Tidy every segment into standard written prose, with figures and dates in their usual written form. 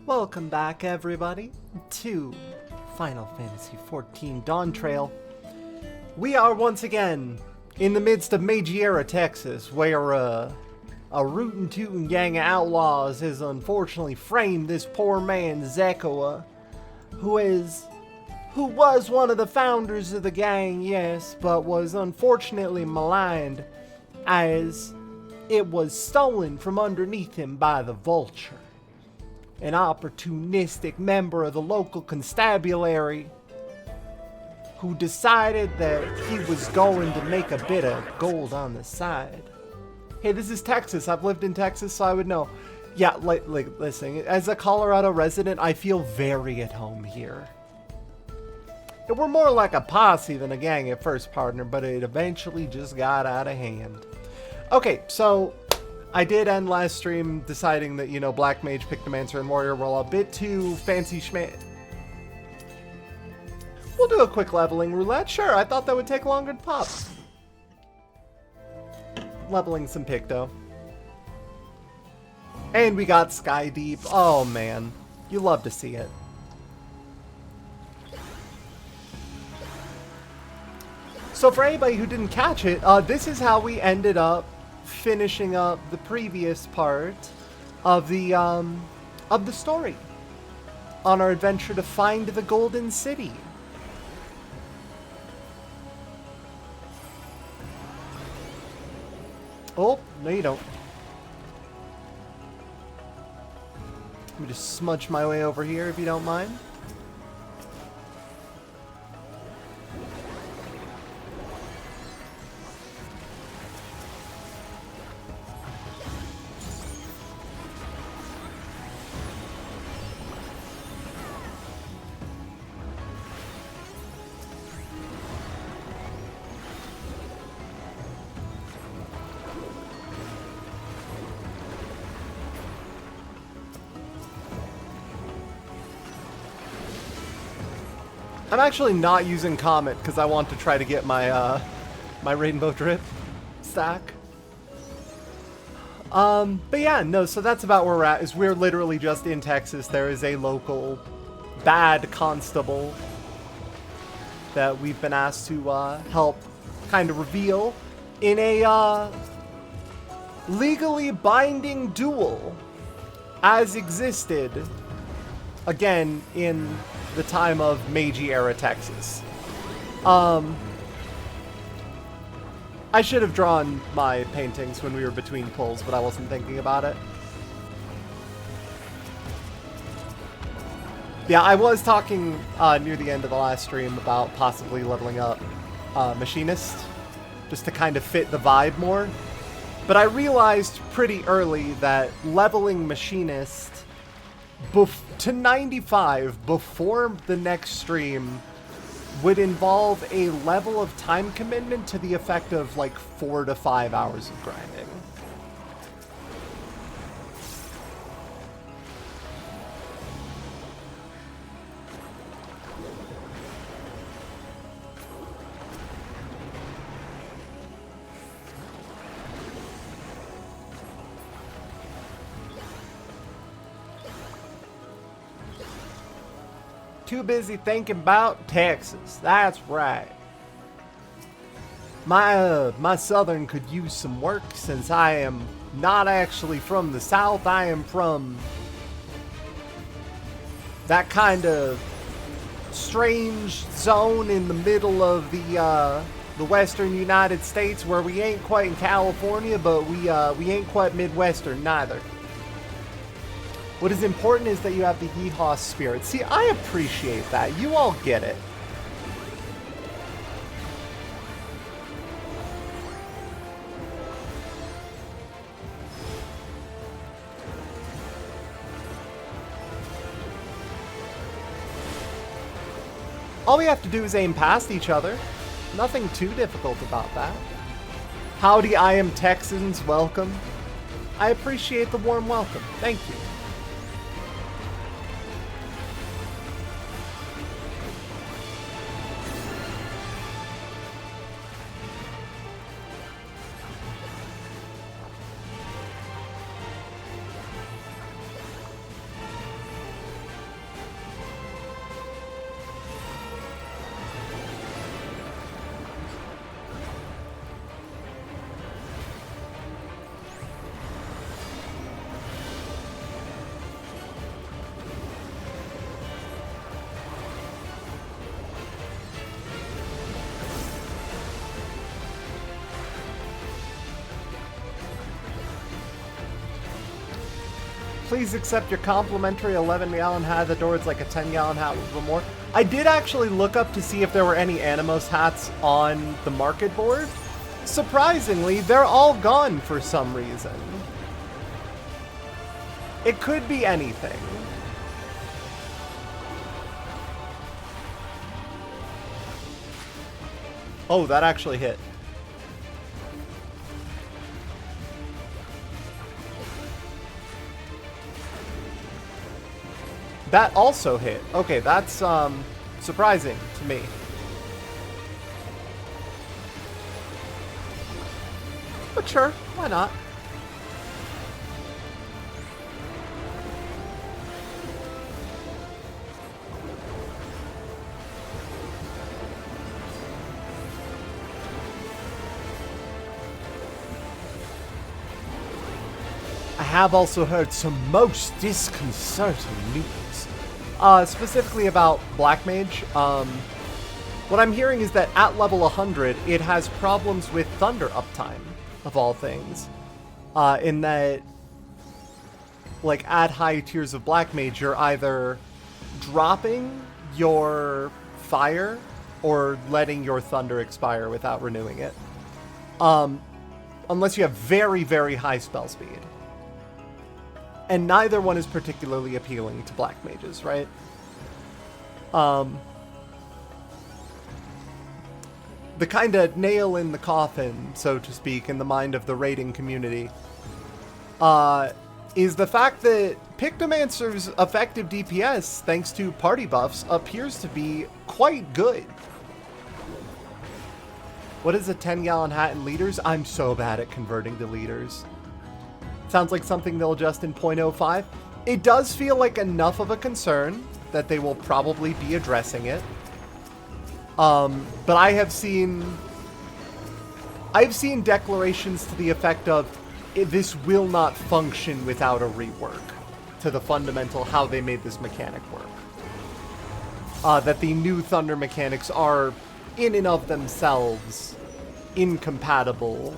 Welcome back, everybody, to Final Fantasy XIV Dawntrail. We are once again in the midst of Meiji-era, Texas, where a rootin' tootin' gang of outlaws has unfortunately framed this poor man, Zekoa, who was one of the founders of the gang, yes, but was unfortunately maligned as it was stolen from underneath him by the Vulture, an opportunistic member of the local constabulary who decided that he was going to make a bit of gold on the side. Hey, this is Texas. I've lived in Texas, so I would know. Yeah, listen, as a Colorado resident, I feel very at home here. We're more like a posse than a gang at first, partner, but it eventually just got out of hand. Okay, so I did end last stream deciding that, you know, Black Mage, Pictomancer, and Warrior were all a bit too fancy schman. We'll do a quick leveling roulette. Sure, I thought that would take longer to pop. Leveling some Picto. And we got Sky Deep. Oh, man. You love to see it. So for anybody who didn't catch it, this is how we ended up finishing up the previous part of the story on our adventure to find the Golden City. Oh, no you don't. Let me just smudge my way over here if you don't mind. I'm actually not using Comet because I want to try to get my my Rainbow Drip stack. But yeah, no, so that's about where we're at, is we're literally just in Texas. There is a local bad constable that we've been asked to help kind of reveal in a legally binding duel as existed again in the time of Meiji-era Texas. I should have drawn my paintings when we were between pulls, but I wasn't thinking about it. Yeah, I was talking near the end of the last stream about possibly leveling up Machinist, just to kind of fit the vibe more. But I realized pretty early that leveling Machinist to 95 before the next stream would involve a level of time commitment to the effect of like 4 to 5 hours of grinding. Too busy thinking about Texas. That's right. My southern could use some work since I am not actually from the south. I am from that kind of strange zone in the middle of the western United States where we ain't quite in California, but we ain't quite Midwestern neither. What is important is that you have the yeehaw spirit. See, I appreciate that. You all get it. All we have to do is aim past each other. Nothing too difficult about that. Howdy, I am Texans. Welcome. I appreciate the warm welcome. Thank you. Please accept your complimentary 11-gallon hat at the door. It's like a 10-gallon hat with more. I did actually look up to see if there were any Animos hats on the market board. Surprisingly, they're all gone for some reason. It could be anything. Oh, that actually hit. That also hit. Okay, that's surprising to me. But sure, why not? I have also heard some most disconcerting news. Specifically about Black Mage. What I'm hearing is that at level 100, it has problems with Thunder uptime, of all things. In that, like, at high tiers of Black Mage, you're either dropping your Fire or letting your Thunder expire without renewing it. Unless you have very, very high spell speed. And neither one is particularly appealing to Black Mages, right? The kind of nail in the coffin, so to speak, in the mind of the raiding community, is the fact that Pictomancer's effective DPS, thanks to party buffs, appears to be quite good. What is a 10-gallon hat in liters? I'm so bad at converting to liters. Sounds like something they'll adjust in 0.05. It does feel like enough of a concern that they will probably be addressing it. But I've seen declarations to the effect of this will not function without a rework to the fundamental how they made this mechanic work. That the new Thunder mechanics are in and of themselves incompatible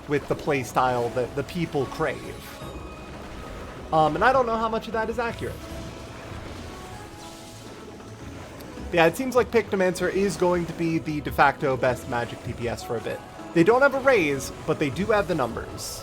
with the playstyle that the people crave. And I don't know how much of that is accurate. Yeah, it seems like Pictomancer is going to be the de facto best magic DPS for a bit. They don't have a raise, but they do have the numbers.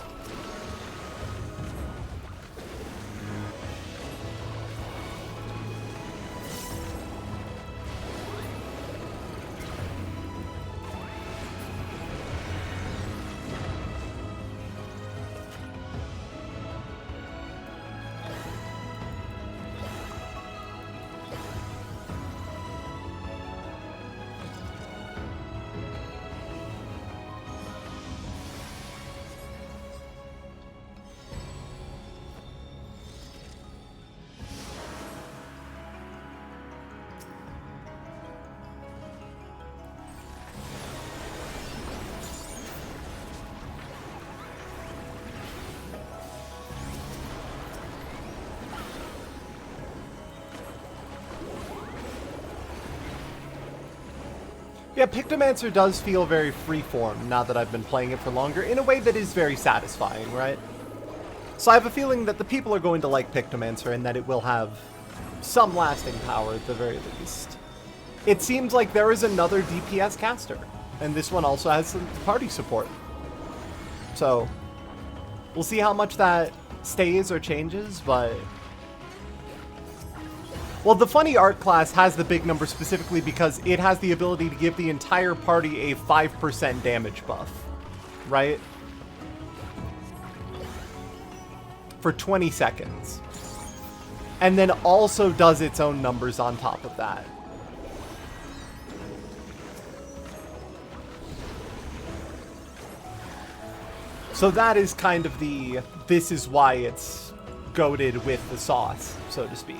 Yeah, Pictomancer does feel very freeform now that I've been playing it for longer, in a way that is very satisfying, right? So I have a feeling that the people are going to like Pictomancer and that it will have some lasting power at the very least. It seems like there is another DPS caster, and this one also has some party support. So, we'll see how much that stays or changes, but... Well, the funny art class has the big number specifically because it has the ability to give the entire party a 5% damage buff, right? For 20 seconds. And then also does its own numbers on top of that. So that is kind of the, this is why it's goated with the sauce, so to speak.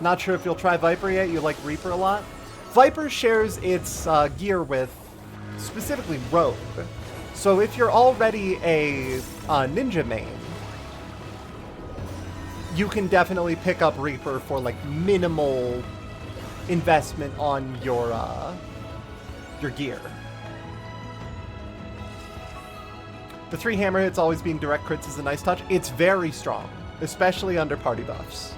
Not sure if you'll try Viper yet. You like Reaper a lot? Viper shares its gear with specifically Rogue. So if you're already a ninja main, you can definitely pick up Reaper for like minimal investment on your gear. The 3 hammer hits always being direct crits is a nice touch. It's very strong, especially under party buffs.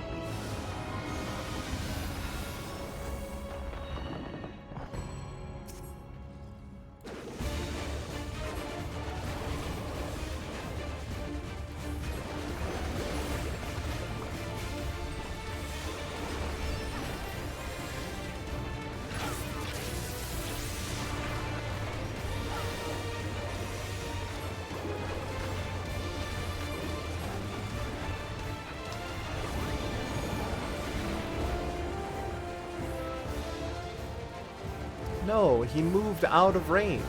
No, he moved out of range.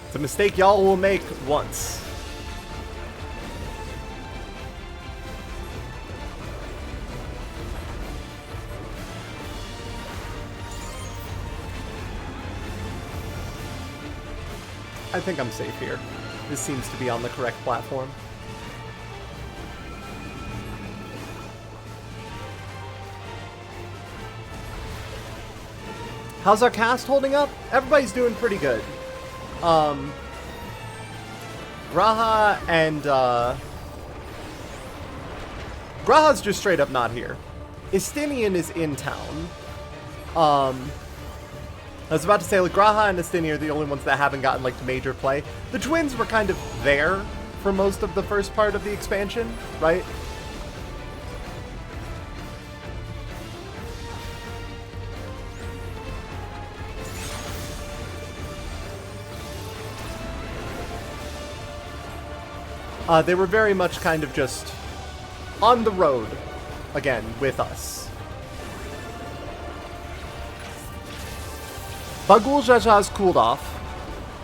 It's a mistake y'all will make once. I think I'm safe here. This seems to be on the correct platform. How's our cast holding up? Everybody's doing pretty good. Graha and, Graha's just straight up not here. Estinian is in town. I was about to say, like, Graha and Estinian are the only ones that haven't gotten, like, major play. The twins were kind of there for most of the first part of the expansion, right? They were very much kind of just on the road, again, with us. Bagul Jaja's cooled off.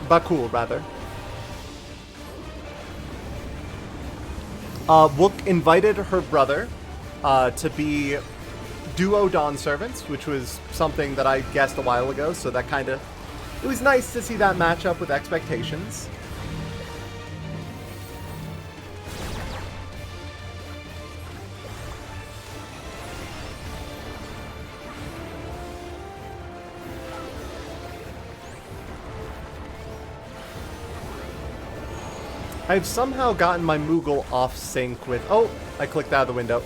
Bakul, rather. Wook invited her brother to be duo Dawn Servants, which was something that I guessed a while ago, so that kind of... It was nice to see that match up with expectations. I've somehow gotten my Moogle off sync with... Oh, I clicked out of the window.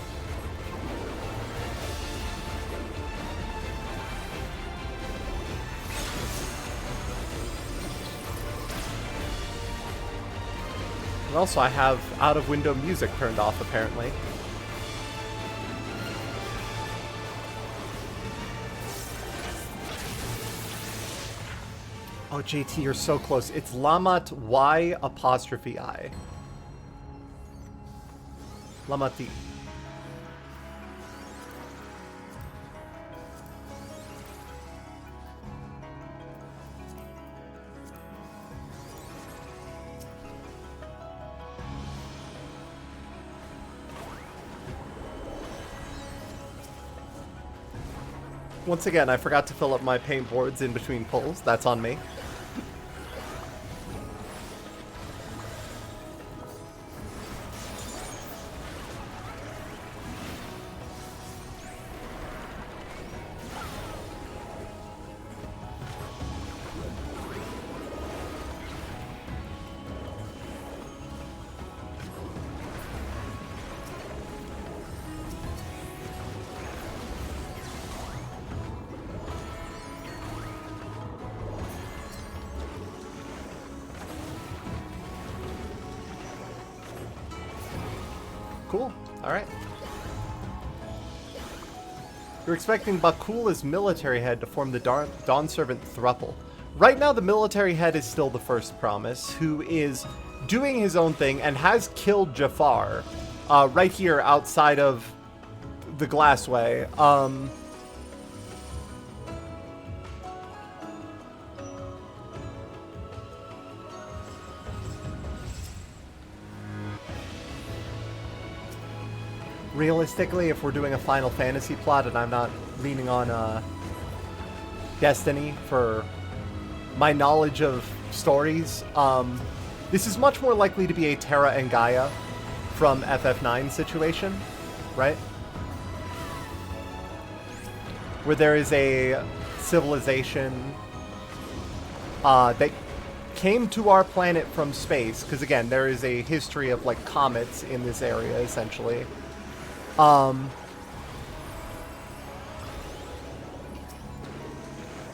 And also, I have out-of-window music turned off, apparently. Oh, JT, you're so close. It's Lamat Y apostrophe I. Lamati. Once again, I forgot to fill up my paint boards in between pulls. That's on me. Cool. Alright. You're expecting Bakula's military head to form the Dawn Servant thruple. Right now, the military head is still the first promise, who is doing his own thing and has killed Jafar right here outside of the Glassway. Realistically, if we're doing a Final Fantasy plot and I'm not leaning on Destiny for my knowledge of stories, this is much more likely to be a Terra and Gaia from FF9 situation, right? Where there is a civilization that came to our planet from space, because again, there is a history of like comets in this area, essentially.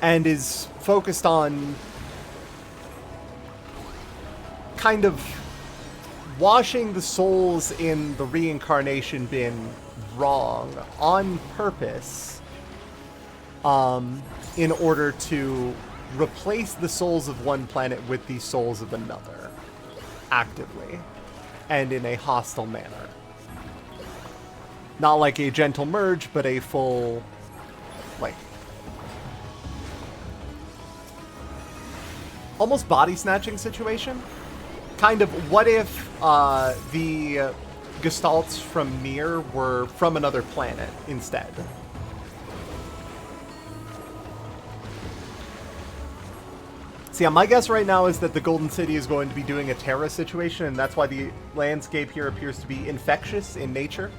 And is focused on kind of washing the souls in the reincarnation bin wrong on purpose, in order to replace the souls of one planet with the souls of another, actively, and in a hostile manner. Not like a gentle merge, but a full, like, almost body snatching situation. Kind of, what if the Gestalts from Mir were from another planet instead? So yeah, my guess right now is that the Golden City is going to be doing a Terra situation, and that's why the landscape here appears to be infectious in nature.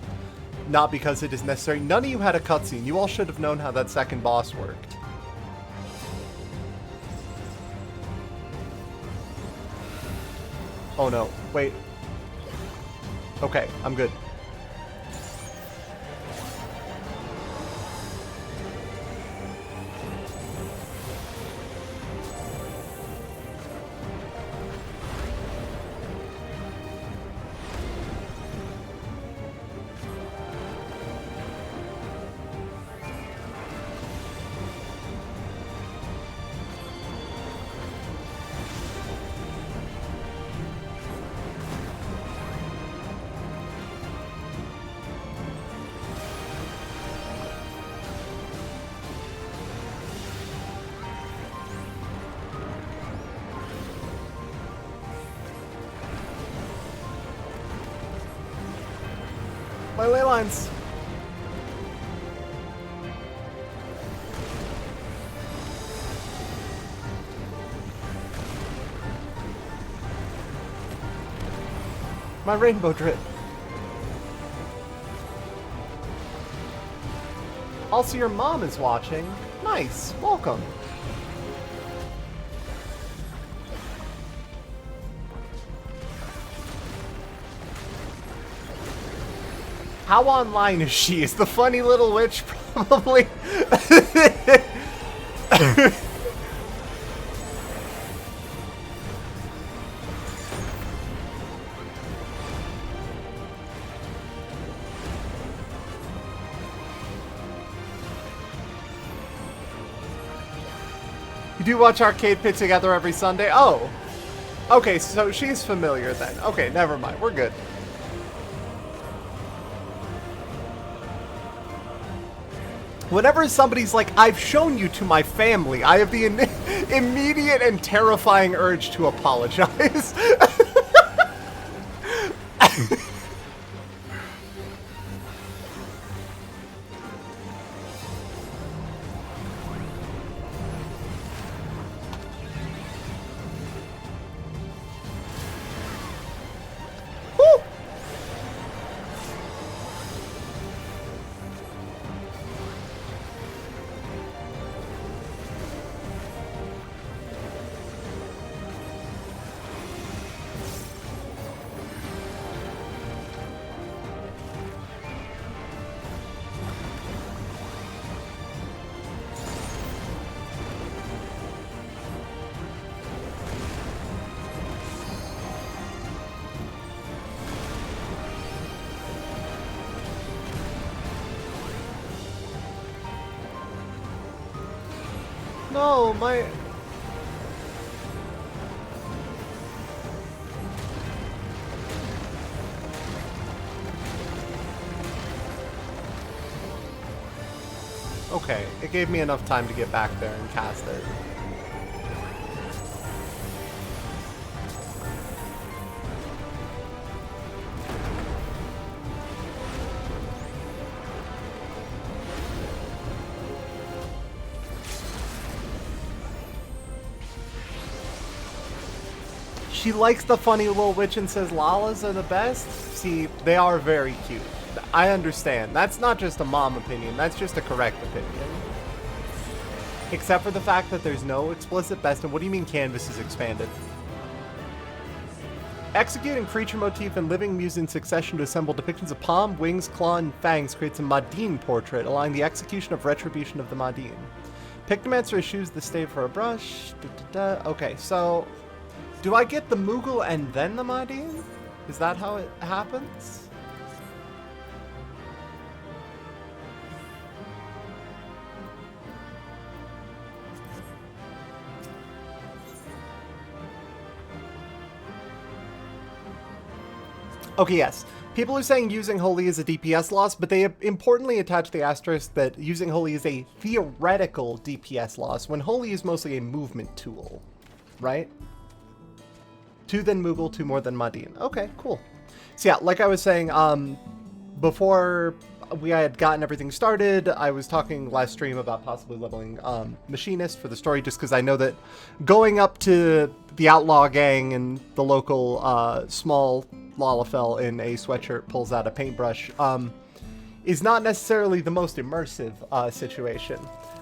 Not because it is necessary. None of you had a cutscene. You all should have known how that second boss worked. Oh no, wait. Okay, I'm good. My ley lines. My rainbow drip. Also, your mom is watching. Nice. Welcome. How online is she? Is the funny little witch probably? You do watch Arcade Pit together every Sunday? Oh. Okay, so she's familiar then. Okay, never mind. We're good. Whenever somebody's like, I've shown you to my family, I have the immediate and terrifying urge to apologize. No, my... Okay, it gave me enough time to get back there and cast it. She likes the funny little witch and says Lalas are the best. See, they are very cute. I understand. That's not just a mom opinion. That's just a correct opinion. Except for the fact that there's no explicit best. And what do you mean canvas is expanded? Executing creature motif and living muse in succession to assemble depictions of palm, wings, claw, and fangs creates a Madine portrait, allowing the execution of retribution of the Madine. Pictomancer eschews the stave for a brush. Okay, so do I get the Moogle and then the Madine? Is that how it happens? Okay, yes. People are saying using Holy is a DPS loss, but they importantly attach the asterisk that using Holy is a theoretical DPS loss, when Holy is mostly a movement tool, right? 2 then Moogle, 2 more than Madine. Okay, cool. So yeah, like I was saying, before we had gotten everything started, I was talking last stream about possibly leveling Machinist for the story, just because I know that going up to the Outlaw Gang and the local small Lalafell in a sweatshirt pulls out a paintbrush is not necessarily the most immersive situation.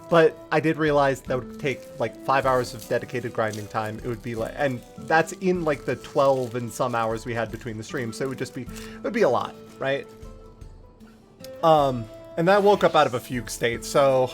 But I did realize that would take like 5 hours of dedicated grinding time. It would be like, and that's in like the 12 and some hours we had between the streams. So it would be a lot, right? And then I woke up out of a fugue state, so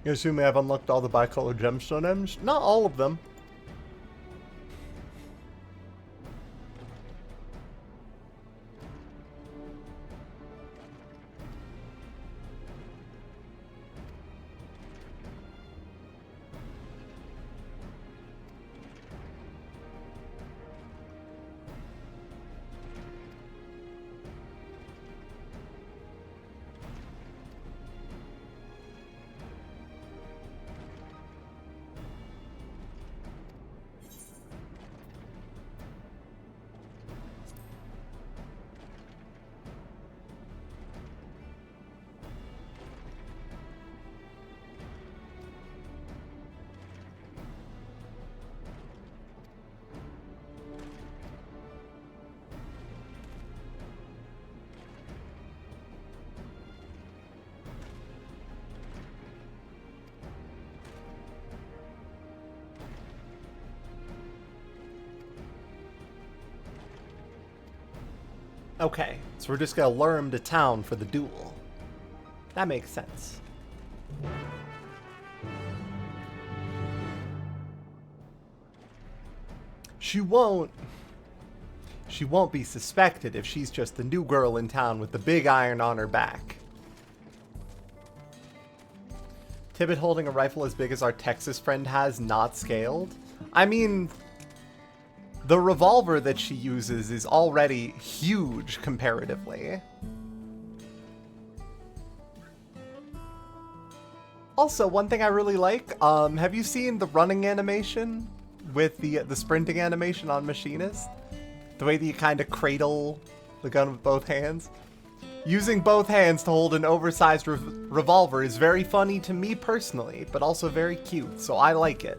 you assume I've unlocked all the bicolor gemstone M's? Not all of them. Okay, so we're just gonna lure him to town for the duel. That makes sense. She won't be suspected if she's just the new girl in town with the big iron on her back. Tibbet holding a rifle as big as our Texas friend has, not scaled? I mean, the revolver that she uses is already huge comparatively. Also, one thing I really like, have you seen the running animation with the sprinting animation on Machinist? The way that you kind of cradle the gun with both hands? Using both hands to hold an oversized revolver is very funny to me personally, but also very cute, so I like it.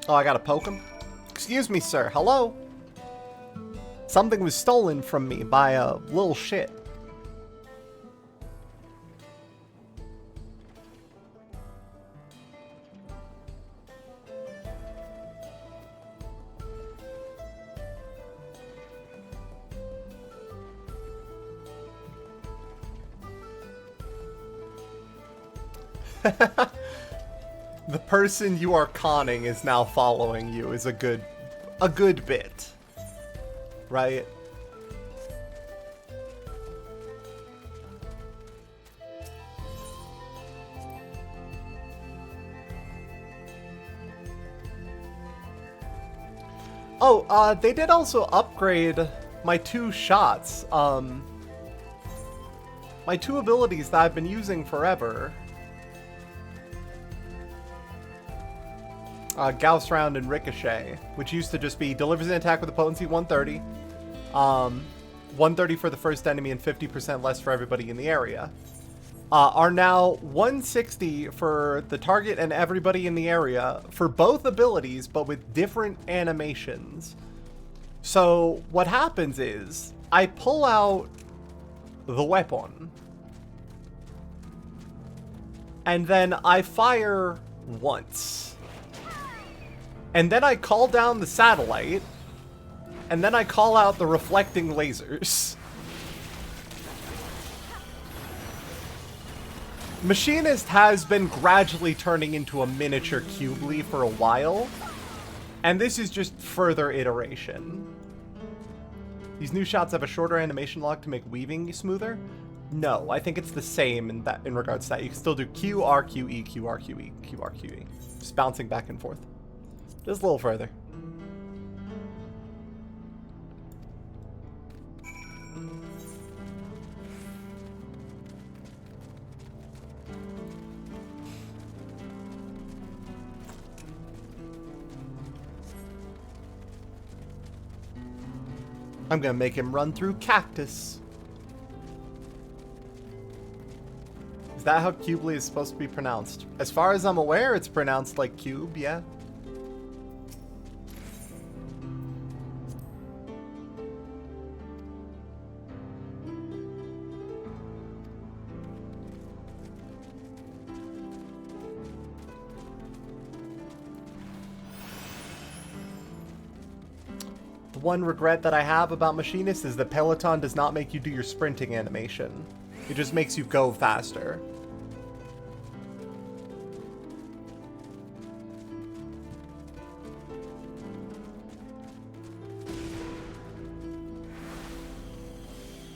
Oh, I gotta poke him? Excuse me, sir. Hello? Something was stolen from me by a little shit. The person you are conning is now following you is a good bit. Right? Oh, they did also upgrade my 2 shots. My 2 abilities that I've been using forever. Gauss Round and Ricochet, which used to just be delivers an attack with a potency 130. 130 for the first enemy and 50% less for everybody in the area. Are now 160 for the target and everybody in the area for both abilities, but with different animations. So what happens is, I pull out the weapon, and then I fire once. And then I call down the satellite, and then I call out the reflecting lasers. Machinist has been gradually turning into a miniature Cubely for a while, and this is just further iteration. These new shots have a shorter animation log to make weaving smoother. No, I think it's the same in regards to that. You can still do Q, R, Q, E, Q, R, Q, E, Q, R, Q, E. Just bouncing back and forth. Just a little further. I'm gonna make him run through cactus. Is that how Cubely is supposed to be pronounced? As far as I'm aware, it's pronounced like cube, yeah. One regret that I have about Machinist is that Peloton does not make you do your sprinting animation. It just makes you go faster.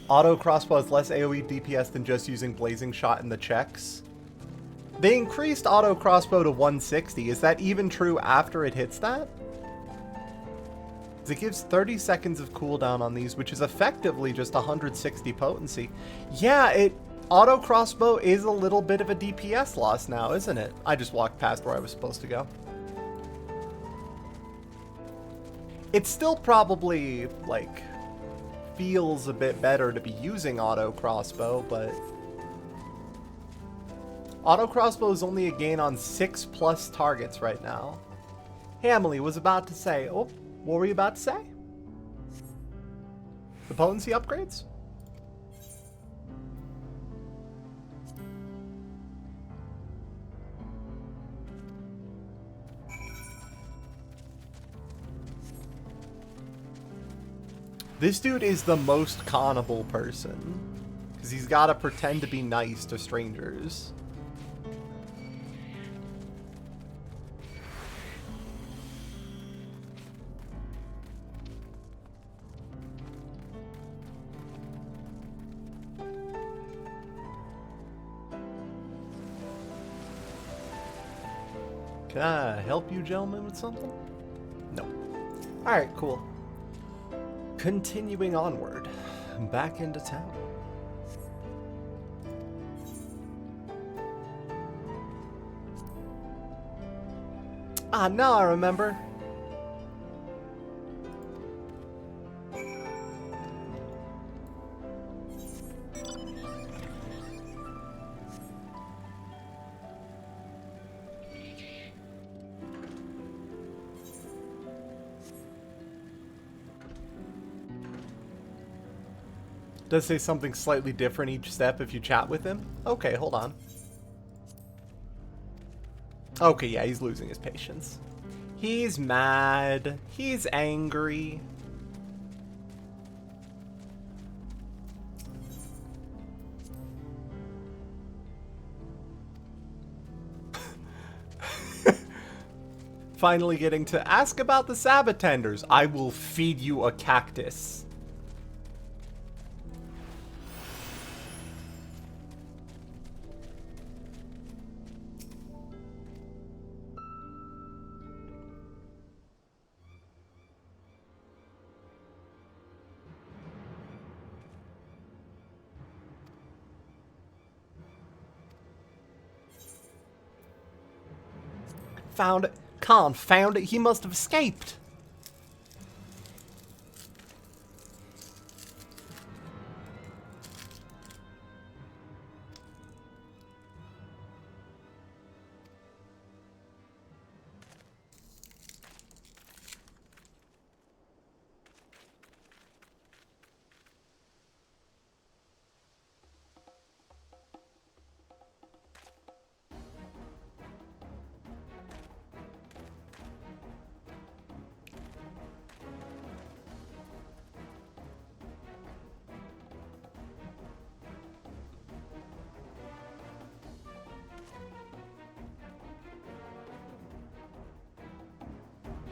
Auto crossbow has less AoE DPS than just using blazing shot in the checks. They increased auto crossbow to 160. Is that even true after it hits that? It gives 30 seconds of cooldown on these, which is effectively just 160 potency. Yeah, auto crossbow is a little bit of a DPS loss now, isn't it? I just walked past where I was supposed to go. It still probably, like, feels a bit better to be using auto crossbow, but auto crossbow is only a gain on 6+ targets right now. Hey, Emily was about to say, oh, what were you about to say? The potency upgrades? This dude is the most connable person, because he's got to pretend to be nice to strangers. Can I help you gentlemen with something? No. Alright, cool. Continuing onward. Back into town. Ah, now I remember. Does say something slightly different each step if you chat with him? Okay, hold on. Okay, yeah, he's losing his patience. He's mad. He's angry. Finally getting to ask about the Sabbatenders. I will feed you a cactus. Found it. Confound it, he must have escaped.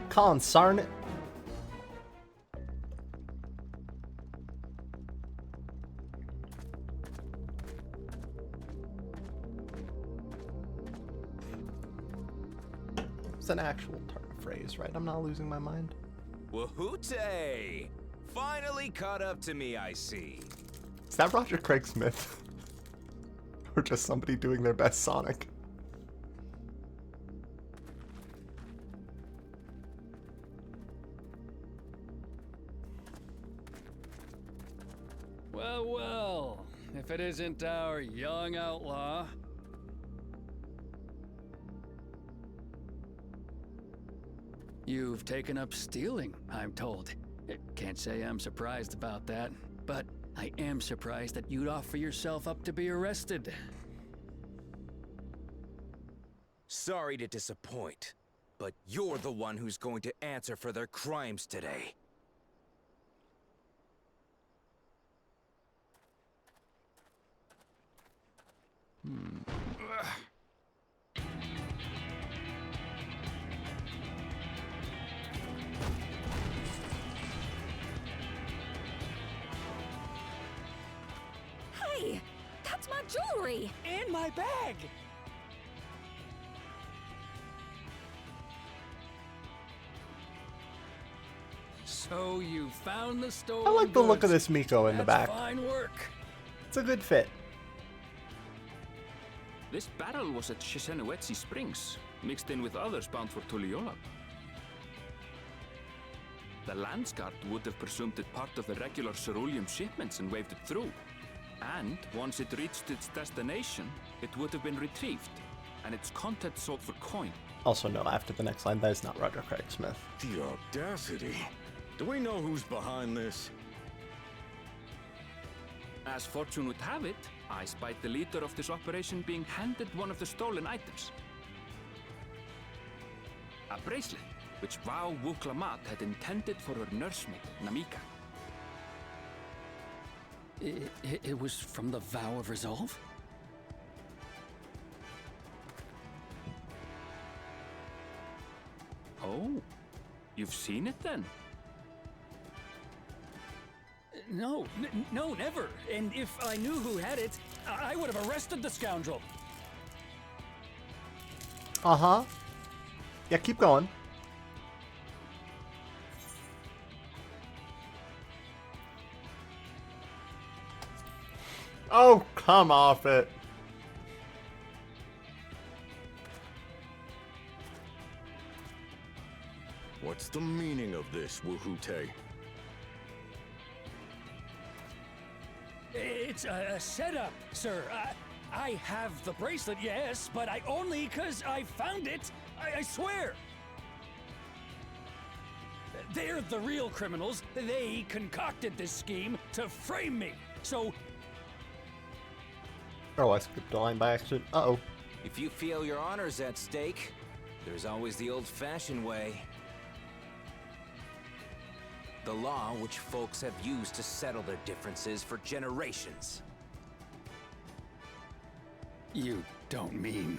Consarn it. It's an actual phrase, right? I'm not losing my mind. Wahoote! Finally caught up to me, I see. Is that Roger Craig Smith? Or just somebody doing their best Sonic? Well, well, if it isn't our young outlaw. You've taken up stealing, I'm told. Can't say I'm surprised about that, but I am surprised that you'd offer yourself up to be arrested. Sorry to disappoint, but you're the one who's going to answer for their crimes today. Hey, that's my jewelry! In my bag! So you found the stolen I like the look of goods. this Miko in the back. That's fine work. It's a good fit. This barrel was at Shisenuetsi Springs, mixed in with others bound for Tuliyola. The Landsguard would have presumed it part of the regular ceruleum shipments and waved it through. And once it reached its destination, it would have been retrieved, and its contents sold for coin. Also, no, after the next line, that is not Roger Craig Smith. The audacity. Do we know who's behind this? As fortune would have it, I spied the leader of this operation being handed one of the stolen items. A bracelet, which Vau Wuklamat had intended for her nursemaid, Namika. It was from the Vow of Resolve? Oh, you've seen it then? No, no, never. And if I knew who had it, I would have arrested the scoundrel. Uh-huh. Yeah, keep going. Oh, come off it. What's the meaning of this, Wahoote? It's a setup, sir. I have the bracelet, yes, but I only 'cause I found it. I swear. They're the real criminals. They concocted this scheme to frame me. So Oh, I skipped a line by accident. Uh-oh. If you feel your honor's at stake, there's always the old-fashioned way. The law which folks have used to settle their differences for generations. you don't mean...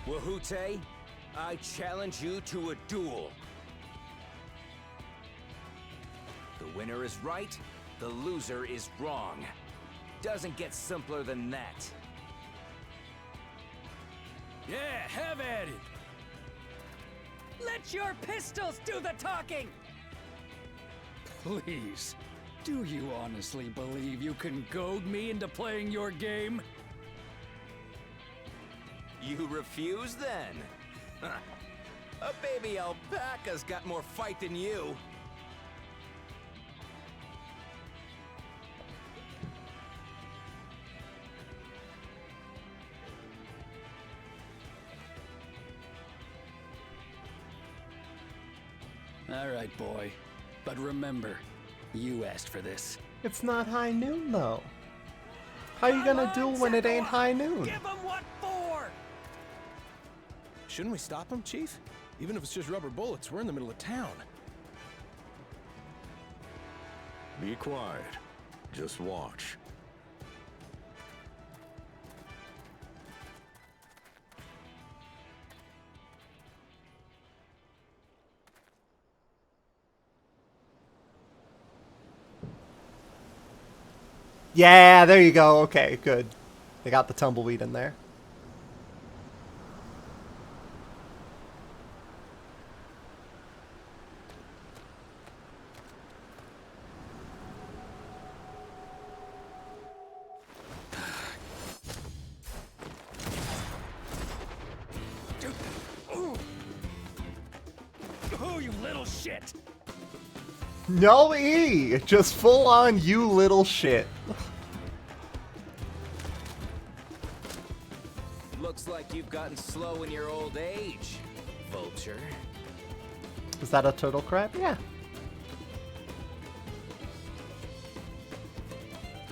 Wahute, I challenge you to a duel. The winner is right, the loser is wrong. Doesn't get simpler than that. Yeah, have at it! Let your pistols do the talking! Please, do you honestly believe you can goad me into playing your game? You refuse then? A baby alpaca's got more fight than you. All right, boy. But remember, you asked for this. It's not high noon, though. How you gonna duel when it ain't high noon? Give him what for! Shouldn't we stop him, Chief? Even if it's just rubber bullets, we're in the middle of town. Be quiet. Just watch. Yeah, there you go. Okay, good. They got the tumbleweed in there. Oh, you little shit! No E! Just full on you little shit. Looks like you've gotten slow in your old age, Vulture. Is that a turtle crab? Yeah.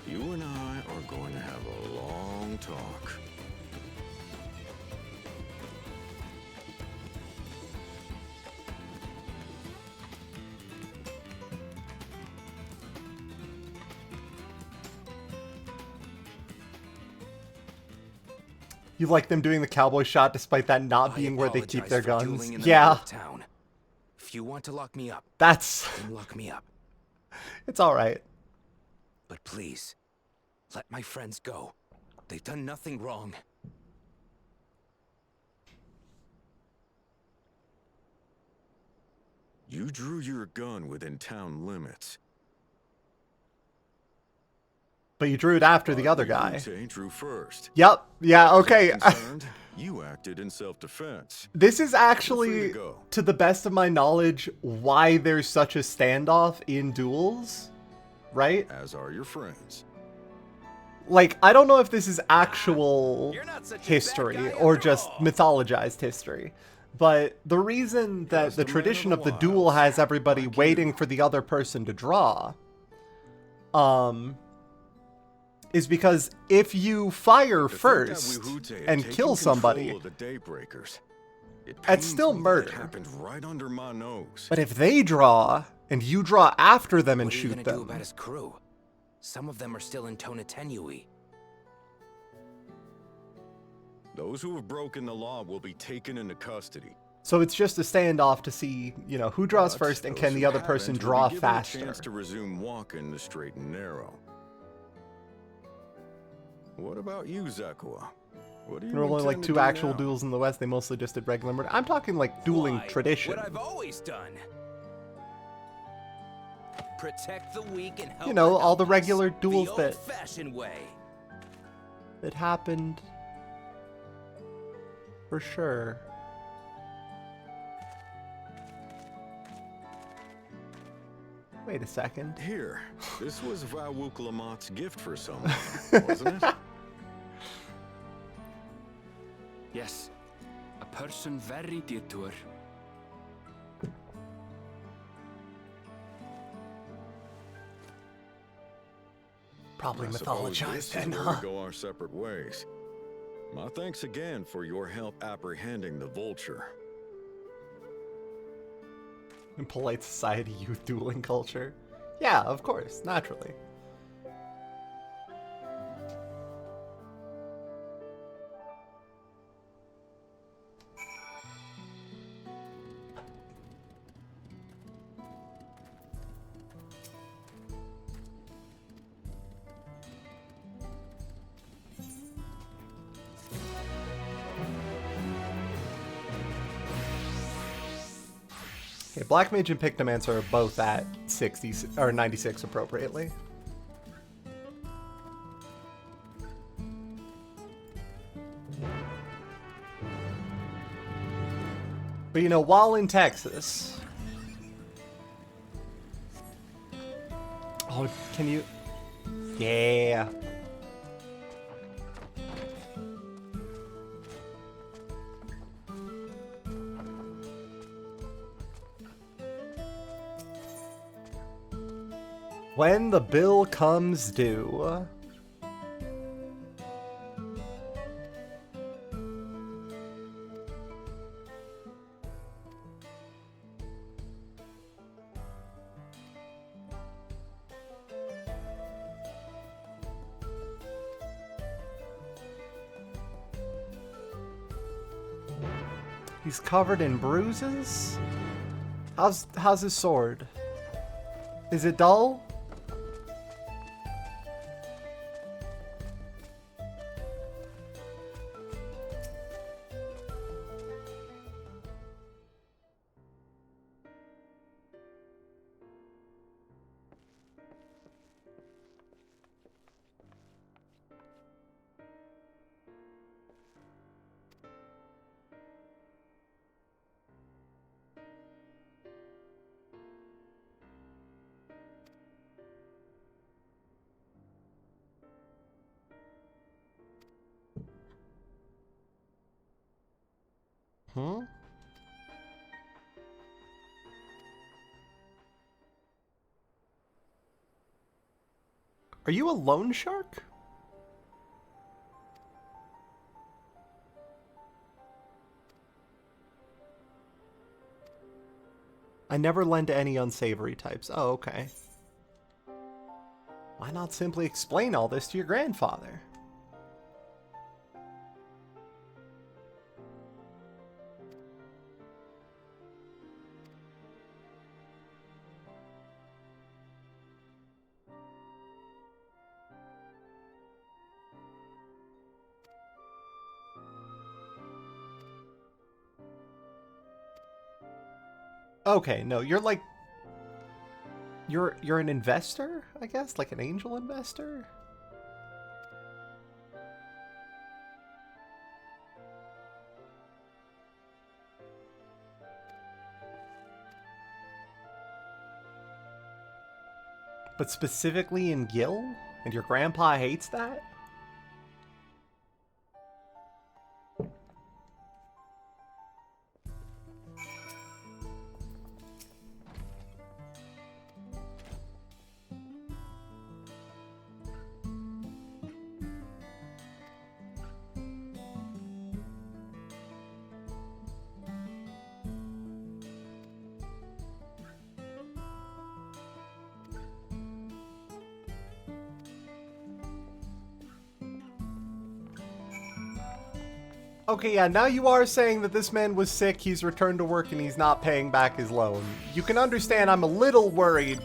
You and I are going to have a long talk. You like them doing the cowboy shot despite that not being where they keep their apologize for guns? dueling in the middle Yeah. of town. If you want to lock me up, That's... then lock me up. It's alright. But please, let my friends go. They've done nothing wrong. You drew your gun within town limits. But you drew it after the other guy. Wahute drew first. Yep. Yeah, okay. Concerned, you acted in self-defense. This is Feel free actually, to go. to the best of my knowledge, why there's such a standoff in duels, right? As are your friends. Like, I don't know if this is actual You're not such a bad history guy or after just all. mythologized history. But the reason that Just the a man tradition of of the the duel wilds, has everybody like waiting you. for the other person to draw, is because if you fire To think that first Wahute had and taken kill control somebody, of the Daybreakers. It that's still pains me that it murder. happened right under my nose. But if they draw and you draw after them and What are you shoot gonna do them, about his crew? Some of them are still in Tonatenui. Those who have broken the law will be taken into custody. so it's just a standoff to see, you know, who draws But first and those can who the other person haven't will draw be given faster. A chance to resume walking the straight and narrow. What about you, Zakua? What do you There are only like intend to 2 do actual now? duels in the West. They mostly just did regular murder. I'm talking like dueling Why? tradition. What I've always done. Protect the weak and help You know, all the helpless. regular duels the that- old-fashioned way. It happened for sure. Wait a second. Here, this was Vawuklamat's gift for someone, wasn't it? Yes, a person very dear to her. Probably I suppose mythologized this then, is where huh? we go our separate ways. My thanks again for your help apprehending the vulture. In polite society, youth dueling culture. Yeah, of course, naturally. Okay, Black Mage and Pictomancer are both at 60 or 96 appropriately. But you know, while in Texas... Oh, can you... Yeah. When the bill comes due... He's covered in bruises? How's his sword? Is it dull? Hmm? Are you a loan shark? I never lend to any unsavory types. Oh, okay. Why not simply explain all this to your grandfather? Okay, no, you're like... You're an investor, I guess? Like an angel investor? But specifically in Gil? And your grandpa hates that? Okay, yeah, now you are saying that this man was sick, he's returned to work, and he's not paying back his loan. You can understand I'm a little worried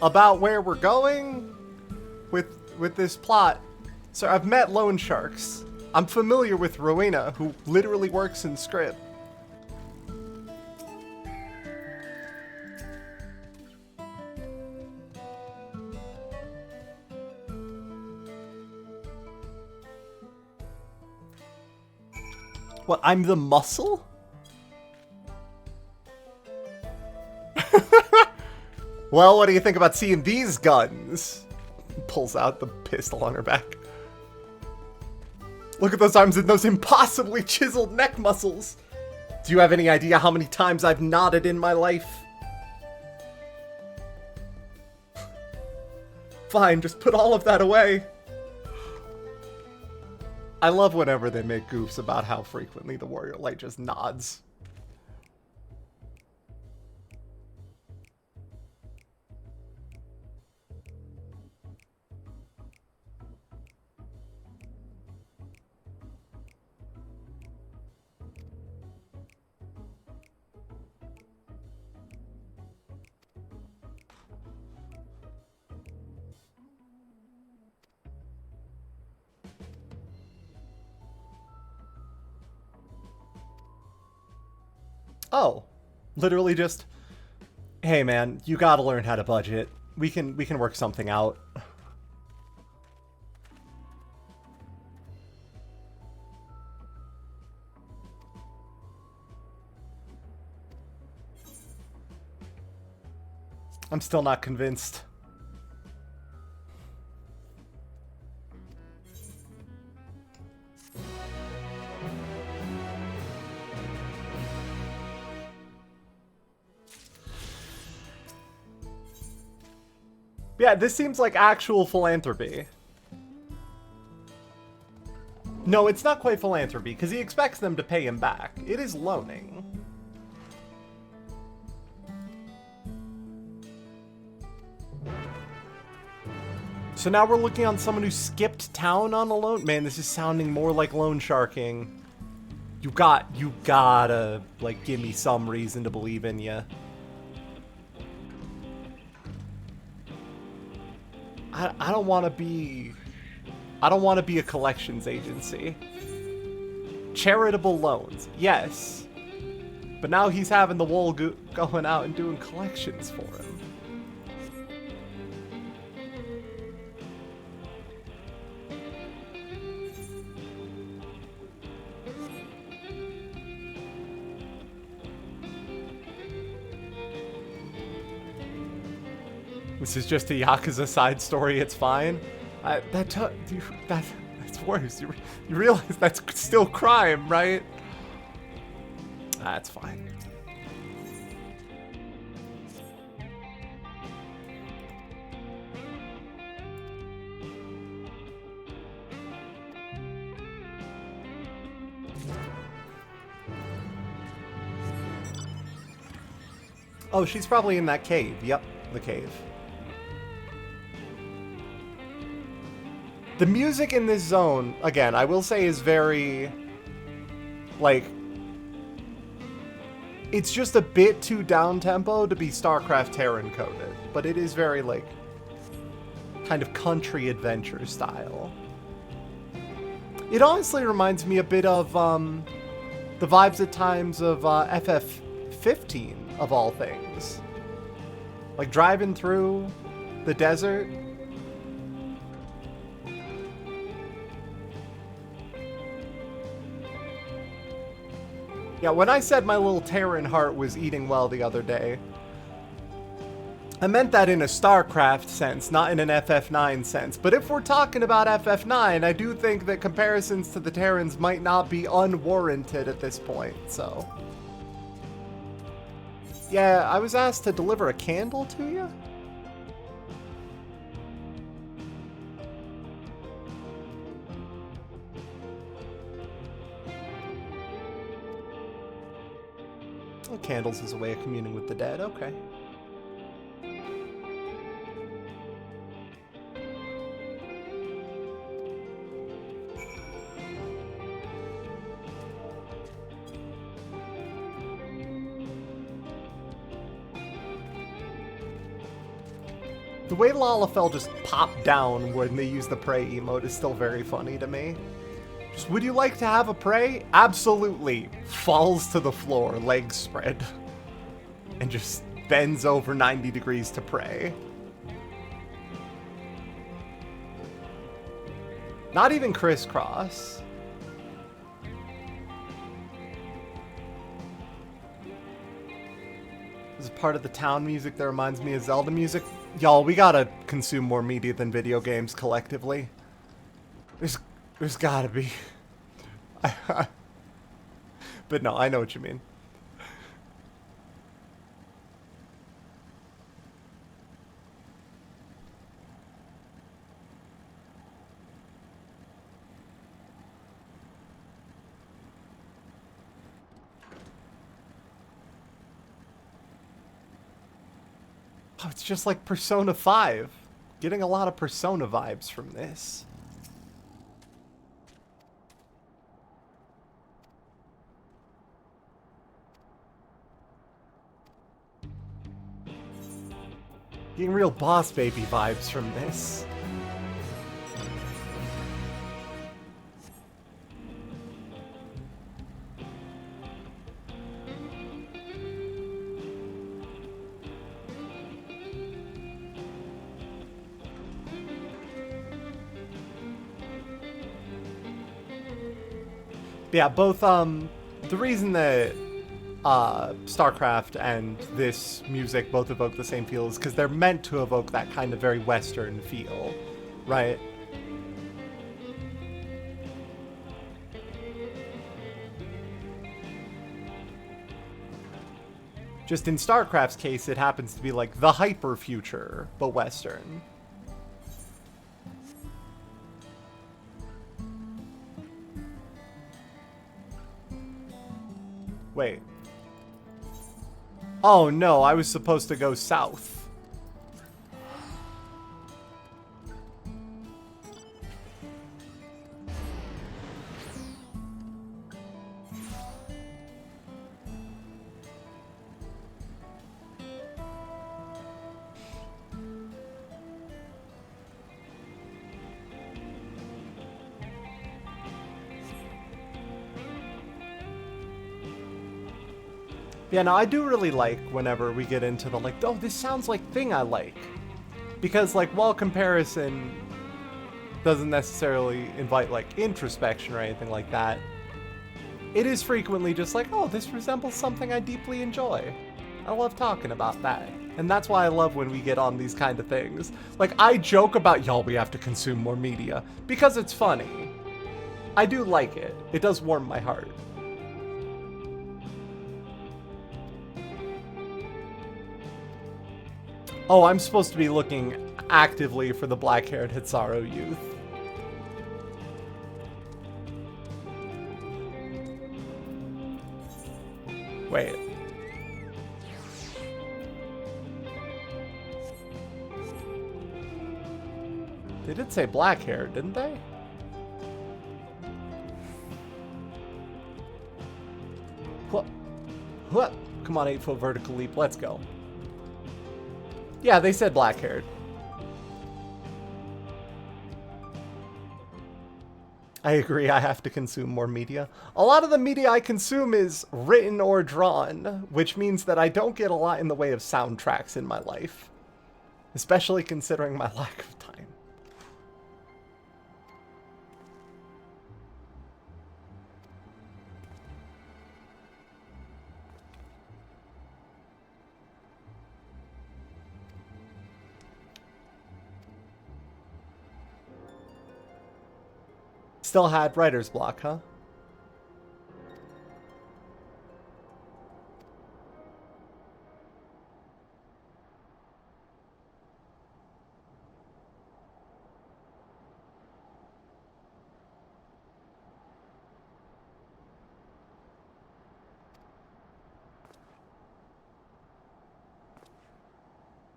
about where we're going with this plot. So I've met loan sharks. I'm familiar with Rowena, who literally works in script. What, I'm the muscle? Well, what do you think about seeing these guns? Pulls out the pistol on her back. Look at those arms and those impossibly chiseled neck muscles. Do you have any idea how many times I've nodded in my life? Fine, just put all of that away. I love whenever they make goofs about how frequently the Warrior Light just nods. Oh. Literally just, hey man, you gotta learn how to budget. We can work something out. I'm still not convinced. Yeah, this seems like actual philanthropy. No, it's not quite philanthropy, because he expects them to pay him back. It is loaning. So now we're looking on someone who skipped town on a loan? Man, this is sounding more like loan sharking. You gotta, like, give me some reason to believe in you. I don't want to be... I don't want to be a collections agency. Charitable loans, yes. But now he's having the wool going out and doing collections for him. This is just a Yakuza side story, it's fine. That's worse. You realize that's still crime, right? That's fine. Oh, she's probably in that cave. Yep, the cave. The music in this zone, again, I will say is very, like, it's just a bit too down-tempo to be StarCraft Terran coded, but it is very, like, kind of country adventure style. It honestly reminds me a bit of, the vibes at times of, FF15, of all things. Like, driving through the desert. Yeah, when I said my little Terran heart was eating well the other day, I meant that in a StarCraft sense, not in an FF9 sense. But if we're talking about FF9, I do think that comparisons to the Terrans might not be unwarranted at this point, so... Yeah, I was asked to deliver a candle to you? Oh, candles is a way of communing with the dead, okay. The way Lalafell just popped down when they use the pray emote is still very funny to me. Just, would you like to have a pray? Absolutely. Falls to the floor, legs spread. And just bends over 90 degrees to pray. Not even crisscross. This is part of the town music that reminds me of Zelda music. Y'all, we gotta consume more media than video games collectively. There's gotta be. But no, I know what you mean. Oh, it's just like Persona 5. Getting a lot of Persona vibes from this. Getting real Boss Baby vibes from this. Yeah, both, the reason that StarCraft and this music both evoke the same feel is because they're meant to evoke that kind of very Western feel, right? Just in StarCraft's case, it happens to be like the hyper future, but Western. Wait. Oh no, I was supposed to go south. Yeah, no, I do really like whenever we get into the, like, oh, this sounds like thing I like. Because, like, while comparison doesn't necessarily invite, like, introspection or anything like that, it is frequently just like, oh, this resembles something I deeply enjoy. I love talking about that. And that's why I love when we get on these kind of things. Like, I joke about, y'all, we have to consume more media. Because it's funny. I do like it. It does warm my heart. Oh, I'm supposed to be looking actively for the black-haired Hitsaru youth. Wait. They did say black-haired, didn't they? What? Come on, 8-foot vertical leap, let's go. Yeah, they said black-haired. I agree, I have to consume more media. A lot of the media I consume is written or drawn, which means that I don't get a lot in the way of soundtracks in my life. Especially considering my lack of time. Still had writer's block, huh?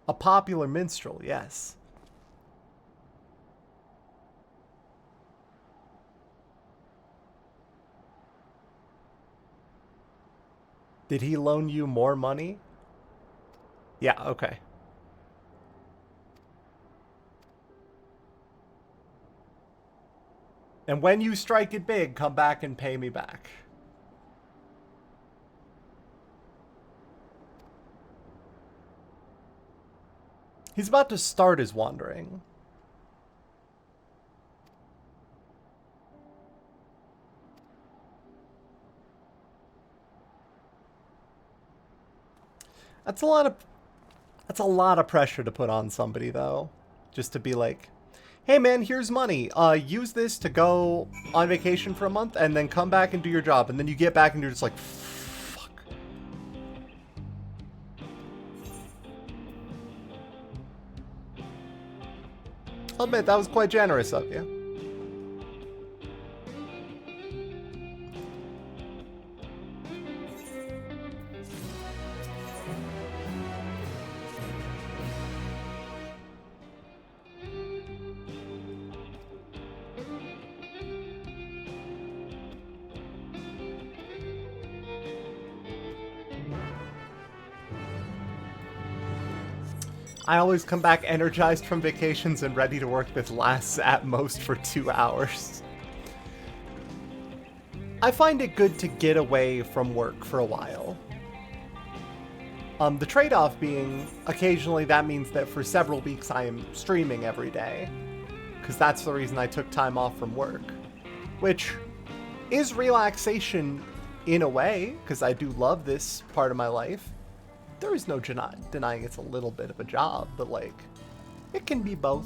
A popular minstrel, yes. Did he loan you more money? Yeah, okay. And when you strike it big, come back and pay me back. He's about to start his wandering. That's a lot of pressure to put on somebody, though. Just to be like, hey man, here's money. Use this to go on vacation for a month and then come back and do your job. And then you get back and you're just like, fuck. I'll admit, that was quite generous of you. I always come back energized from vacations and ready to work that lasts at most for 2 hours. I find it good to get away from work for a while. The trade-off being, occasionally that means that for several weeks I am streaming every day. Because that's the reason I took time off from work. Which, is relaxation in a way, because I do love this part of my life. There is no denying it's a little bit of a job, but like, it can be both.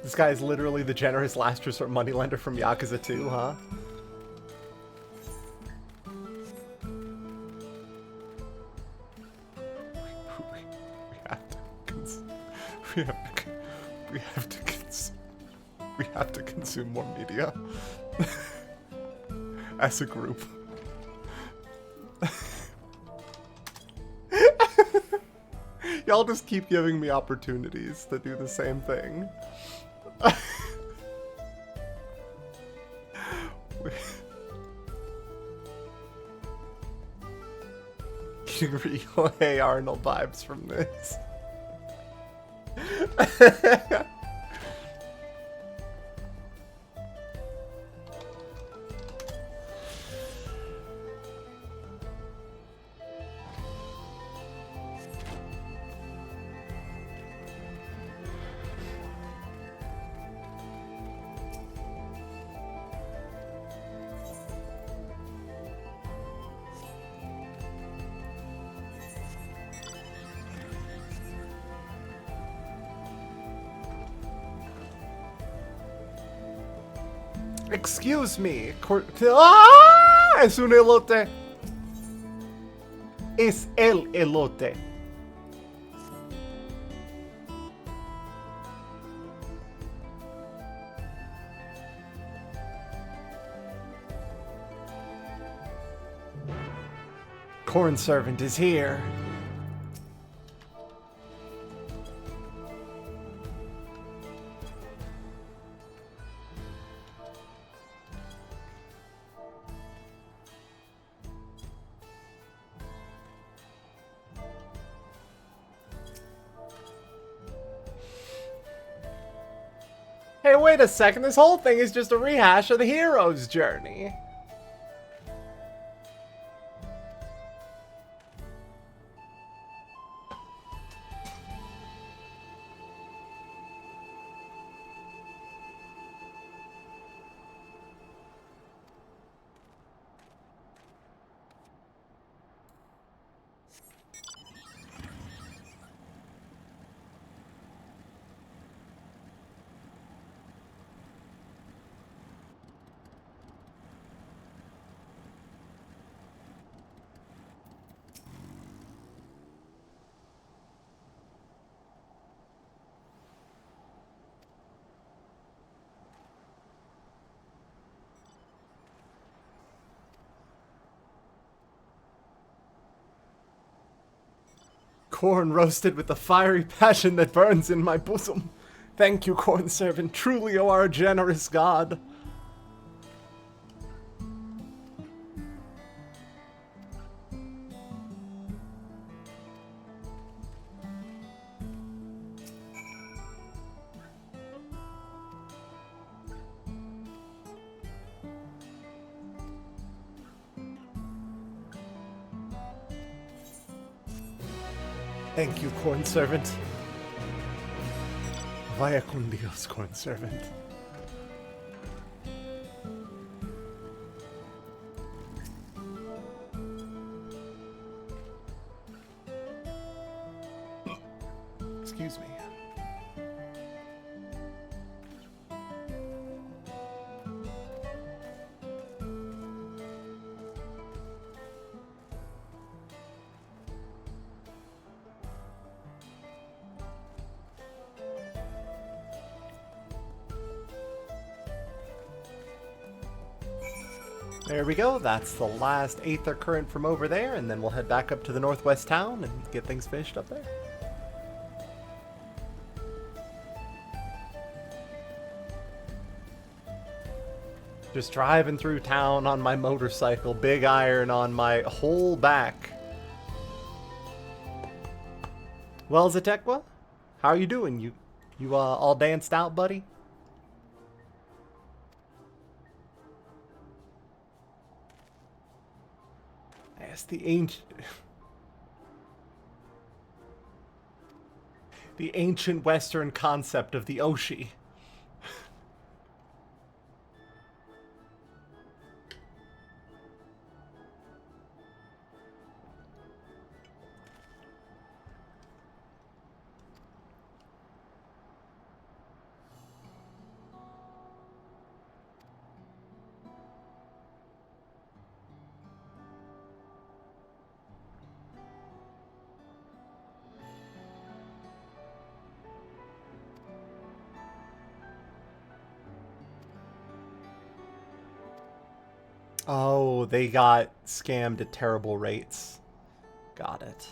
This guy is literally the generous last resort moneylender from Yakuza 2, huh? We have to consume more media as a group. Y'all just keep giving me opportunities to do the same thing. Getting real Hey Arnold vibes from this. Excuse me. ¡Ah! Es un elote. Es el elote. Corn servant is here. Hey, wait a second, this whole thing is just a rehash of the hero's journey. Corn roasted with the fiery passion that burns in my bosom. Thank you, corn servant. Truly you are a generous god. Thank you, corn servant. Vaya con Dios, corn servant. Excuse me. There we go, that's the last Aether Current from over there, and then we'll head back up to the northwest town and get things finished up there. Just driving through town on my motorcycle, big iron on my whole back. Well, Zatekwa, how are you doing? You all danced out, buddy? Yes, the ancient Western concept of the Oshi. Oh, they got scammed at terrible rates. Got it.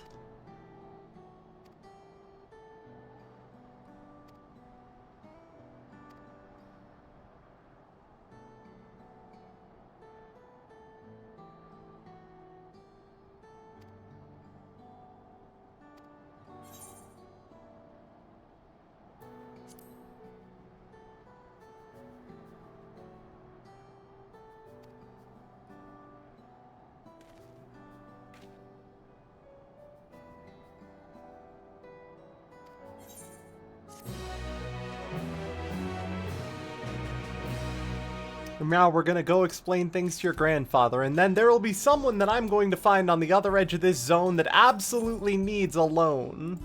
Now we're gonna go explain things to your grandfather, and then there will be someone that I'm going to find on the other edge of this zone that absolutely needs a loan.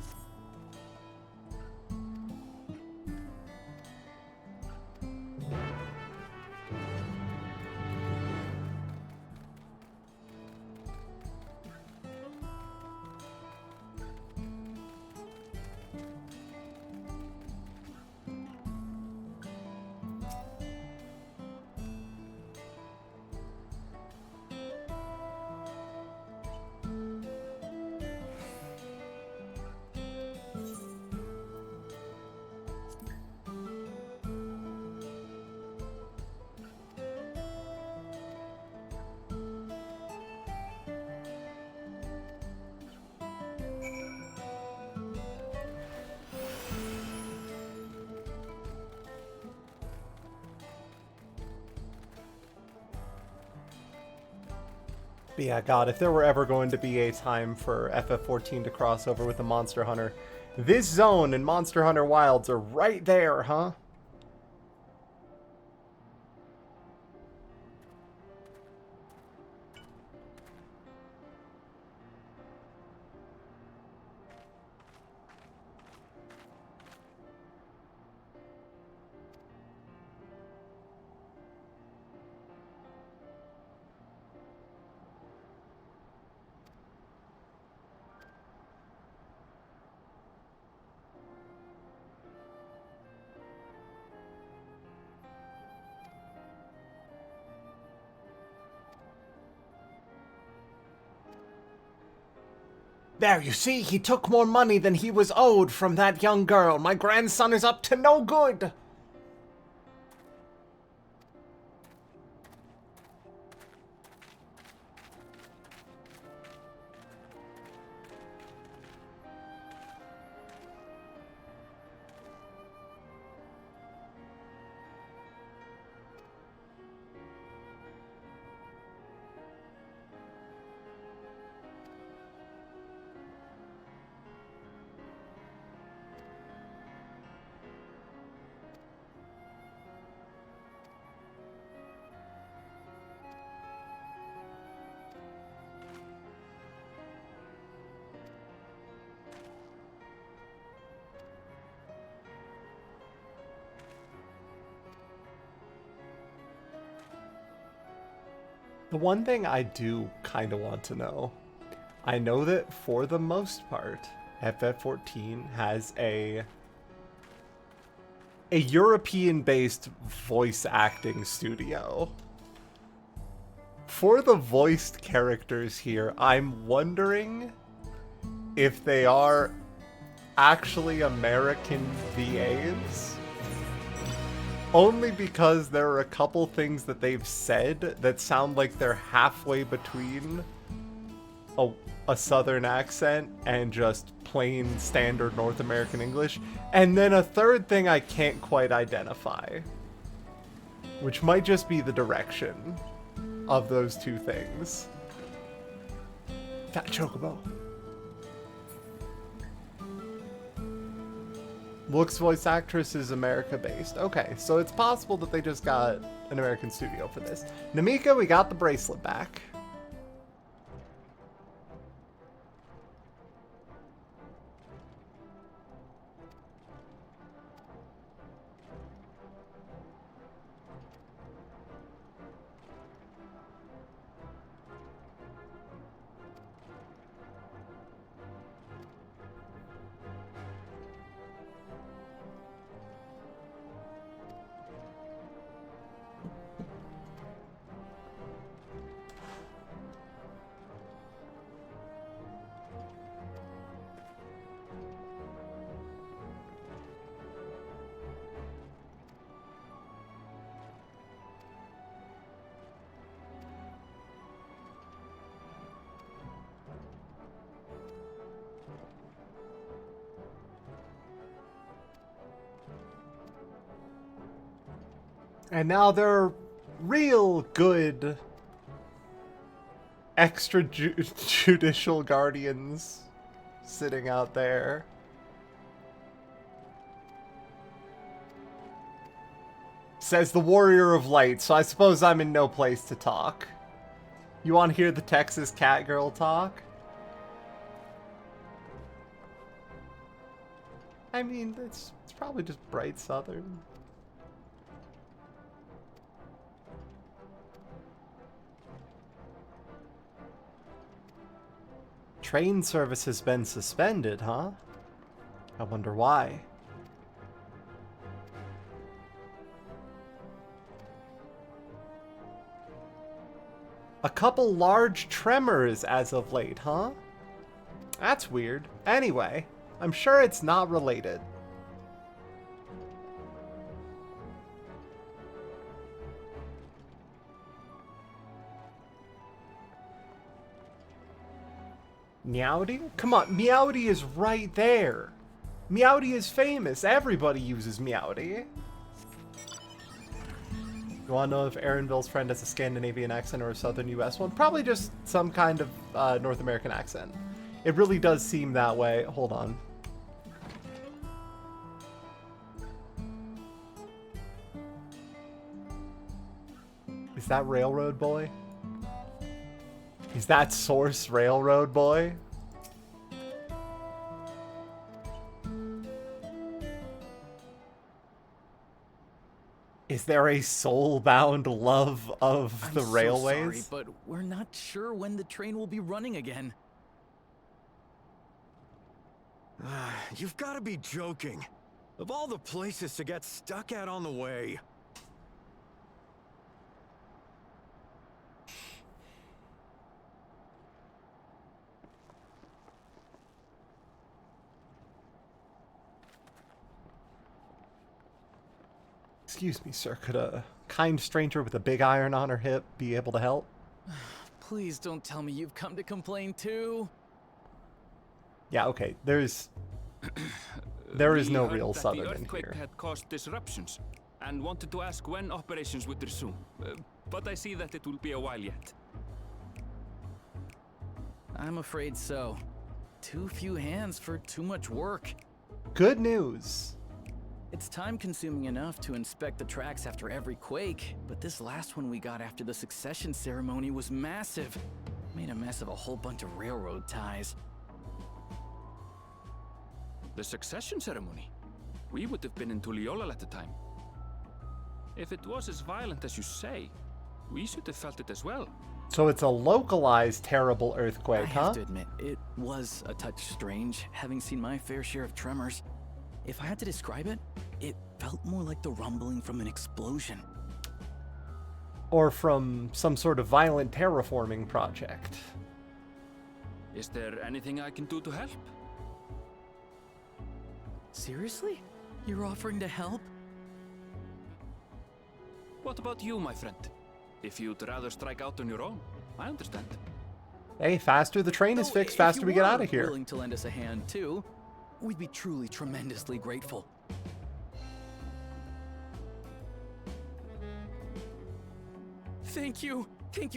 But yeah, God, if there were ever going to be a time for FF14 to cross over with the Monster Hunter, this zone and Monster Hunter Wilds are right there, huh? There, you see, he took more money than he was owed from that young girl. My grandson is up to no good. The one thing I do kind of want to know, I know that for the most part, FF14 has a European-based voice acting studio. For the voiced characters here, I'm wondering if they are actually American VAs. Only because there are a couple things that they've said that sound like they're halfway between a southern accent and just plain standard North American English. And then a third thing I can't quite identify, which might just be the direction of those two things. Fat Chocobo. Looks voice actress is America-based. Okay, so it's possible that they just got an American studio for this. Namika, we got the bracelet back. And now there are real good extrajudicial guardians sitting out there. Says the Warrior of Light, so I suppose I'm in no place to talk. You want to hear the Texas cat girl talk? I mean, it's probably just bright southern. Train service has been suspended, huh? I wonder why. A couple large tremors as of late, huh? That's weird. Anyway, I'm sure it's not related. Meowdy? Come on, Meowdy is right there. Meowdy is famous. Everybody uses Meowdy. You want to know if Aaronville's friend has a Scandinavian accent or a southern US one? Probably just some kind of North American accent. It really does seem that way. Hold on. Is that Railroad Boy? Is that Source Railroad Boy? Is there a soul-bound love of the railways? I'm so sorry, but we're not sure when the train will be running again. You've got to be joking. Of all the places to get stuck at on the way. Excuse me, sir. Could a kind stranger with a big iron on her hip be able to help? Please don't tell me you've come to complain too. Yeah, okay. There is no We real heard that southern the in earthquake here. had caused disruptions and wanted to ask when operations would resume. But I see that it will be a while yet. I'm afraid so. Too few hands for too much work. Good news. It's time-consuming enough to inspect the tracks after every quake, but this last one we got after the succession ceremony was massive. Made a mess of a whole bunch of railroad ties. The succession ceremony? We would have been in Tuliolal at the time. If it was as violent as you say, we should have felt it as well. So it's a localized terrible earthquake, I huh? have to admit, it was a touch strange, having seen my fair share of tremors. If I had to describe it, it felt more like the rumbling from an explosion. Or from some sort of violent terraforming project. Is there anything I can do to help? Seriously? You're offering to help? What about you, my friend? If you'd rather strike out on your own, I understand. Hey, faster the train is fixed, faster we get out of here. Willing to lend us a hand too, we'd be truly tremendously grateful. Thank you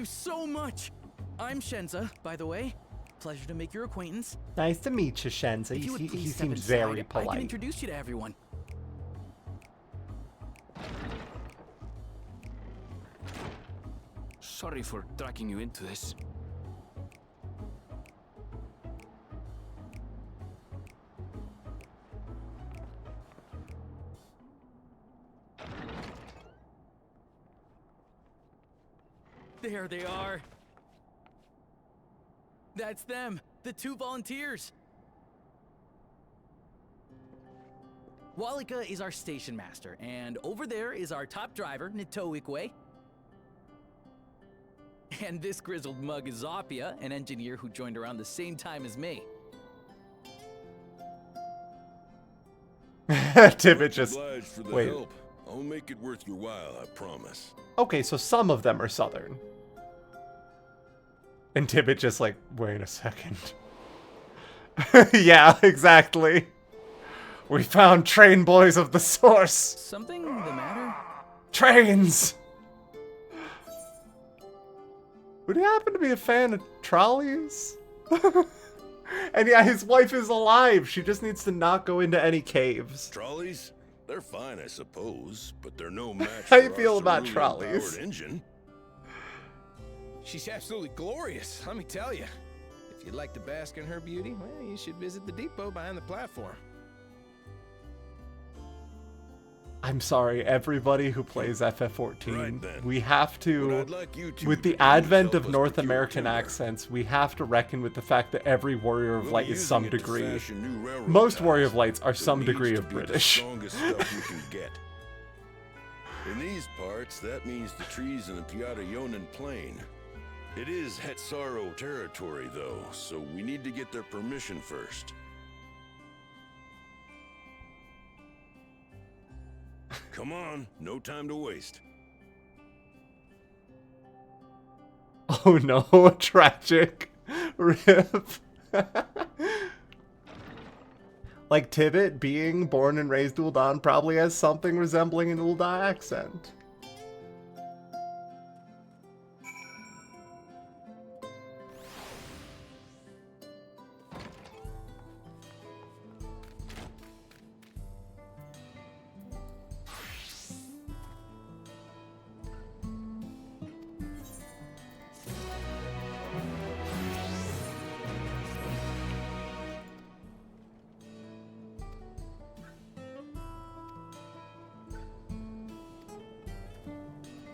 so much. I'm Shenza, by the way. Pleasure to make your acquaintance. Nice to meet you, Shenza. If you would He please step seems inside, very I can polite. introduce you to everyone. Sorry for dragging you into this. There they are. That's them, the 2 volunteers. Walika is our station master, and over there is our top driver, Nitoikwe. And this grizzled mug is Zapia, an engineer who joined around the same time as me. Tibbet just... Obliged for the Wait. help. I'll make it worth your while, I promise. Okay, so some of them are Southern. And Tibbet just like, wait a second. Yeah, exactly. We found train boys of the source. Something the matter? Trains! Would he happen to be a fan of trolleys? And yeah, his wife is alive. She just needs to not go into any caves. Trolleys? They're fine, I suppose, but they're no match How for you our feel about cerulean-powered trolleys? engine. She's absolutely glorious, let me tell you. If you'd like to bask in her beauty, well, you should visit the depot behind the platform. I'm sorry, everybody who plays FF14, Right then. we have What to, I'd like you two with to the do is advent help of us North procure American timber. accents, we have to reckon with the fact that every Warrior of We'll Light be is some using it to degree. fashion new railroad Most ties. Warrior of Lights are It some needs degree to of be the British. strongest stuff you can get. In these parts, that means the trees in the Piata-Yonan Plain. It is Hetsaro territory, though, so we need to get their permission first. Come on, no time to waste. Oh no, tragic. Rip. Like Tibbet, being born and raised Ul'dan, probably has something resembling an Ul'dan accent.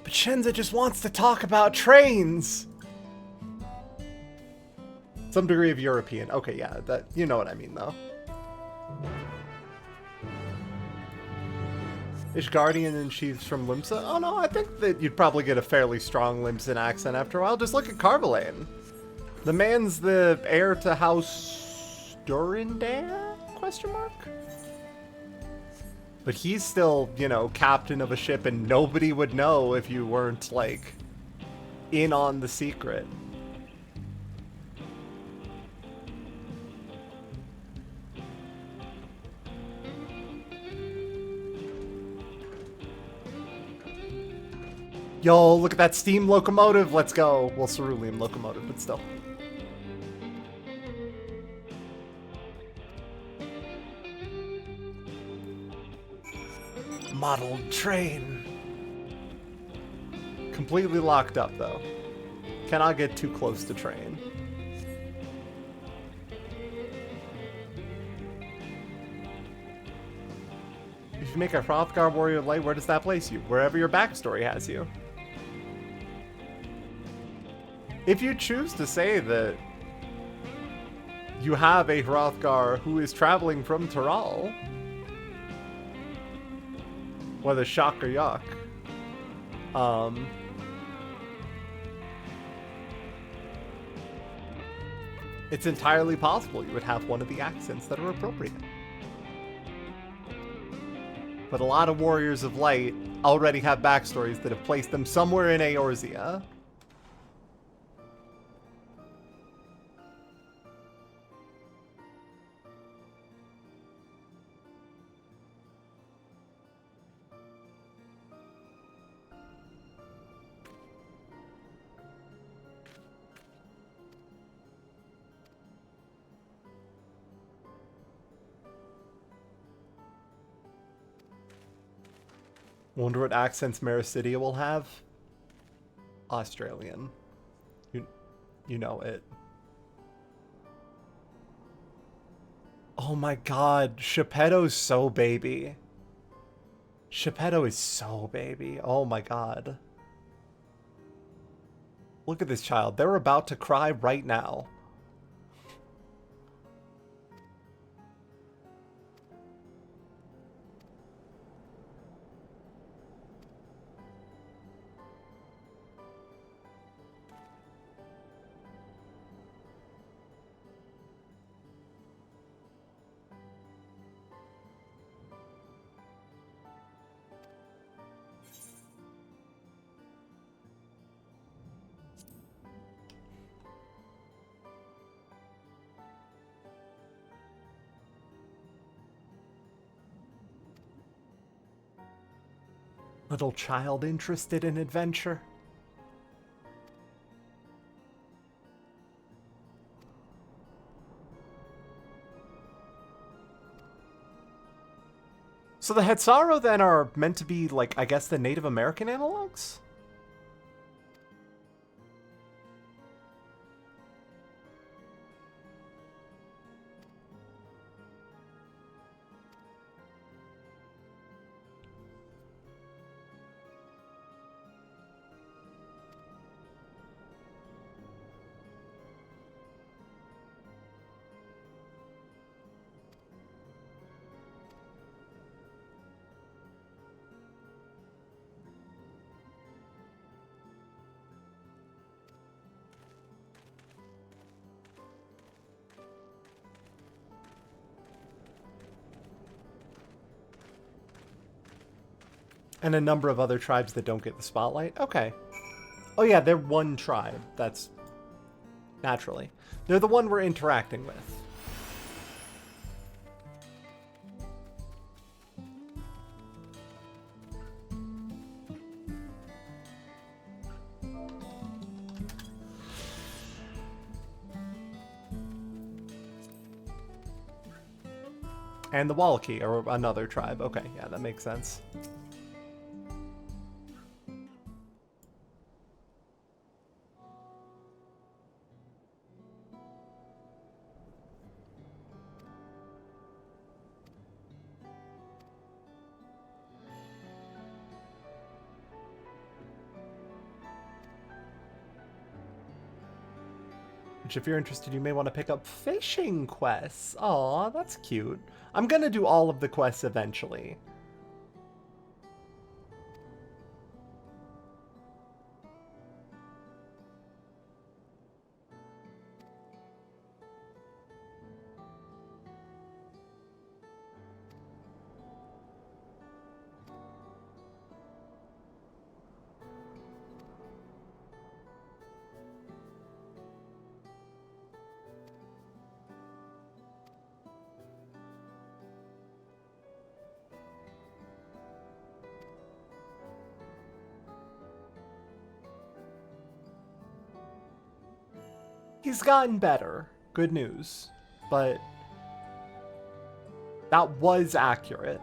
But Shenza just wants to talk about trains! Some degree of European. Okay, yeah, that you know what I mean, though. Ishgardian and she's from Limsa? Oh no, I think that you'd probably get a fairly strong Limsan accent after a while. Just look at Carvalane. The man's the heir to House Durindare? Question mark? But he's still, you know, captain of a ship, and nobody would know if you weren't, like, in on the secret. Yo, look at that steam locomotive. Let's go. Well, cerulean locomotive, but still. Modeled train. Completely locked up, though. Cannot get too close to train. If you make a Hrothgar Warrior of Light, where does that place you? Wherever your backstory has you. If you choose to say that you have a Hrothgar who is traveling from Tyrol, whether shock or yuck, it's entirely possible you would have one of the accents that are appropriate. But a lot of Warriors of Light already have backstories that have placed them somewhere in Eorzea. Wonder what accents Maricidia will have. Australian. You know it. Oh my god, Geppetto's so baby. Geppetto is so baby. Oh my god. Look at this child. They're about to cry right now. Little child interested in adventure. So the Hetzaru then are meant to be, like, I guess the Native American analogs? And a number of other tribes that don't get the spotlight? Okay. Oh yeah, they're one tribe. That's... naturally. They're the one we're interacting with. And the Wallachie are another tribe. Okay, yeah, that makes sense. Which, if you're interested, you may want to pick up fishing quests. Aw, that's cute. I'm gonna do all of the quests eventually. He's gotten better. Good news. But that was accurate.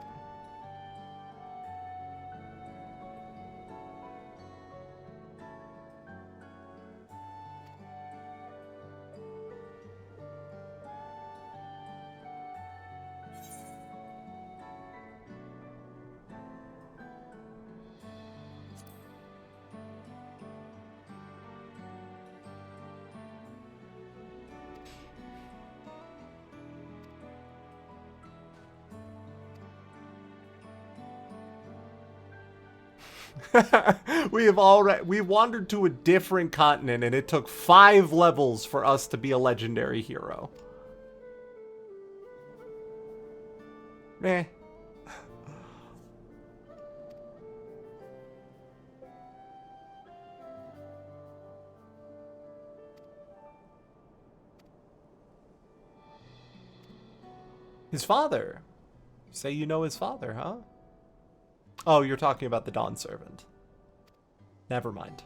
we wandered to a different continent and it took 5 levels for us to be a legendary hero. Meh. His father. Say you know his father, huh? Oh, you're talking about the Dawn Servant. Never mind.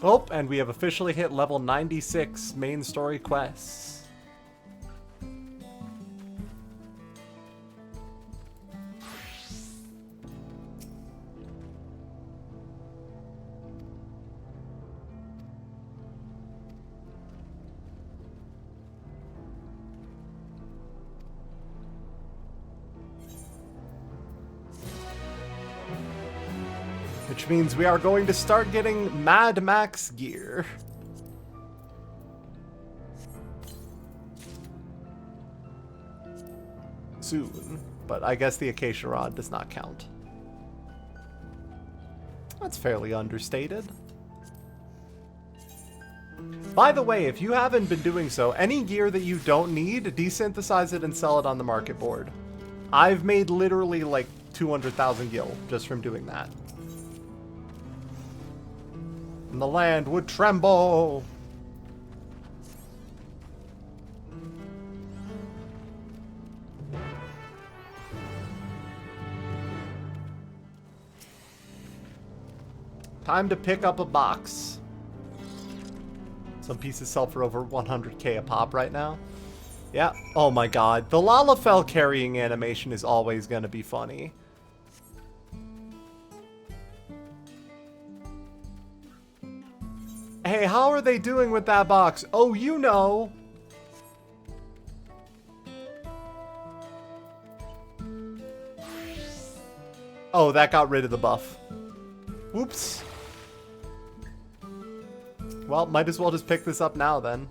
Oh, and we have officially hit level 96 main story quests. Which means we are going to start getting Mad Max gear. Soon, but I guess the Acacia Rod does not count. That's fairly understated. By the way, if you haven't been doing so, any gear that you don't need, desynthesize it and sell it on the market board. I've made literally like 200,000 gil just from doing that. And the land would tremble. Time to pick up a box. Some pieces sell for over 100k a pop right now. Yeah. Oh my god. The Lalafell carrying animation is always going to be funny. Hey, how are they doing with that box? Oh, you know. Oh, that got rid of the buff. Whoops. Well, might as well just pick this up now then.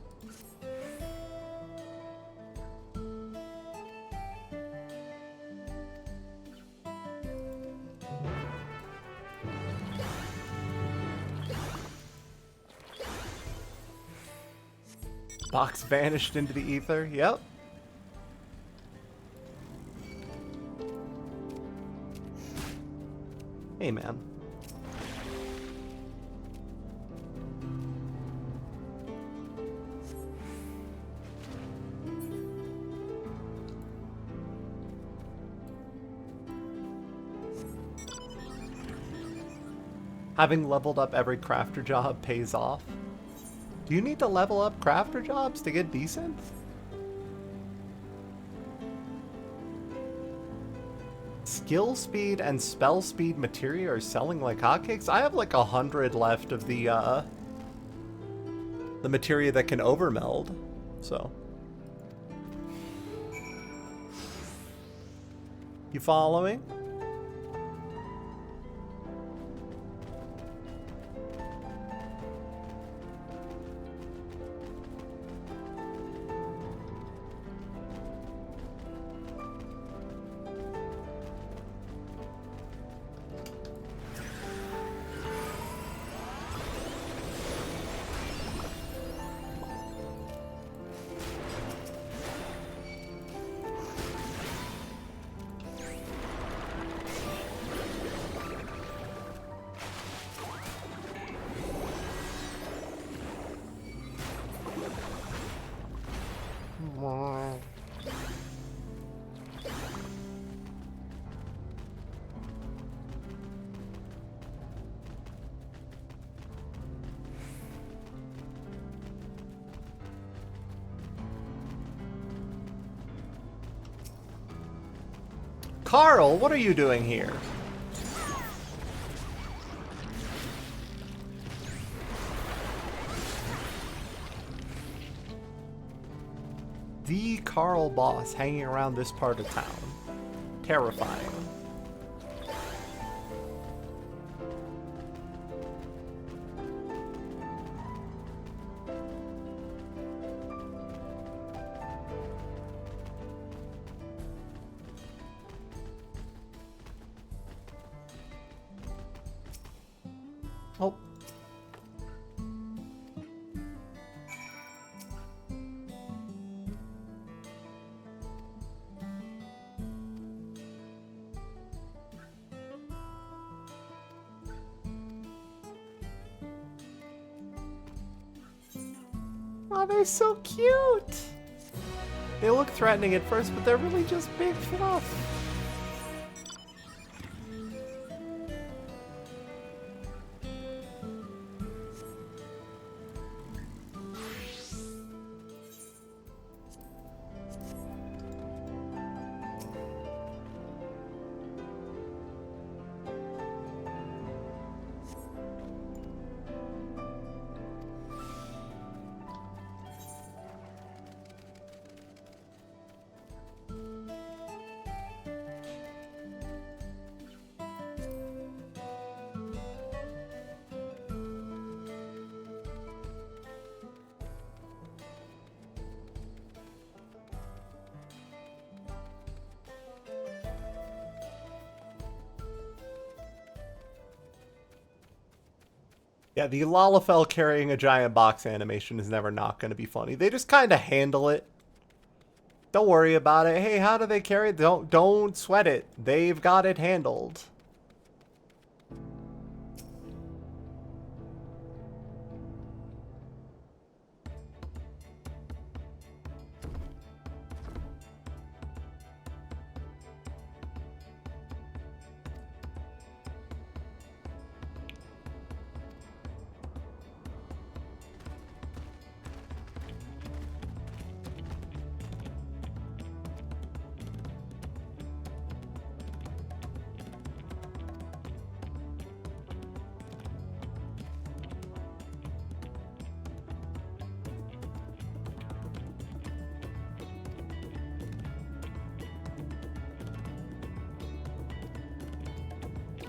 Box vanished into the ether. Yep. Hey, man. Having leveled up every crafter job pays off. Do you need to level up crafter jobs to get decent? Skill speed and spell speed materia are selling like hotcakes. I have like 100 left of the materia that can overmeld, so. You following? Carl, what are you doing here? The Carl boss hanging around this part of town. Terrifying. Oh. Oh, they're so cute. They look threatening at first, but they're really just big fluff. Yeah, the Lalafell carrying a giant box animation is never not going to be funny. They just kind of handle it. Don't worry about it. Hey, how do they carry it? Don't sweat it. They've got it handled.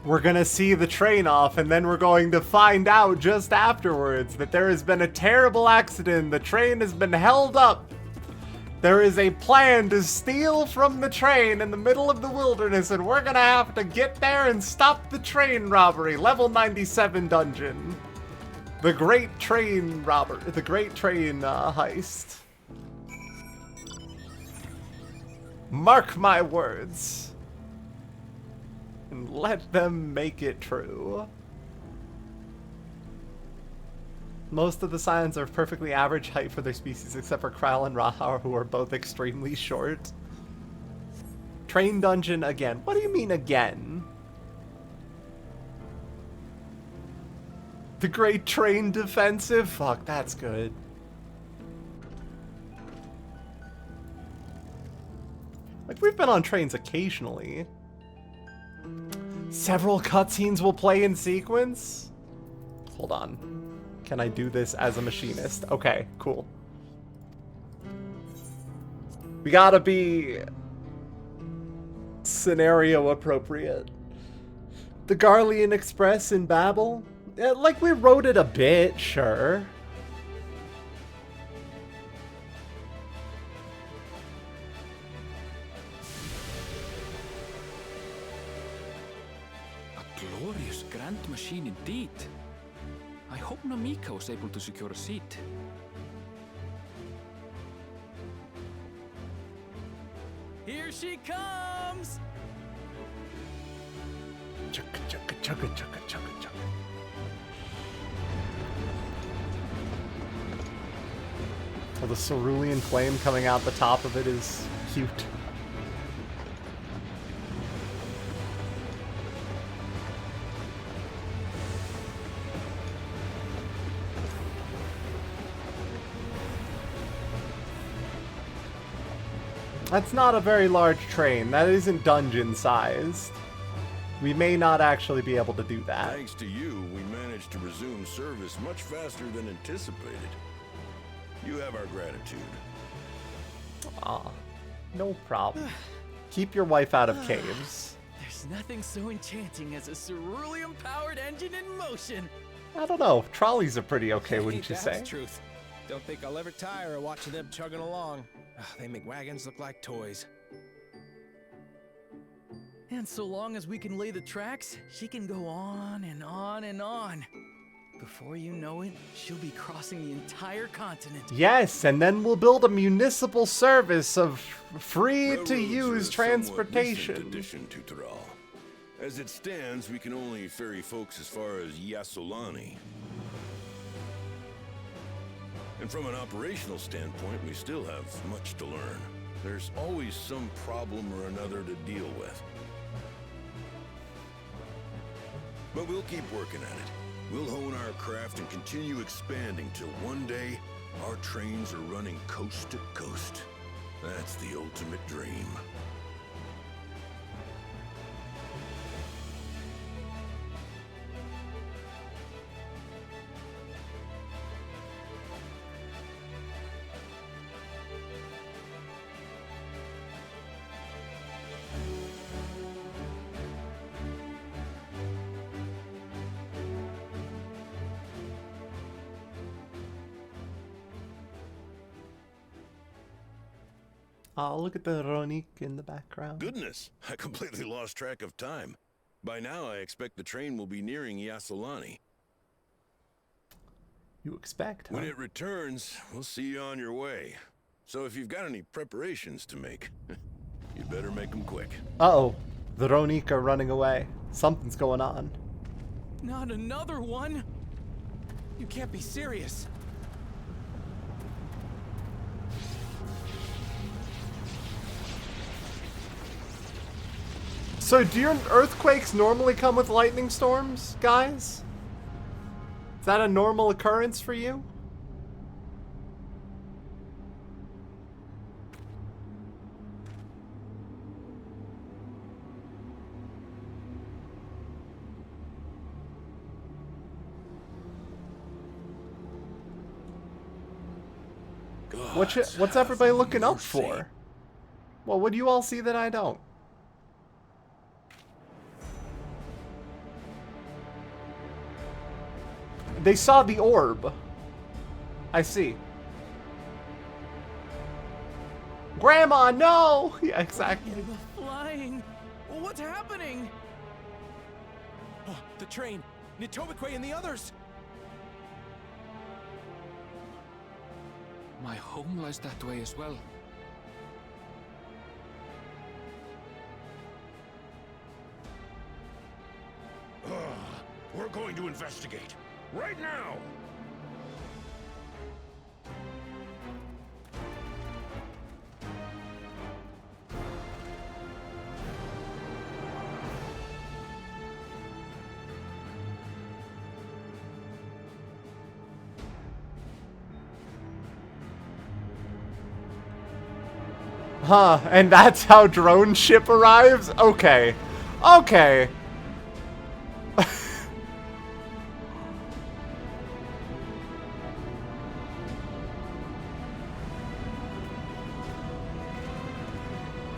We're gonna see the train off, and then we're going to find out just afterwards that there has been a terrible accident. The train has been held up. There is a plan to steal from the train in the middle of the wilderness, and we're gonna have to get there and stop the train robbery. Level 97 dungeon. The Great Train Robbery. The Great Train Heist. Mark my words. And let them make it true. Most of the Scions are perfectly average height for their species, except for Kral and Rahar, who are both extremely short. Train dungeon again. What do you mean again? The Great Train Defensive? Fuck, that's good. Like, we've been on trains occasionally. Several cutscenes will play in sequence? Hold on. Can I do this as a machinist? Okay, cool. We gotta be scenario appropriate. The Garlean Express in Babel? Like, we wrote it a bit, sure. Glorious grand machine indeed. I hope Namika was able to secure a seat. Here she comes! Chugga, chugga, chugga, chugga, chugga, chugga. Oh, the cerulean flame coming out the top of it is cute. That's not a very large train. That isn't dungeon-sized. We may not actually be able to do that. Thanks to you, we managed to resume service much faster than anticipated. You have our gratitude. Aw, no problem. Keep your wife out of caves. There's nothing so enchanting as a cerulean-powered engine in motion. I don't know. Trolleys are pretty okay, wouldn't you Ain't say? that the truth? Don't think I'll ever tire of watching them chugging along. They make wagons look like toys. And so long as we can lay the tracks, she can go on and on and on. Before you know it, she'll be crossing the entire continent. Yes, and then we'll build a municipal service of Railroads free-to-use are a somewhat transportation. recent addition to Thrall. As it stands, we can only ferry folks as far as Yassolani. And from an operational standpoint, we still have much to learn. There's always some problem or another to deal with. But we'll keep working at it. We'll hone our craft and continue expanding till one day, our trains are running coast to coast. That's the ultimate dream. Oh, look at the Ronik in the background. Goodness, I completely lost track of time. By now, I expect the train will be nearing Yassolani. You expect, huh? When it returns, we'll see you on your way. So if you've got any preparations to make, you better make them quick. Uh-oh. Veronica running away. Something's going on. Not another one! You can't be serious. So do your earthquakes normally come with lightning storms, guys? Is that a normal occurrence for you? What's everybody looking up for? Well, what do you all see that I don't? They saw the orb. I see. Grandma, no! Yeah, exactly. Flying! What's happening? Oh, the train. Nitobekwe and the others. My home lies that way as well. We're going to investigate. Right now! Huh, and that's how drone ship arrives? Okay. Okay.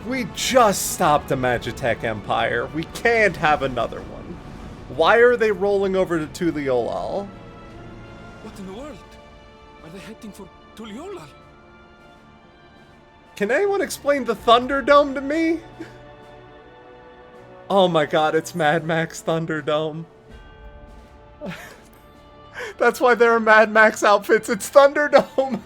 We just stopped a Magitech Empire. We can't have another one. Why are they rolling over to Tuliolal? What in the world? Are they heading for Tuliolal? Can anyone explain the Thunderdome to me? Oh my god, it's Mad Max Thunderdome. That's why there are Mad Max outfits. It's Thunderdome.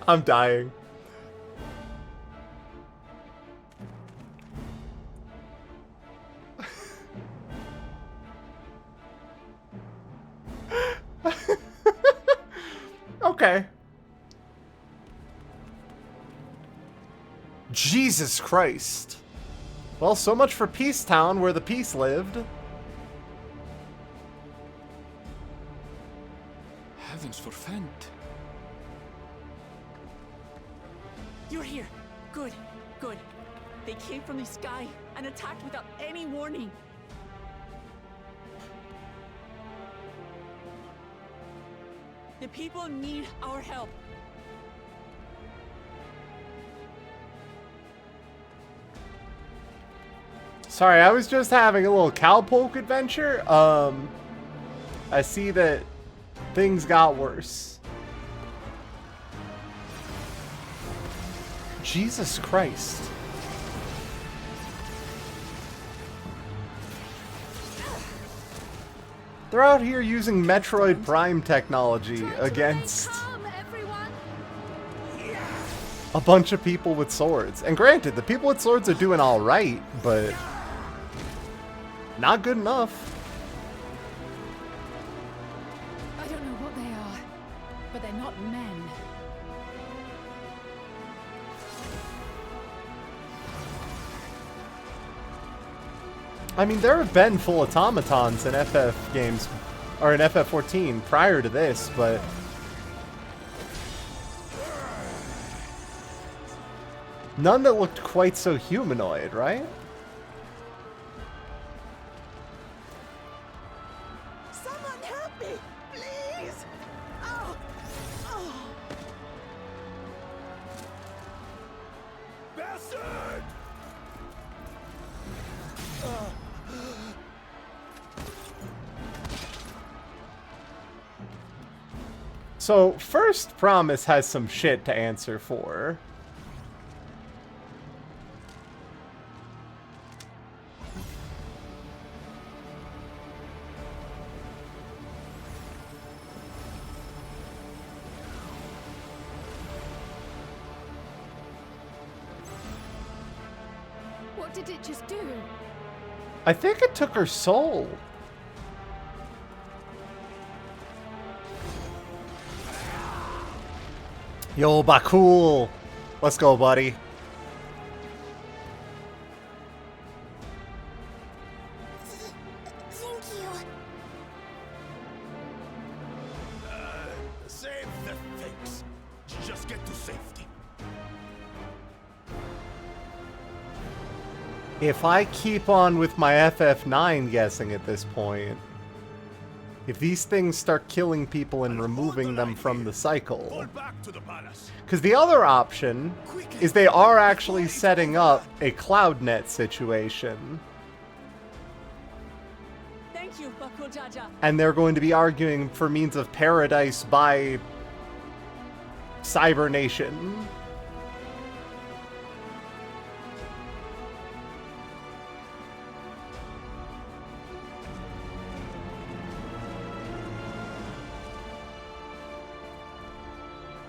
I'm dying. Okay. Jesus Christ. Well, so much for Peace Town, where the peace lived. Heavens forfend. You're here. Good, good. They came from the sky and attacked without any warning. The people need our help. Sorry, I was just having a little cowpoke adventure. I see that things got worse. Jesus Christ. They're out here using Metroid Prime technology against a bunch of people with swords. And granted, the people with swords are doing all right, but not good enough. I don't know what they are, but they're not men. I mean, there have been full automatons in FF games, or in FF14 prior to this, but none that looked quite so humanoid, right? Someone help me, please! Oh, oh. Bastard! So, First Promise has some shit to answer for. What did it just do? I think it took her soul. Yo, Bakul. Let's go, buddy. Thank you. Save the thanks. Just get to safety. If I keep on with my FF9 guessing at this point, if these things start killing people and removing them from the cycle, because the other option is they are actually setting up a CloudNet situation, Thank you, Bakul Jaja. and they're going to be arguing for means of paradise by Cyber Nation.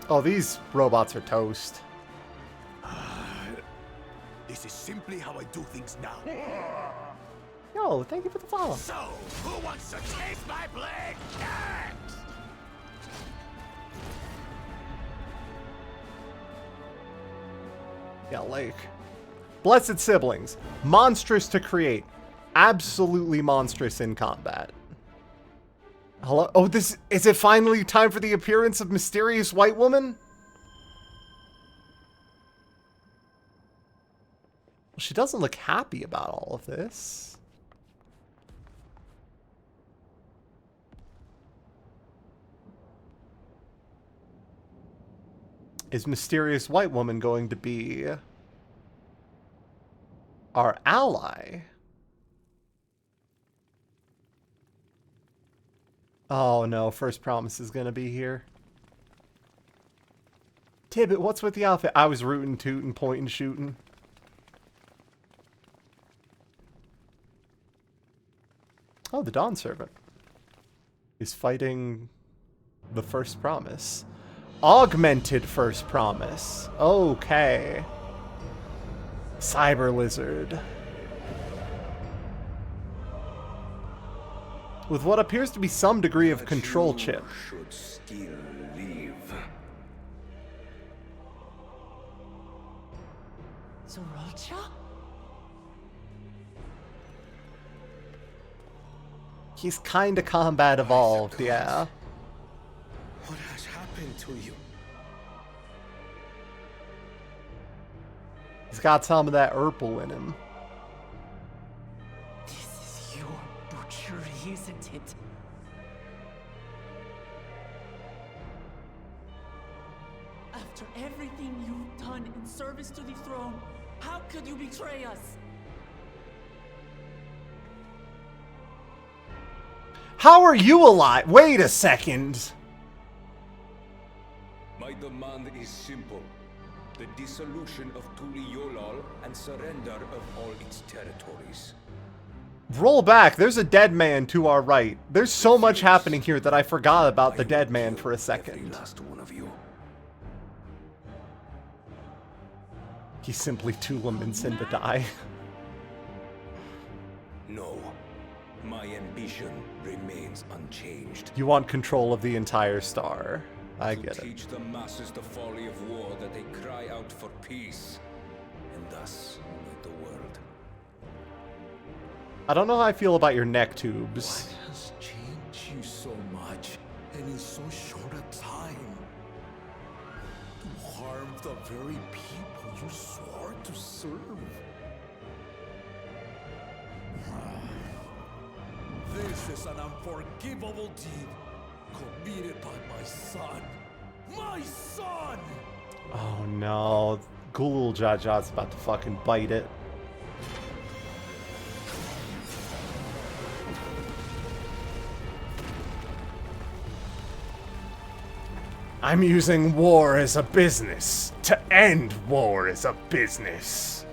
Oh, these robots are toast. This is simply how I do things now. Yo, thank you for the follow. So, who wants to taste my blade next? Yeah, like... Blessed Siblings. Monstrous to create. Absolutely monstrous in combat. Hello? Oh, this... Is it finally time for the appearance of Mysterious White Woman? Well, she doesn't look happy about all of this. Is Mysterious White Woman going to be our ally? Oh no, First Promise is gonna be here. Tibbet, what's with the outfit? I was rootin', tootin', pointin', shootin'. Oh, the Dawn Servant is fighting the First Promise. Augmented First Promise. Okay. Cyber Lizard. With what appears to be some degree of control chip. Should still live. Zorolcha? He's kinda combat evolved, yeah. What has happened to you? He's got some of that Urple in him. This is your butchery, isn't it? After everything you've done in service to the throne, how could you betray us? How are you alive? Wait a second. My demand is simple. The dissolution of Tuli Yolal and surrender of all its territories. Roll back. There's a dead man to our right. There's so much happening here that I forgot about the dead man for a second. Every last one of you. He's simply too laments to die. No. My ambition remains unchanged. You want control of the entire star. I get To it. teach the masses the folly of war, that they cry out for peace, and thus unite the world. I don't know how I feel about your neck tubes. What has changed you so much and in so short a time? To harm the very people you swore to serve. This is an unforgivable deed committed by my son. My son! Oh no. Ghoul Jaja's about to fucking bite it. I'm using war as a business to end war as a business.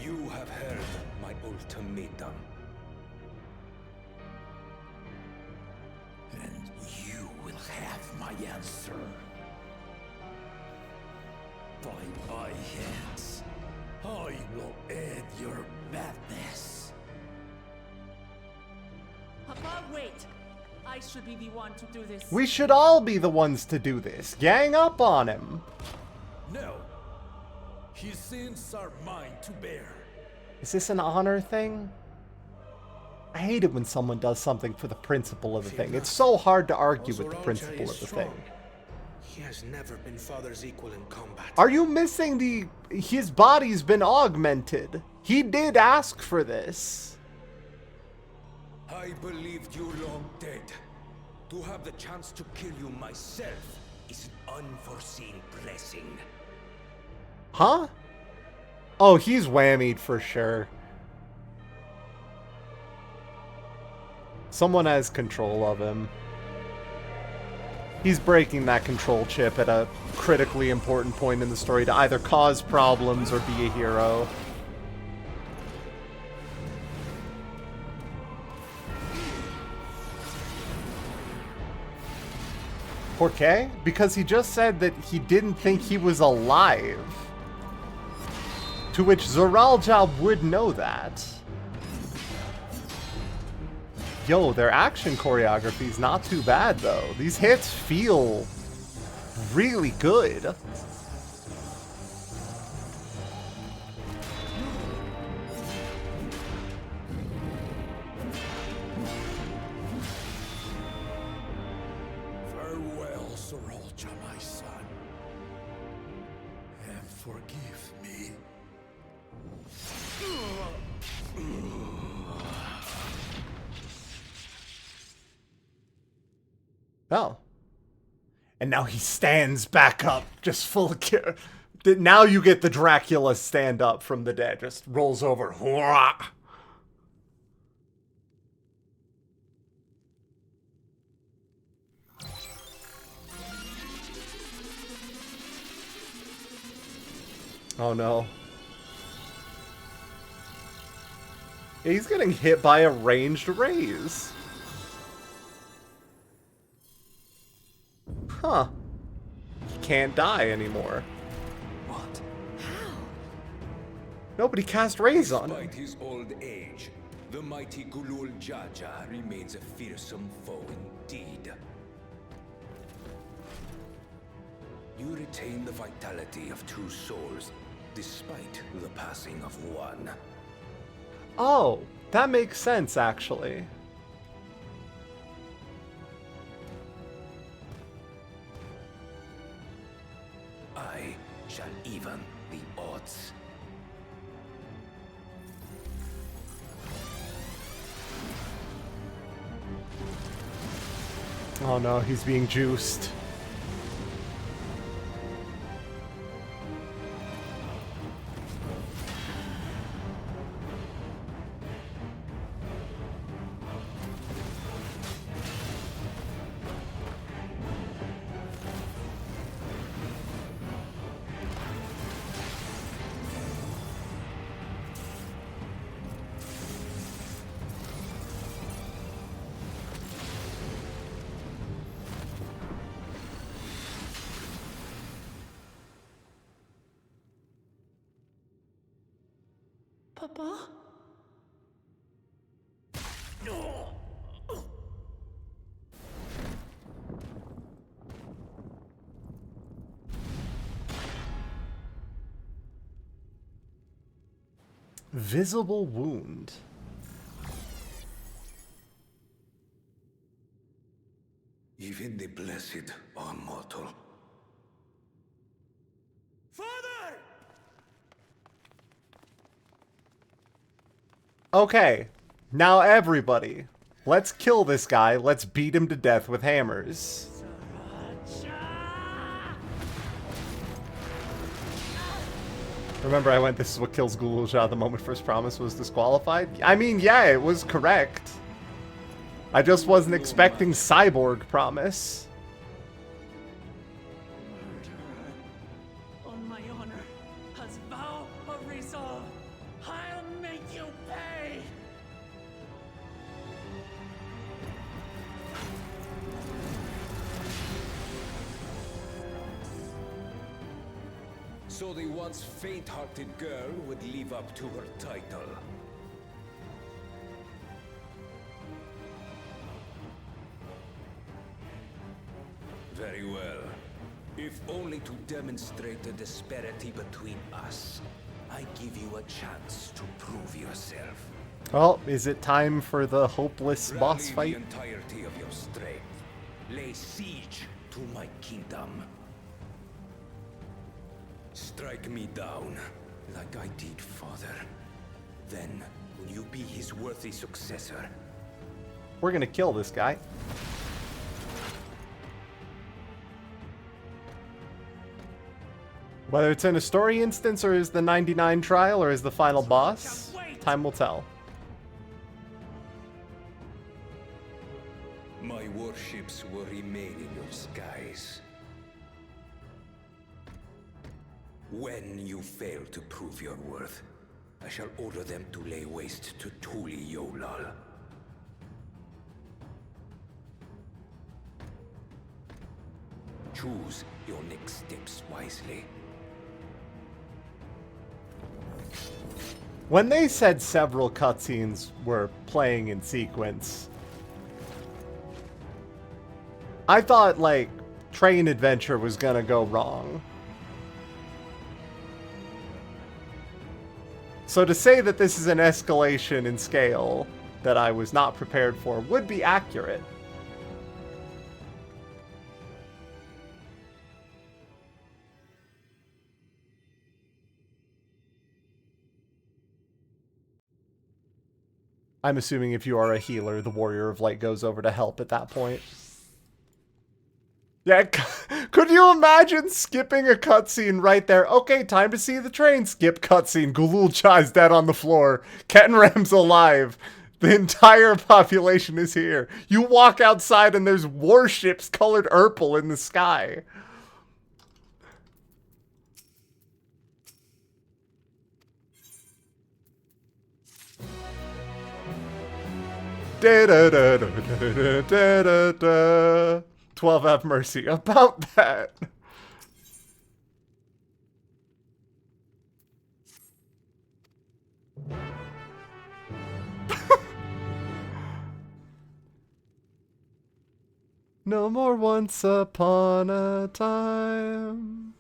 You have heard my ultimatum. And you will have my answer. By my hands. I will end your madness. Papa, wait. I should be the one to do this. We should all be the ones to do this. Gang up on him. No. His sins are mine to bear. Is this an honor thing? I hate it when someone does something for the principle of the thing. It's so hard to argue with the principle of the thing. He has never been Father's equal in combat. Are you missing his body's been augmented? He did ask for this. I believed you long dead. To have the chance to kill you myself is an unforeseen blessing. Huh? Oh, he's whammied for sure. Someone has control of him. He's breaking that control chip at a critically important point in the story to either cause problems or be a hero. ¿Por qué? Because he just said that he didn't think he was alive. To which Zoralja would know that. Yo, their action choreography's not too bad, though. These hits feel really good. Farewell, Zoralja, my son. And forgive me. Oh. And now he stands back up, just full of care. Now you get the Dracula stand up from the dead. Just rolls over. Oh no. He's getting hit by a ranged raise. Huh. He can't die anymore. What? How? Nobody cast raise on him. Despite his old age, the mighty Gulul Jaja remains a fearsome foe indeed. You retain the vitality of two souls, despite the passing of one. Oh, that makes sense, actually. I shall even the odds. Oh no, he's being juiced. Papa? Visible wound. Even the blessed are mortal. Father! Okay, now everybody, let's kill this guy. Let's beat him to death with hammers. Remember I went, this is what kills Gululja the moment First Promise was disqualified? I mean, yeah, it was correct. I just wasn't expecting Cyborg Promise. On my honor, as vow of resolve, I'll make you pay! So the once faint-hearted girl would live up to her title. Very well. If only to demonstrate the disparity between us, I give you a chance to prove yourself. Well, is it time for the hopeless boss Rally fight? the entirety of your strength. Lay siege to my kingdom. Strike me down, like I did father. Then, will you be his worthy successor? We're gonna kill this guy. Whether it's in a story instance or is the 99 trial or is the final boss, time will tell. My warships will remain in your skies. When you fail to prove your worth, I shall order them to lay waste to Tuli Yolal. Choose your next steps wisely. When they said several cutscenes were playing in sequence, I thought, like, train adventure was gonna go wrong. So to say that this is an escalation in scale that I was not prepared for would be accurate. I'm assuming if you are a healer, the Warrior of Light goes over to help at that point. Yeah, could you imagine skipping a cutscene right there? Okay, time to see the train. Skip cutscene. Gulul Chai's dead on the floor. Ketenram's alive. The entire population is here. You walk outside and there's warships colored purple in the sky. Da da da da da da da da. 12 have mercy about that. No more once upon a time.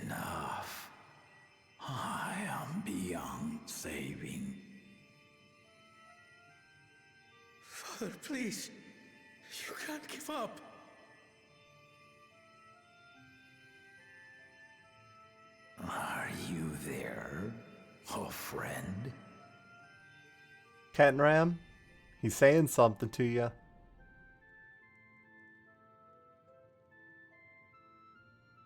Enough. I am beyond saving. Father, please. You can't give up. Are you there, oh friend? Ketenram, he's saying something to you.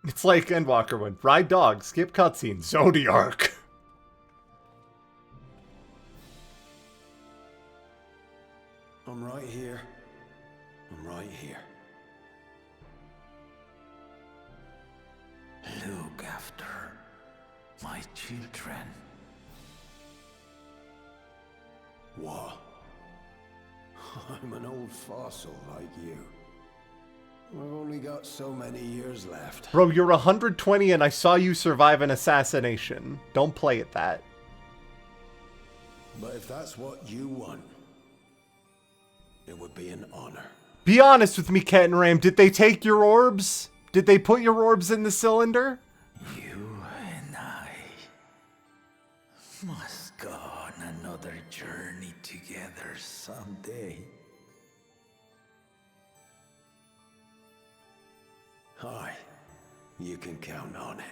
It's like Endwalker went, ride dog, skip cutscene, Zodiark. I'm right here. I'm right here. Look after my children. What? I'm an old fossil like you. I've only got so many years left. Bro, you're 120 and I saw you survive an assassination. Don't play at that. But if that's what you want, it would be an honor. Be honest with me, Ketenram. Did they take your orbs? Did they put your orbs in the cylinder? You and I must go on another journey together someday. Aye, you can count on it.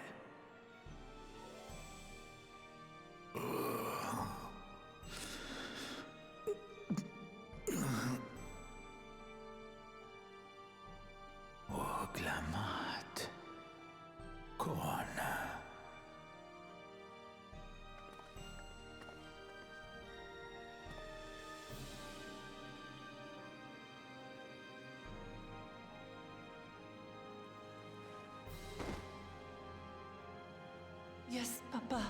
Oglamat. Kona. Yes, Papa.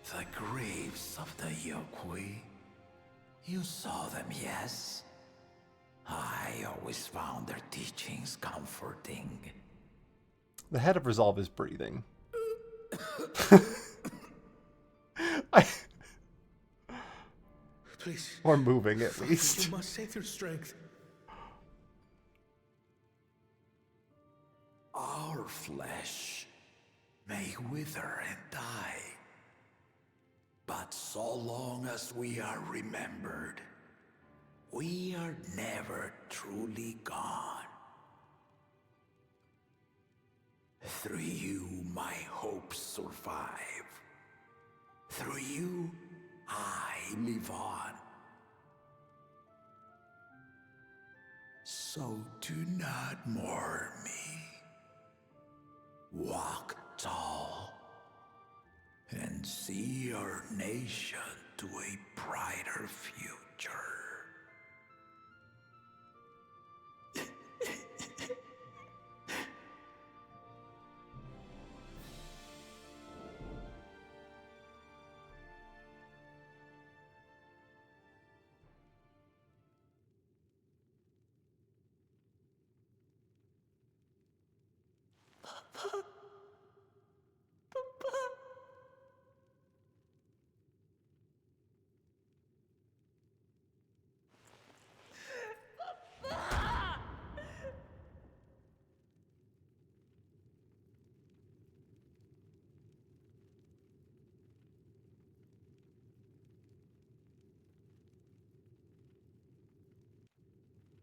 The graves of the Yokui. You saw them, yes? I always found their teachings comforting. The head of Resolve is breathing. Please. Or moving, at least. You must save your strength. Our flesh may wither and die, but so long as we are remembered, we are never truly gone. Through you, my hopes survive. Through you, I live on. So do not mourn me. Walk tall and see our nation to a brighter future.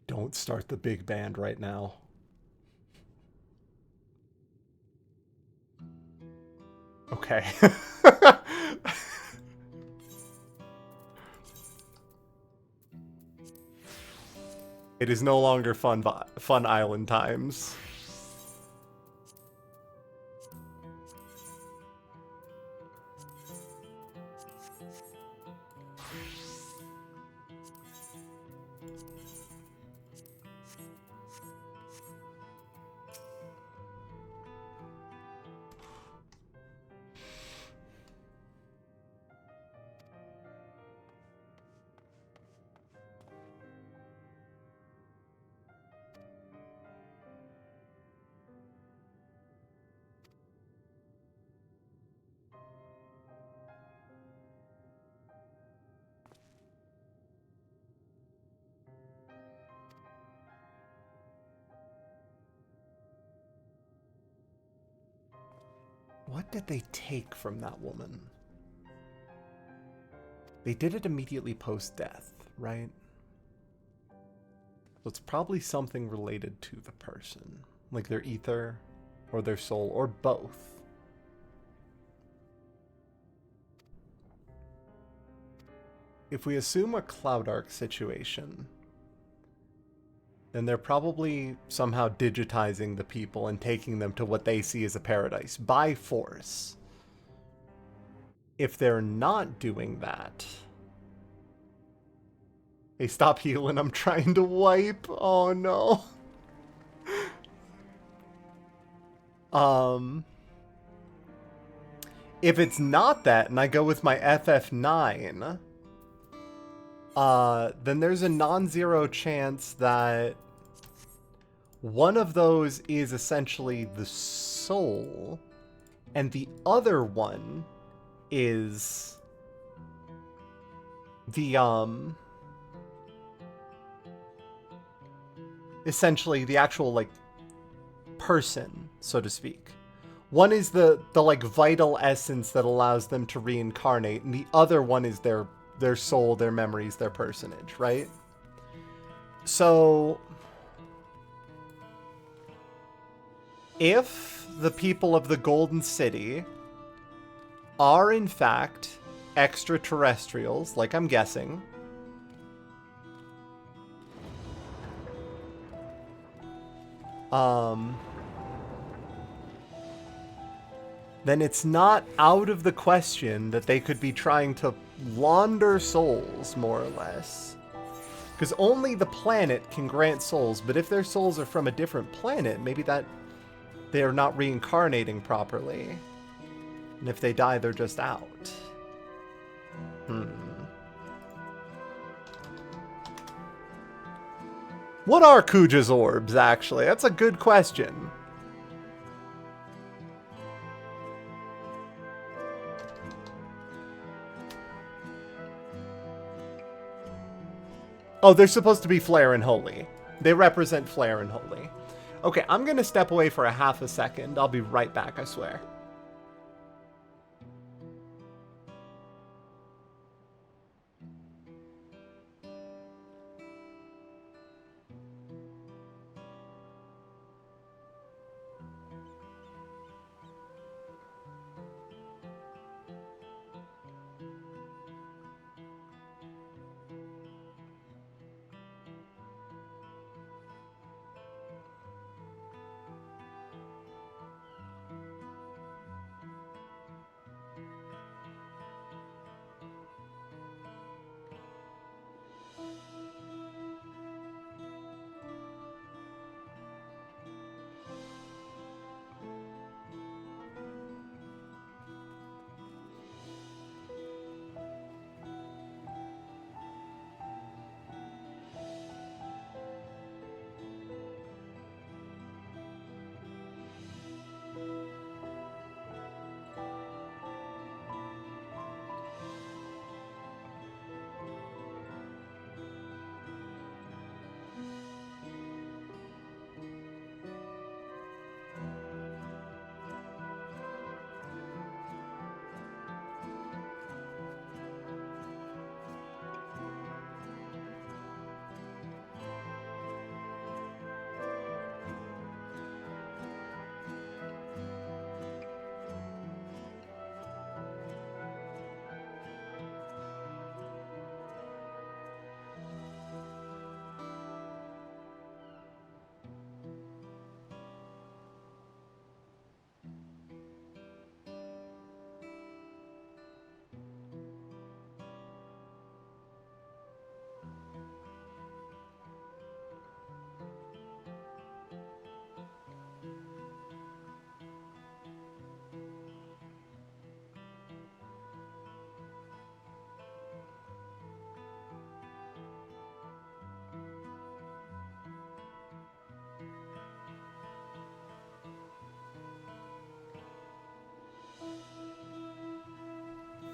Don't start the big band right now. Okay. It is no longer fun island times. What did they take from that woman? They did it immediately post-death, right? So it's probably something related to the person. Like their ether, or their soul, or both. If we assume a Cloud Arc situation, then they're probably somehow digitizing the people and taking them to what they see as a paradise by force. If they're not doing that... Hey, stop healing, I'm trying to wipe. Oh no. If it's not that, and I go with my FF9, then there's a non-zero chance that one of those is essentially the soul, and the other one is the, essentially the actual, like, person, so to speak. One is the like, vital essence that allows them to reincarnate, and the other one is their soul, their memories, their personage, right? So... if the people of the Golden City are in fact extraterrestrials, like I'm guessing, then it's not out of the question that they could be trying to launder souls, more or less. Because only the planet can grant souls, but if their souls are from a different planet, maybe that they are not reincarnating properly. And if they die, they're just out. What are Kuja's orbs, actually? That's a good question. Oh, they're supposed to be Flare and Holy. They represent Flare and Holy. Okay, I'm going to step away for a half a second. I'll be right back, I swear.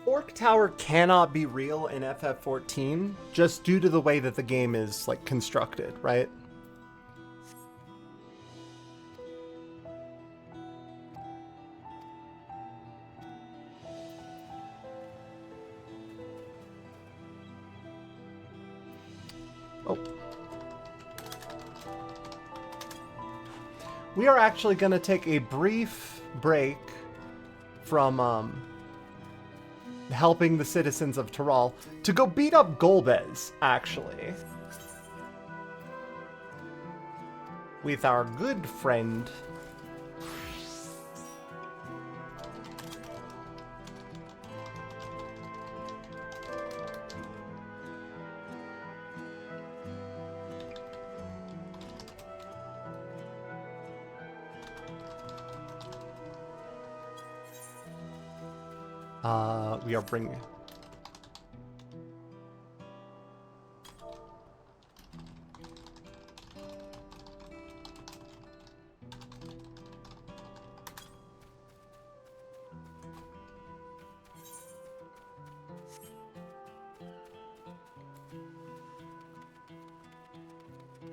Fork Tower cannot be real in FF14 just due to the way that the game is like constructed, right? Oh. We are actually going to take a brief break from helping the citizens of Tyrol to go beat up Golbez, actually. With our good friend... we are bringing...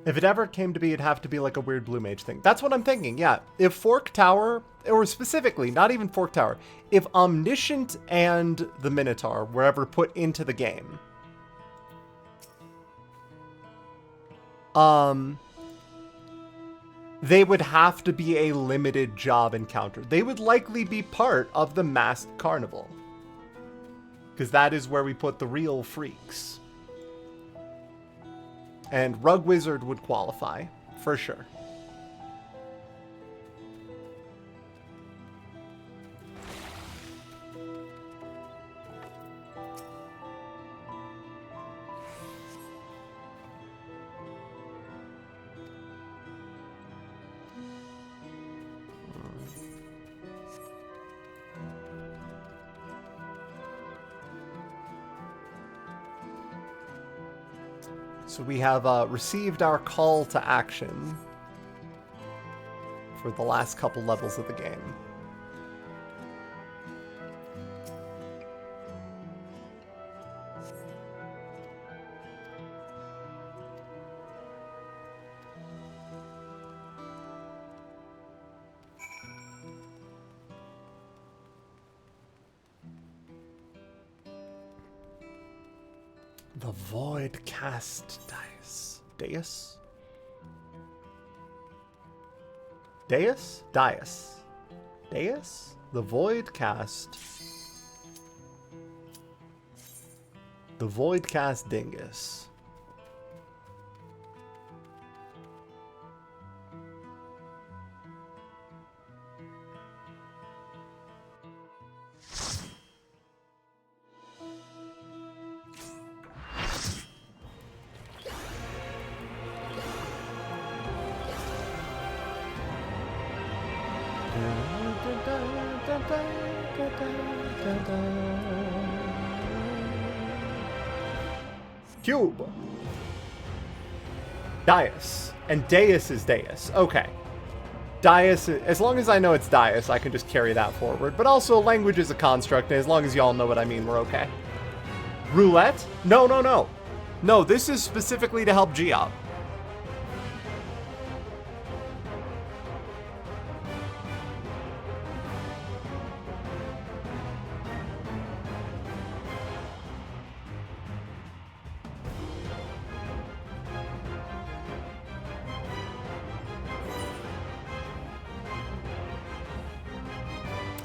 If it ever came to be, it'd have to be like a weird blue mage thing. That's what I'm thinking, yeah. If Fork Tower, or specifically, not even Fork Tower, if Omniscient and the Minotaur were ever put into the game, they would have to be a limited job encounter. They would likely be part of the Masked Carnival. Because that is where we put the real freaks. And Rug Wizard would qualify, for sure. So we have received our call to action for the last couple levels of the game. The Void Cast Dice. Deus? Deus? Dias. Deus? The Void Cast. The Void Cast Dingus. Cube. Dias. And Deus is Deus. Okay. Dias, as long as I know it's Dias, I can just carry that forward. But also, language is a construct, and as long as y'all know what I mean, we're okay. Roulette? No, no, no. No, this is specifically to help Geob.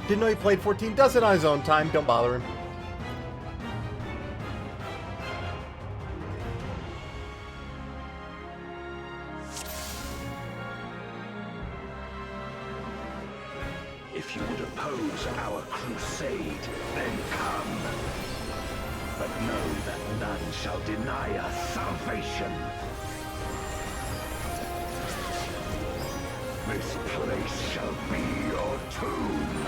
Didn't know he played 14. Does it on his own time. Don't bother him. If you would oppose our crusade, then come. But know that none shall deny us salvation. This place shall be your tomb.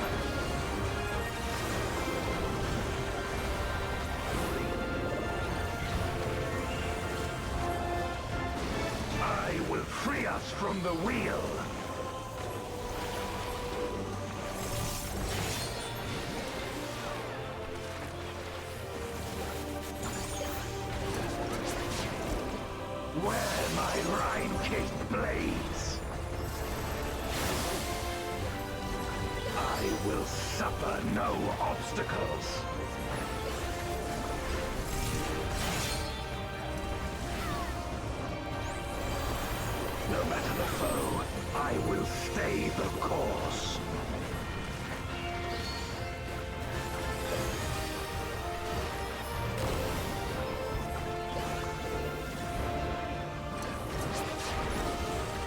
I will free us from the wheel. Where my rime-kissed blades, I will suffer no obstacles. No matter the foe, I will stay the course.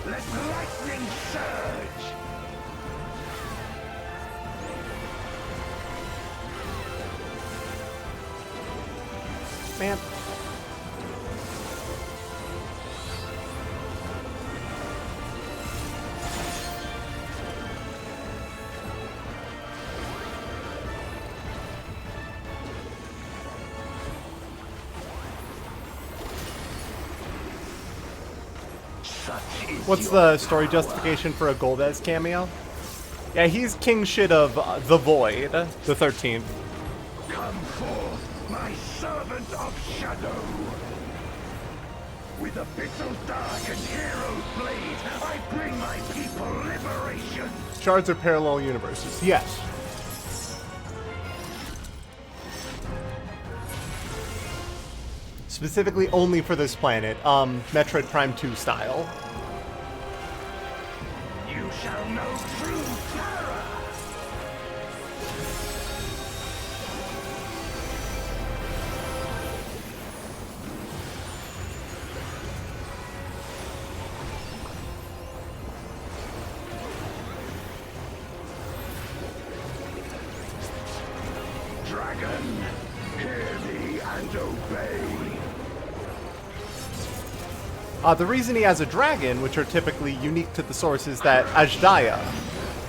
Let lightning surge! Man. What's the story justification for a Goldes cameo? Yeah, he's king shit of the Void, the 13th. Come forth, my servant of shadow. With abyssal dark and hero's blade, I bring my people liberation. Shards are parallel universes. Yes. Specifically only for this planet, Metroid Prime 2 style. You shall know true terror. Dragon, hear me and obey. The reason he has a dragon, which are typically unique to the source, is that Ajdaya,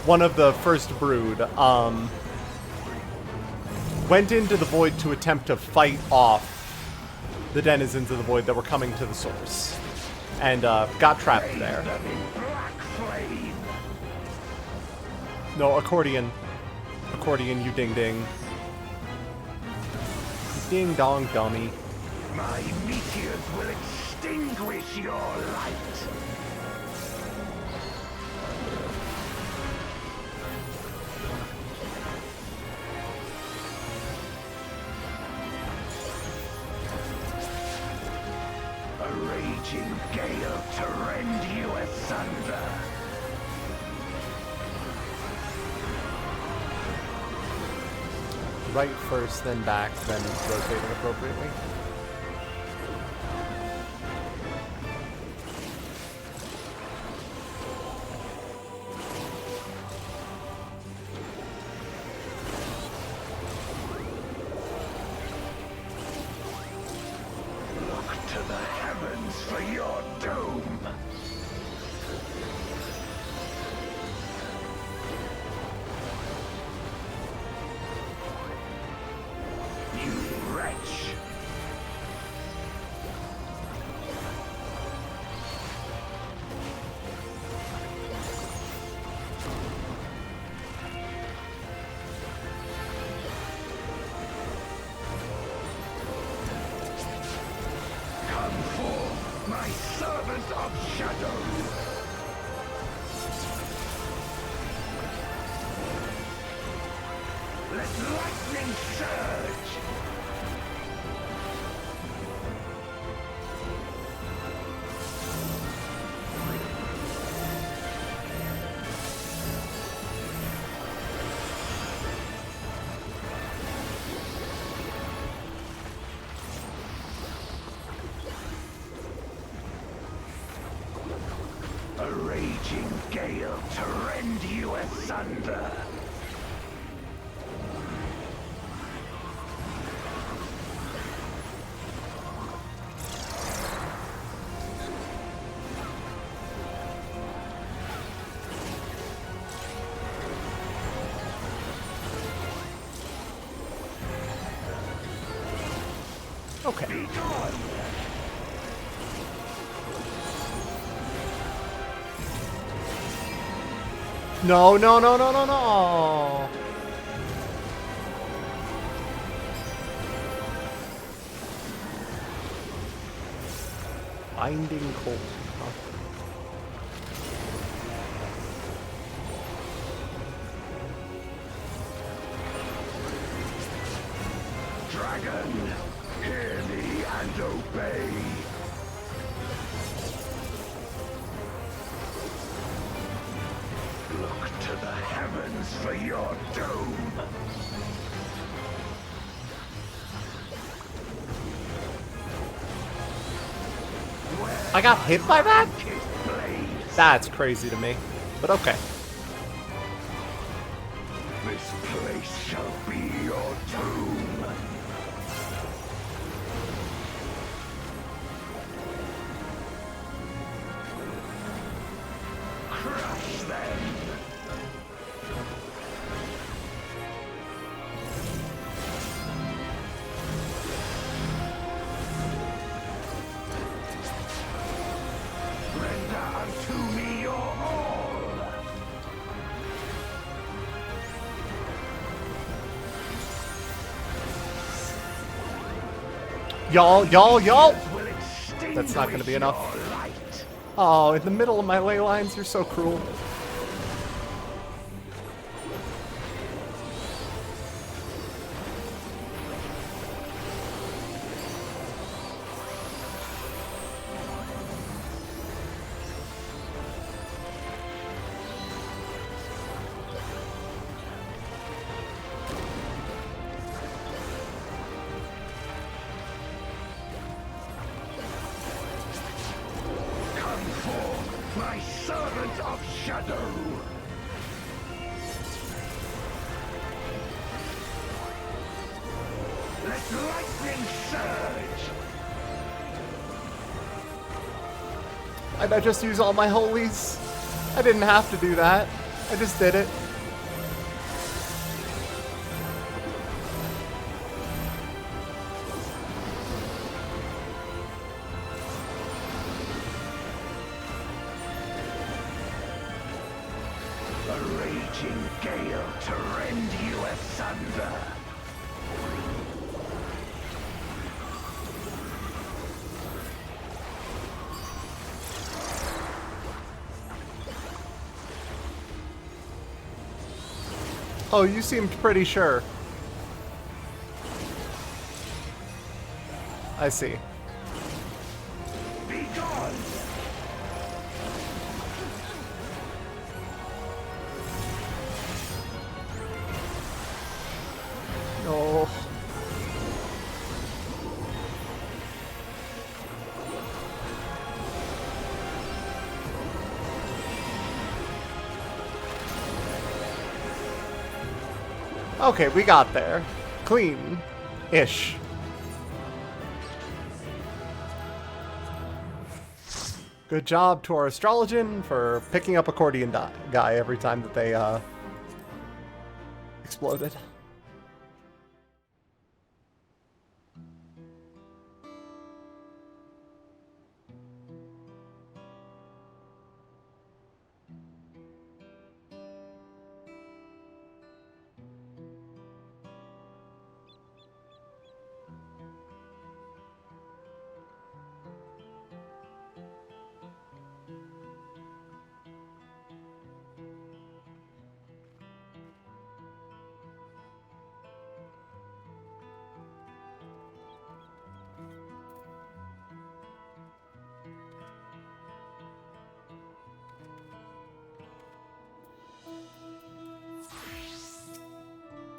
one of the first brood, went into the void to attempt to fight off the denizens of the void that were coming to the source, and got trapped there. No, accordion. Accordion, you ding ding. Ding dong dummy. My meteors will extinguish your light. A raging gale to rend you asunder. Right first, then back, then rotating appropriately. Look to the heavens for your doom. You wretch! Come forth, my servant of shadow! Let lightning surge! A raging gale to rend you asunder. Okay. Be gone! No, no, no, no, no, no. Binding cold. Huh. Dragon, hear me and obey. Look to the heavens for your doom. I got hit by that? Blaze. That's crazy to me. But okay. This place shall be your tomb. Crush them. Render unto me your all. Y'all! Will That's not gonna be enough. extinguish your light. Oh, in the middle of my ley lines, you're so cruel. Come forth, my servant of shadow. Let lightning surge. I just use all my holies. I didn't have to do that. I just did it. A raging gale to rend you asunder. Oh, you seemed pretty sure. I see. Be gone! No. Okay, we got there. Clean-ish. Good job to our astrologian for picking up accordion guy every time that they exploded.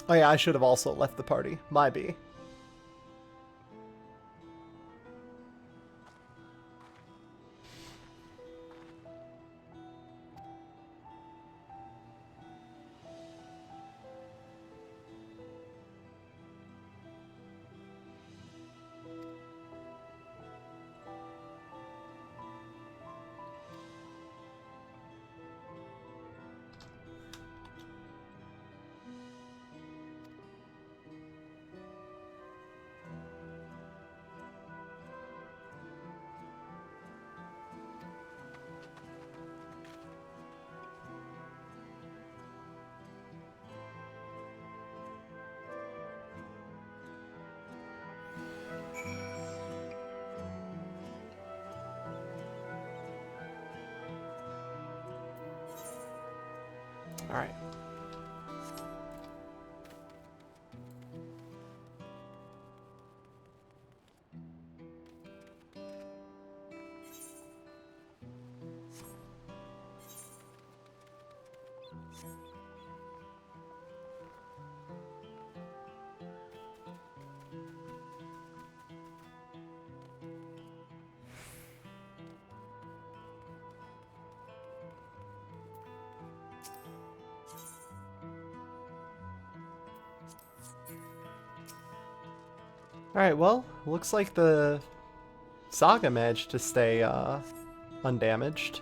Oh yeah, I should have also left the party. My B. All right. Alright, well, looks like the Saga managed to stay undamaged.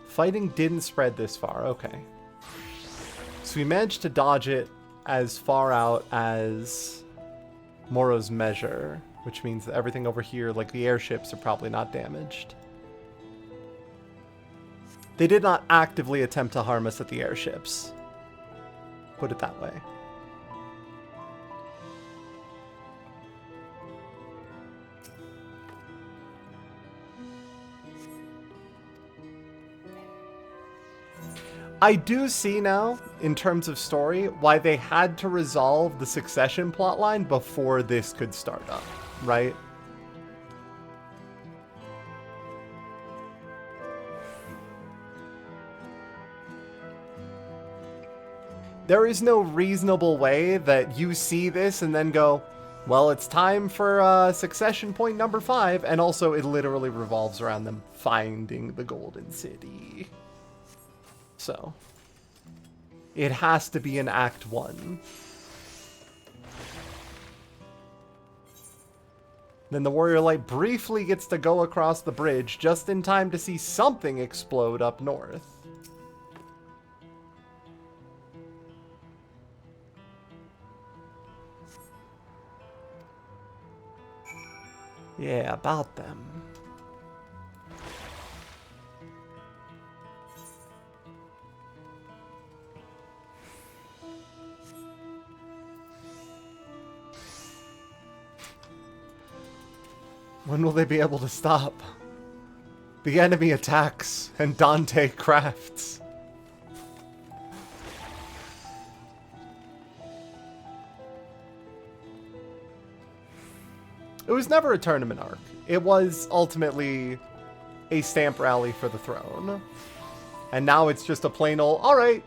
Fighting didn't spread this far, okay. So we managed to dodge it as far out as Moro's measure, which means that everything over here, like the airships, are probably not damaged. They did not actively attempt to harm us at the airships. Put it that way. I do see now, in terms of story, why they had to resolve the succession plotline before this could start up, right? There is no reasonable way that you see this and then go, well, it's time for succession point number 5, and also it literally revolves around them finding the Golden City. So, it has to be in Act 1. Then the Warrior Light briefly gets to go across the bridge just in time to see something explode up north. Yeah, about them. When will they be able to stop? The enemy attacks, and Dante crafts. It was never a tournament arc. It was ultimately a stamp rally for the throne. And now it's just a plain old, alright,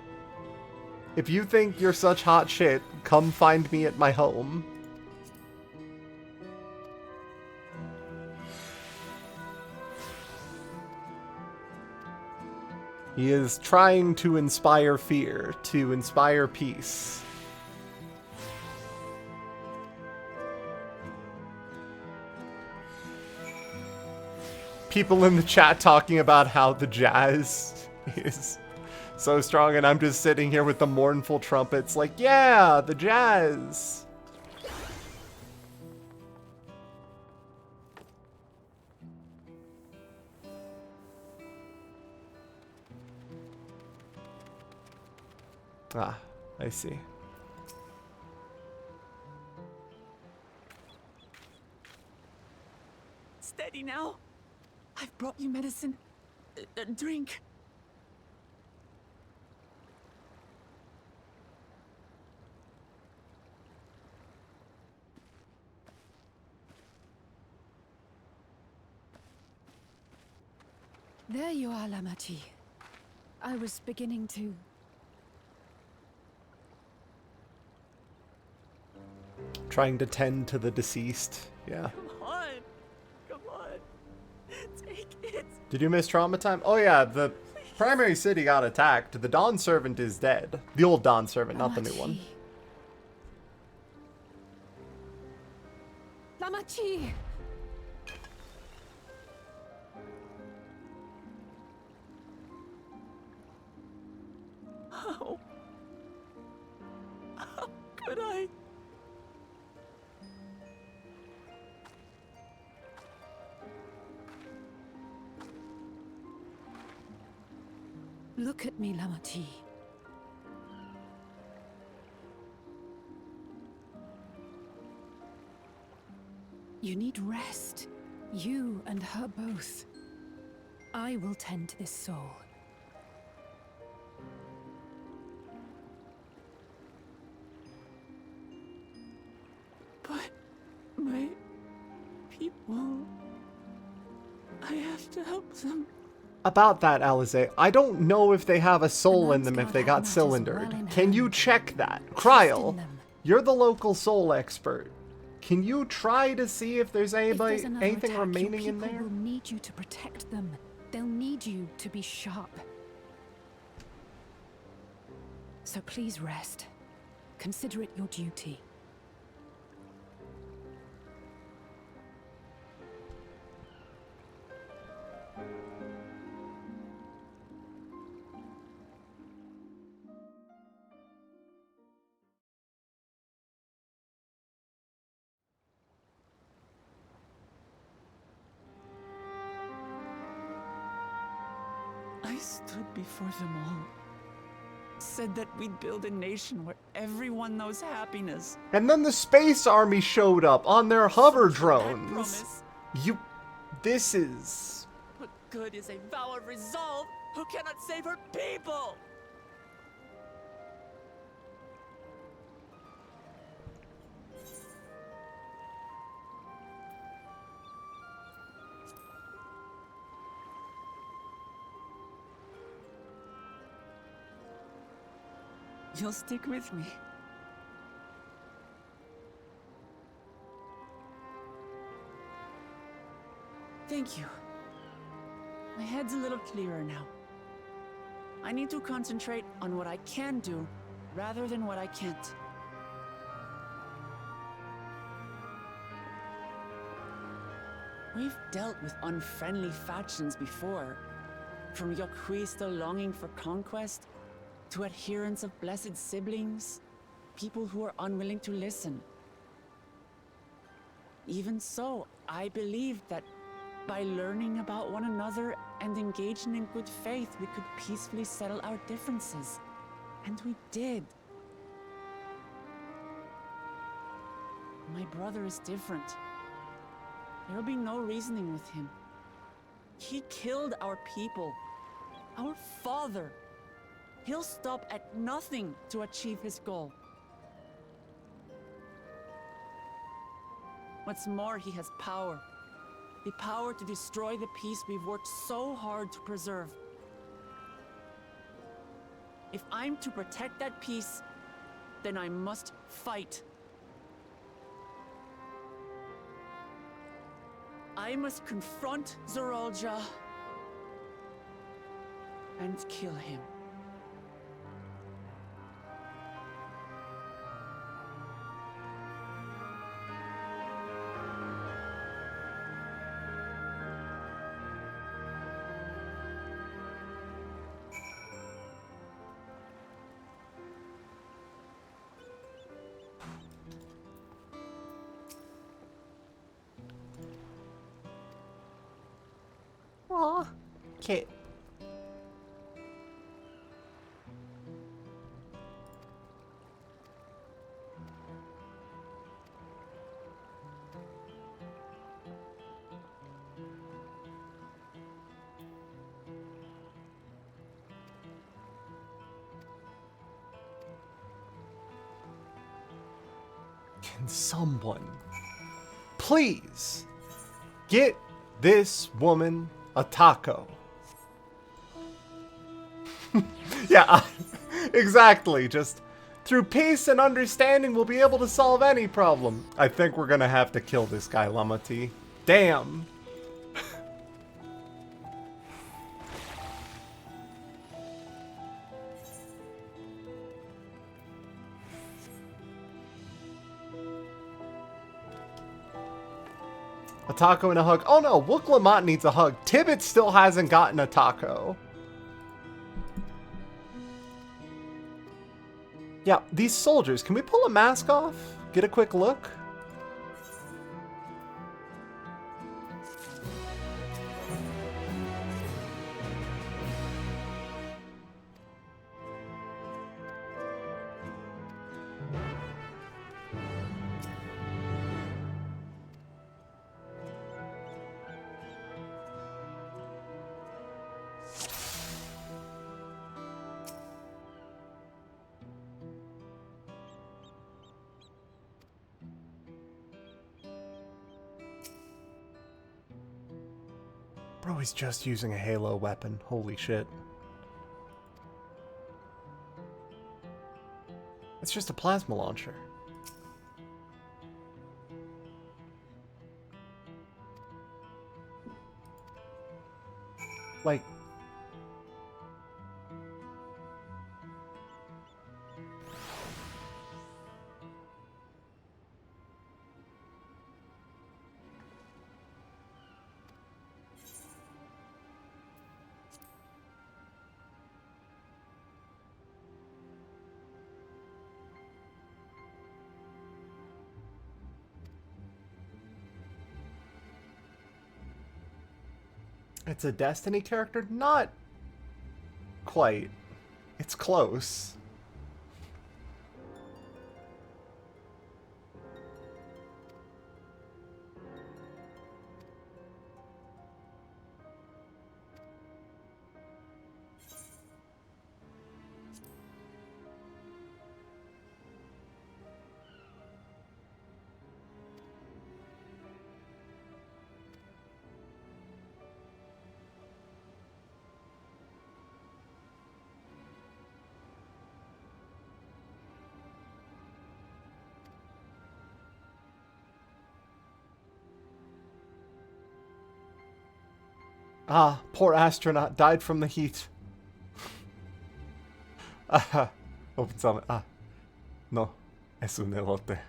if you think you're such hot shit, come find me at my home. He is trying to inspire fear, to inspire peace. People in the chat talking about how the jazz is so strong, and I'm just sitting here with the mournful trumpets like, yeah, the jazz. Ah, I see. Steady now. I've brought you medicine. A drink. There you are, Lamachi. I was beginning to... Trying to tend to the deceased. Yeah. Come on. Come on. Take it. Did you miss trauma time? Oh yeah, the primary city got attacked. The Dawn Servant is dead. The old Dawn Servant, not the new one. Lamachi! How? How could I? Look at me, Lamachi. You need rest. You and her both. I will tend to this soul. But my people... I have to help them. About that, Alize, I don't know if they have a soul in them if they got cylindered. Can you check that? Kryl, you're the local soul expert. Can you try to see if there's anybody, anything remaining in there? People will need you to protect them. They'll need you to be sharp. So please rest. Consider it your duty. I stood before them all. Said that we'd build a nation where everyone knows happiness. And then the space army showed up on their hover drones. This is... What good is a vow of resolve who cannot save her people? You'll stick with me. Thank you. My head's a little clearer now. I need to concentrate on what I can do, rather than what I can't. We've dealt with unfriendly factions before. From Yokhui still longing for conquest, to adherents of blessed siblings, people who are unwilling to listen. Even so, I believed that by learning about one another and engaging in good faith, we could peacefully settle our differences. And we did. My brother is different. There'll be no reasoning with him. He killed our people. Our father. He'll stop at nothing to achieve his goal. What's more, he has power. The power to destroy the peace we've worked so hard to preserve. If I'm to protect that peace, then I must fight. I must confront Zorolja and kill him. Aw. Okay. Can someone please get this woman a taco? Yeah, exactly. Just through peace and understanding, we'll be able to solve any problem. I think we're gonna have to kill this guy, Lamati. Damn. A taco and a hug. Oh no, Wook Lamont needs a hug. Tibbet still hasn't gotten a taco. Yeah, these soldiers, can we pull a mask off? Get a quick look? Bro, he's just using a Halo weapon. Holy shit. It's just a plasma launcher. Like... It's a Destiny character? Not quite. It's close. Ah, poor astronaut died from the heat. Opens helmet. No, es un elote.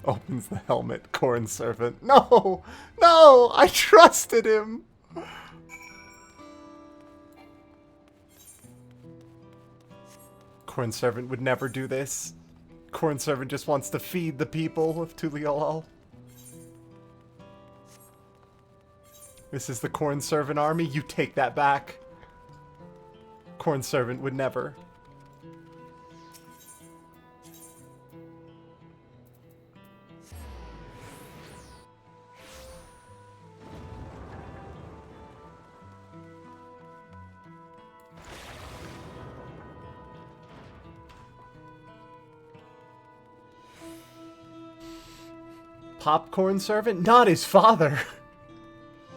Opens the helmet. Corn servant. No, no, I trusted him. Corn servant would never do this. Corn servant just wants to feed the people of Tuliolal. This is the Corn Servant army. You take that back. Corn Servant would never. Popcorn servant? Not his father.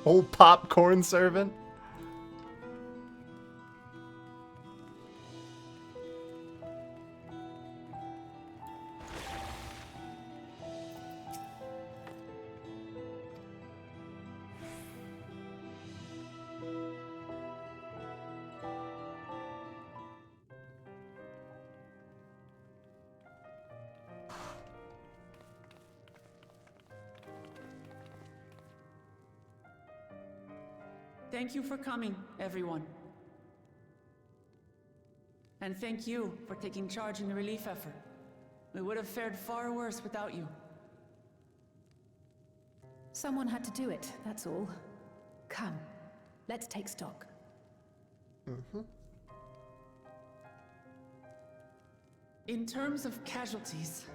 Old popcorn servant. Thank you for coming, everyone. And thank you for taking charge in the relief effort. We would have fared far worse without you. Someone had to do it, that's all. Come, let's take stock. In terms of casualties,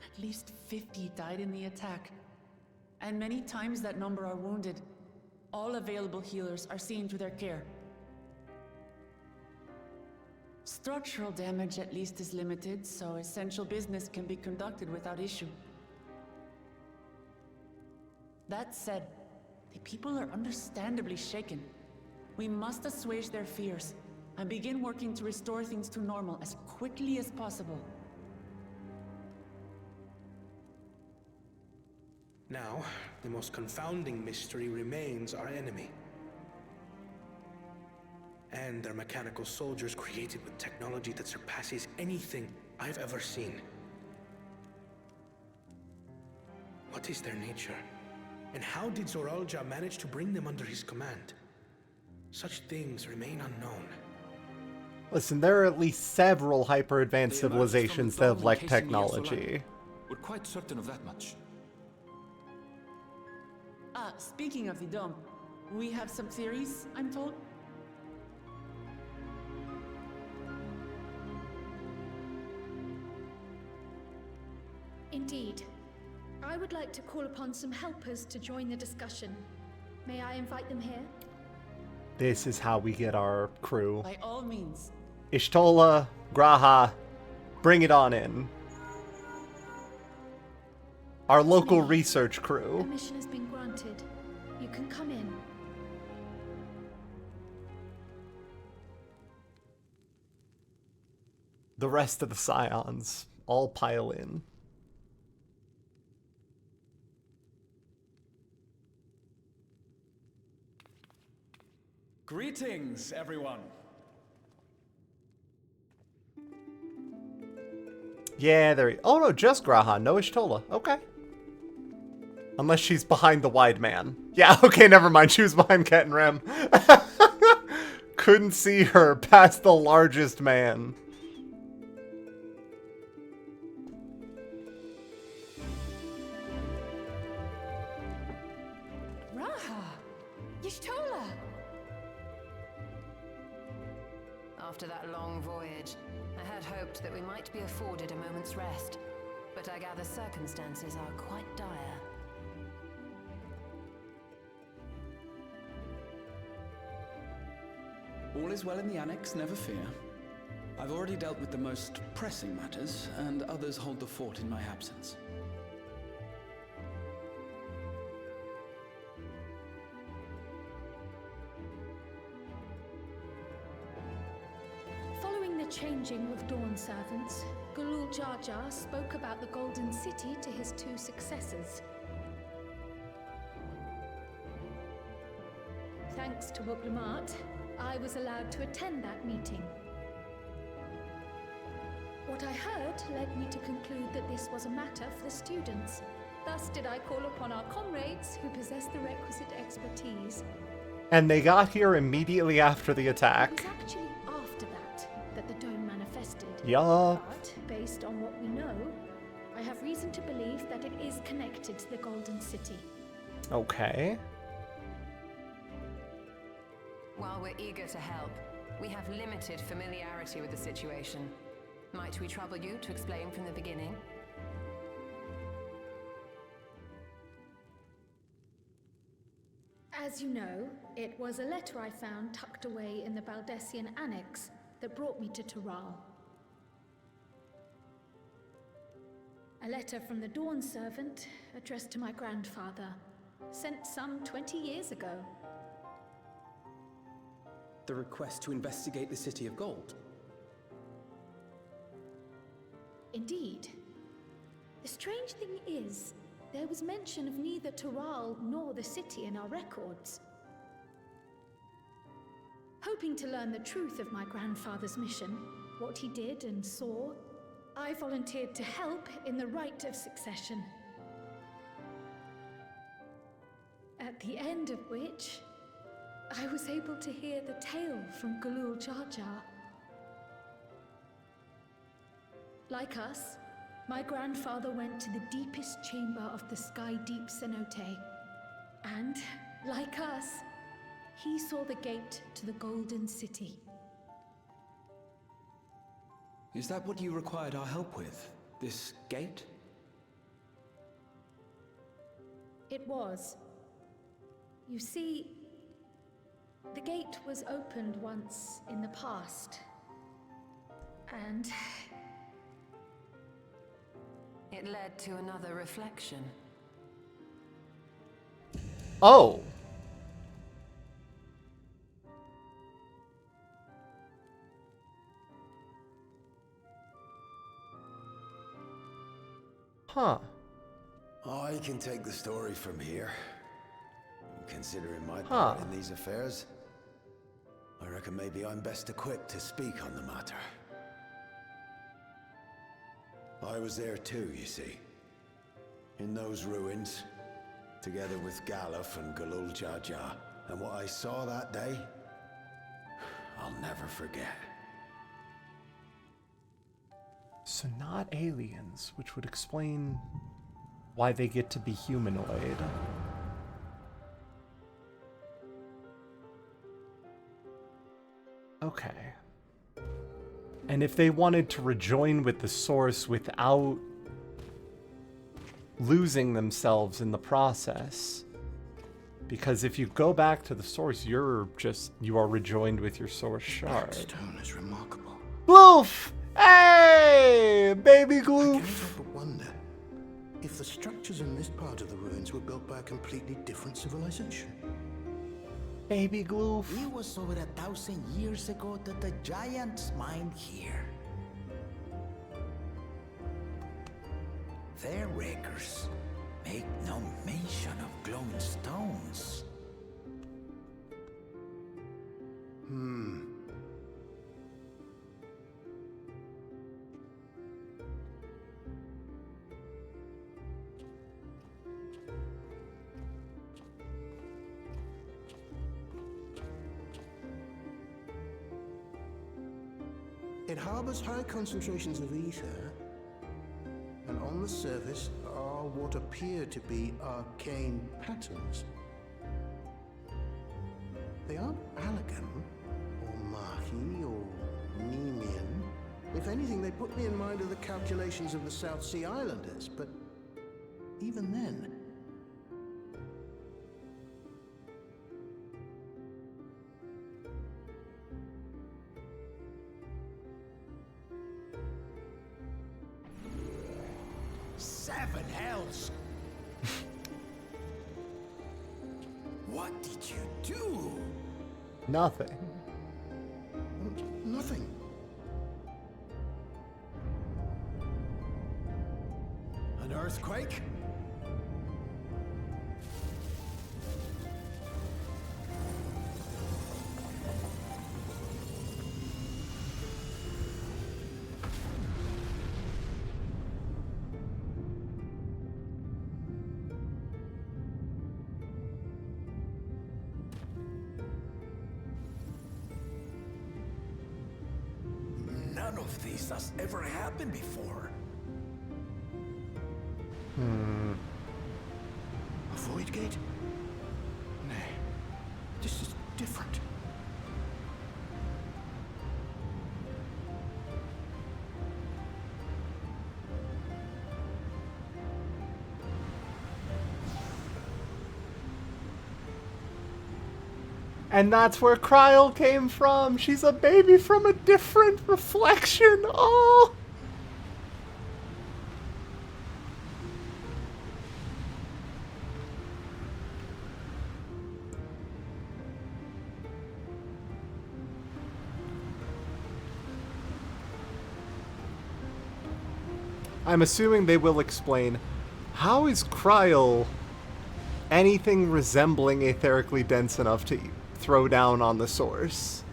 at least 50 died in the attack. And many times that number are wounded. All available healers are seen to their care. Structural damage at least is limited, so essential business can be conducted without issue. That said, the people are understandably shaken. We must assuage their fears and begin working to restore things to normal as quickly as possible. Now, the most confounding mystery remains our enemy. And their mechanical soldiers created with technology that surpasses anything I've ever seen. What is their nature? And how did Zoralja manage to bring them under his command? Such things remain unknown. Listen, there are at least several hyper-advanced civilizations that have lacked technology. We're quite certain of that much. Speaking of the dome, we have some theories, I'm told. Indeed. I would like to call upon some helpers to join the discussion. May I invite them here? This is how we get our crew. By all means. Ishtola, Graha, bring it on in. Our local research crew. Permission has been granted. You can come in. The rest of the Scions all pile in. Greetings, everyone. Yeah, there. Oh no, just Graha, no Ishtola. Okay. Unless she's behind the wide man. Yeah, okay, never mind. She was behind Ket and Rem. Couldn't see her past the largest man. Raha! Y'shtola! After that long voyage, I had hoped that we might be afforded a moment's rest, but I gather circumstances are quite dire. All is well in the Annex, never fear. I've already dealt with the most pressing matters, and others hold the fort in my absence. Following the changing of Dawn servants, Gulul Jar Jar spoke about the Golden City to his two successors. Thanks to Wuglamat, I was allowed to attend that meeting. What I heard led me to conclude that this was a matter for the students. Thus did I call upon our comrades who possess the requisite expertise. And they got here immediately after the attack. It was actually after that the dome manifested. Yup. But, based on what we know, I have reason to believe that it is connected to the Golden City. Okay. While we're eager to help, we have limited familiarity with the situation. Might we trouble you to explain from the beginning? As you know, it was a letter I found tucked away in the Baldessian Annex that brought me to Taral. A letter from the Dawn servant, addressed to my grandfather, sent some 20 years ago. The request to investigate the City of Gold? Indeed. The strange thing is, there was mention of neither Toral nor the city in our records. Hoping to learn the truth of my grandfather's mission, what he did and saw, I volunteered to help in the rite of succession. At the end of which, I was able to hear the tale from Galul Jar Jar. Like us, my grandfather went to the deepest chamber of the Sky Deep cenote. And, like us, he saw the gate to the Golden City. Is that what you required our help with? This gate? It was. You see, the gate was opened once in the past. And it led to another reflection. Oh! Huh. I can take the story from here. Considering my part in these affairs, I reckon maybe I'm best equipped to speak on the matter. I was there too, you see. In those ruins, together with Galuf and Galul Jar Jar. And what I saw that day, I'll never forget. So not aliens, which would explain why they get to be humanoid. Okay. And if they wanted to rejoin with the source without losing themselves in the process, because if you go back to the source, you are rejoined with your source shard. That stone is remarkable. Gloof! Hey! Baby Gloof! I can't help but wonder if the structures in this part of the ruins were built by a completely different civilization. Baby Gloof. It was over 1,000 years ago that the giants mined here. Their records make no mention of glowing stones. It harbors high concentrations of ether, and on the surface are what appear to be arcane patterns. They aren't Allagan, or Mahi, or Nemean. If anything, they put me in mind of the calculations of the South Sea Islanders, but even then... Seven hells! What did you do? Nothing. Nothing. An earthquake? None of this has ever happened before. A void gate? Nay, this is different. And that's where Kryl came from. She's a baby from a different reflection. Oh! I'm assuming they will explain, how is Kryl anything resembling etherically dense enough to throw down on the source?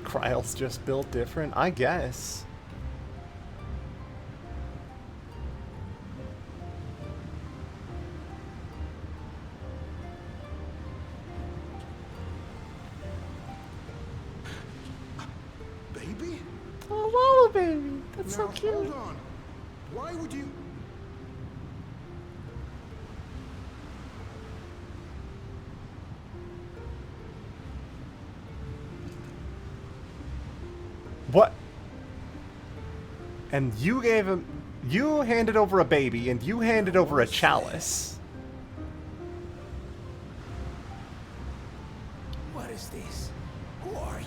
Kryl's just built different, I guess. Baby? Oh, wow, baby. That's now, so cute. Hold on. Why would you... What? And you gave him... You handed over a baby, and you handed over a chalice. What is this? Who are you?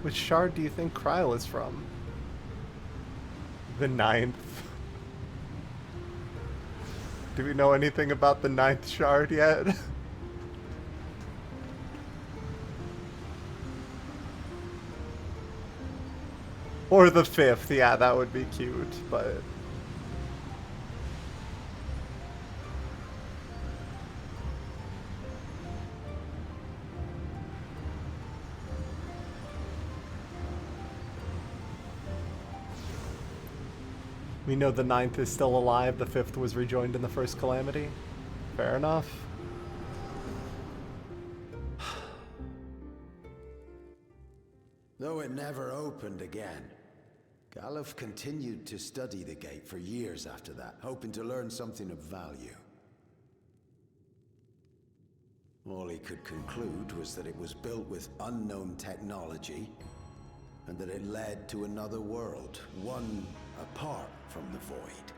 Which shard do you think Kryl is from? The 9th. Do we know anything about the 9th shard yet? Or the 5th, yeah, that would be cute, but... We know the 9th is still alive, the 5th was rejoined in the first calamity. Fair enough. Though it never opened again, Galuf continued to study the gate for years after that, hoping to learn something of value. All he could conclude was that it was built with unknown technology, and that it led to another world, one apart from the Void.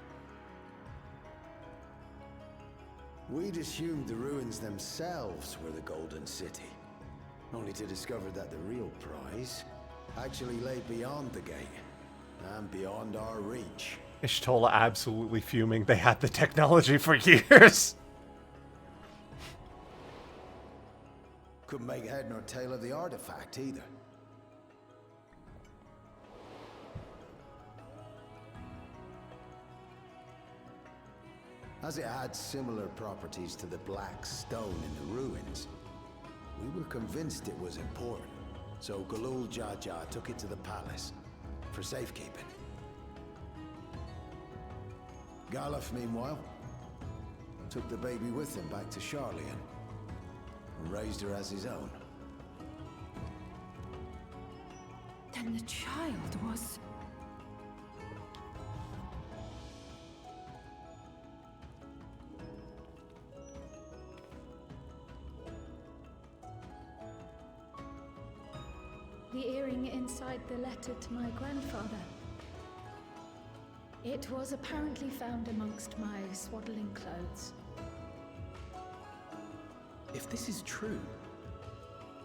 We'd assumed the ruins themselves were the Golden City, only to discover that the real prize actually lay beyond the gate, and beyond our reach. Ishtola absolutely fuming. They had the technology for years. Couldn't make head nor tail of the artifact either. As it had similar properties to the black stone in the ruins, we were convinced it was important, so Galul Jaja took it to the palace for safekeeping. Galuf, meanwhile, took the baby with him back to Sharlayan and raised her as his own. Then the child was... The earring inside the letter to my grandfather. It was apparently found amongst my swaddling clothes. If this is true,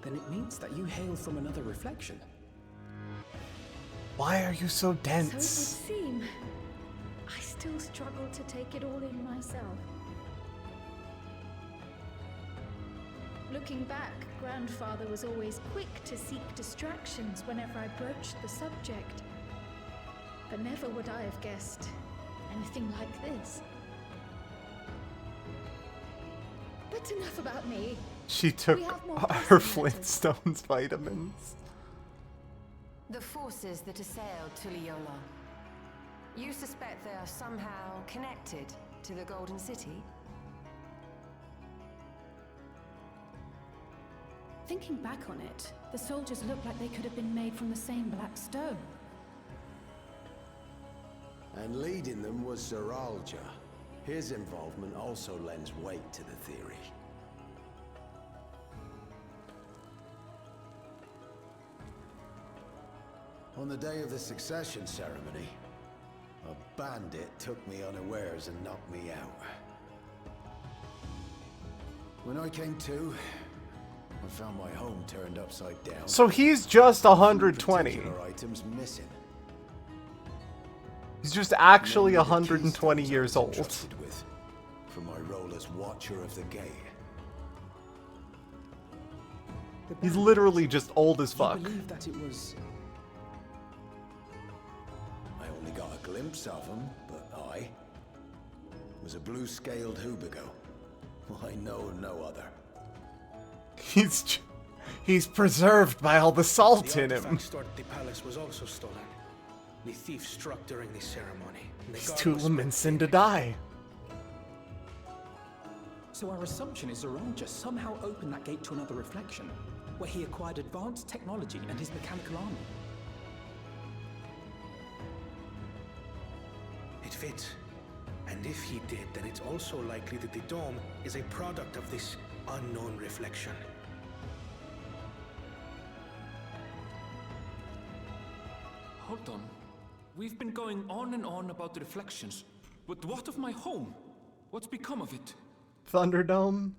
then it means that you hail from another reflection. Why are you so dense? So it would seem. I still struggle to take it all in myself. Looking back, Grandfather was always quick to seek distractions whenever I broached the subject. But never would I have guessed anything like this. But enough about me. She took We have more her pressing matters. Flintstones vitamins. The forces that assailed Tuliola. You suspect they are somehow connected to the Golden City? Thinking back on it, the soldiers look like they could have been made from the same black stone. And leading them was Zeralja. His involvement also lends weight to the theory. On the day of the succession ceremony, a bandit took me unawares and knocked me out. When I came to, I found my home turned upside down. So he's just 120. Particular items missing. He's just actually 120 years old. With, for my role as Watcher of the Gate. He's literally just old as fuck. You believe that it was... I only got a glimpse of him, but I was a blue-scaled Hubigo. I know no other. He's preserved by all the salt in him. The stored at the palace was also stolen. The thief struck during the ceremony. He's too lamenting to die. So our assumption is Zeralja somehow opened that gate to another reflection, where he acquired advanced technology and his mechanical army. It fits. And if he did, then it's also likely that the dome is a product of this unknown reflection. Hold on. We've been going on and on about the reflections. But what of my home? What's become of it? Thunderdome?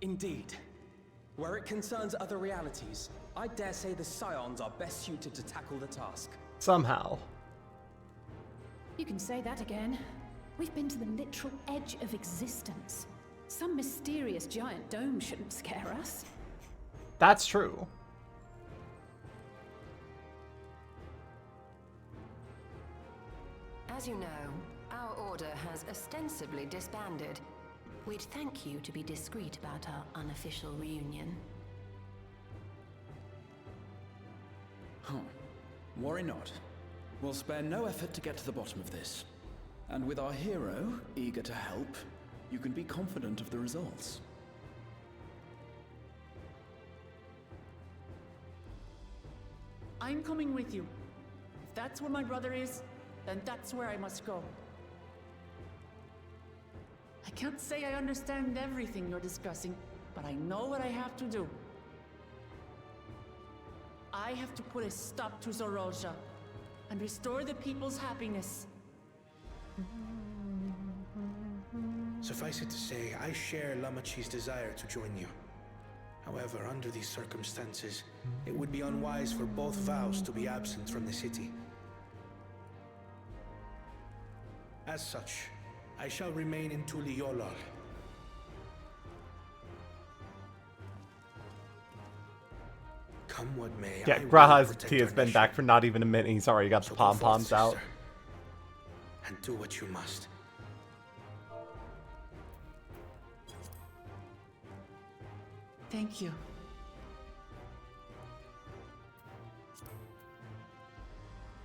Indeed. Where it concerns other realities, I dare say the Scions are best suited to tackle the task. Somehow. You can say that again. We've been to the literal edge of existence. Some mysterious giant dome shouldn't scare us. That's true. As you know, our order has ostensibly disbanded. We'd thank you to be discreet about our unofficial reunion. Huh. Worry not. We'll spare no effort to get to the bottom of this. And with our hero eager to help, you can be confident of the results. I'm coming with you. If that's where my brother is, then that's where I must go. I can't say I understand everything you're discussing, but I know what I have to do. I have to put a stop to Zeralja and restore the people's happiness. Suffice it to say, I share Lamachi's desire to join you. However, under these circumstances, it would be unwise for both vows to be absent from the city. As such, I shall remain in Tuliolol. Come what may. Yeah, Graha's T has been back for not even a minute. He's already got the pom-poms out. And do what you must. Thank you.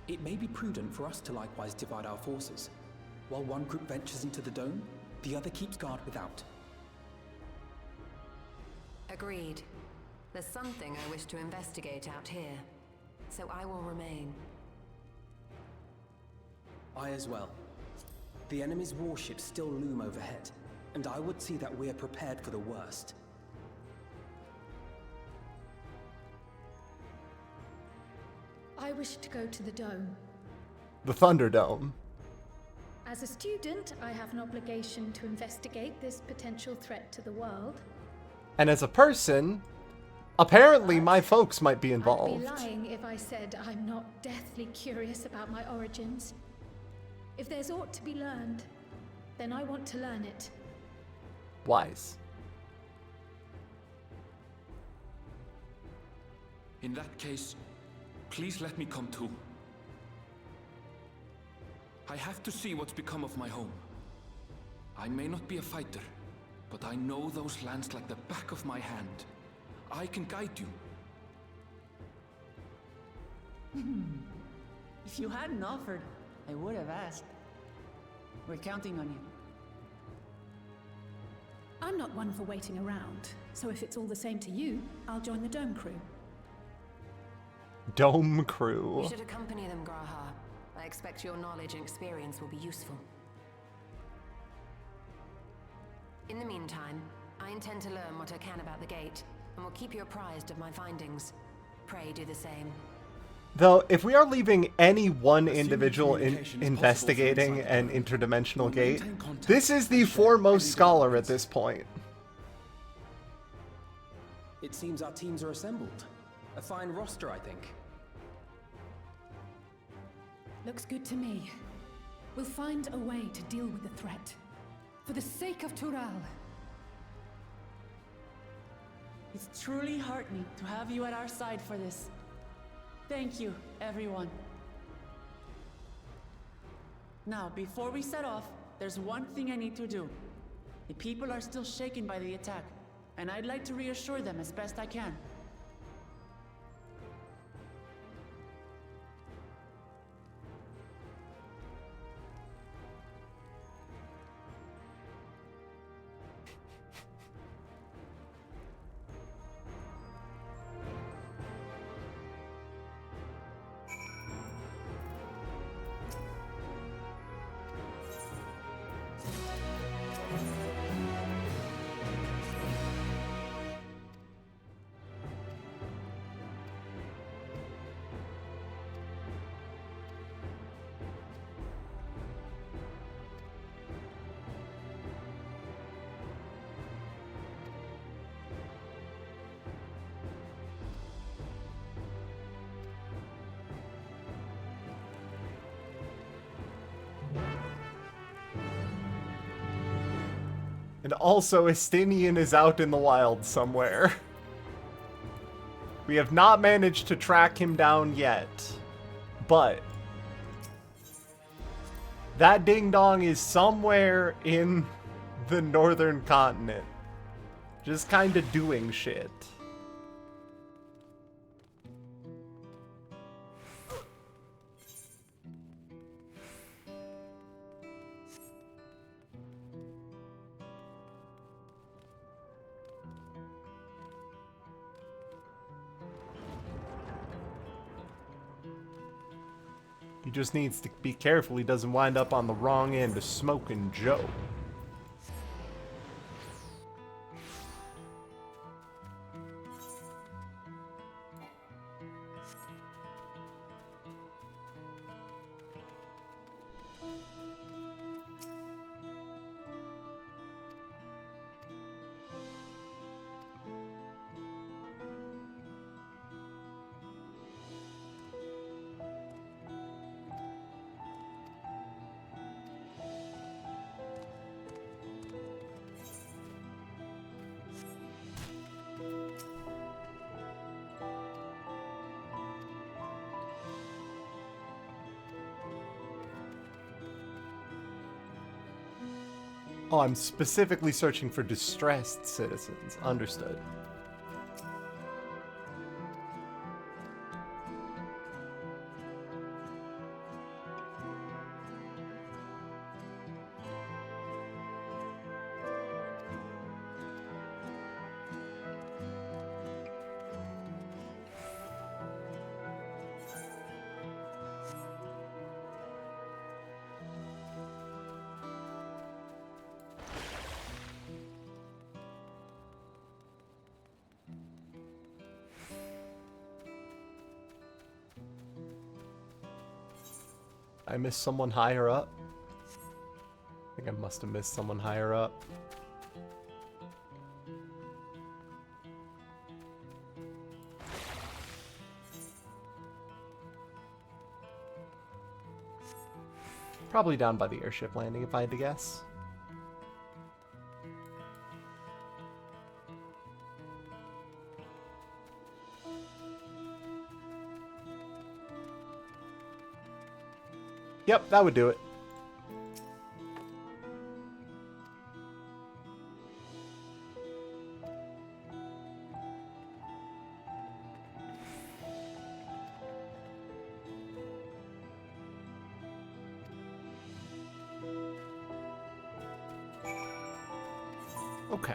It may be prudent for us to likewise divide our forces. While one group ventures into the dome, the other keeps guard without. Agreed. There's something I wish to investigate out here, so I will remain. I as well. The enemy's warships still loom overhead, and I would see that we are prepared for the worst. I wish to go to the dome. The Thunderdome. As a student, I have an obligation to investigate this potential threat to the world. And as a person, apparently my folks might be I'd involved. be lying if I said I'm not deathly curious about my origins. If there's aught to be learned, then I want to learn it. Wise. In that case, Please let me come too. I have to see what's become of my home. I may not be a fighter, but I know those lands like the back of my hand. I can guide you. If you hadn't offered, I would have asked. We're counting on you. I'm not one for waiting around, so if it's all the same to you, I'll join the Dome crew. Dome crew. You should accompany them, Graha. I expect your knowledge and experience will be useful. In the meantime, I intend to learn what I can about the gate, and will keep you apprised of my findings. Pray do the same. Though, if we are leaving any one individual investigating an interdimensional gate, this is the foremost scholar at this point. It seems our teams are assembled. A fine roster, I think. Looks good to me. We'll find a way to deal with the threat. For the sake of Tural. It's truly heartening to have you at our side for this. Thank you, everyone. Now, before we set off, there's one thing I need to do. The people are still shaken by the attack, and I'd like to reassure them as best I can. And also, Estinian is out in the wild somewhere. We have not managed to track him down yet. But that ding-dong is somewhere in the northern continent. Just kind of doing shit. He just needs to be careful he doesn't wind up on the wrong end of Smokin' Joe. Oh, I'm specifically searching for distressed citizens. Understood. I missed someone higher up. I think I must have missed someone higher up. Probably down by the airship landing, if I had to guess. Yep, that would do it. Okay.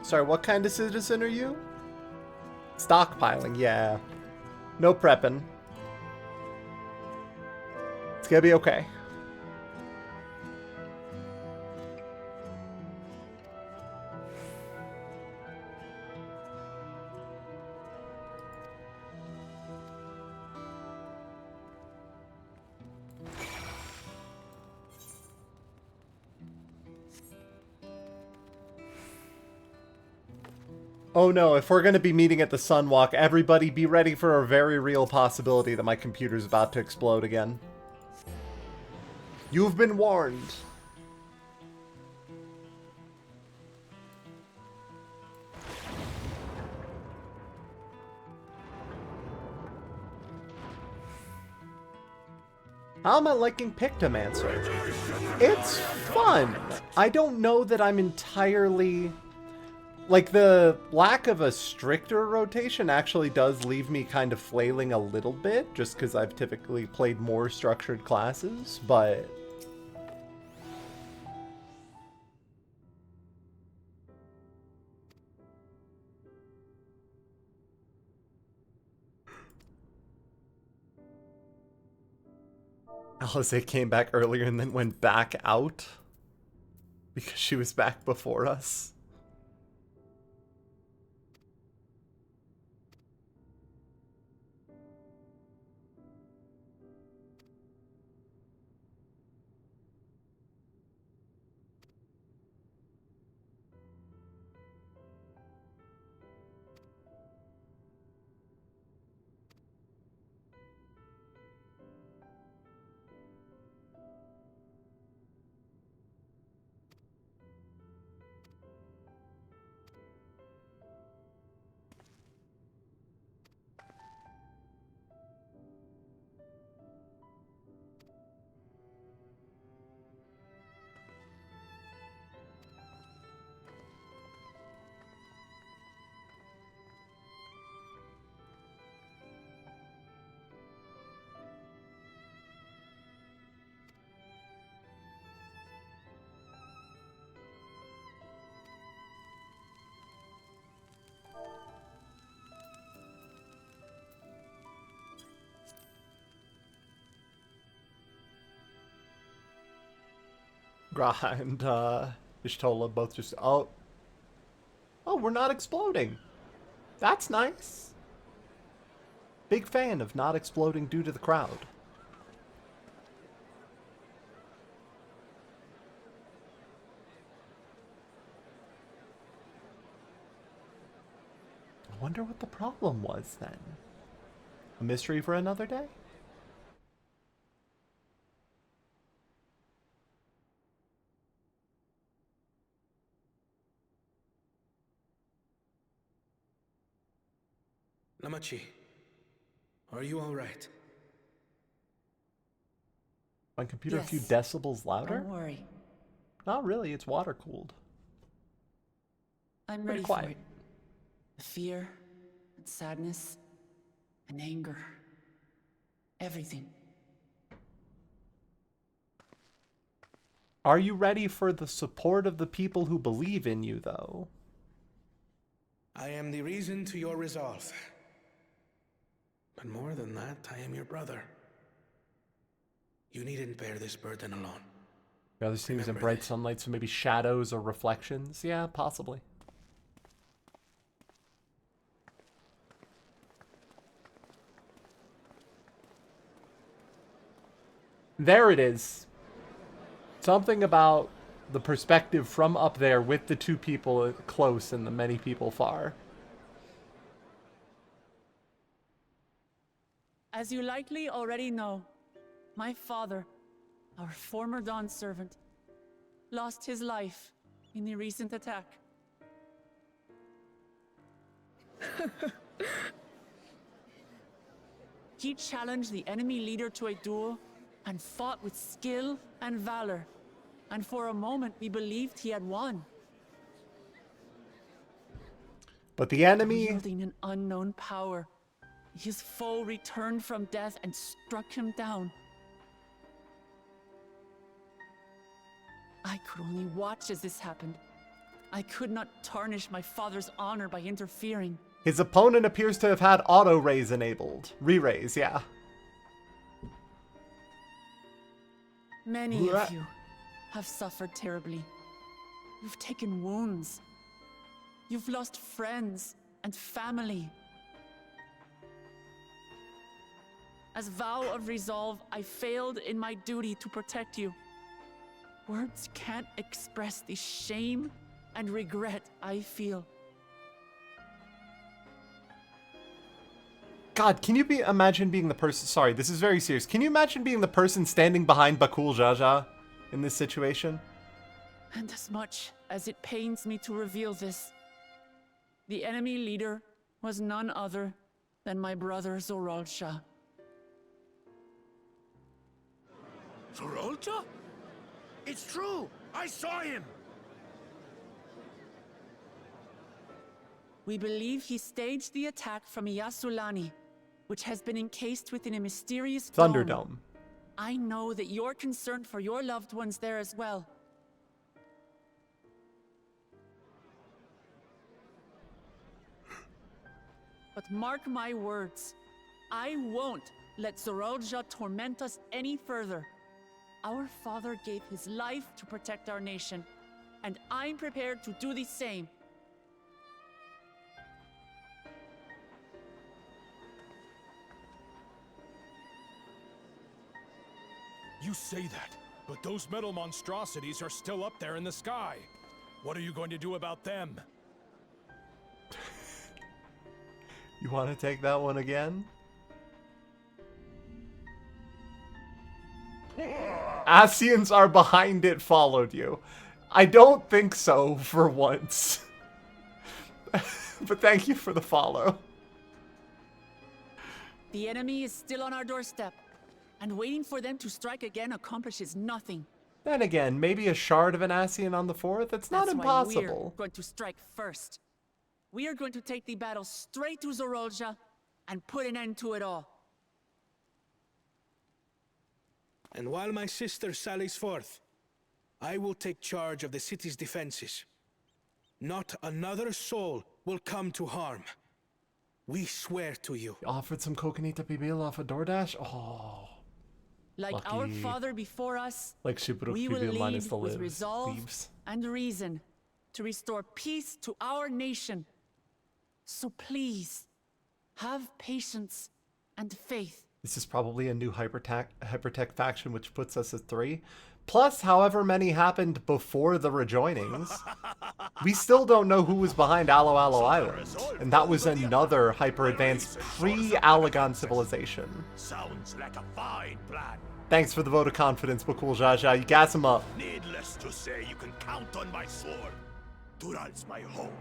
Sorry, what kind of citizen are you? Stockpiling, yeah. No prepping. It's gonna be okay. Oh no, if we're going to be meeting at the Sunwalk, everybody be ready for a very real possibility that my computer's about to explode again. You've been warned. How am I liking Pictomancer? It's fun. I don't know that I'm entirely... Like, the lack of a stricter rotation actually does leave me kind of flailing a little bit, just because I've typically played more structured classes, but... Alize came back earlier and then went back out because she was back before us. Gra and Ishtola both just... Oh. Oh, we're not exploding. That's nice. Big fan of not exploding due to the crowd. I wonder what the problem was then. A mystery for another day? Namachi, are you all right? My computer a few Yes. decibels louder? Don't worry. Not really, it's water cooled. I'm Pretty ready quiet. for it. The fear, and sadness, and anger. Everything. Are you ready for the support of the people who believe in you, though? I am the reason to your resolve. But more than that, I am your brother. You needn't bear this burden alone. The other seems in Remember bright this. sunlight, so maybe shadows or reflections? Yeah, possibly. There it is. Something about the perspective from up there with the two people close and the many people far. As you likely already know, my father, our former Dawn servant, lost his life in the recent attack. He challenged the enemy leader to a duel and fought with skill and valor. And for a moment, we believed he had won. But the enemy... Wielding an unknown power, his foe returned from death and struck him down. I could only watch as this happened. I could not tarnish my father's honor by interfering. His opponent appears to have had auto-raise enabled. Re-raise, yeah. Many of you have suffered terribly. You've taken wounds. You've lost friends and family. As vow of resolve, I failed in my duty to protect you. Words can't express the shame and regret I feel. God, can you imagine being the person... Sorry, this is very serious. Can you imagine being the person standing behind Bakul Jaja in this situation? And as much as it pains me to reveal this, the enemy leader was none other than my brother Zorolsha. Zorolcha? It's true! I saw him! We believe he staged the attack from Yasulani, which has been encased within a mysterious Thunderdome. dome. I know that you're concerned for your loved ones there as well. But mark my words, I won't let Zorolja torment us any further. Our father gave his life to protect our nation, and I'm prepared to do the same. You say that, but those metal monstrosities are still up there in the sky. What are you going to do about them? You want to take that one again? Asians are behind it followed you. I don't think so for once. But thank you for the follow. The enemy is still on our doorstep, and waiting for them to strike again accomplishes nothing. Then again, maybe a shard of an Asian on the 4th? It's not That's impossible. why we're going to strike first. We are going to take the battle straight to Zorolja and put an end to it all. And while my sister sallies forth, I will take charge of the city's defenses. Not another soul will come to harm. We swear to you. You offered some coconita pibil off a DoorDash? Oh. Like lucky. our father before us, Like Shiburuk we will pibil minus lead the with lives. resolve Leaves. and reason to restore peace to our nation. So please, have patience and faith. This is probably a new hypertech faction, which puts us at 3. Plus, however many happened before the rejoinings. We still don't know who was behind Alo Alo Island. And that was another hyper-advanced pre-Alagon civilization. Sounds like a fine plan. Thanks for the vote of confidence, Bakul Jaja. You gas him up. Needless to say, you can count on my sword. Tural's my home,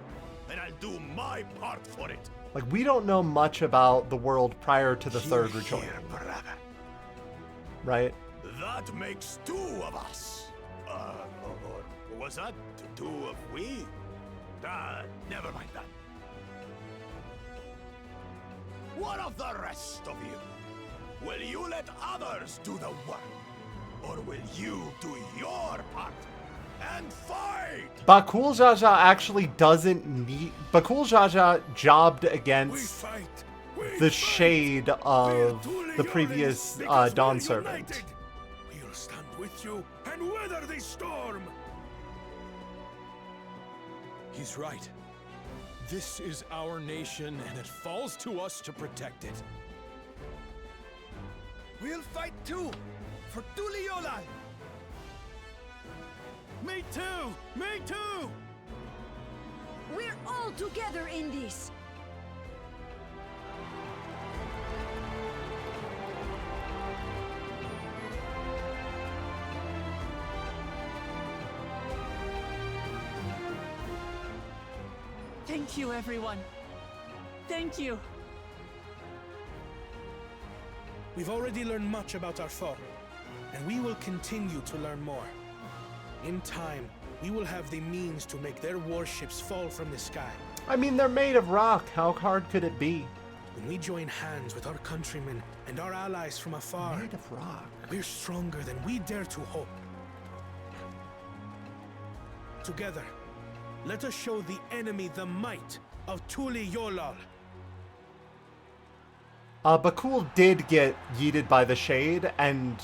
and I'll do my part for it. Like, we don't know much about the world prior to the third rejoining. Right? That makes 2 of us. Or was that 2 of we? Never mind that. What of the rest of you? Will you let others do the work? Or will you do your part and fight? Bakul Jaja actually doesn't need... Bakul Jaja jobbed against the shade of the previous Dawn Servant. We'll stand with you and weather this storm. He's right. This is our nation, and it falls to us to protect it. We'll fight too, for Tuliola. Me too! Me too! We're all together in this! Thank you, everyone. Thank you. We've already learned much about our foe, and we will continue to learn more. In time, we will have the means to make their warships fall from the sky. I mean, they're made of rock. How hard could it be? When we join hands with our countrymen and our allies from afar, Made of rock. we're stronger than we dare to hope. Together, let us show the enemy the might of Tuli Yolal. Bakul did get yeeted by the shade, and...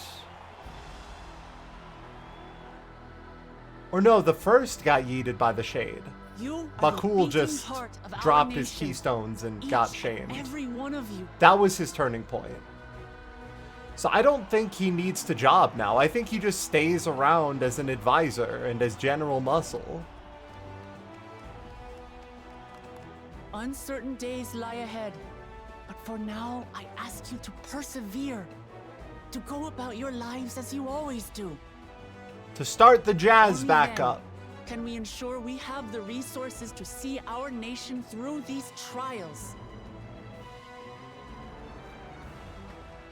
Or no, the first got yeeted by the shade. Bakul just dropped his keystones and got shamed. Every one of you. That was his turning point. So I don't think he needs to job now. I think he just stays around as an advisor and as general muscle. Uncertain days lie ahead. But for now, I ask you to persevere. To go about your lives as you always do. To start the jazz Only back then up. Can we ensure we have the resources to see our nation through these trials?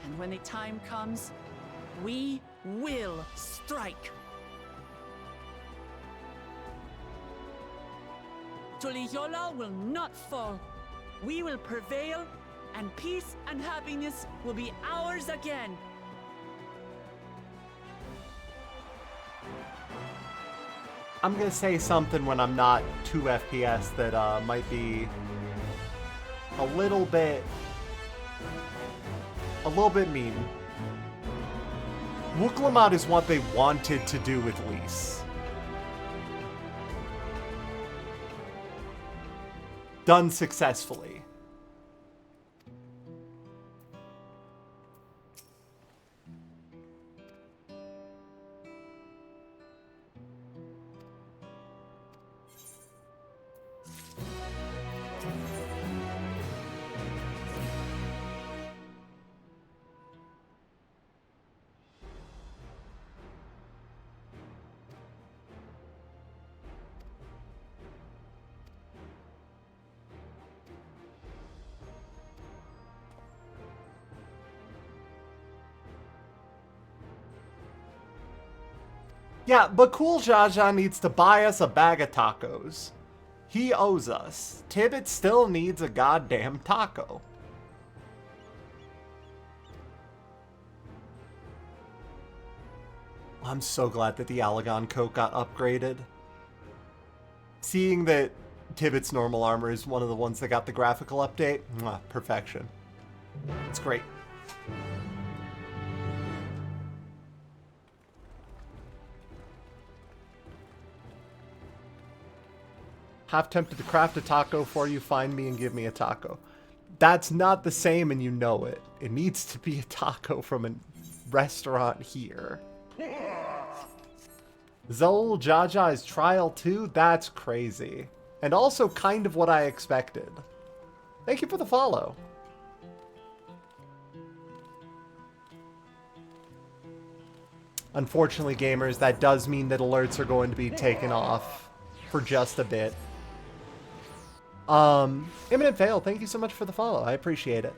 And when the time comes, we will strike. Tuliola will not fall. We will prevail, and peace and happiness will be ours again. I'm gonna say something when I'm not 2 FPS that might be a little bit mean. Wuklamad is what they wanted to do with Lys. Done successfully. Yeah, Bakul Jaja needs to buy us a bag of tacos. He owes us. Tibbet still needs a goddamn taco. I'm so glad that the Alagon coat got upgraded. Seeing that Tibbet's normal armor is one of the ones that got the graphical update, perfection. It's great. Half tempted to craft a taco for you, find me and give me a taco. That's not the same and you know it. It needs to be a taco from a restaurant here. Zol Jaja is trial 2? That's crazy. And also kind of what I expected. Thank you for the follow. Unfortunately, gamers, that does mean that alerts are going to be taken off for just a bit. Imminent Fail, thank you so much for the follow. I appreciate it.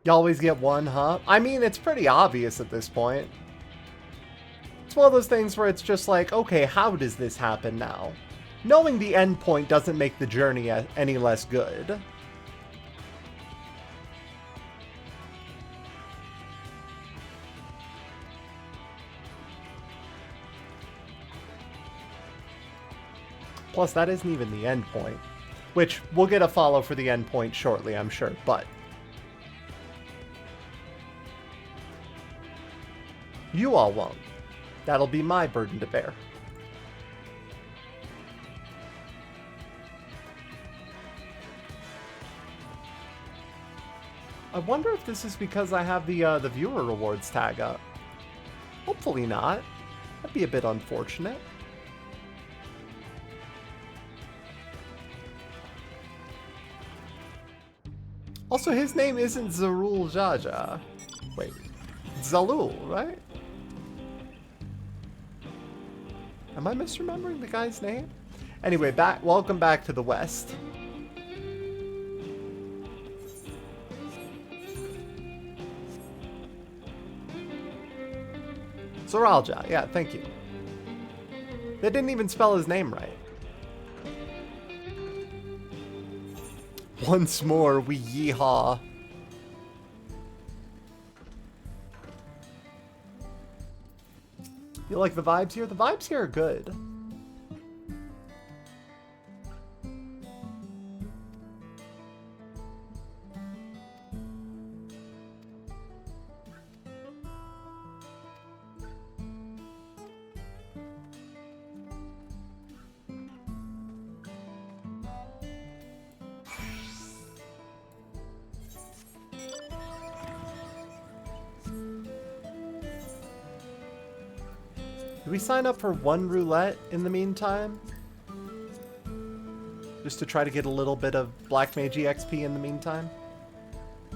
You always get one, huh? I mean, it's pretty obvious at this point. It's one of those things where it's just like, okay, how does this happen now? Knowing the end point doesn't make the journey any less good. Plus, that isn't even the end point. Which, we'll get a follow for the end point shortly, I'm sure, but... you all won't. That'll be my burden to bear. I wonder if this is because I have the viewer rewards tag up. Hopefully not. That'd be a bit unfortunate. Also, his name isn't Zarul Jaja. Wait, Zalul, right? Am I misremembering the guy's name? Anyway, welcome back to the West. Zoralja, yeah, thank you. They didn't even spell his name right. Once more, we yeehaw. You like the vibes here? The vibes here are good. Did we sign up for one roulette in the meantime? Just to try to get a little bit of Black Mage XP in the meantime?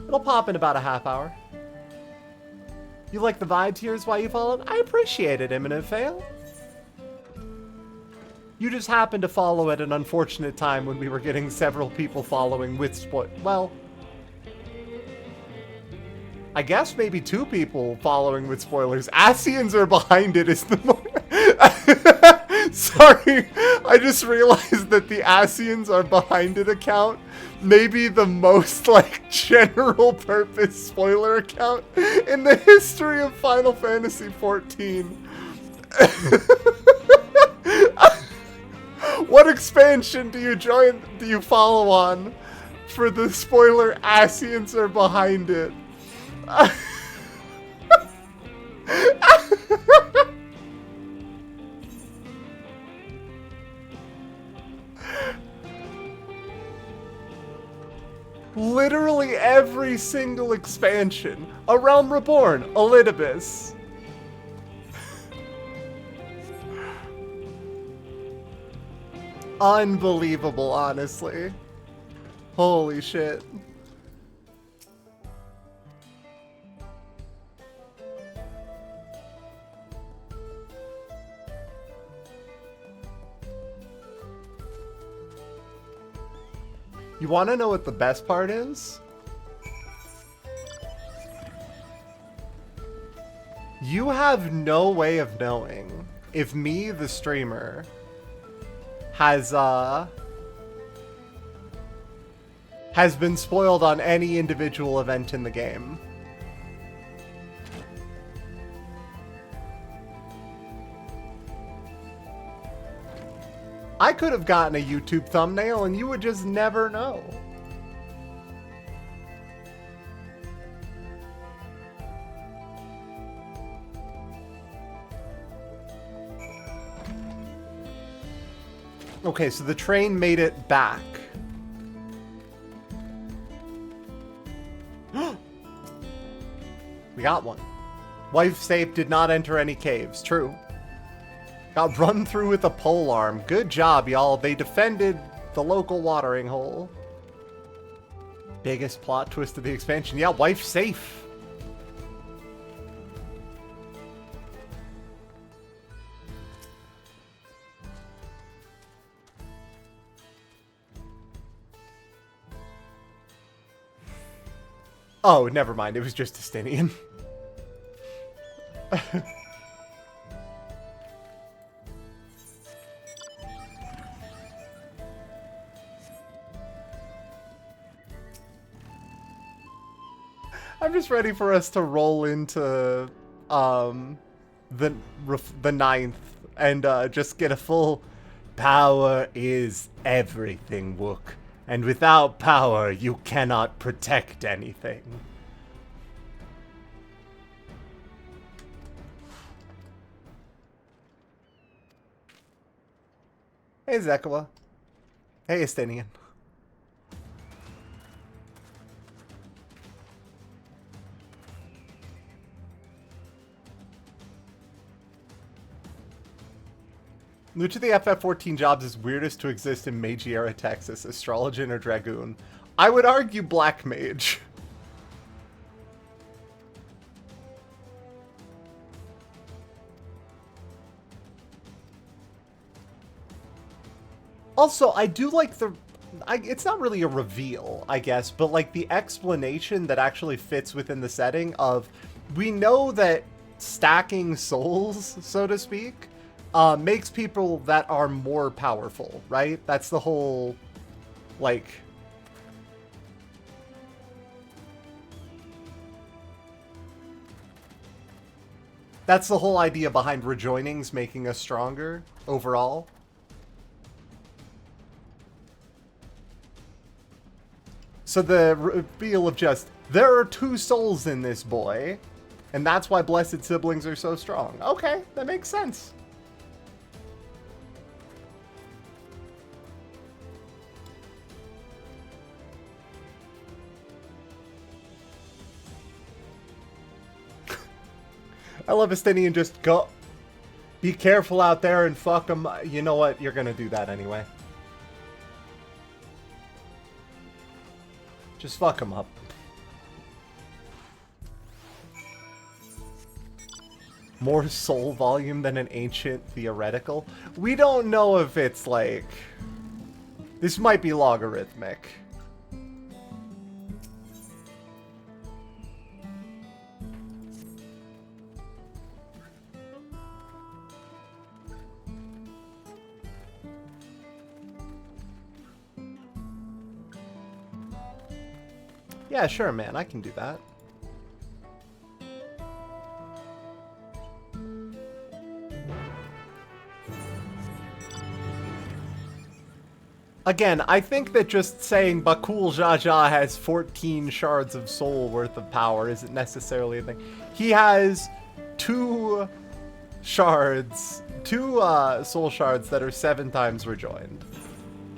It'll pop in about a half hour. You like the vibes here is why you followed? I appreciate it, Imminent Fail. You just happened to follow at an unfortunate time when we were getting several people following with well, I guess maybe 2 people following with spoilers. Asians are behind it is the more... Sorry, I just realized that the Asians are behind it account maybe the most, like, general purpose spoiler account in the history of Final Fantasy XIV. What expansion do you follow on for the spoiler Asians are behind it? Literally every single expansion. A Realm Reborn, Elidibus. Unbelievable, honestly. Holy shit. You want to know what the best part is? You have no way of knowing if me, the streamer, has has been spoiled on any individual event in the game. I could have gotten a YouTube thumbnail and you would just never know. Okay, so the train made it back. We got one. Wife safe, did not enter any caves. True. Got run through with a pole arm. Good job, y'all. They defended the local watering hole. Biggest plot twist of the expansion. Yeah, wife safe. Oh, never mind. It was just Justinian. I'm just ready for us to roll into the ninth and just get a full power is everything, Wook. And without power, you cannot protect anything. Hey, Zekawa. Hey, Estinian. Which of the FF14 jobs is weirdest to exist in Meiji-era Texas? Astrologian or Dragoon? I would argue Black Mage. Also, I do like the... it's not really a reveal, I guess, but like the explanation that actually fits within the setting of... We know that stacking souls, so to speak... makes people that are more powerful, right? That's the whole, like... That's the whole idea behind rejoinings making us stronger, overall. So the reveal of just, there are 2 souls in this boy, and that's why blessed siblings are so strong. Okay, that makes sense. I love Estinian just go. Be careful out there and fuck them. You know what? You're gonna do that anyway. Just fuck them up. More soul volume than an ancient theoretical? We don't know if it's like... This might be logarithmic. Yeah, sure, man. I can do that. Again, I think that just saying Bakul Jaja has 14 shards of soul worth of power isn't necessarily a thing. He has 2 shards, 2 soul shards that are 7 times rejoined.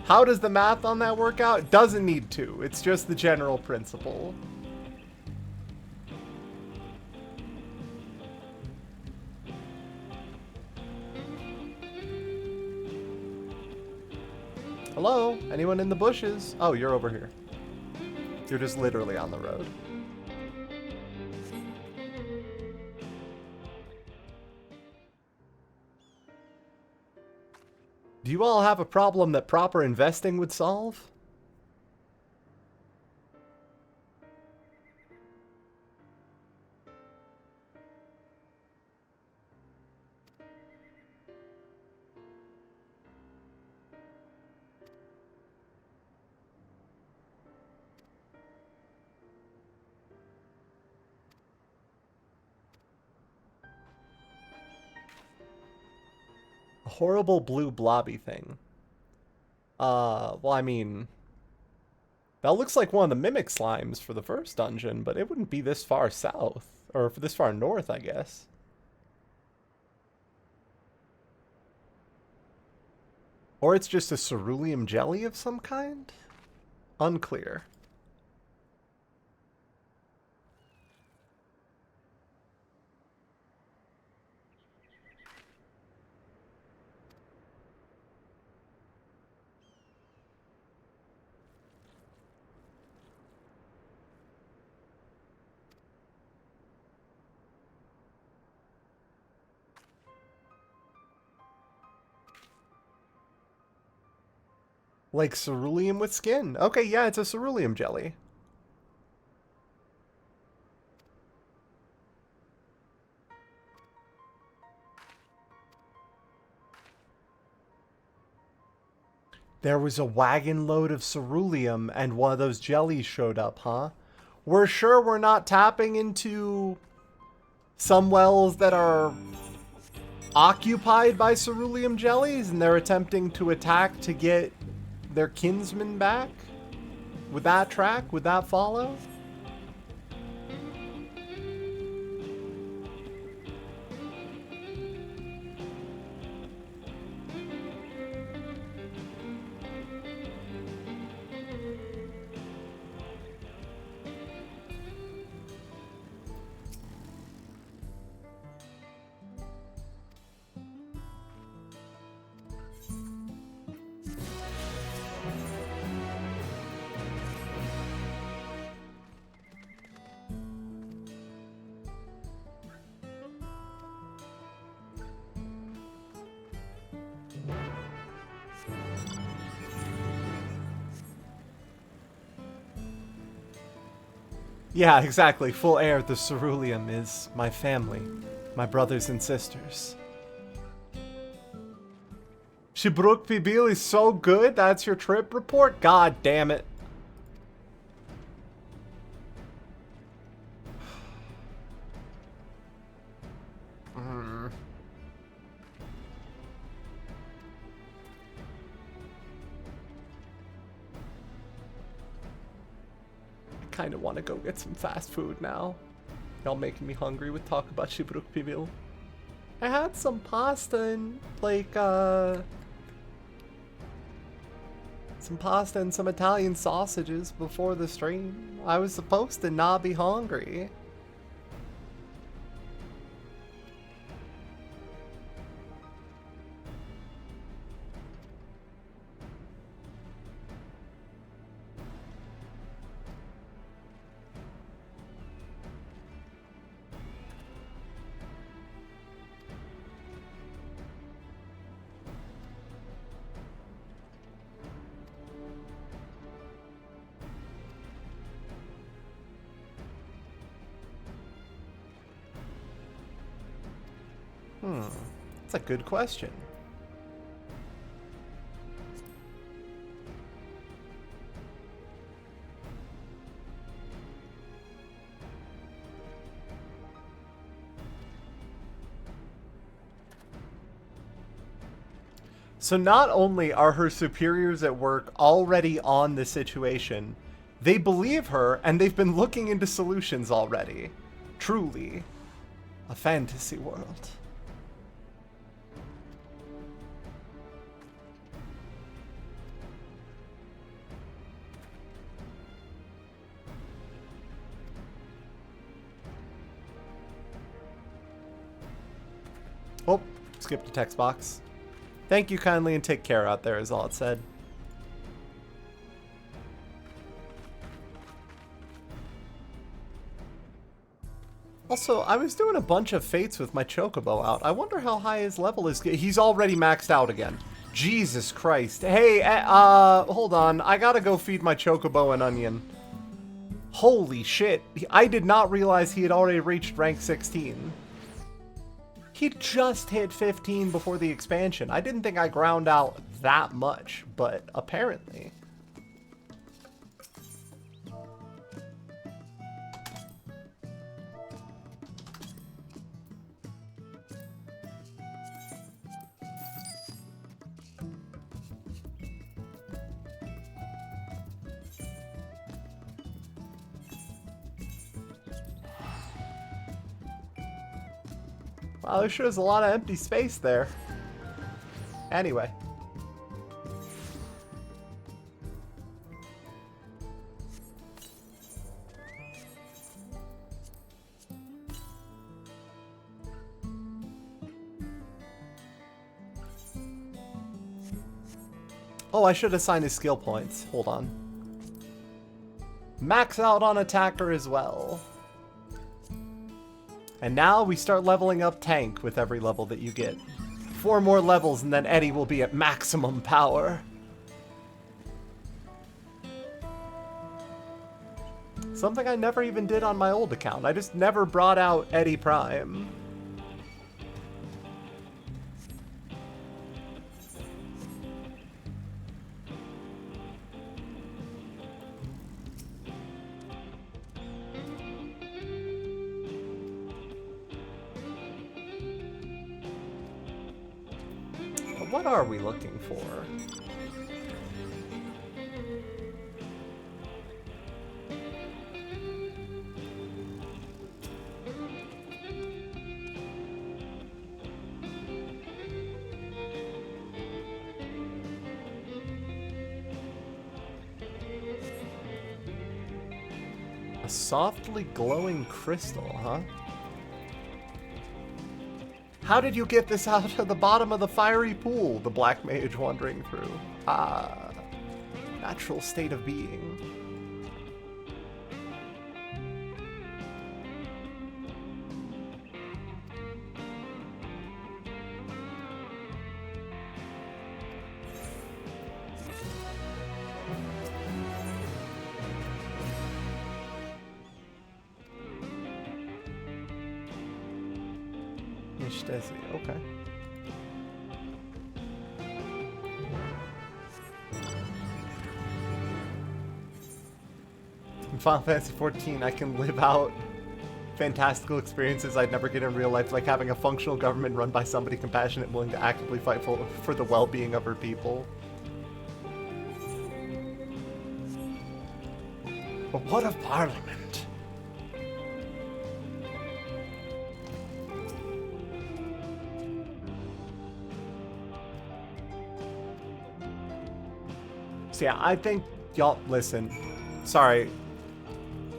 How does the math on that work out? It doesn't need to. It's just the general principle. Hello? Anyone in the bushes? Oh, you're over here. You're just literally on the road. Do you all have a problem that proper investing would solve? A horrible blue blobby thing. Well, I mean, that looks like one of the mimic slimes for the first dungeon, but it wouldn't be this far south. Or this far north, I guess. Or it's just a cerulean jelly of some kind? Unclear. Like cerulean with skin. Okay, yeah, it's a cerulean jelly. There was a wagon load of ceruleum and one of those jellies showed up, huh? We're sure we're not tapping into some wells that are occupied by ceruleum jellies and they're attempting to attack to get their kinsmen back? Would that track? Would that follow? Yeah, exactly. Full heir of the ceruleum is my family, my brothers and sisters. Shibruk Pibil is so good? That's your trip report? God damn it. I kind of want to go get some fast food now. Y'all making me hungry with talk about Shibruk Pibil. I had some pasta and like some pasta and some Italian sausages before the stream. I was supposed to not be hungry. That's a good question. So not only are her superiors at work already on the situation, they believe her and they've been looking into solutions already. Truly, a fantasy world. Oh, skipped a text box. Thank you kindly and take care out there is all it said. Also, I was doing a bunch of fates with my Chocobo out. I wonder how high his level is. He's already maxed out again. Jesus Christ. Hey, hold on. I gotta go feed my Chocobo an onion. Holy shit. I did not realize he had already reached rank 16. He just hit 15 before the expansion. I didn't think I ground out that much, but apparently. Wow, there sure is a lot of empty space there. Anyway. Oh, I should assign his skill points. Hold on. Max out on attacker as well. And now we start leveling up tank with every level that you get. 4 more levels and then Eddie will be at maximum power. Something I never even did on my old account. I just never brought out Eddie Prime. What are we looking for? A softly glowing crystal, huh? How did you get this out of the bottom of the fiery pool? The black mage wandering through. Ah, natural state of being. Okay. In Final Fantasy XIV, I can live out fantastical experiences I'd never get in real life, like having a functional government run by somebody compassionate, willing to actively fight for the well-being of her people. But what of Parliament? So yeah, I think y'all listen. Sorry.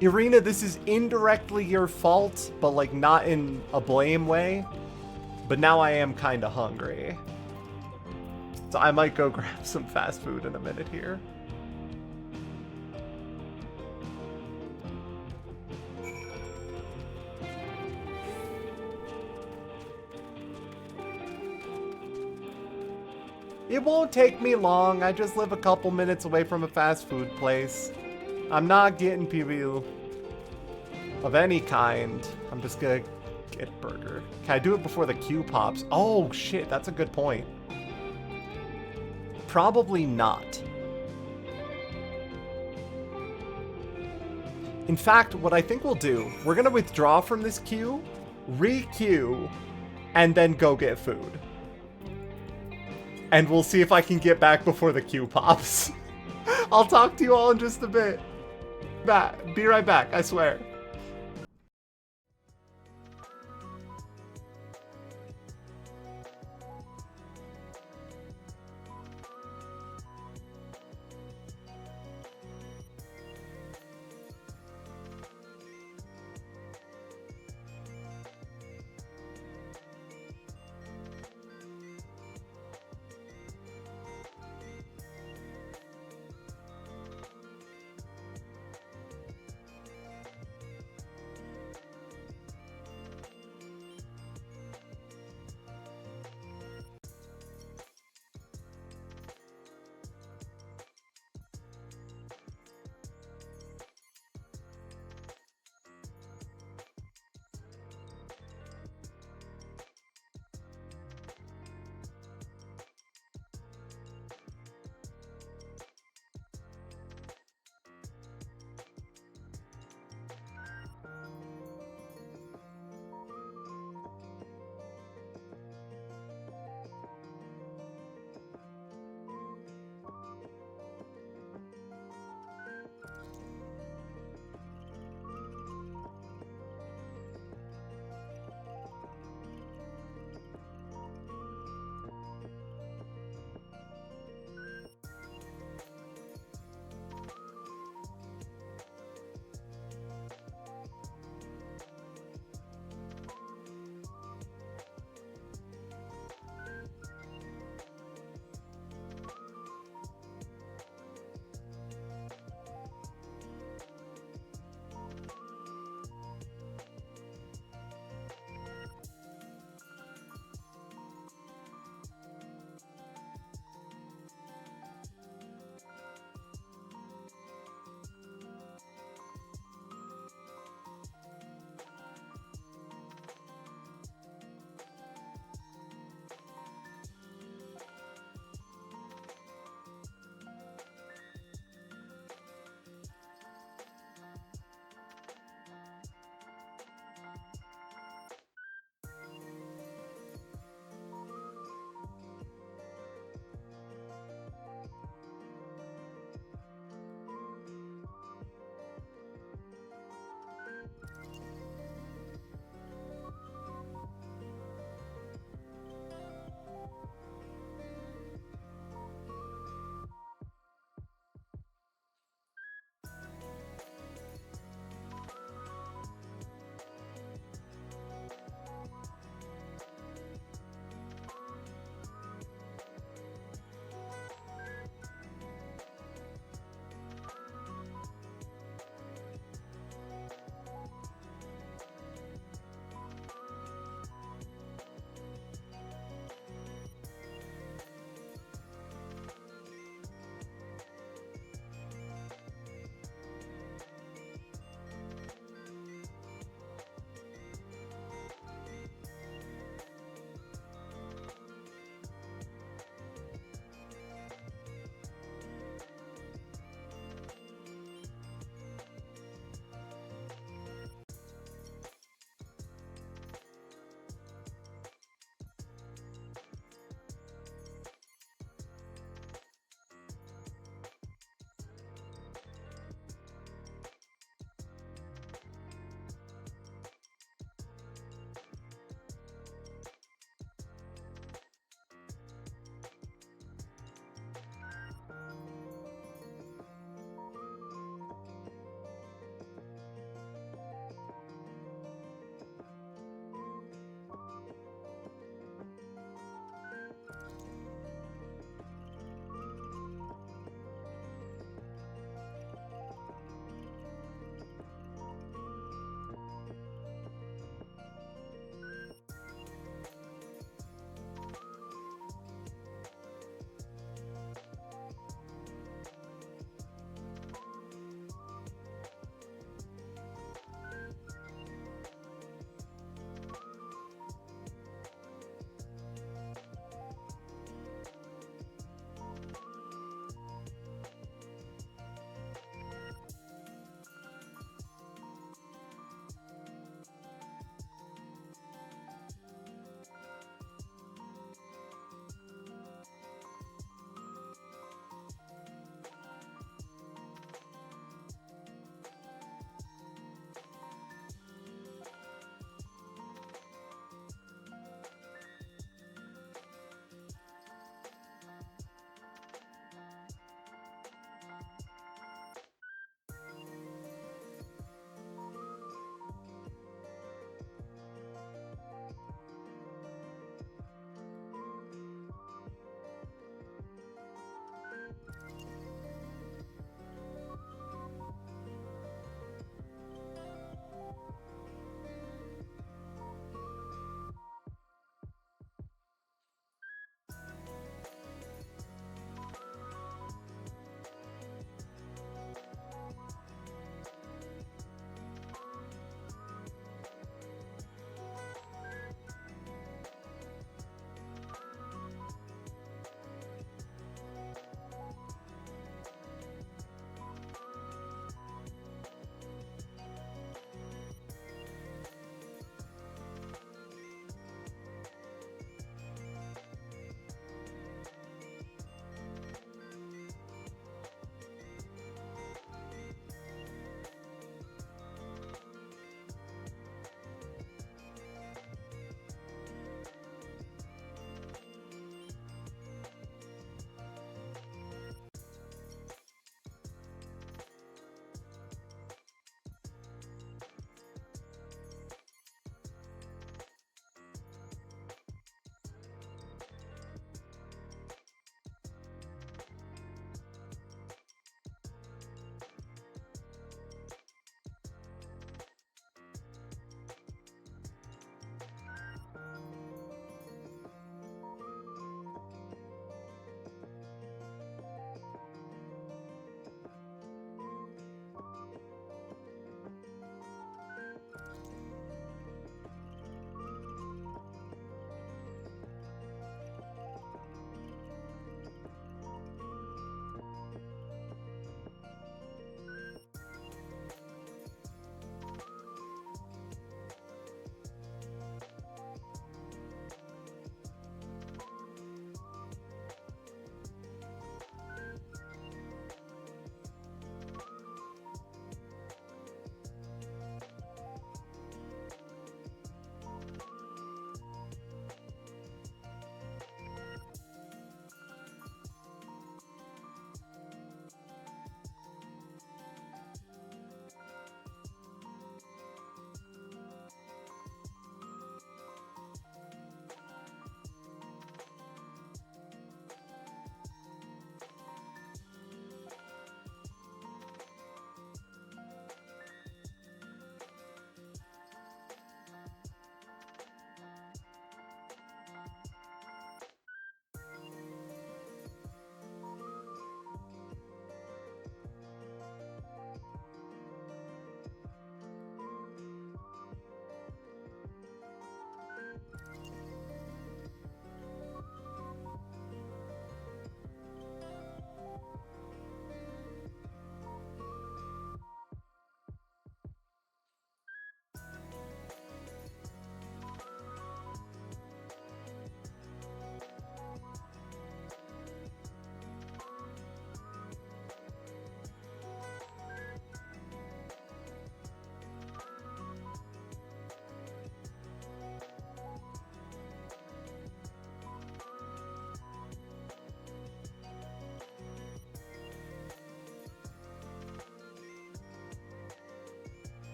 Irina, this is indirectly your fault, but like not in a blame way. But now I am kind of hungry. So I might go grab some fast food in a minute here. It won't take me long. I just live a couple minutes away from a fast food place. I'm not getting PBU of any kind. I'm just gonna get a burger. Can I do it before the queue pops? Oh shit, that's a good point. Probably not. In fact, what I think we'll do, we're gonna withdraw from this queue, re-queue, and then go get food. And we'll see if I can get back before the queue pops. I'll talk to you all in just a bit. Be right back, I swear.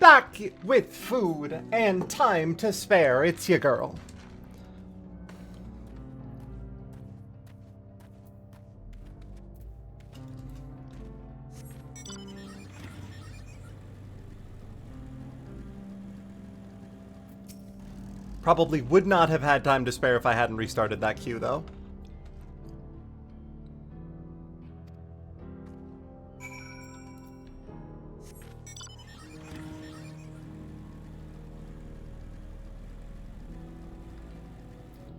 back with food and time to spare. It's your girl. Probably would not have had time to spare if I hadn't restarted that queue, though.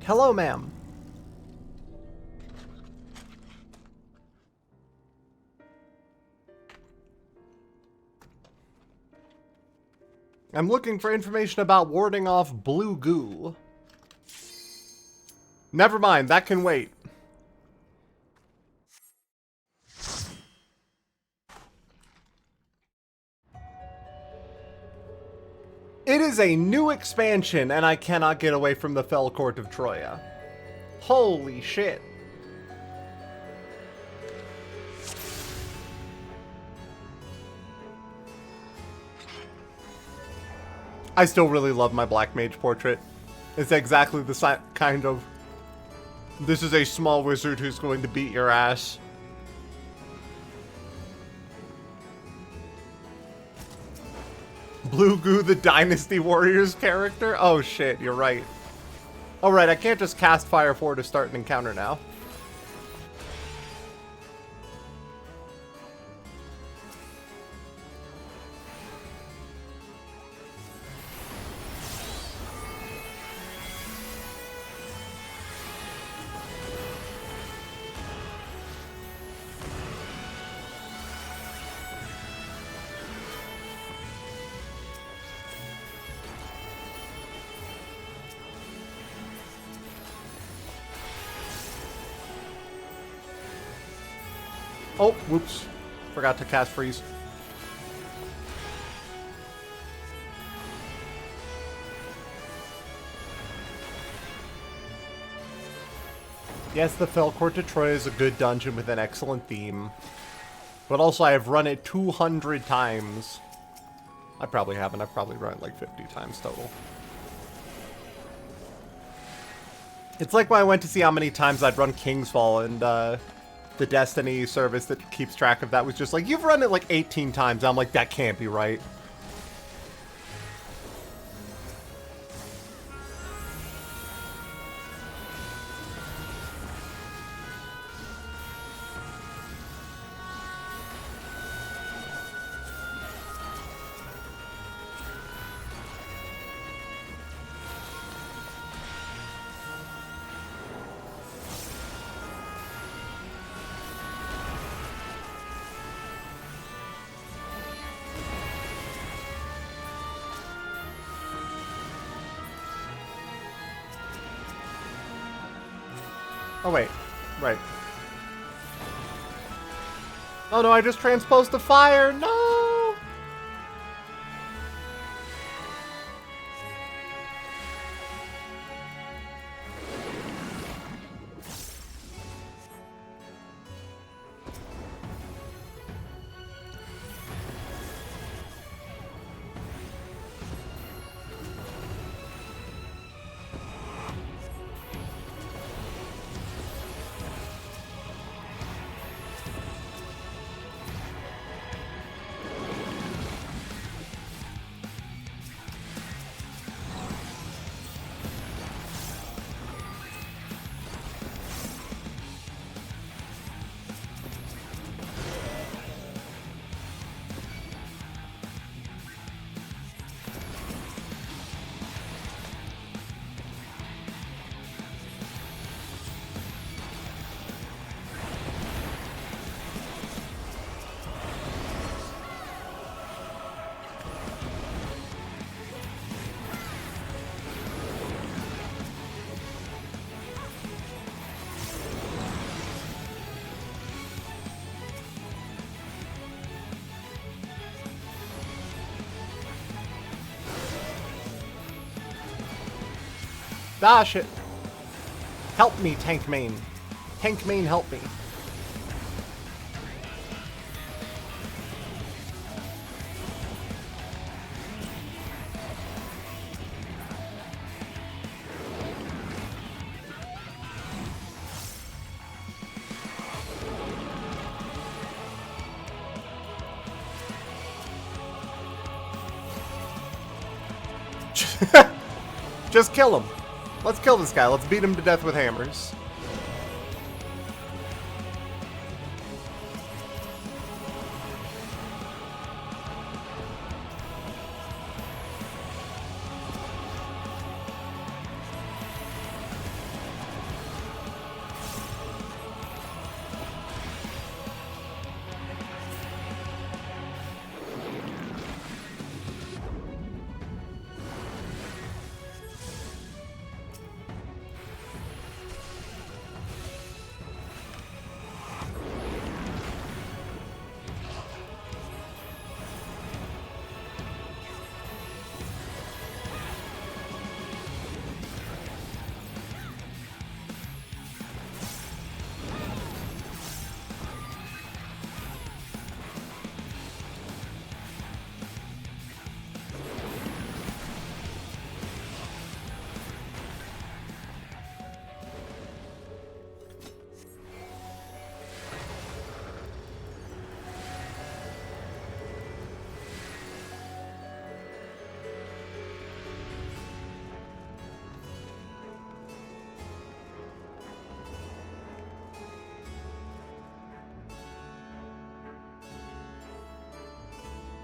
Hello, ma'am. I'm looking for information about warding off blue goo. Never mind, that can wait. It is a new expansion, and I cannot get away from the Fell Court of Troya. Holy shit. I still really love my Black Mage portrait. It's exactly the kind of... This is a small wizard who's going to beat your ass. Blue Goo, the Dynasty Warriors character? Oh shit, you're right. Oh right, I can't just cast Fire 4 to start an encounter now. Oh, whoops. Forgot to cast freeze. Yes, the Fell Court of Troya is a good dungeon with an excellent theme. But also, I have run it 200 times. I probably haven't. I've probably run it like 50 times total. It's like when I went to see how many times I'd run Kingsfall, and the Destiny service that keeps track of that was just like, you've run it like 18 times. I'm like, that can't be right. Oh, wait. Right. Oh, no, I just transposed the fire. No! Ah, shit. Help me, Tank Main. Tank Main, help me. Just kill him. Let's kill this guy. Let's beat him to death with hammers.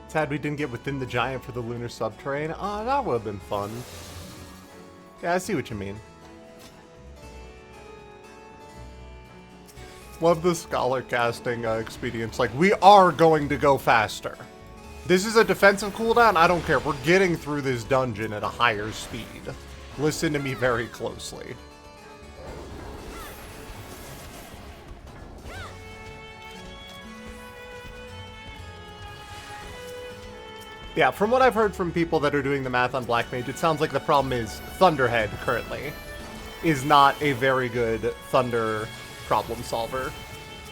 Sad we didn't get within the giant for the lunar subterrane. Oh, that would have been fun. Yeah, I see what you mean. Love the scholar casting expedients. Like, we are going to go faster. This is a defensive cooldown. I don't care. We're getting through this dungeon at a higher speed. Listen to me very closely. Yeah, from what I've heard from people that are doing the math on Black Mage, it sounds like the problem is Thunderhead currently is not a very good Thunder problem solver.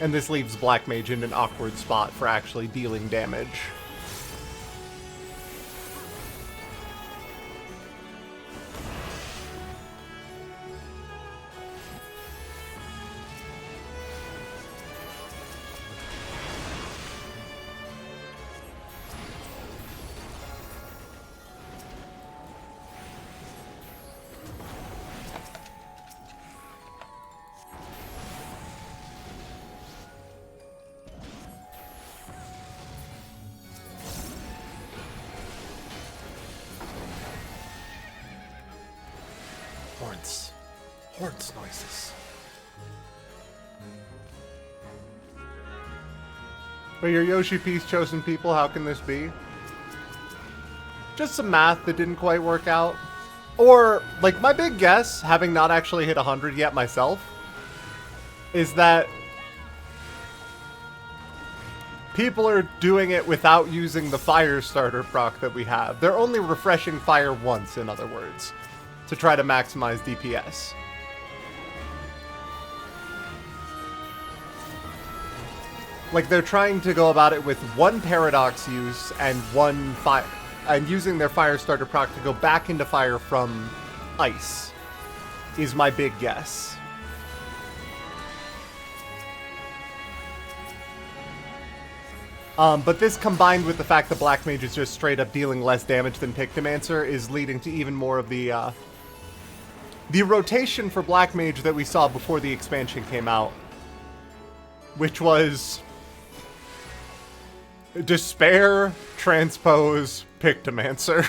And this leaves Black Mage in an awkward spot for actually dealing damage. Horns noises. But your Yoshi piece chosen people, how can this be? Just some math that didn't quite work out. Or, like, my big guess, having not actually hit 100 yet myself, is that people are doing it without using the fire starter proc that we have. They're only refreshing fire once, in other words, to try to maximize DPS. Like, they're trying to go about it with one paradox use and one fire, and using their fire starter proc to go back into fire from ice is my big guess. But this combined with the fact that Black Mage is just straight up dealing less damage than Pictomancer is leading to even more of the rotation for Black Mage that we saw before the expansion came out, which was Despair, Transpose, Pictomancer.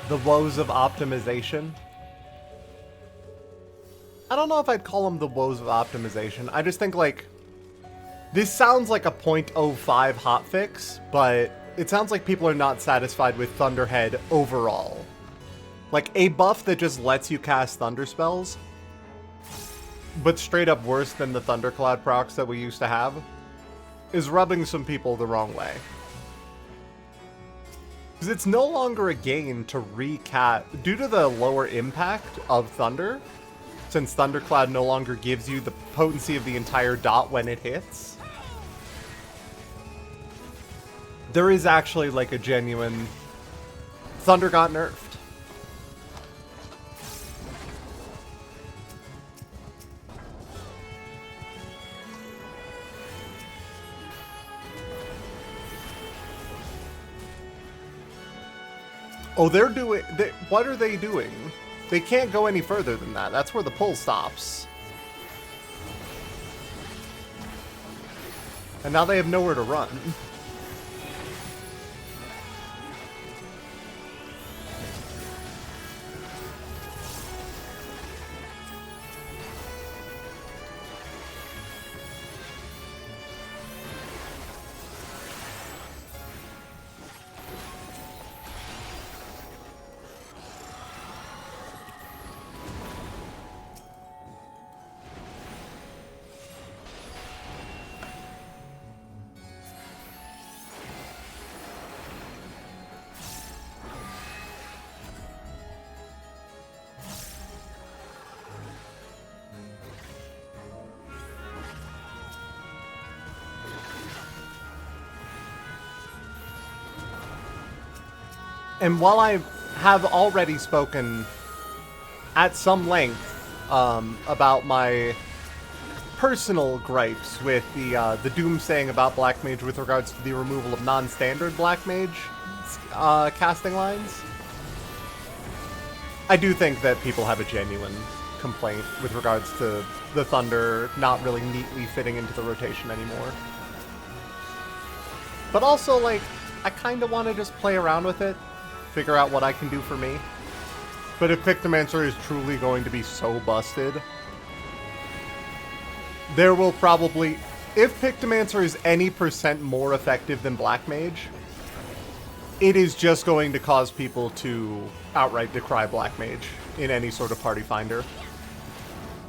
The woes of optimization. I don't know if I'd call them the woes of optimization. I just think, like, this sounds like a 0.05 hotfix, but it sounds like people are not satisfied with Thunderhead overall. Like, a buff that just lets you cast Thunder spells, but straight up worse than the Thundercloud procs that we used to have, is rubbing some people the wrong way. Because it's no longer a gain to recast, due to the lower impact of Thunder, since Thundercloud no longer gives you the potency of the entire dot when it hits. There is actually like a genuine... Thunder got nerfed. Oh, they're doing... what are they doing? They can't go any further than that. That's where the pull stops. And now they have nowhere to run. And while I have already spoken at some length about my personal gripes with the doomsaying about Black Mage with regards to the removal of non-standard Black Mage casting lines, I do think that people have a genuine complaint with regards to the Thunder not really neatly fitting into the rotation anymore. But also, like, I kind of want to just play around with it, figure out what I can do for me. But if Pictomancer is truly going to be so busted, there will probably... if Pictomancer is any % more effective than Black Mage, it is just going to cause people to outright decry Black Mage in any sort of party finder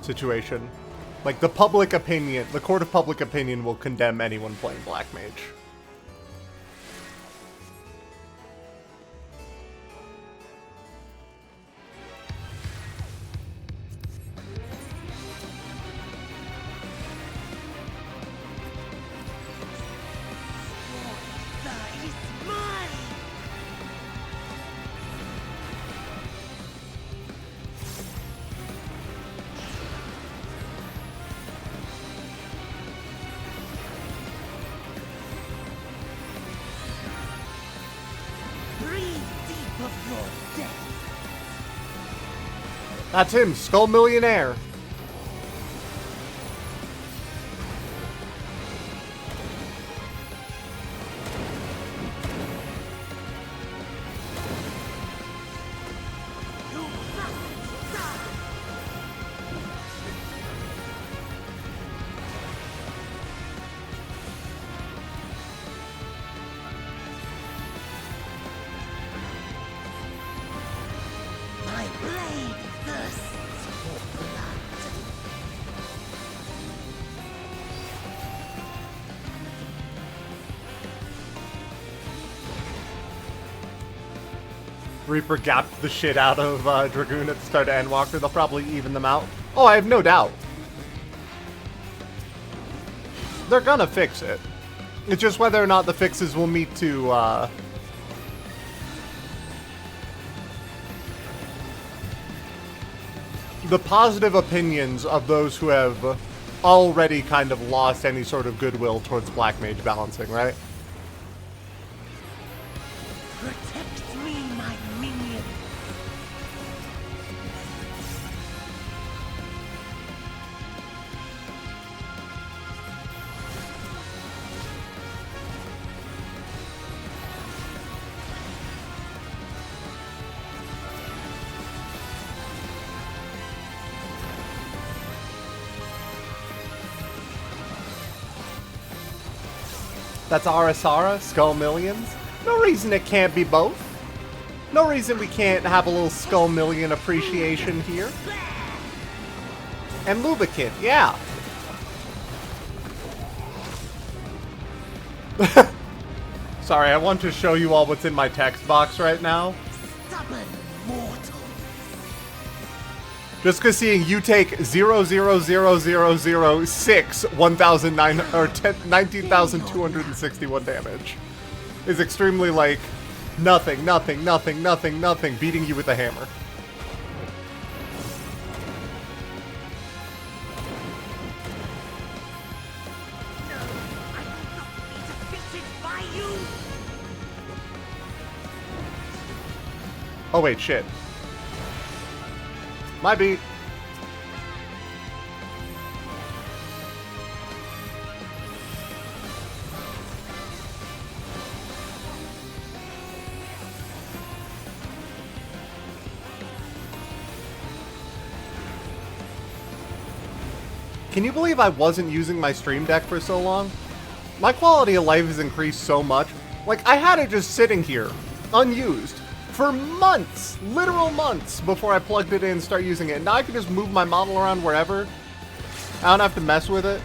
situation. Like, the public opinion, the court of public opinion will condemn anyone playing Black Mage. That's him, Skull Millionaire. Reaper gapped the shit out of Dragoon at the start of Endwalker. They'll probably even them out. Oh, I have no doubt. They're gonna fix it. It's just whether or not the fixes will meet to, the positive opinions of those who have already kind of lost any sort of goodwill towards Black Mage balancing, right? That's Arasara, Skull Millions. No reason it can't be both. No reason we can't have a little Skull Million appreciation here. And Lubakit, yeah. Sorry, I want to show you all what's in my text box right now. Just because seeing you take 0.00006 1,009 or 19,261 damage is extremely like nothing, beating you with a hammer. Oh wait, shit. My beat. Can you believe I wasn't using my stream deck for so long? My quality of life has increased so much. Like, I had it just sitting here, unused, for months, literal months, before I plugged it in and started using it. Now I can just move my model around wherever. I don't have to mess with it.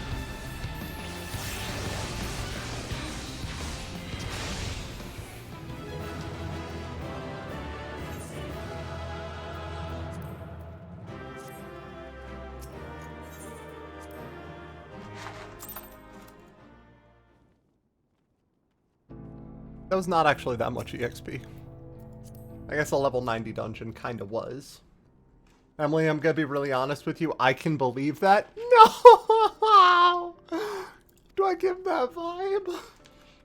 That was not actually that much EXP. I guess a level 90 dungeon kind of was. Emily, I'm gonna be really honest with you. I can believe that. No! Do I give that vibe?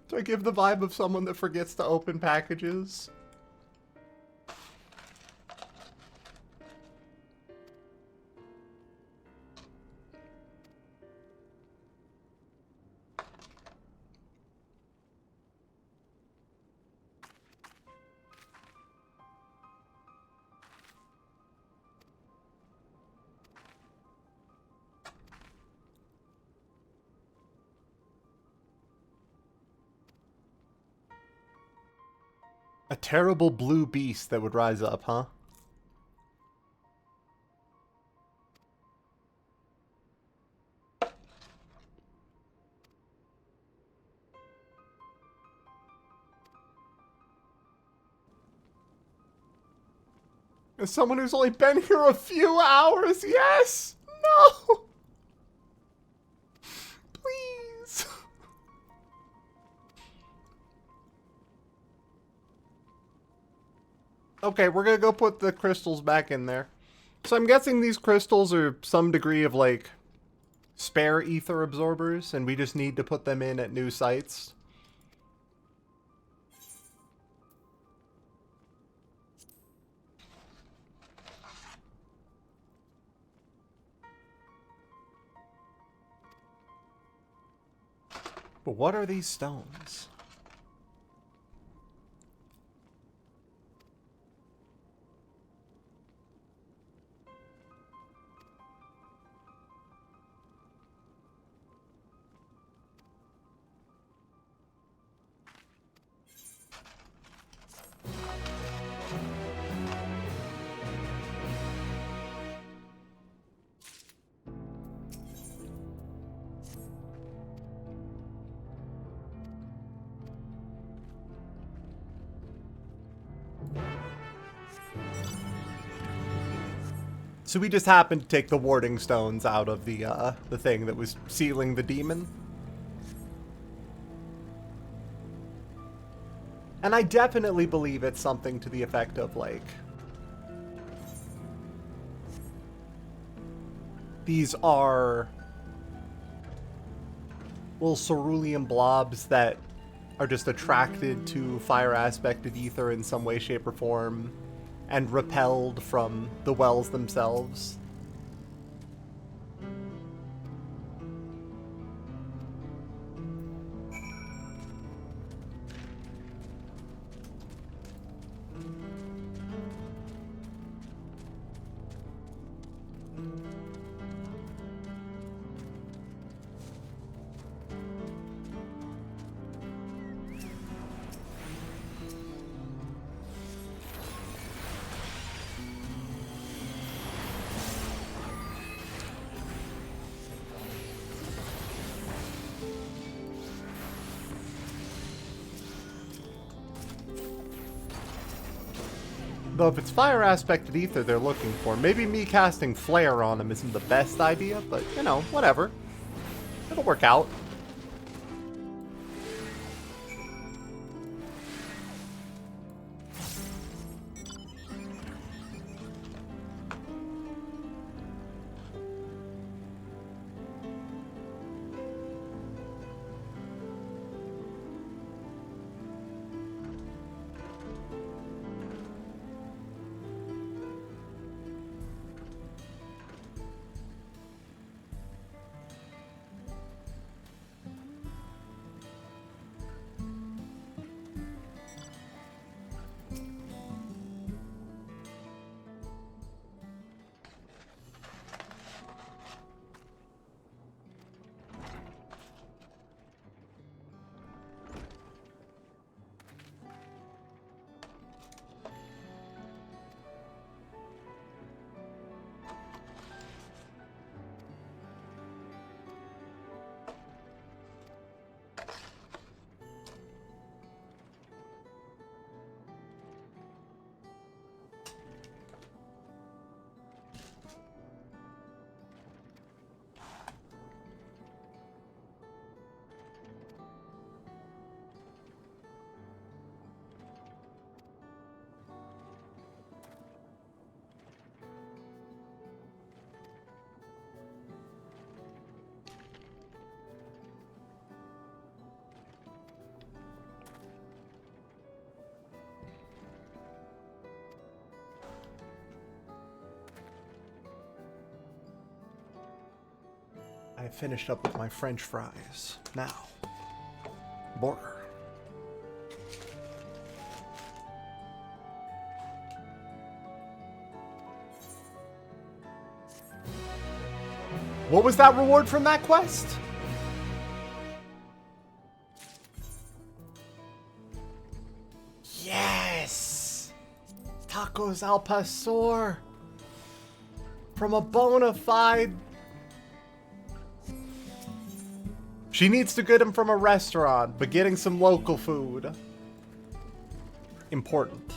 Do I give the vibe of someone that forgets to open packages? A terrible blue beast that would rise up, huh? As someone who's only been here a few hours, yes! No! Please! Okay, we're gonna go put the crystals back in there. So I'm guessing these crystals are some degree of, like, spare ether absorbers, and we just need to put them in at new sites. But what are these stones? So we just happened to take the warding stones out of the thing that was sealing the demon. And I definitely believe it's something to the effect of, like, these are little cerulean blobs that are just attracted to fire aspected ether in some way, shape, or form, and repelled from the wells themselves. Though if it's fire aspected ether they're looking for, maybe me casting flare on him isn't the best idea, but you know, whatever. It'll work out. I finished up with my French fries. Now, burger. What was that reward from that quest? Yes! Tacos al pastor. From a bona fide... She needs to get him from a restaurant, but getting some local food. Important.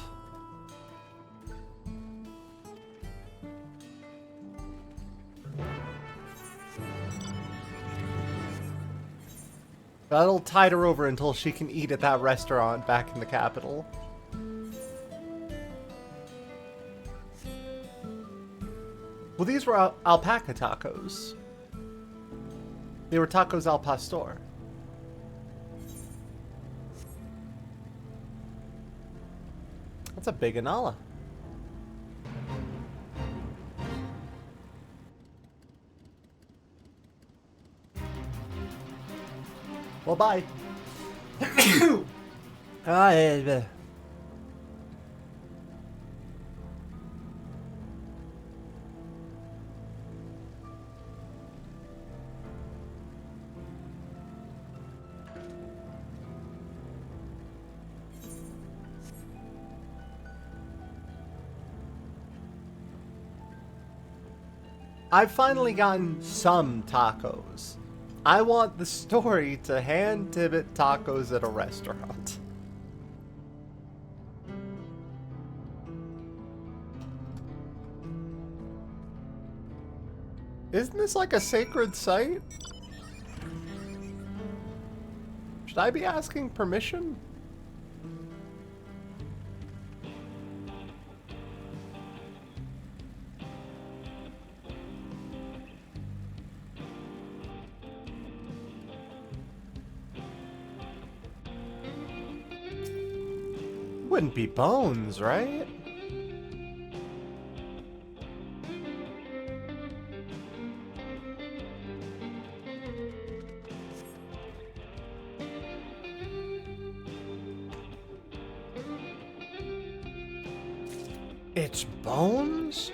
That'll tide her over until she can eat at that restaurant back in the capital. Well, these were alpaca tacos. They were tacos al pastor. That's a big anala. Well, bye. I've finally gotten some tacos. I want the story to hand Tibbet tacos at a restaurant. Isn't this like a sacred site? Should I be asking permission? Wouldn't be bones, right? It's bones?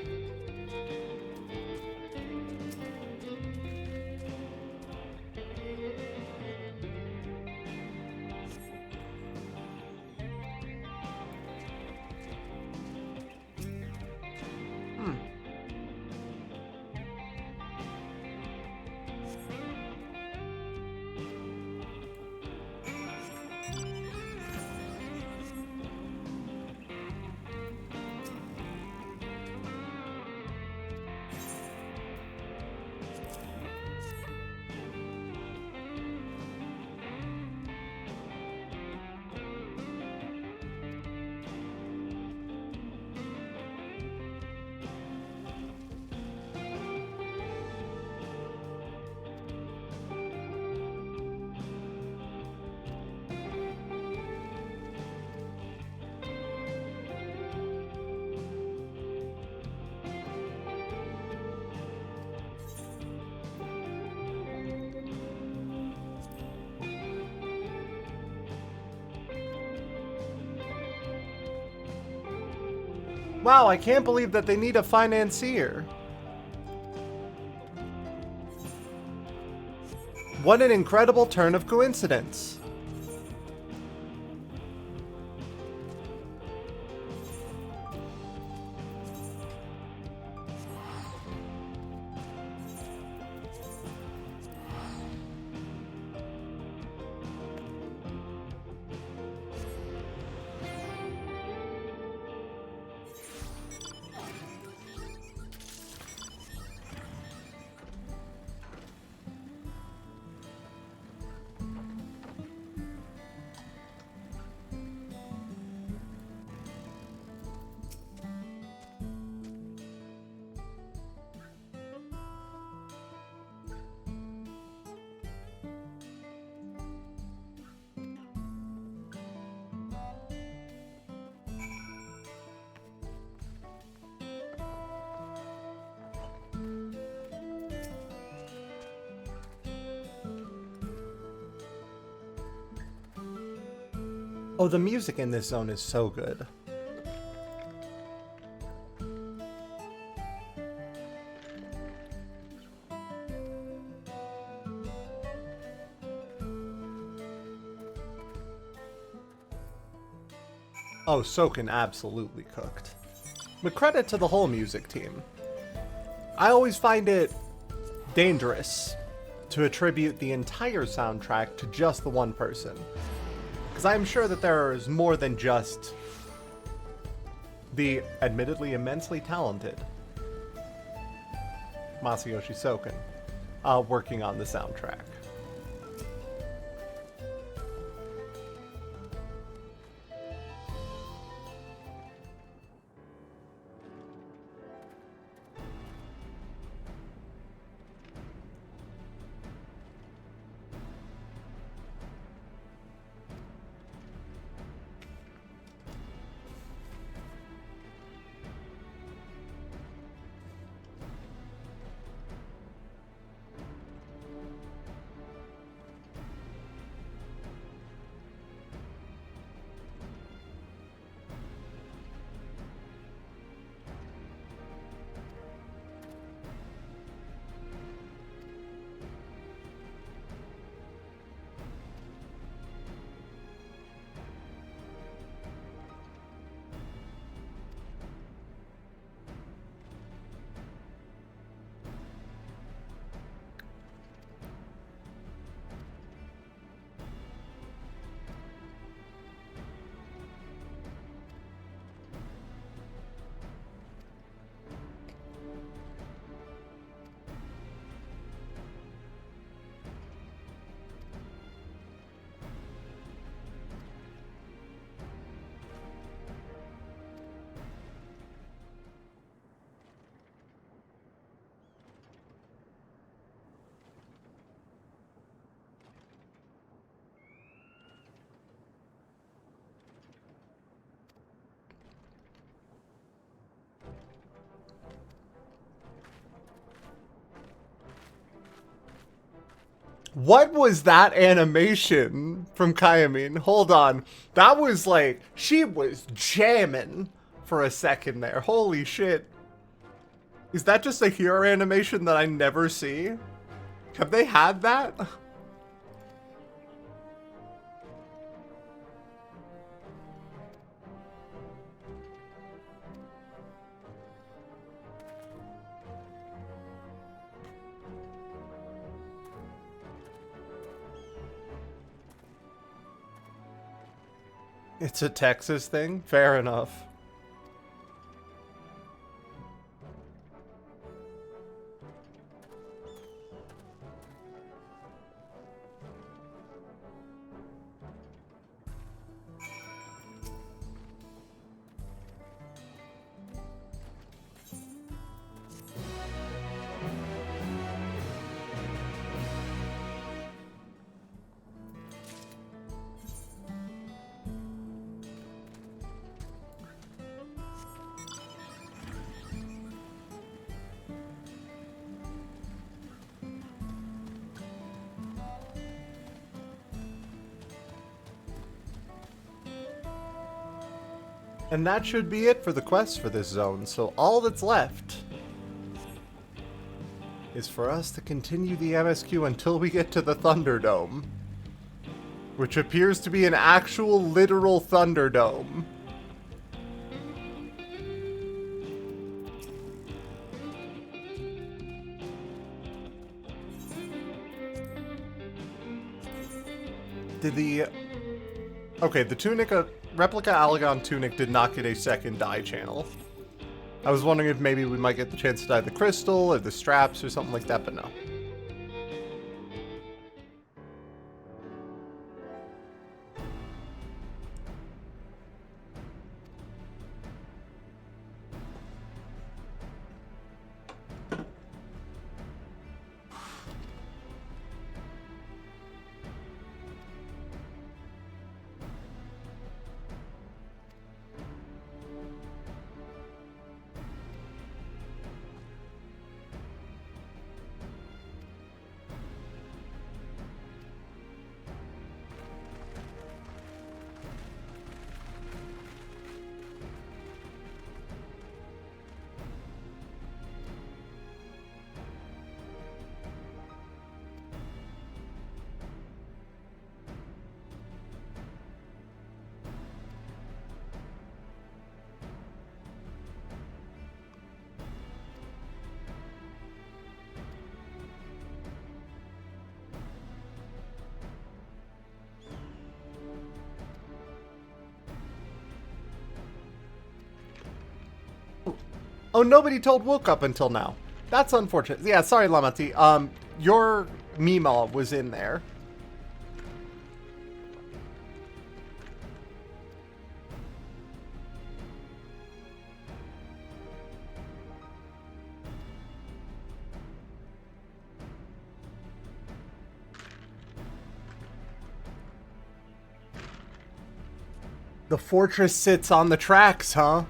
Wow, I can't believe that they need a financier. What an incredible turn of coincidence. Oh, the music in this zone is so good. Oh, Soken absolutely cooked. But credit to the whole music team. I always find it dangerous to attribute the entire soundtrack to just the one person. Because I'm sure that there is more than just the admittedly immensely talented Masayoshi Soken working on the soundtrack. What was that animation from Kayamin? Hold on. That was like, she was jamming for a second there. Holy shit. Is that just a hero animation that I never see? Have they had that? It's a Texas thing? Fair enough. And that should be it for the quest for this zone, so all that's left is for us to continue the MSQ until we get to the Thunderdome, which appears to be an actual literal Thunderdome. Okay, the Tunica, Replica Alagon Tunic did not get a second dye channel. I was wondering if maybe we might get the chance to dye the crystal or the straps or something like that, but no. Oh, nobody told Wook up until now. That's unfortunate. Yeah, sorry, Lamati. Your Mima was in there. The fortress sits on the tracks, huh?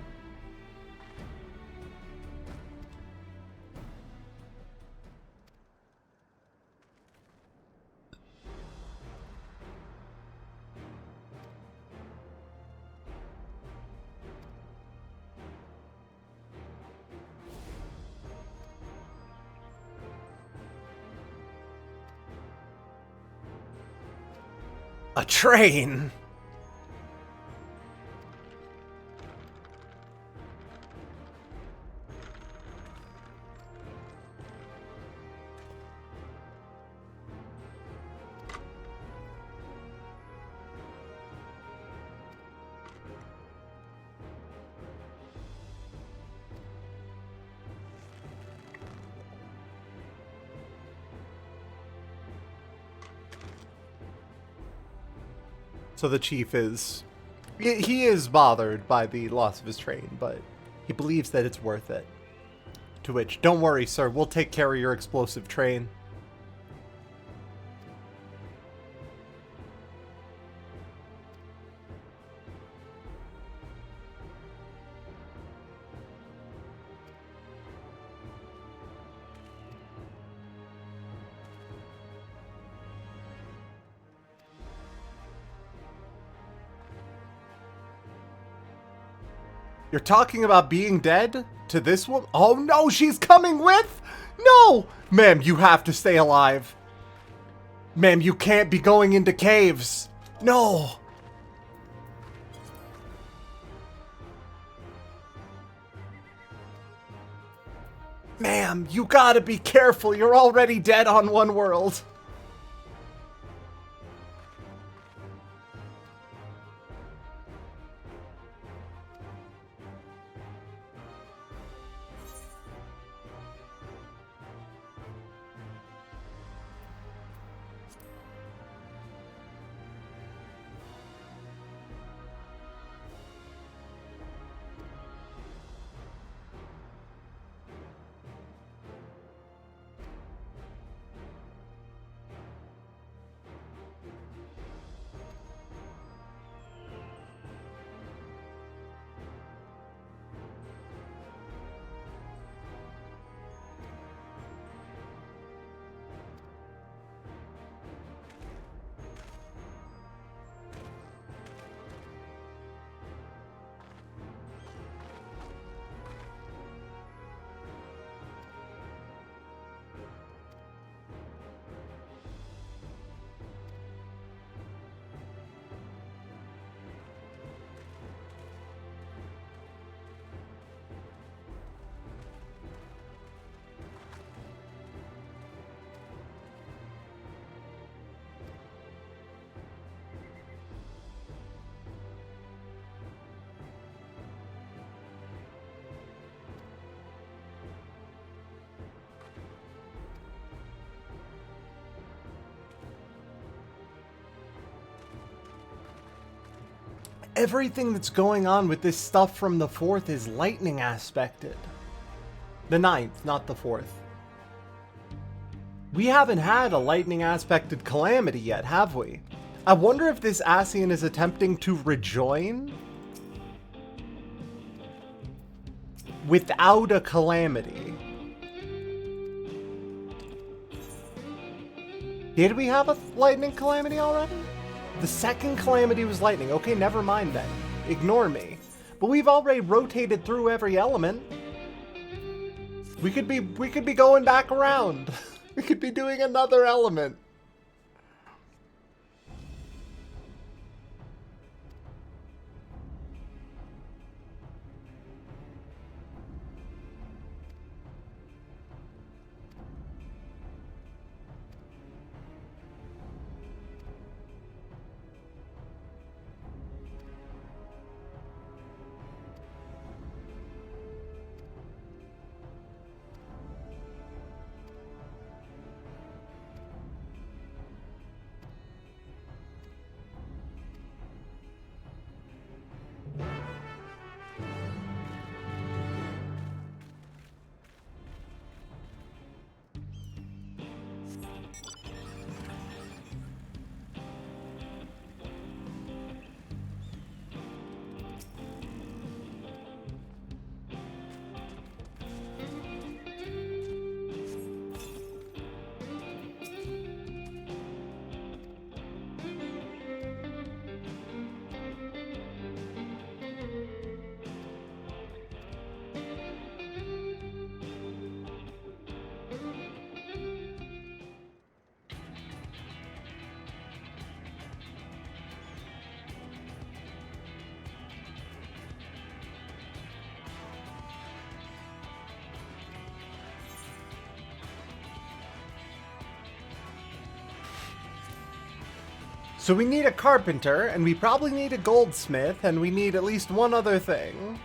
A train! So the chief is... He is bothered by the loss of his train, but he believes that it's worth it. To which, don't worry, sir, we'll take care of your explosive train. You're talking about being dead? To this woman? Oh no, she's coming with? No! Ma'am, you have to stay alive. Ma'am, you can't be going into caves. No! Ma'am, you gotta be careful. You're already dead on one world. everything that's going on with this stuff from the 4th is lightning aspected. The 9th, not the 4th. We haven't had a lightning aspected calamity yet, have we? I wonder if this Ascian is attempting to rejoin without a calamity. Did we have a lightning calamity already? The second calamity was lightning. Okay, never mind then. Ignore me. But we've already rotated through every element. We could be going back around. We could be doing another element. So we need a carpenter, and we probably need a goldsmith, and we need at least one other thing.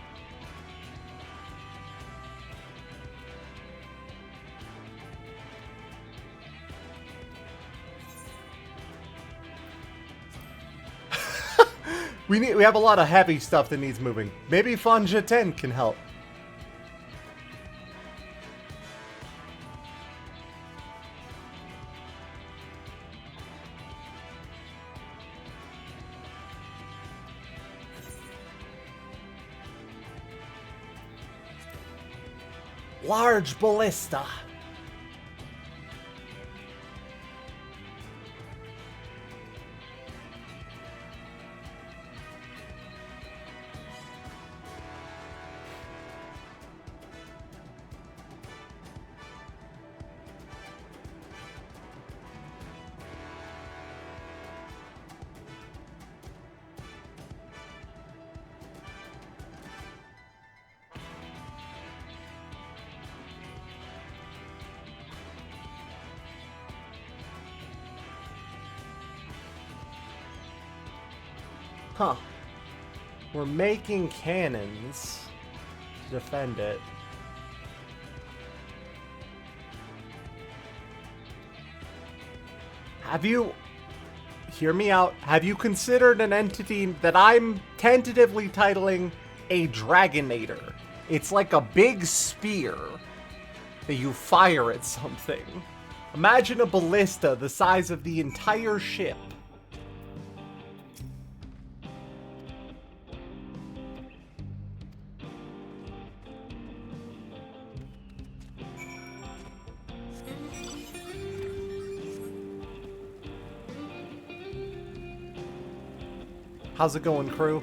We have a lot of heavy stuff that needs moving. Maybe Fanja 10 can help. Large ballista. Huh. We're making cannons to defend it. Have you... Hear me out. Have you considered an entity that I'm tentatively titling a Dragonator? It's like a big spear that you fire at something. Imagine a ballista the size of the entire ship. How's it going, crew?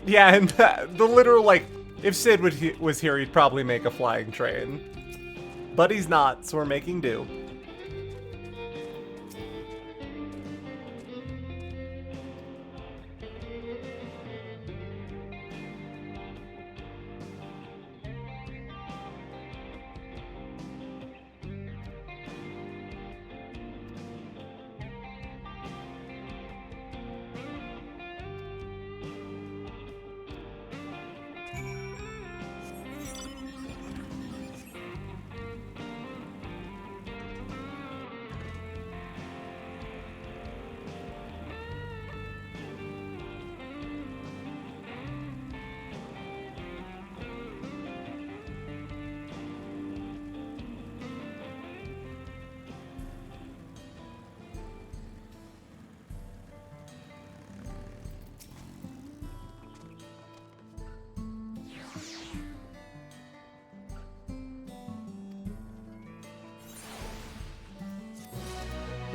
Yeah, and the literal, like, if Sid was here, he'd probably make a flying train. But he's not, so we're making do.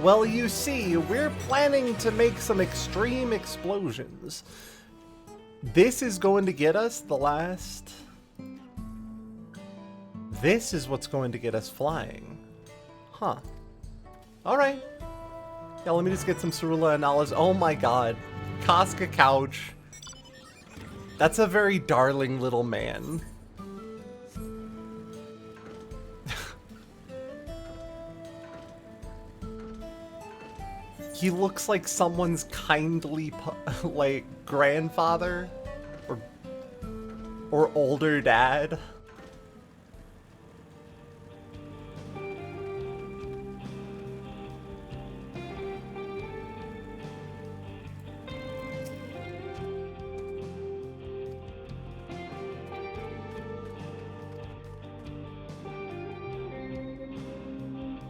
Well, you see, we're planning to make some extreme explosions. This is going to get us the last... This is what's going to get us flying. Huh. Alright. Yeah, let me just get some Cerula Analas. Oh my god. Casca Couch. That's a very darling little man. He looks like someone's kindly, like, grandfather or older dad.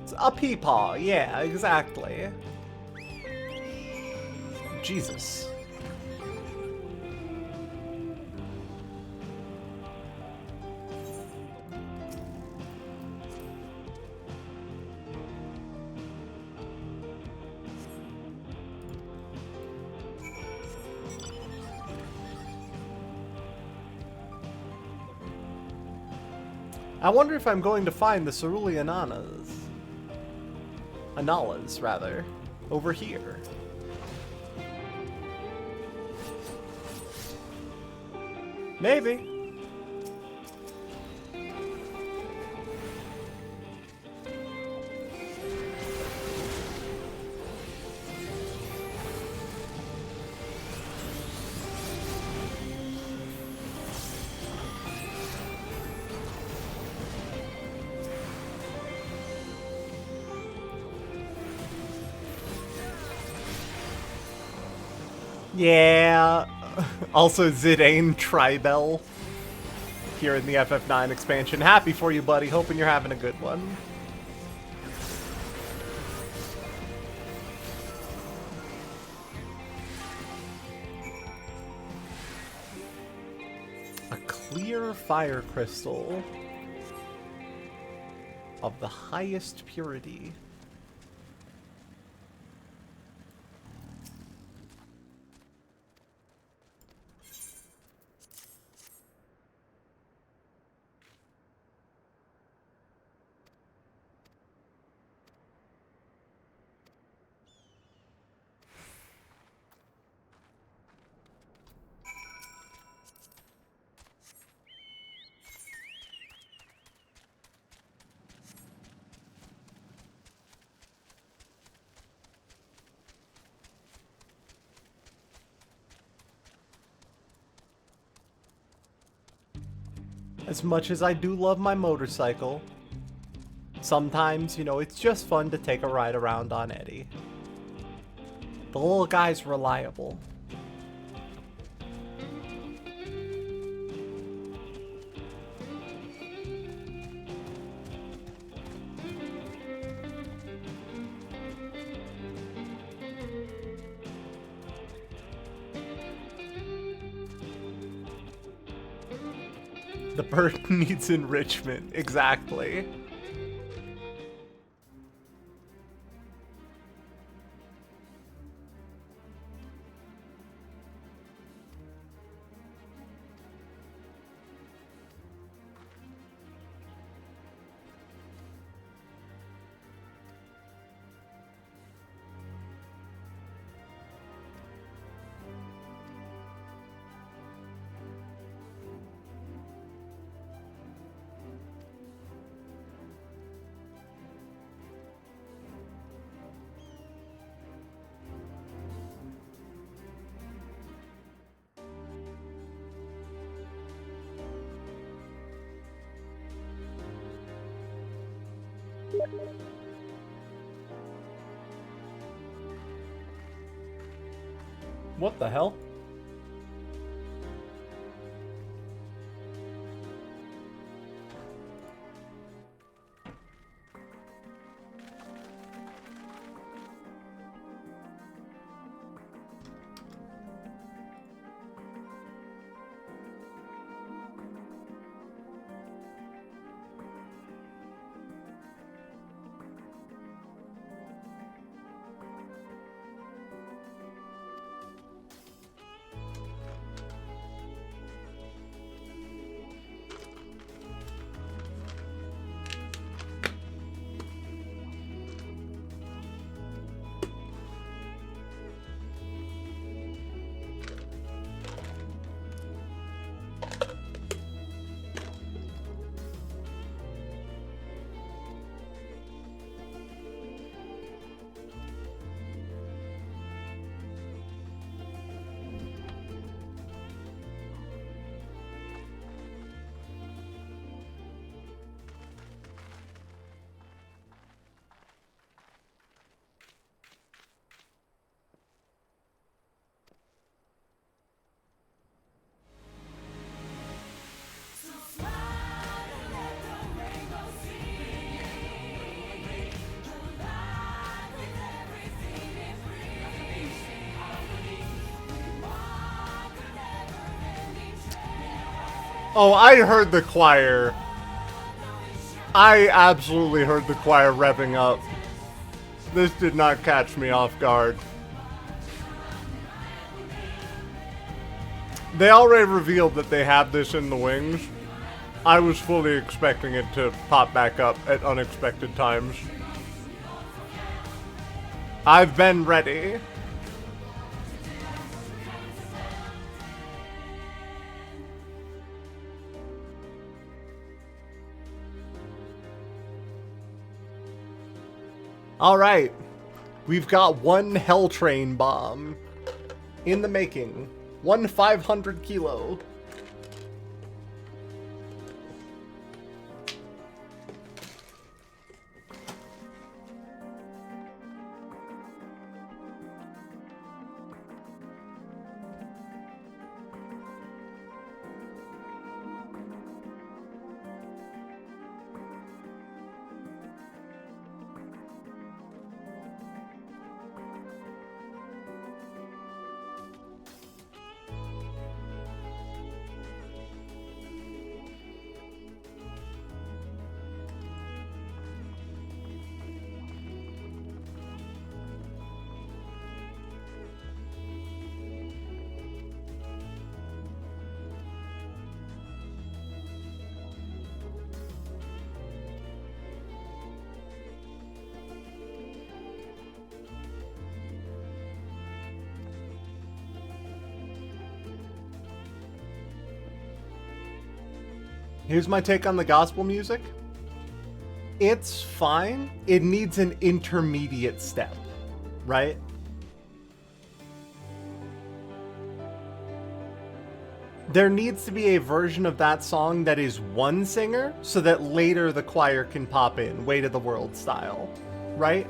It's a peepaw, yeah, exactly. Jesus. I wonder if I'm going to find the Cerulean Analas, rather, over here. Maybe. Yeah. Also, Zidane Tribel here in the FF9 expansion. Happy for you, buddy. Hoping you're having a good one. A clear fire crystal of the highest purity. As much as I do love my motorcycle, sometimes, you know, it's just fun to take a ride around on Eddie. The little guy's reliable. The bird needs enrichment, exactly. What the hell? Oh, I heard the choir. I absolutely heard the choir revving up. This did not catch me off guard. They already revealed that they have this in the wings. I was fully expecting it to pop back up at unexpected times. I've been ready. Alright, we've got one Hell Train bomb in the making. 500 kilo. Here's my take on the gospel music. It's fine. It needs an intermediate step, right? There needs to be a version of that song that is one singer so that later the choir can pop in, Weight of the World style, right?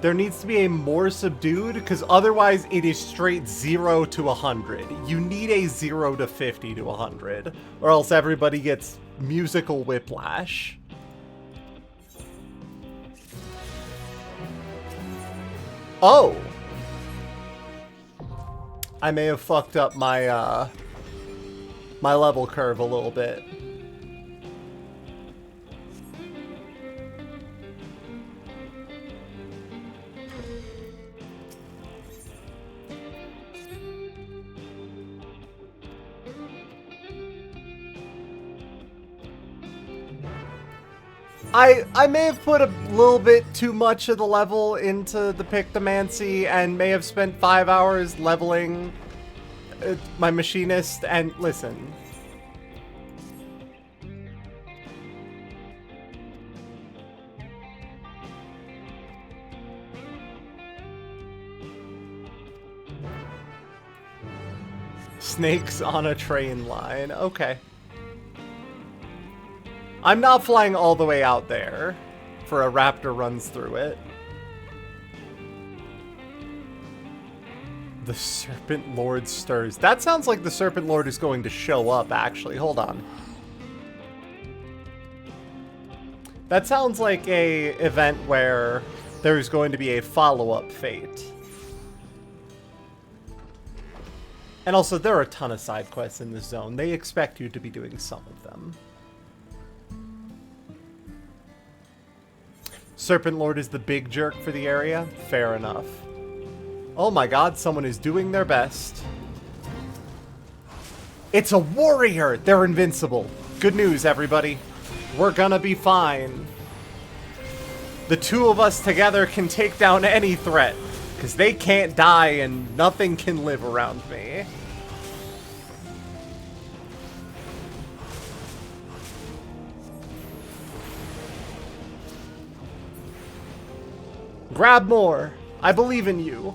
There needs to be a more subdued, because otherwise it is straight 0 to 100. You need a 0 to 50 to 100, or else everybody gets musical whiplash. Oh! I may have fucked up my, my level curve a little bit. I may have put a little bit too much of the level into the Pictomancy and may have spent 5 hours leveling my machinist, and listen. Snakes on a train line. Okay. I'm not flying all the way out there for a raptor runs through it. The Serpent Lord stirs. That sounds like the Serpent Lord is going to show up, actually. Hold on. That sounds like a event where there's going to be a follow-up fate. And also, there are a ton of side quests in this zone. They expect you to be doing some of them. Serpent Lord is the big jerk for the area? Fair enough. Oh my god, someone is doing their best. It's a warrior! They're invincible. Good news, everybody. We're gonna be fine. The two of us together can take down any threat, because they can't die and nothing can live around me. Grab more. I believe in you.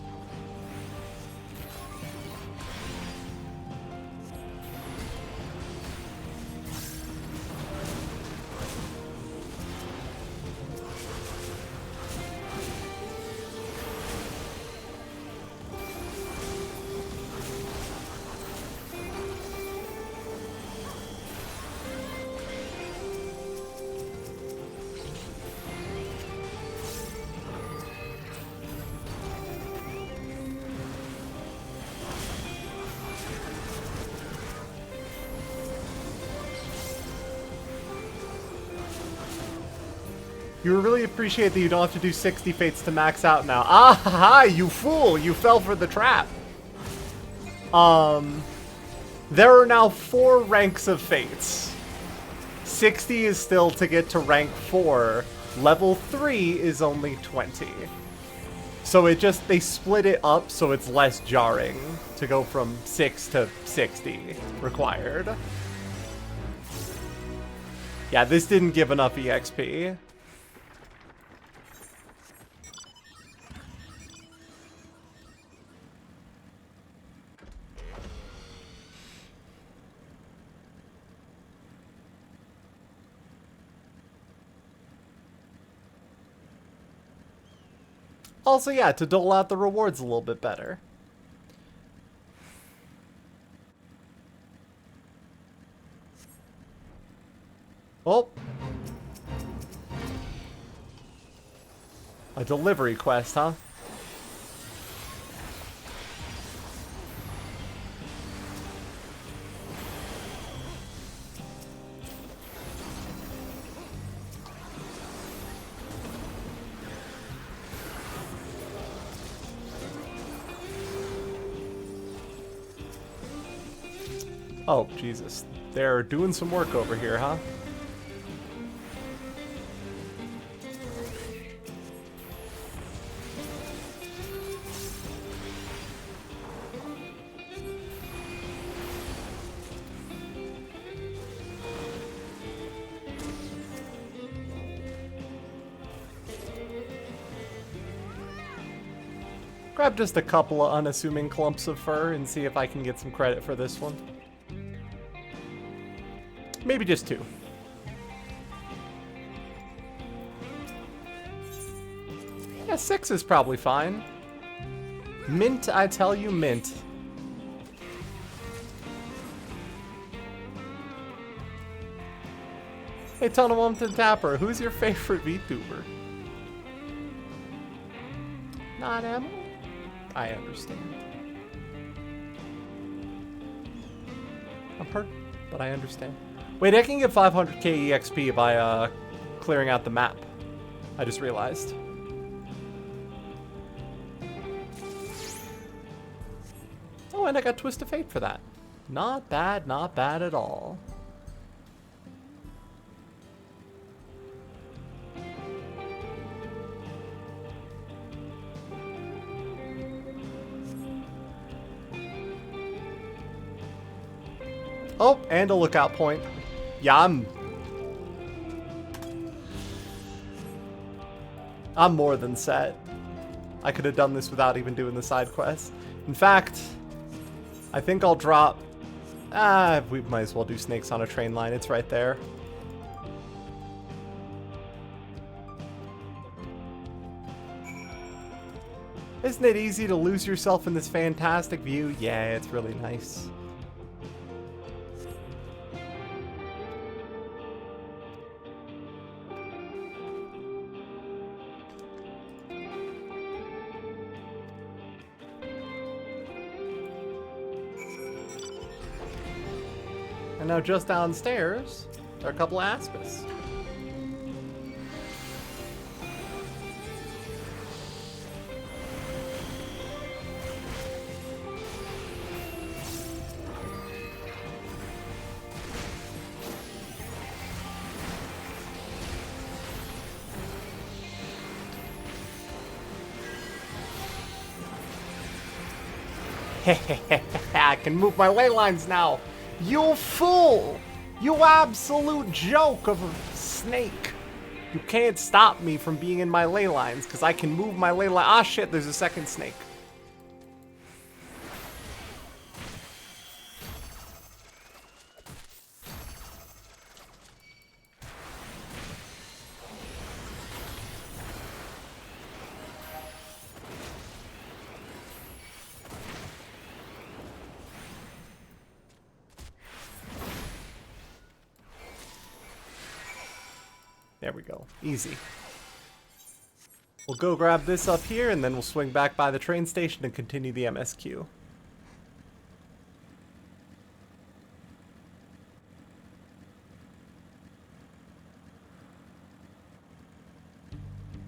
You really appreciate that you don't have to do 60 fates to max out now. Ah, ha, ha, you fool! You fell for the trap. There are now 4 ranks of fates. 60 is still to get to rank 4. Level 3 is only 20. So they split it up so it's less jarring to go from 6 to 60 required. Yeah, this didn't give enough EXP. Also, yeah, to dole out the rewards a little bit better. Oh. A delivery quest, huh? Oh, Jesus. They're doing some work over here, huh? Grab just a couple of unassuming clumps of fur and see if I can get some credit for this one. Maybe just 2. Yeah, 6 is probably fine. Mint, I tell you, mint. Hey, Tunnelwumpton Tapper, who's your favorite VTuber? Not Emma? I understand. I'm hurt, but I understand. Wait, I can get 500k EXP by clearing out the map. I just realized. Oh, and I got Twist of Fate for that. Not bad at all. Oh, and a lookout point. Yeah, I'm more than set. I could have done this without even doing the side quest. In fact, I think I'll drop... we might as well do Snakes on a Train Line. It's right there. Isn't it easy to lose yourself in this fantastic view? Yeah, it's really nice. And now just downstairs, there are a couple of Aspis. I can move my ley lines now. You fool! You absolute joke of a snake. You can't stop me from being in my ley lines because I can move my ley line. Ah, shit, there's a second snake. There we go. Easy. We'll go grab this up here, and then we'll swing back by the train station and continue the MSQ.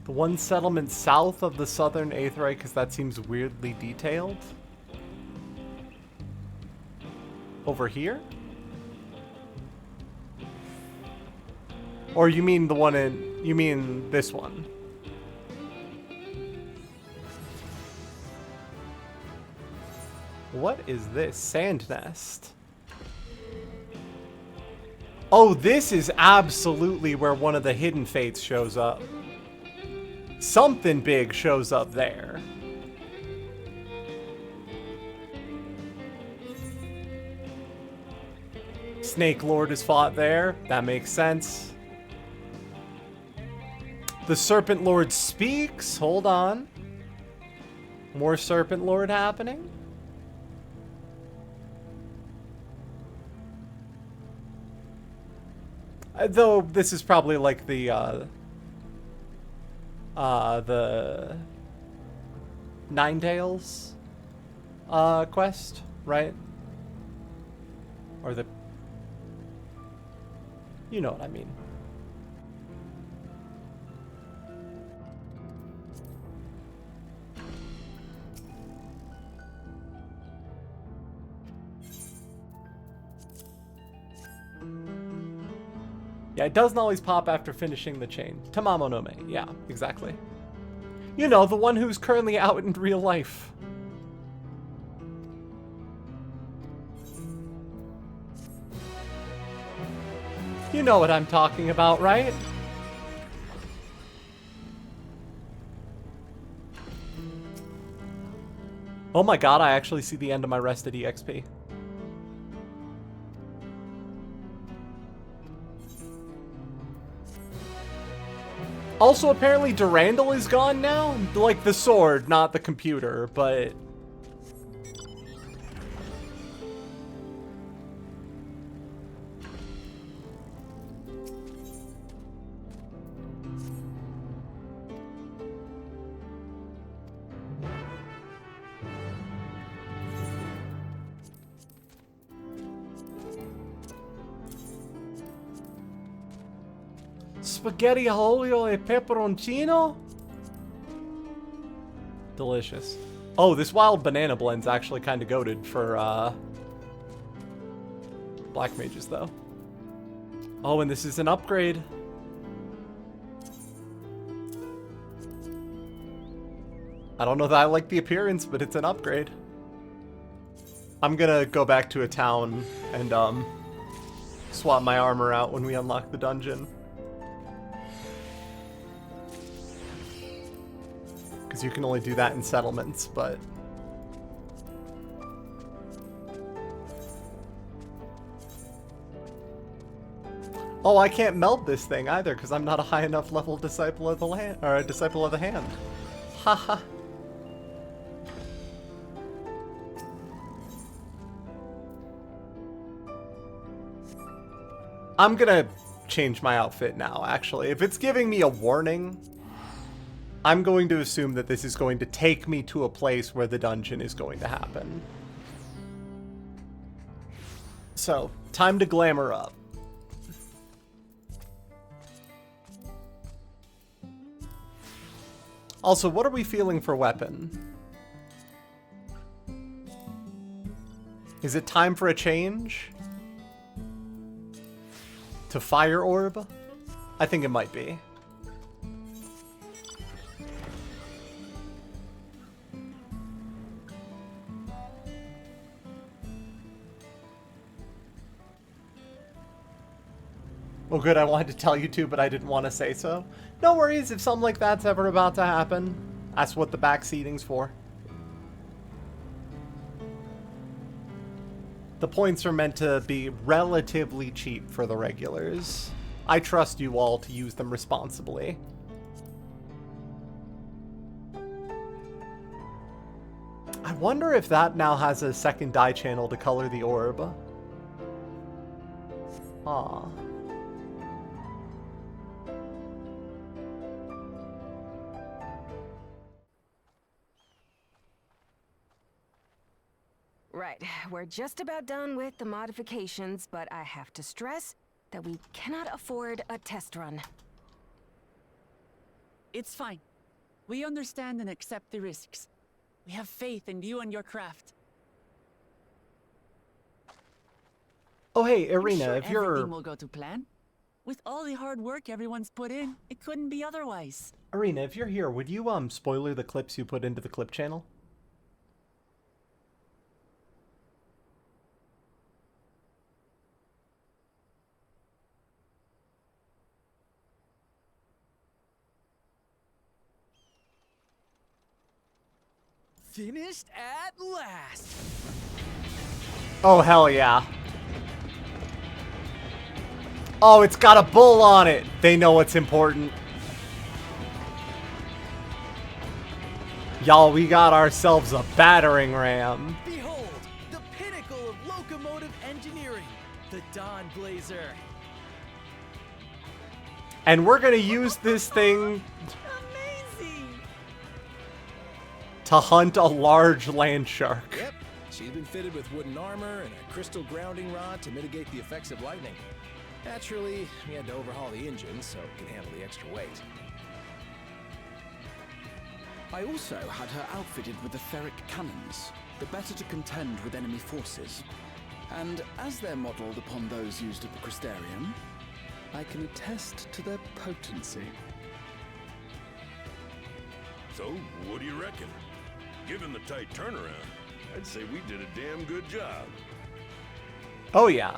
The one settlement south of the southern Aetheryte, because that seems weirdly detailed. Over here? Or you mean the one in... You mean this one? What is this? Sand nest. Oh, this is absolutely where one of the hidden fates shows up. Something big shows up there. Snake Lord is fought there. That makes sense. The Serpent Lord speaks. Hold on. More Serpent Lord happening. Though this is probably like the Ninetales quest, right? Or the... You know what I mean. Yeah, it doesn't always pop after finishing the chain. Tamamo no Me. Yeah, exactly. You know, the one who's currently out in real life. You know what I'm talking about, right? Oh my god, I actually see the end of my rested EXP. Also, apparently Durandal is gone now. Like the sword, not the computer, but... Spaghetti olio e peperoncino? Delicious. Oh, this wild banana blend's actually kind of goated for black mages, though. Oh, and this is an upgrade. I don't know that I like the appearance, but it's an upgrade. I'm gonna go back to a town and swap my armor out when we unlock the dungeon. Because you can only do that in settlements, but... Oh, I can't meld this thing either, because I'm not a high enough level Disciple of the Land, or a Disciple of the Hand. Haha. I'm gonna change my outfit now, actually. If it's giving me a warning, I'm going to assume that this is going to take me to a place where the dungeon is going to happen. So, time to glamour up. Also, what are we feeling for weapon? Is it time for a change? To Fire Orb? I think it might be. Well, good, I wanted to tell you to, but I didn't want to say so. No worries if something like that's ever about to happen. That's what the back seating's for. The points are meant to be relatively cheap for the regulars. I trust you all to use them responsibly. I wonder if that now has a second dye channel to color the orb. Ah. Right, we're just about done with the modifications, but I have to stress that we cannot afford a test run. It's fine. We understand and accept the risks. We have faith in you and your craft. Oh, hey, I'm Irina, sure if you're... everything will go to plan. With all the hard work everyone's put in, it couldn't be otherwise. Irina, if you're here, would you, spoiler the clips you put into the clip channel? Finished at last! Oh, hell yeah. Oh, it's got a bull on it. They know what's important. Y'all, we got ourselves a battering ram. Behold, the pinnacle of locomotive engineering, the Dawn Blazer. And we're gonna use this thing to hunt a large land shark. Yep, she's been fitted with wooden armor and a crystal grounding rod to mitigate the effects of lightning. Naturally, we had to overhaul the engine so it can handle the extra weight. I also had her outfitted with the ferric cannons, the better to contend with enemy forces. And as they're modelled upon those used at the Crystarium, I can attest to their potency. So, what do you reckon? Given the tight turnaround, I'd say we did a damn good job. Oh, yeah.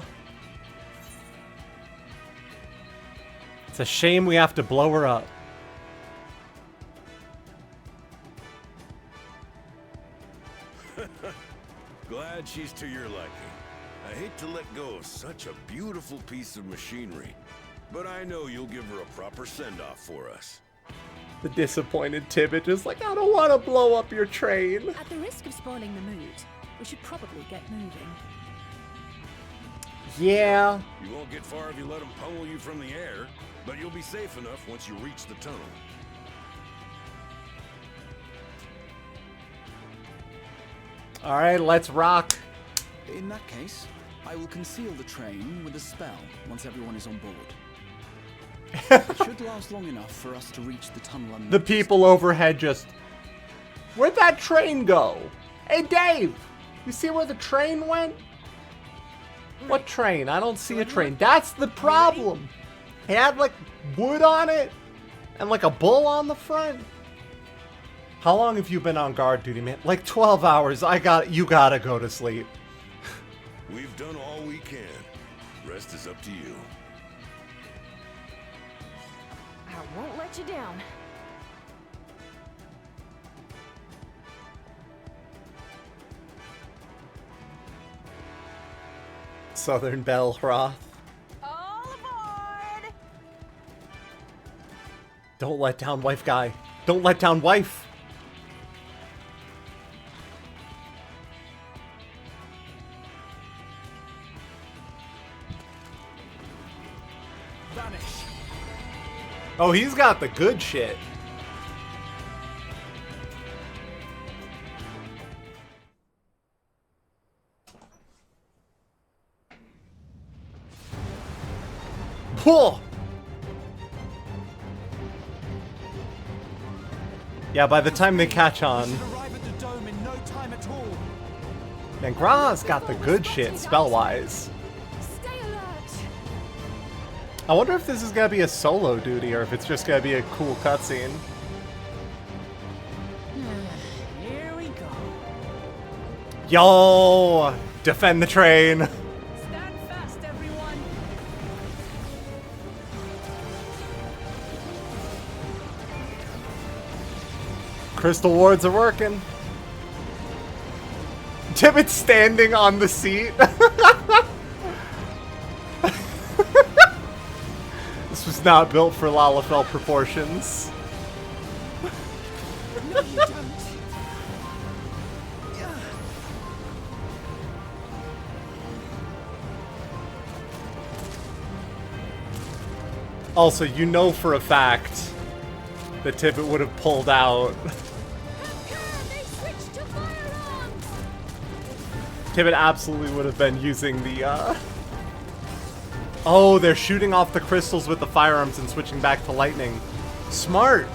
It's a shame we have to blow her up. Glad she's to your liking. I hate to let go of such a beautiful piece of machinery, but I know you'll give her a proper send-off for us. The disappointed Tibbet is like, I don't want to blow up your train. At the risk of spoiling the mood, we should probably get moving. Yeah. You won't get far if you let them pummel you from the air, but you'll be safe enough once you reach the tunnel. All right, let's rock. In that case, I will conceal the train with a spell once everyone is on board. It should last long enough for us to reach the tunnel unnoticed. The people overhead just... Where'd that train go? Hey, Dave! You see where the train went? What train? I don't see a train. That's the problem. It had, like, wood on it and, like, a bull on the front. How long have you been on guard duty, man? Like 12 hours. You gotta go to sleep. We've done all we can. Rest is up to you. I won't let you down. Southern Belle Roth. All aboard! Don't let down wife guy. Don't let down wife. Vanish. Oh, he's got the good shit. Whoa! Yeah, by the time they catch on. Man, Gra's got the good shit spell-wise. I wonder if this is gonna be a solo duty or if it's just gonna be a cool cutscene. Here we go. Yo! Defend the train! Stand fast, everyone. Crystal wards are working. Tibbet's standing on the seat. This was not built for Lalafell proportions. No, you don't. Also, you know for a fact that Tibbet would have pulled out. Tibbet absolutely would have been using the, Oh, they're shooting off the crystals with the firearms and switching back to lightning. Smart!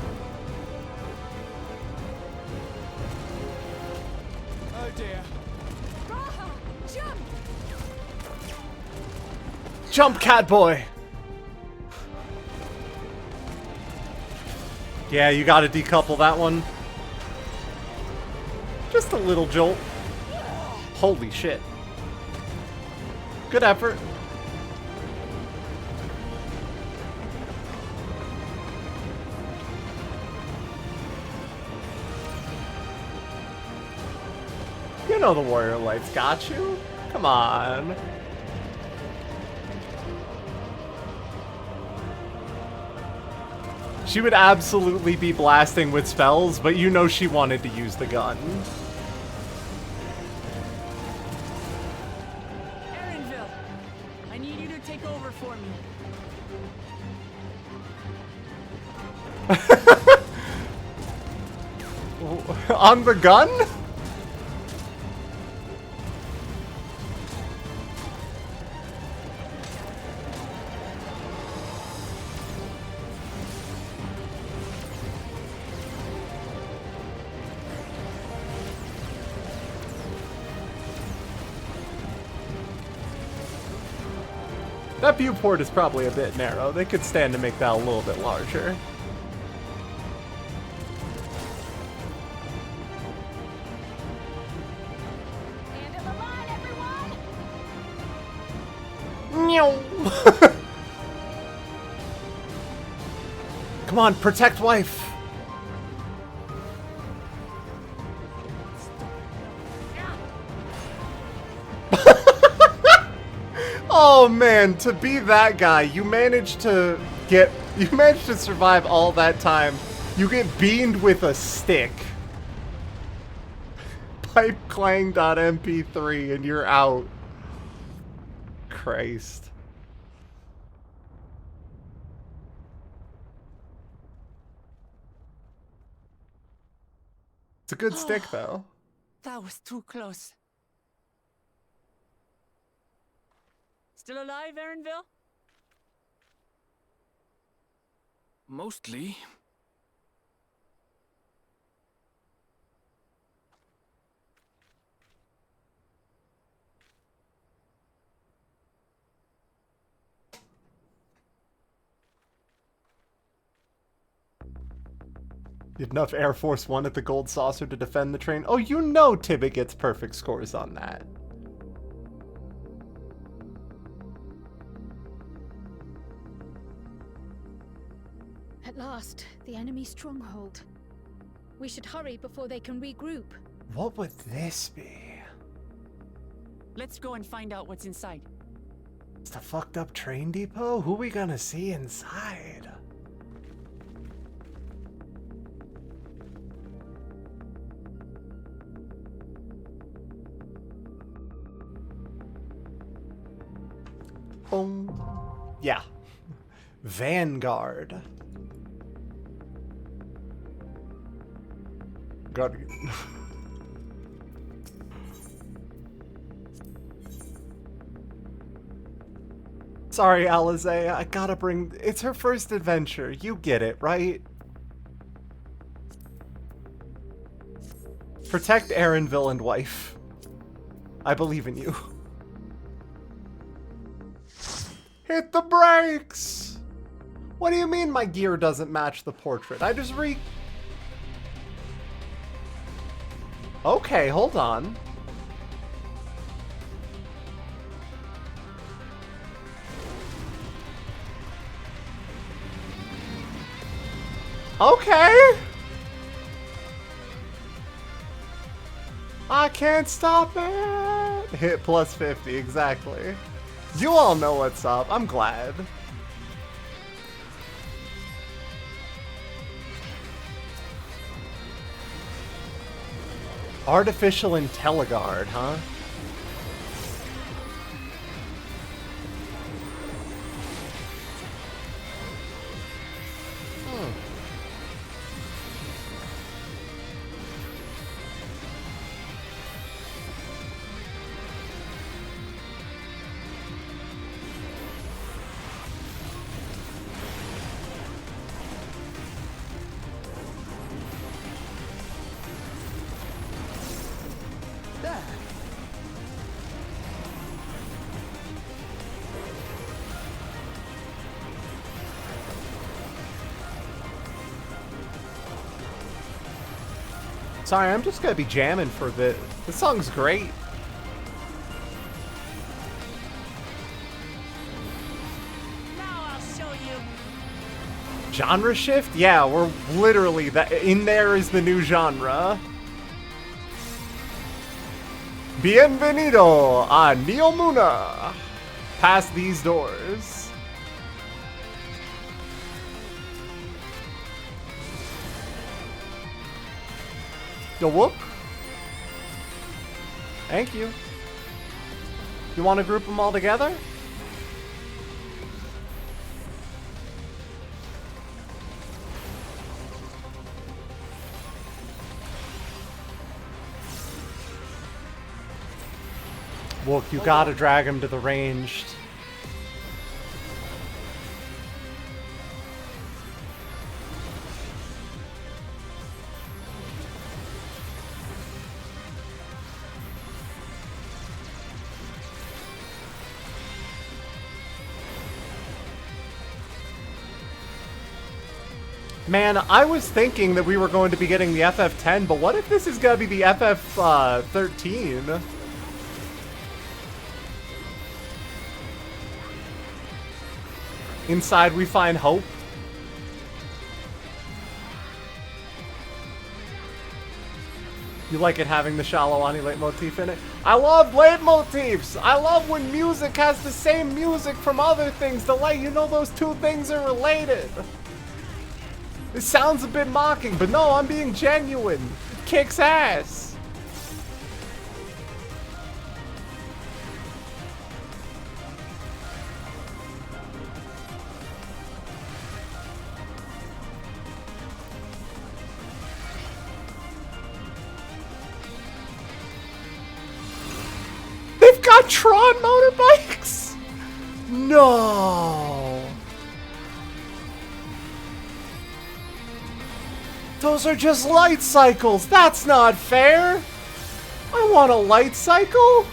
dear. Raha, jump! Jump, cat boy! Yeah, you gotta decouple that one. Just a little jolt. Holy shit. Good effort. You know the Warrior Light's got you. Come on. She would absolutely be blasting with spells, but you know she wanted to use the gun. Erinville, I need you to take over for me. On the gun? That viewport is probably a bit narrow. They could stand to make that a little bit larger. End of the line, everyone! Meow. Come on, protect wife. Oh man, to be that guy, you managed to survive all that time. You get beamed with a stick. Pipeclang.mp3 and you're out. Christ. It's a good stick though. That was too close. Still alive, Erinville? Mostly. You had enough Air Force One at the Gold Saucer to defend the train. Oh, you know Tibbet gets perfect scores on that. At last, the enemy stronghold. We should hurry before they can regroup. What would this be? Let's go and find out what's inside. It's the fucked up train depot? Who we gonna see inside? Boom. Yeah. Vanguard. Gotta get... Sorry, Alize, I gotta bring... It's her first adventure. You get it, right? Protect Erinville and wife. I believe in you. Hit the brakes! What do you mean my gear doesn't match the portrait? I just Okay, hold on. Okay! I can't stop it! Hit plus 50, exactly. You all know what's up. I'm glad. Artificial IntelliGuard, huh? Sorry, I'm just gonna be jamming for a bit. This song's great. Now I'll show you. Genre shift? Yeah, we're literally that. In there is the new genre. Bienvenido a Neomuna. Past these doors. The whoop. Thank you. You want to group them all together? Look, you gotta drag him to the ranged. Man, I was thinking that we were going to be getting the FF10, but what if this is gonna be the FF13? Inside we find hope. You like it having the Shalawani leitmotif in it? I love leitmotifs! I love when music has the same music from other things to let you know those two things are related. It sounds a bit mocking, but no, I'm being genuine. It kicks ass. They've got Tron motorbikes? No. Those are just light cycles. That's not fair. I want a light cycle.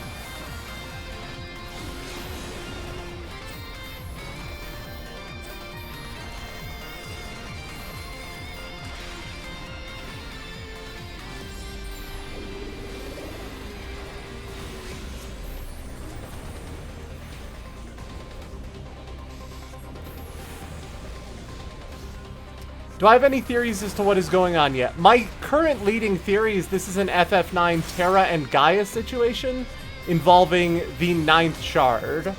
Do I have any theories as to what is going on yet? My current leading theory is this is an FF9 Terra and Gaia situation involving the 9th shard.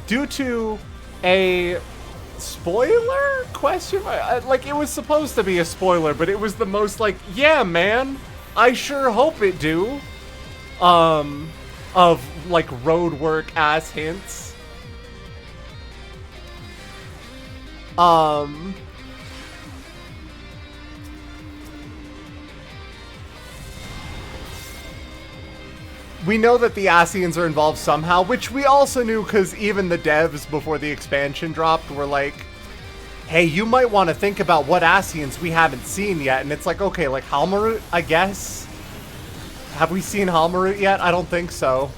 Due to a spoiler question? Like, it was supposed to be a spoiler, but it was the most like, yeah, man, I sure hope it do. Of like roadwork ass hints. We know that the Asians are involved somehow, which we also knew because even the devs before the expansion dropped were like, hey, you might want to think about what Asians we haven't seen yet. And it's like, okay, like Halmarut, I guess? Have we seen Halmarut yet? I don't think so.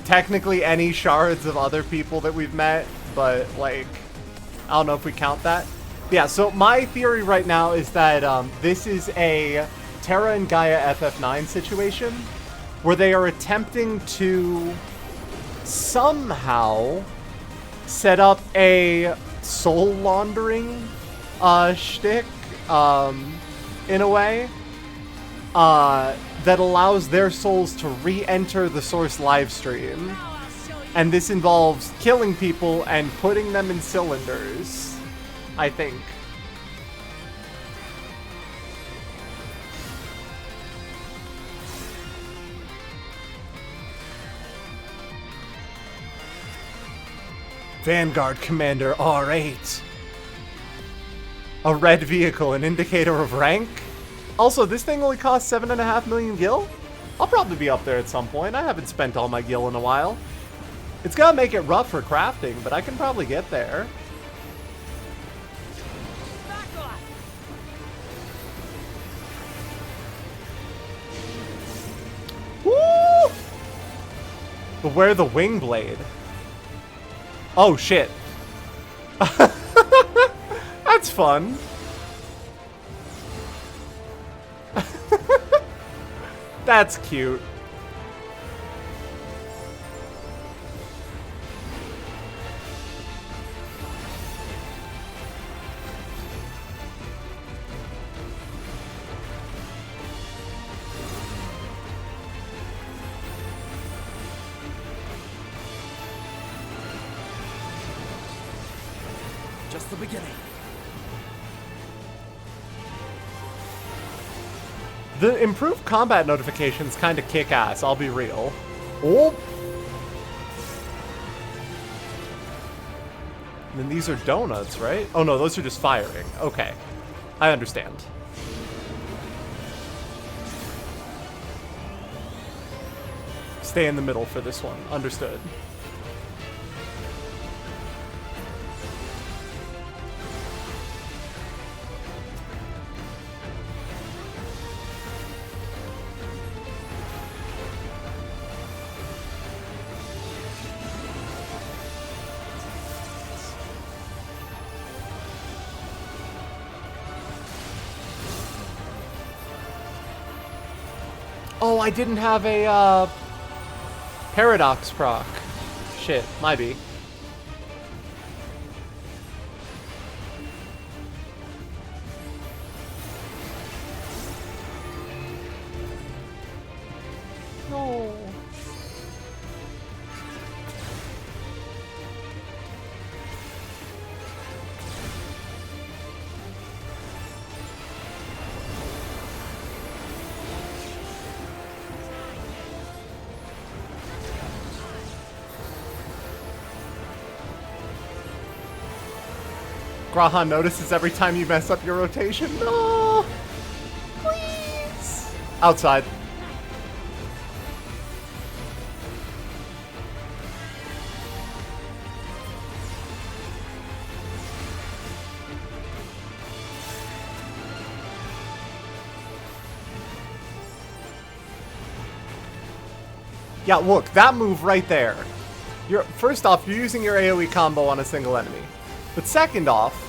Technically any shards of other people that we've met, but like, I don't know if we count that. Yeah, so my theory right now is that this is a Terra and Gaia FF9 situation, where they are attempting to somehow set up a soul laundering shtick in a way that allows their souls to re-enter the Source livestream. And this involves killing people and putting them in cylinders, I think. Vanguard Commander R8. A red vehicle, an indicator of rank? Also, this thing only costs 7.5 million gil? I'll probably be up there at some point. I haven't spent all my gil in a while. It's gonna make it rough for crafting, but I can probably get there. Woo! Beware the wing blade. Oh, shit. That's fun. That's cute. Just the beginning. The improved combat notifications kind of kick ass, I'll be real. Oh! And then these are donuts, right? Oh no, those are just firing. Okay. I understand. Stay in the middle for this one. Understood. Oh, I didn't have a, Paradox proc. Shit, might be. No. Graha notices every time you mess up your rotation. No! Please! Outside. Yeah, look, that move right there. First off, you're using your AoE combo on a single enemy. But second off,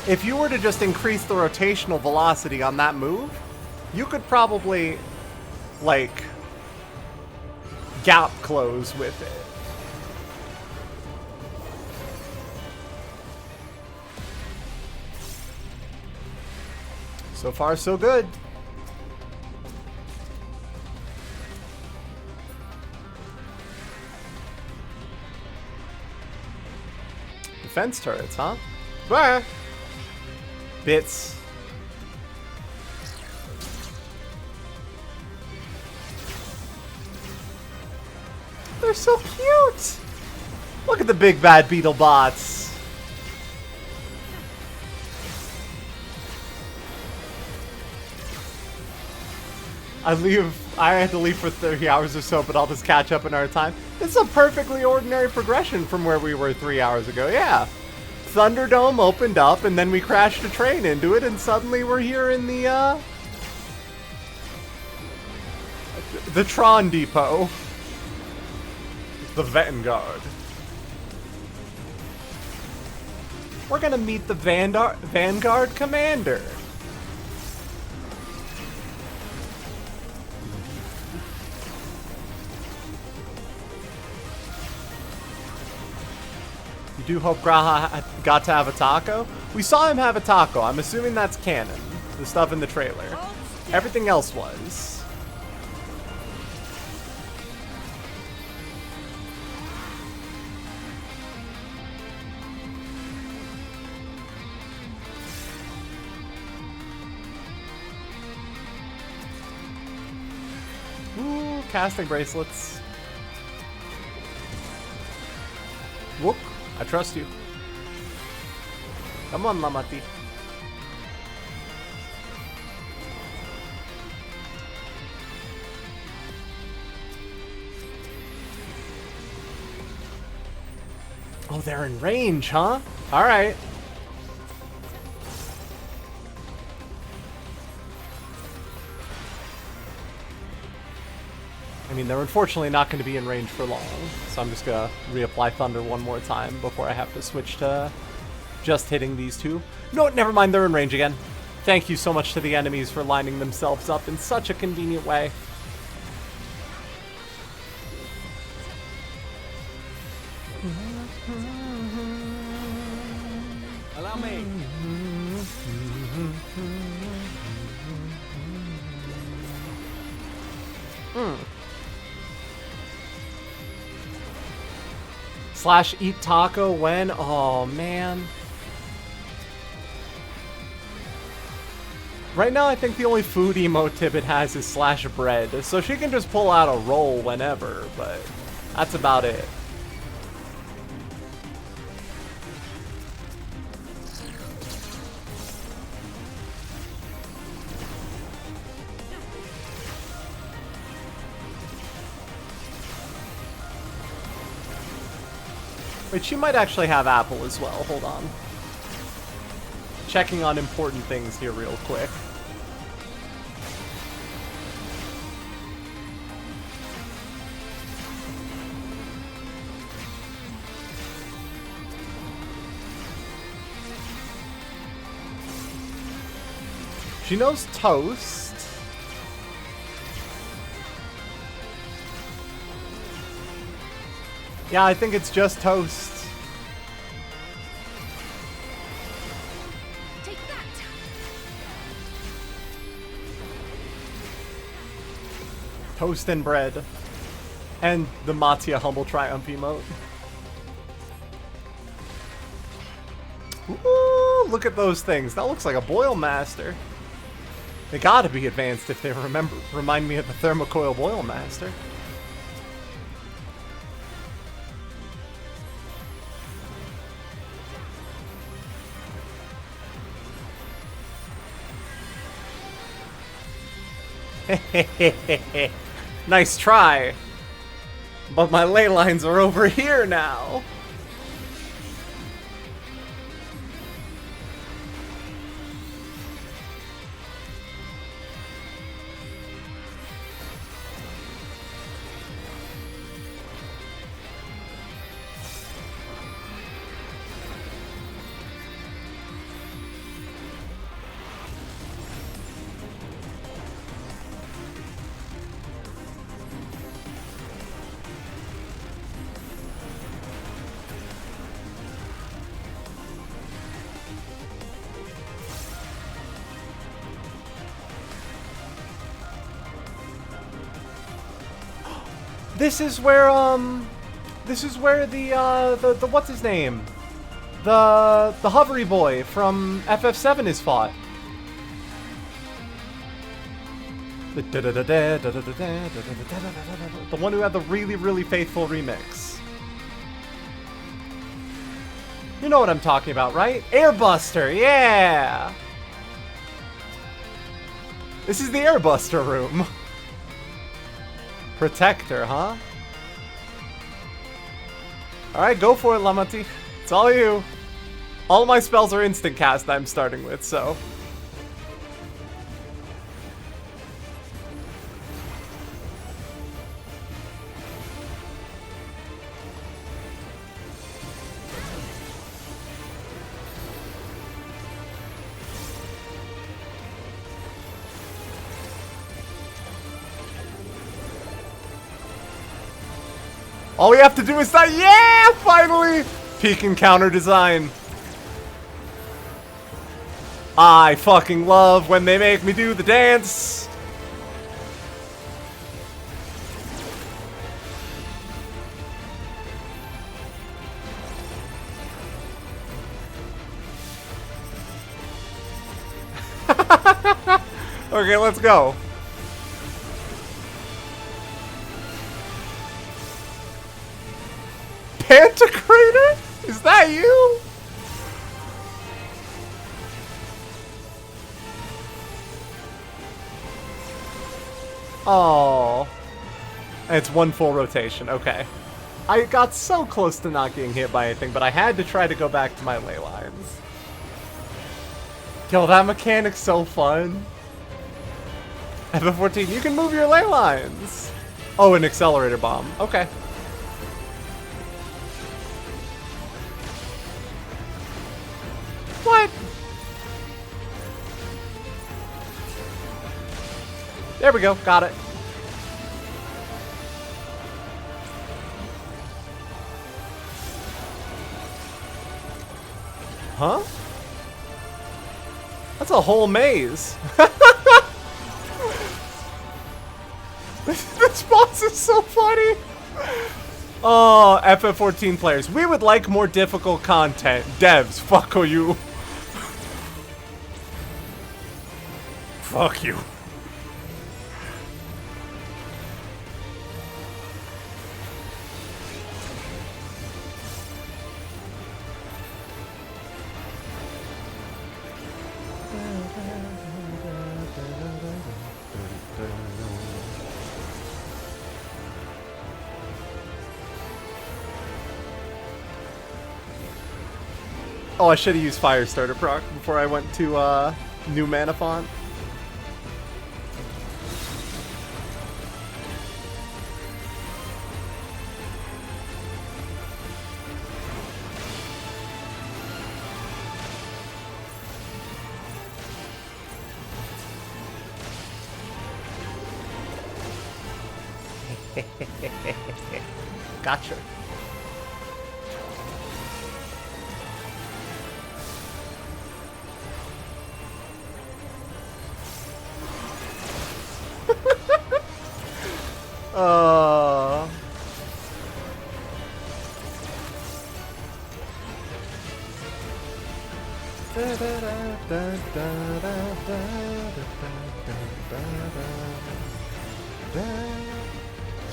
if you were to just increase the rotational velocity on that move, you could probably, like, gap close with it. So far, so good. Defense turrets, huh? Bah! Bits. They're so cute! Look at the big bad beetle bots. I had to leave for 30 hours or so, but I'll just catch up in our time. It's a perfectly ordinary progression from where we were 3 hours ago, yeah. Thunderdome opened up, and then we crashed a train into it, and suddenly we're here in the Tron Depot. The Vanguard. We're gonna meet the Vanguard Commander. You do hope Graha got to have a taco? We saw him have a taco. I'm assuming that's canon. The stuff in the trailer. Everything else was. Ooh, casting bracelets. Whoop. I trust you. Come on, Lamati. Oh, they're in range, huh? Alright. I mean, they're unfortunately not going to be in range for long, so I'm just going to reapply Thunder one more time before I have to switch to just hitting these two. No, never mind, they're in range again. Thank you so much to the enemies for lining themselves up in such a convenient way. Allow me. Slash eat taco when? Oh, man. Right now, I think the only food emote Tibbet has is slash bread, so she can just pull out a roll whenever, but that's about it. Wait, she might actually have apple as well. Hold on. Checking on important things here real quick. She knows toast. Yeah, I think it's just toast. Take that. Toast and bread. And the Mattia Humble Triumph emote. Ooh, look at those things. That looks like a Boil Master. They gotta be advanced if they remind me of the Thermocoil Boil Master. Nice try. But my ley lines are over here now. This is where the what's his name? The hovery boy from FF7 is fought. The one who had the really faithful remix. You know what I'm talking about, right? Airbuster, yeah! This is the Airbuster room. Protector, huh? Alright, go for it, Lamati. It's all you. All of my spells are instant cast I'm starting with, so... All we have to do is that. Yeah, finally! Peak encounter design. I fucking love when they make me do the dance. Okay, let's go. Pantocrator? Is that you? Oh, it's one full rotation. Okay. I got so close to not getting hit by anything, but I had to try to go back to my ley lines. Yo, that mechanic's so fun. FF14, you can move your ley lines. Oh, an accelerator bomb. Okay. What? There we go. Got it. Huh? That's a whole maze. This boss is so funny. Oh, FF14 players. We would like more difficult content. Devs, fuck you. Fuck you. Oh, I should have used Firestarter proc before I went to new mana font. Gotcha.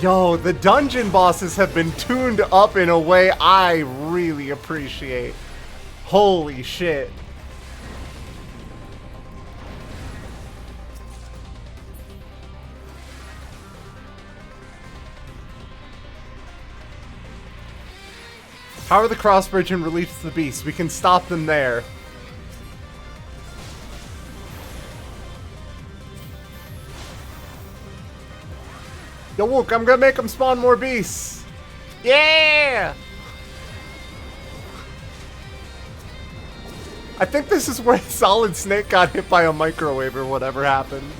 Yo, the dungeon bosses have been tuned up in a way I really appreciate. Holy shit. Power the crossbridge and release the beast. We can stop them there. Yo, Wook, I'm gonna make them spawn more beasts. Yeah! I think this is where Solid Snake got hit by a microwave or whatever happened.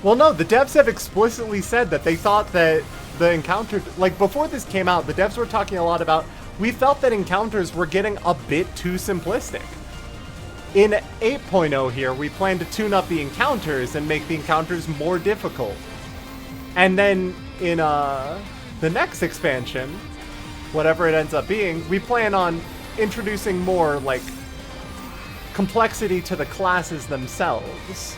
Well, no, the devs have explicitly said that they thought that the encounter, like before this came out, the devs were talking a lot about, we felt that encounters were getting a bit too simplistic. In 8.0 here, we plan to tune up the encounters and make the encounters more difficult. And then in the next expansion, whatever it ends up being, we plan on introducing more, like, complexity to the classes themselves.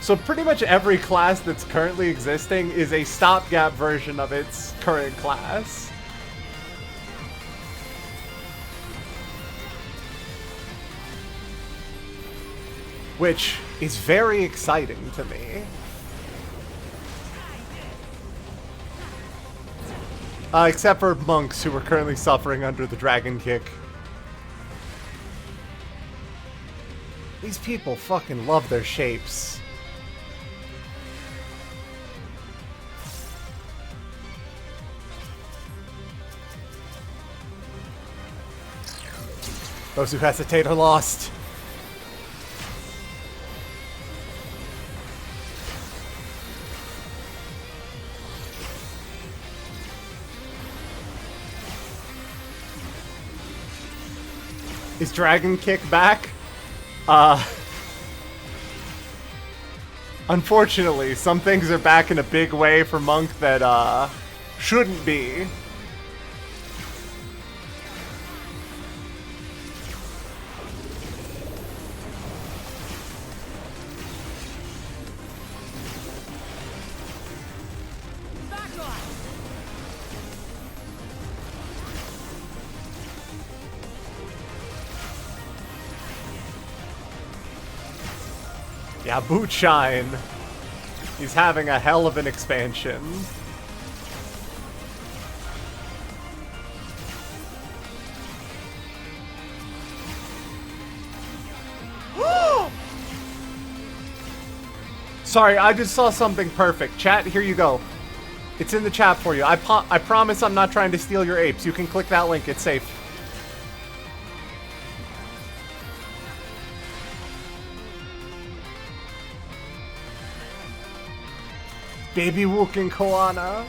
So pretty much every class that's currently existing is a stopgap version of its current class. Which is very exciting to me. Except for monks who are currently suffering under the dragon kick. These people fucking love their shapes. Those who hesitate are lost. Is Dragon Kick back? Unfortunately, some things are back in a big way for Monk that shouldn't be. Yeah, boot shine. He's having a hell of an expansion. Sorry, I just saw something perfect. Chat, here you go. It's in the chat for you. I promise I'm not trying to steal your apes. You can click that link. It's safe. Baby Wook and Koana.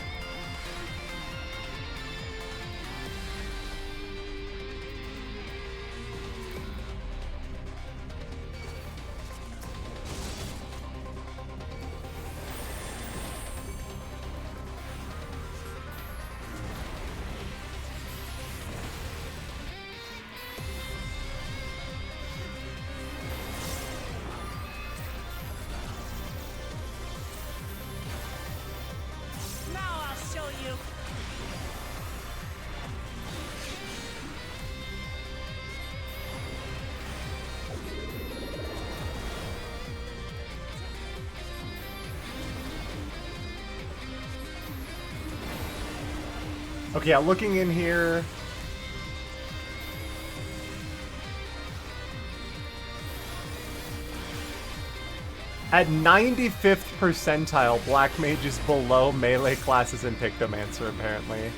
Okay, yeah, looking in here. At 95th percentile, Black Mage is below melee classes in Pictomancer, apparently.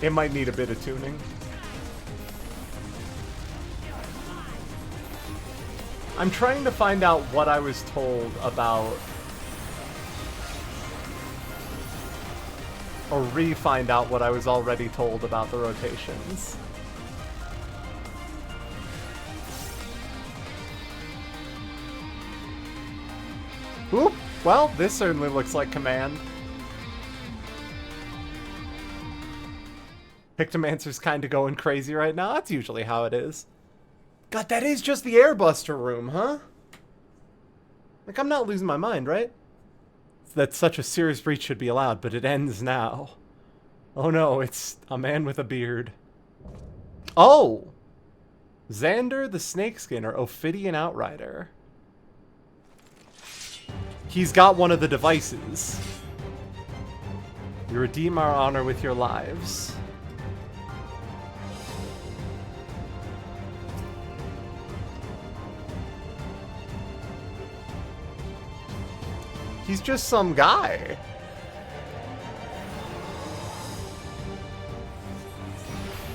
It might need a bit of tuning. I'm trying to find out what I was told about, or re-find out what I was already told about the rotations. Oop! Well, this certainly looks like command. Pictomancer's kind of going crazy right now. That's usually how it is. God, that is just the Airbuster room, huh? Like, I'm not losing my mind, right? That such a serious breach should be allowed, but it ends now. Oh no, it's a man with a beard. Oh! Xander the Snakeskinner, Ophidian Outrider. He's got one of the devices. You redeem our honor with your lives. He's just some guy.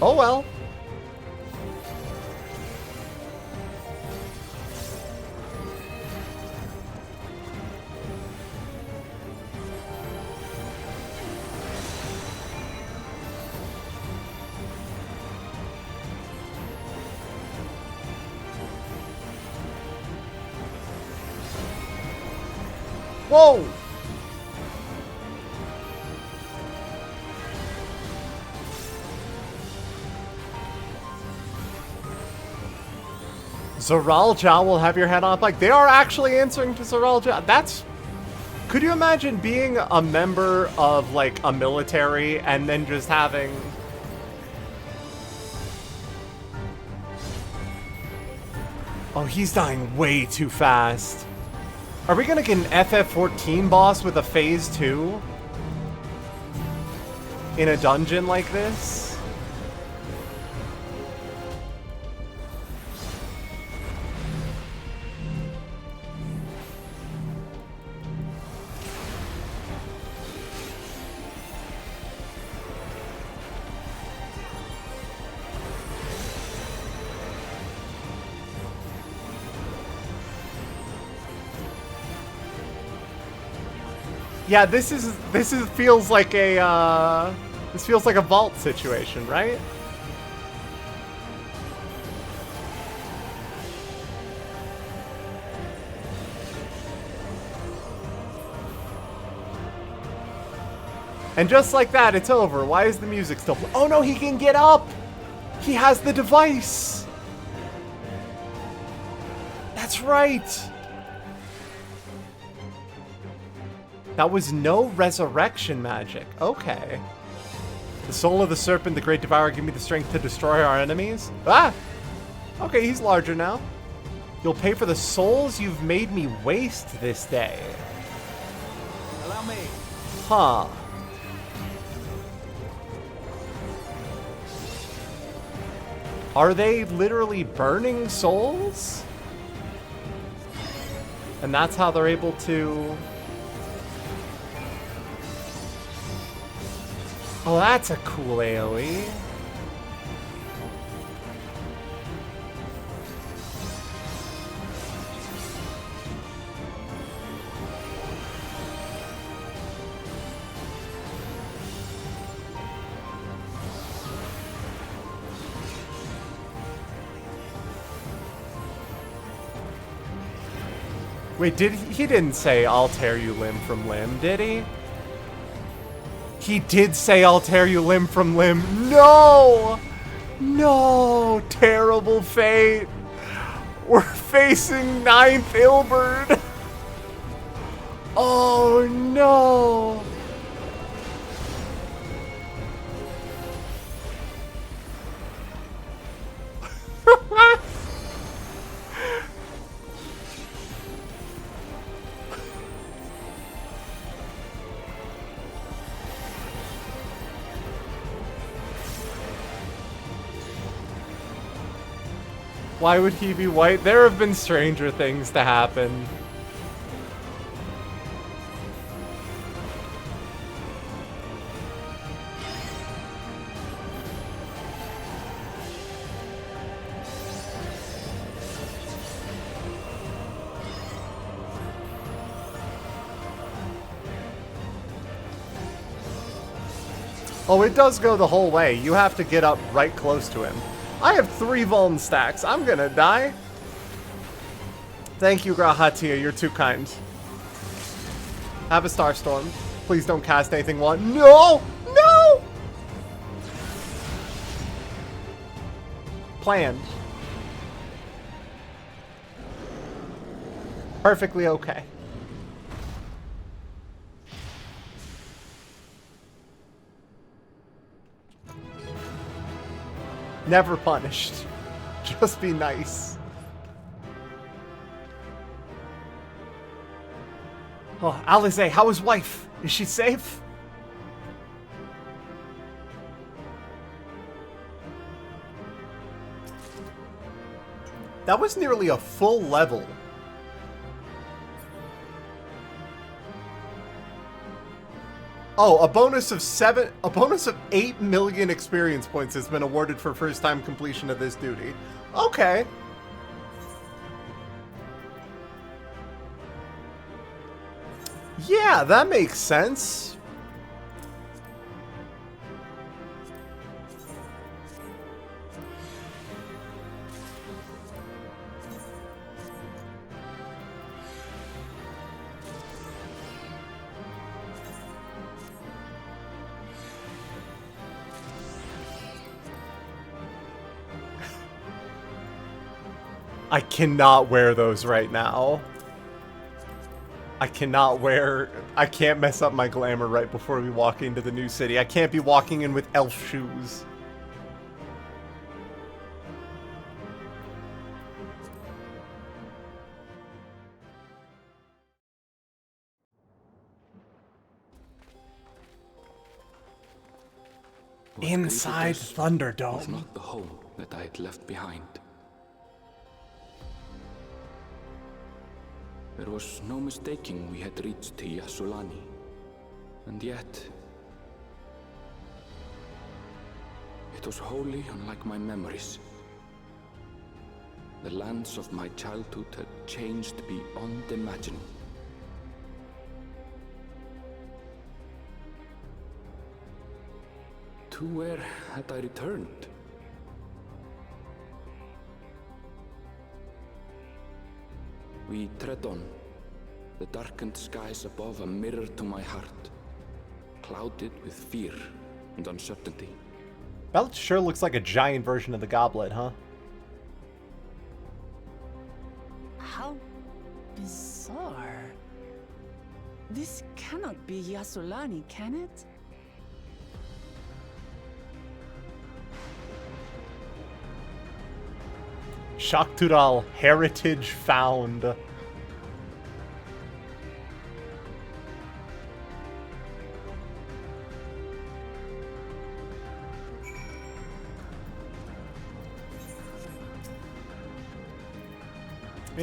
Oh well. Whoa! Zoralja will have your head on a pike. They are actually answering to Zoralja. That's... Could you imagine being a member of, like, a military and then just having... Oh, he's dying way too fast. Are we gonna get an FF14 boss with a phase 2? In a dungeon like this? Yeah, this feels like a this feels like a vault situation, right? And just like that, it's over. Why is the music still playing? Oh no, he can get up! He has the device! That's right! That was no resurrection magic. Okay. The soul of the serpent, the great devourer, give me the strength to destroy our enemies. Ah! Okay, he's larger now. You'll pay for the souls you've made me waste this day. Allow me. Huh. Are they literally burning souls? And that's how they're able to... Oh, that's a cool AoE. Wait, he didn't say I'll tear you limb from limb, did he? He did say I'll tear you limb from limb. No! No! Terrible fate. We're facing 9th Ilberd. Oh no! Why would he be white? There have been stranger things to happen. Oh, it does go the whole way. You have to get up right close to him. I have 3 Vuln stacks. I'm gonna die. Thank you, Grahatia. You're too kind. Have a Starstorm. Please don't cast anything one. No! No! Planned. Perfectly okay. Never punished. Just be nice. Oh, Alize, how is wife? Is she safe? That was nearly a full level. Oh, a bonus of 8 million experience points has been awarded for first time completion of this duty. Okay. Yeah, that makes sense. I cannot wear those right now. I can't mess up my glamour right before we walk into the new city. I can't be walking in with elf shoes. Inside Thunderdome. Was not the home that I had left behind. There was no mistaking we had reached Yasulani, and yet it was wholly unlike my memories. The lands of my childhood had changed beyond imagining. To where had I returned? We tread on, the darkened skies above a mirror to my heart, clouded with fear and uncertainty. That sure looks like a giant version of the goblet, huh? How bizarre. This cannot be Yasulani, can it? Shaktural heritage found. Hey,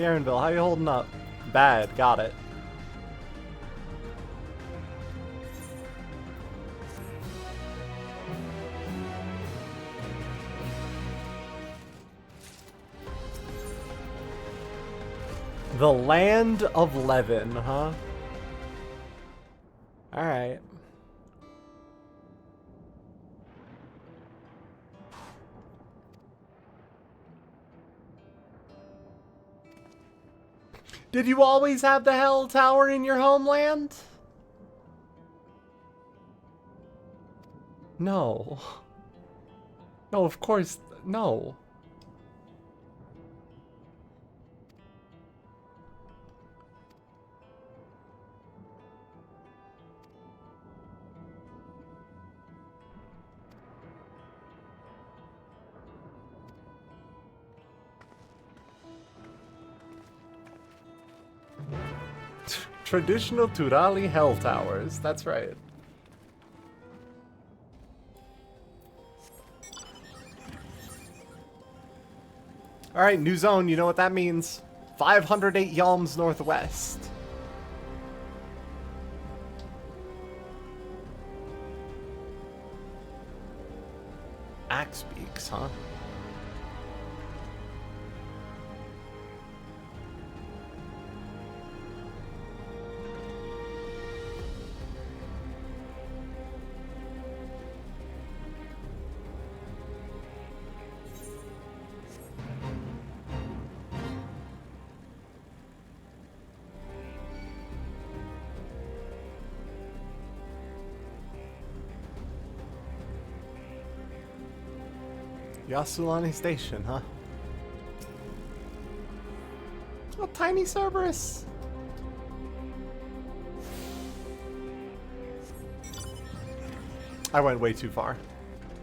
Aaronville, how you holding up? Bad, got it. The Land of Levin, huh? Alright. Did you always have the Hell Tower in your homeland? No. No, of course, no. Traditional Turali Hell Towers, that's right. Alright, new zone, you know what that means. 508 yalms northwest. Axe Beaks, huh? Yasulani Station, huh? Oh, tiny Cerberus! I went way too far.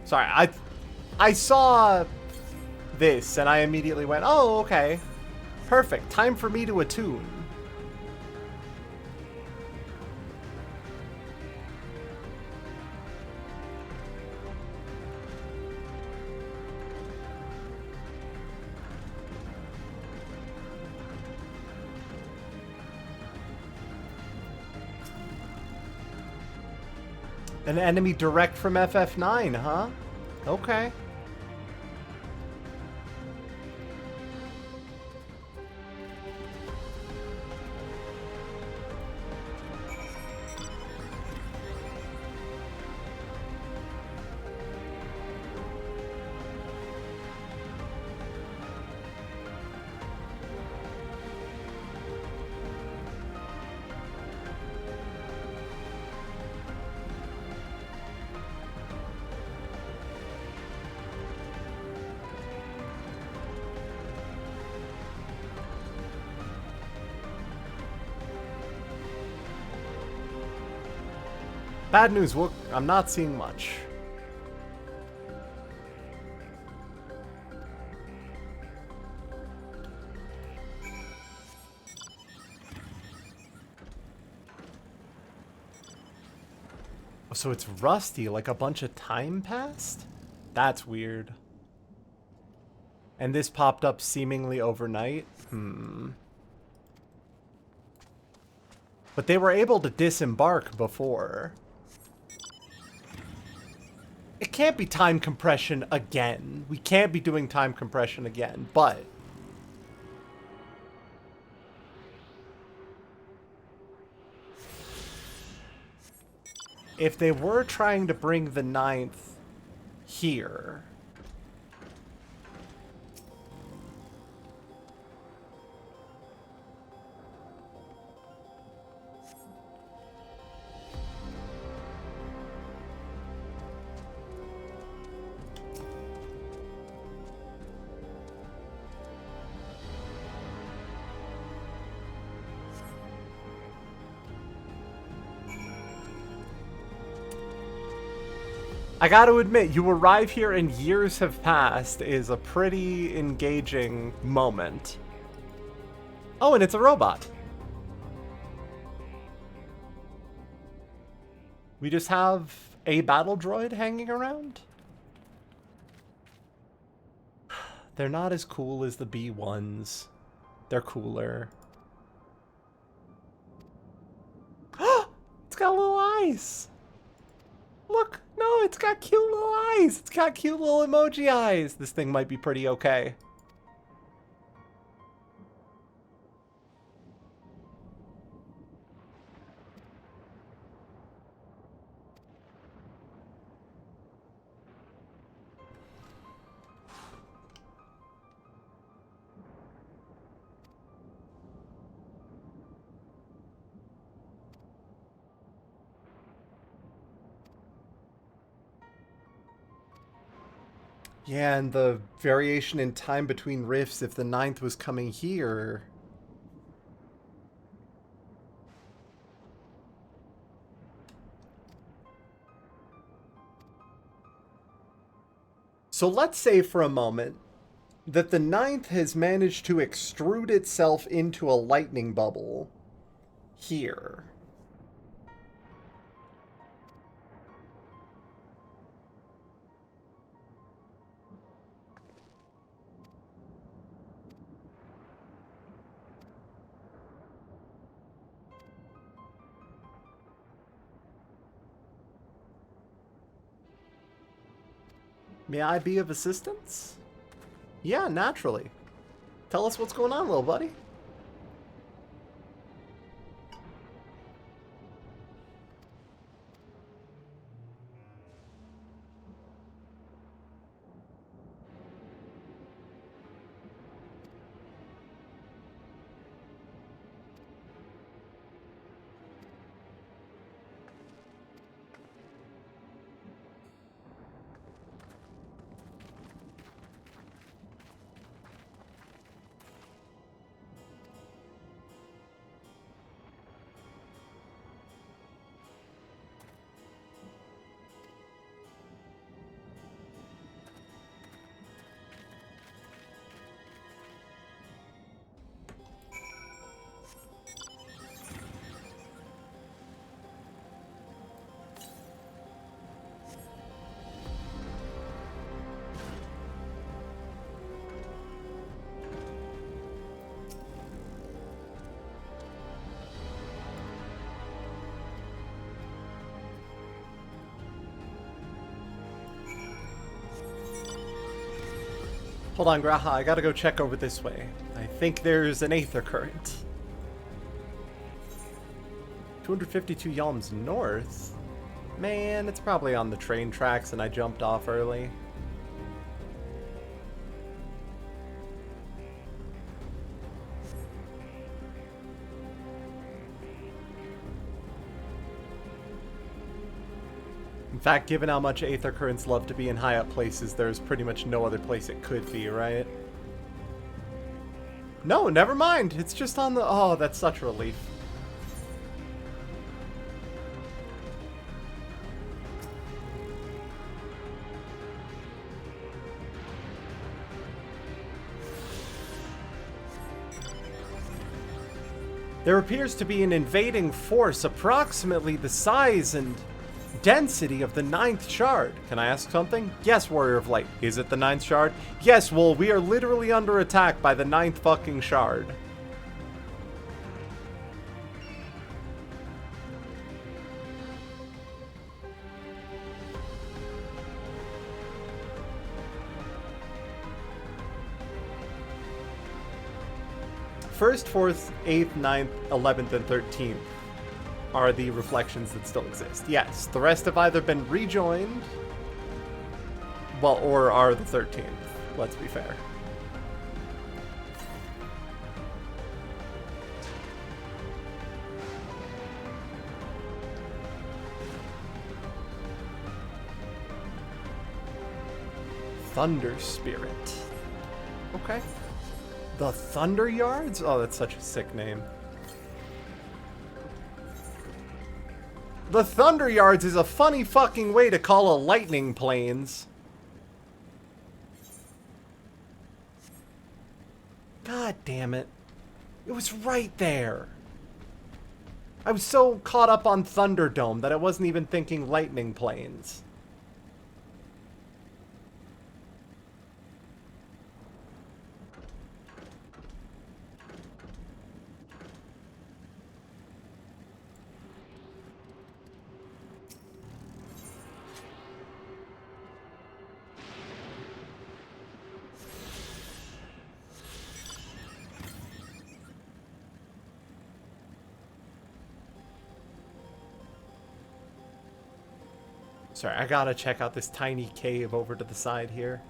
Sorry, I saw this and I immediately went, oh, okay. Perfect. Time for me to attune. An enemy direct from FF9, huh? Okay. Bad news, I'm not seeing much. So it's rusty, like a bunch of time passed? That's weird. And this popped up seemingly overnight? But they were able to disembark before. It can't be time compression again. We can't be doing time compression again, but... if they were trying to bring the 9th here... I gotta admit, you arrive here and years have passed is a pretty engaging moment. Oh, and it's a robot. We just have a battle droid hanging around? They're not as cool as the B1s. They're cooler. It's got little eyes. Look, no, it's got cute little eyes. It's got cute little emoji eyes. This thing might be pretty okay. Yeah, and the variation in time between rifts, if the 9th was coming here. So let's say for a moment that the 9th has managed to extrude itself into a lightning bubble here. May I be of assistance? Yeah, naturally. Tell us what's going on, little buddy. Hold on, Graha, I gotta go check over this way. I think there's an aether current. 252 yalms north? Man, it's probably on the train tracks and I jumped off early. In fact, given how much aether currents love to be in high up places, there's pretty much no other place it could be, right? No, never mind. It's just on the... Oh, that's such a relief. There appears to be an invading force approximately the size and density of the 9th shard. Can I ask something? Yes, Warrior of Light. Is it the 9th shard? Yes, well, we are literally under attack by the 9th fucking shard. First, 4th, 8th, 9th, 11th, and 13th are the reflections that still exist. Yes, the rest have either been rejoined, well, or are the 13th, let's be fair. Thunder Spirit. Okay. The Thunder Yards? Oh, that's such a sick name. The Thunder Yards is a funny fucking way to call a lightning plains. God damn it. It was right there. I was so caught up on Thunderdome that I wasn't even thinking lightning plains. Sorry, I gotta check out this tiny cave over to the side here.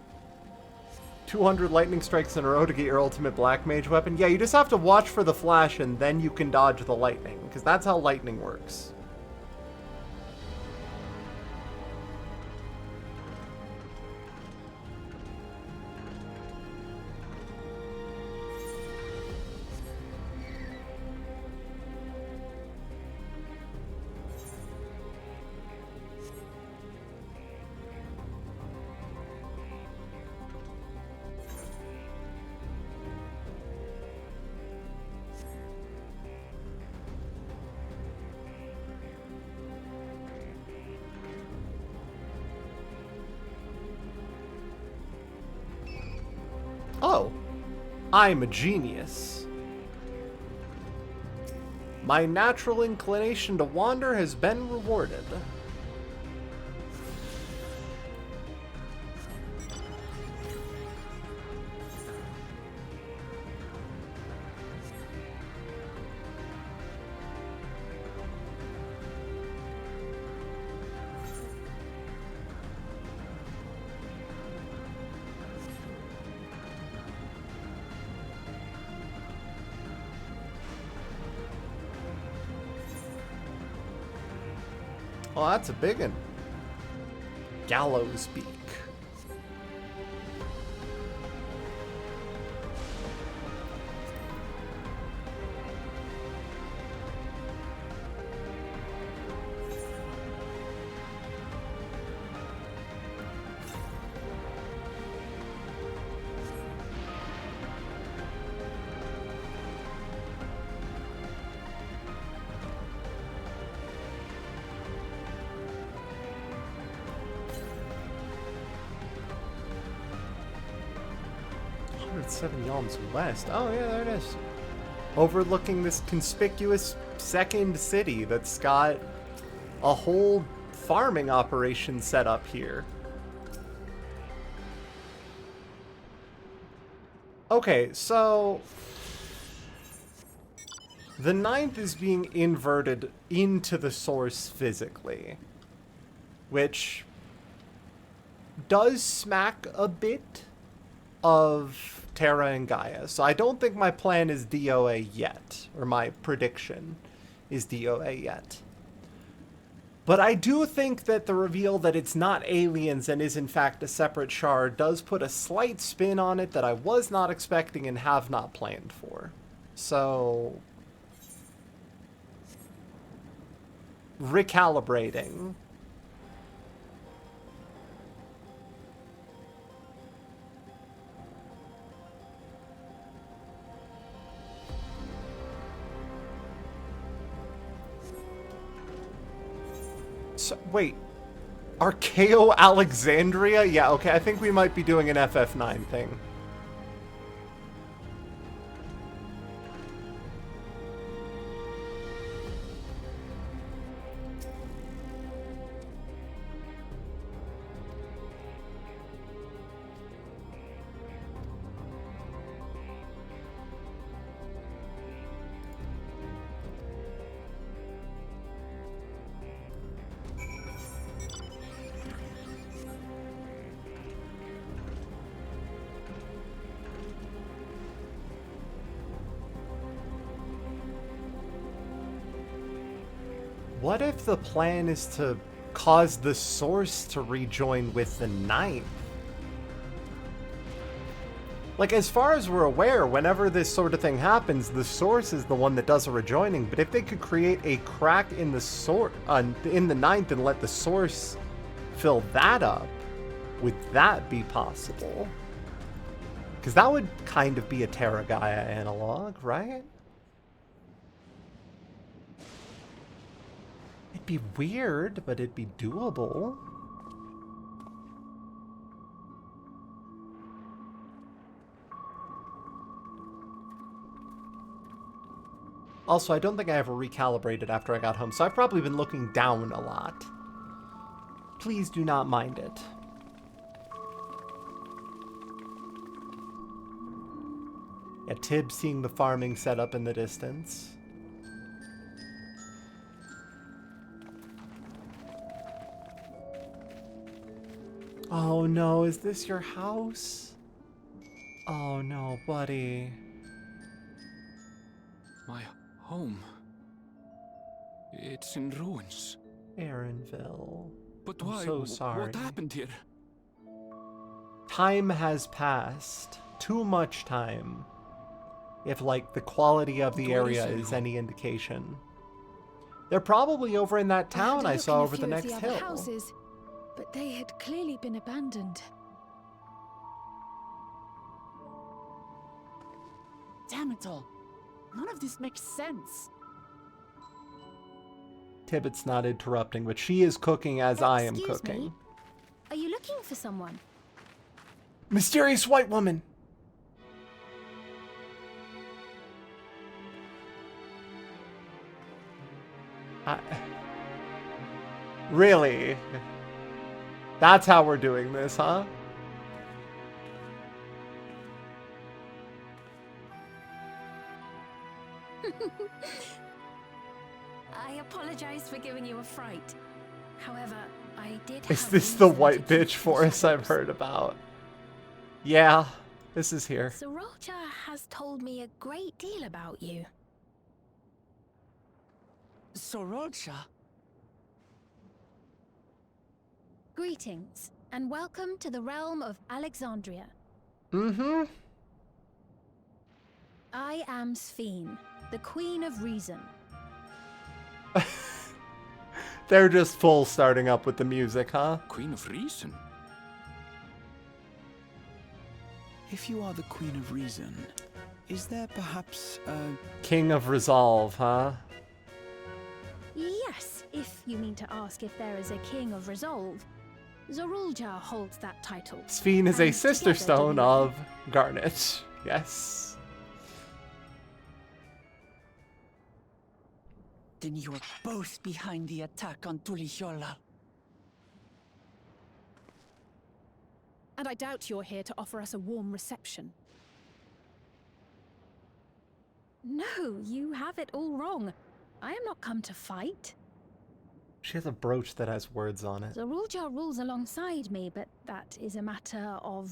200 lightning strikes in a row to get your ultimate black mage weapon. Yeah, you just have to watch for the flash and then you can dodge the lightning, because that's how lightning works. Oh, I'm a genius. My natural inclination to wander has been rewarded. Oh, that's a big one. Gallows Beak. Yalms West. Oh yeah, there it is. Overlooking this conspicuous second city that's got a whole farming operation set up here. Okay, so the 9th is being inverted into the source physically, which does smack a bit of Terra and Gaia. So I don't think my plan is DOA yet, or my prediction is DOA yet. But I do think that the reveal that it's not aliens and is in fact a separate shard does put a slight spin on it that I was not expecting and have not planned for. So recalibrating. So, wait, Archaeo Alexandria? Yeah, okay, I think we might be doing an FF9 thing. What if the plan is to cause the source to rejoin with the 9th? Like, as far as we're aware, whenever this sort of thing happens, the source is the one that does a rejoining. But if they could create a crack in the in the ninth and let the source fill that up, would that be possible? Because that would kind of be a Terra Gaia analog, right? It'd be weird, but it'd be doable. Also, I don't think I ever recalibrated after I got home, so I've probably been looking down a lot. Please do not mind it. Yeah, Tib seeing the farming setup in the distance. Oh no, is this your house? Oh no, buddy. My home. It's in ruins. Aaronville. But I'm why? so sorry. What happened here? Time has passed. Too much time. If, like, the quality of the area is any indication. They're probably over in that town I saw over the next hill. Houses, but they had clearly been abandoned. Damn it all. None of this makes sense. Tibbet's not interrupting, but she is cooking as I am Excuse cooking. me? Are you looking for someone? Mysterious white woman! Really? That's how we're doing this, huh? I apologize for giving you a fright. However, I did Is have this the reason white to keep bitch forest I've heard about? Yeah, this is here. Sorolcha has told me a great deal about you. Sorolcha? Greetings, and welcome to the realm of Alexandria. Mm-hmm. I am Sphene, the Queen of Reason. They're just full starting up with the music, huh? Queen of Reason? If you are the Queen of Reason, is there perhaps a... King of Resolve, huh? Yes, if you mean to ask if there is a King of Resolve. Zorulja holds that title. Sphene is a and sister together stone do we- of Garnet. Yes. Then you are both behind the attack on Tulihiola. And I doubt you're here to offer us a warm reception. No, you have it all wrong. I am not come to fight. She has a brooch that has words on it. Zorulja rules alongside me, but that is a matter of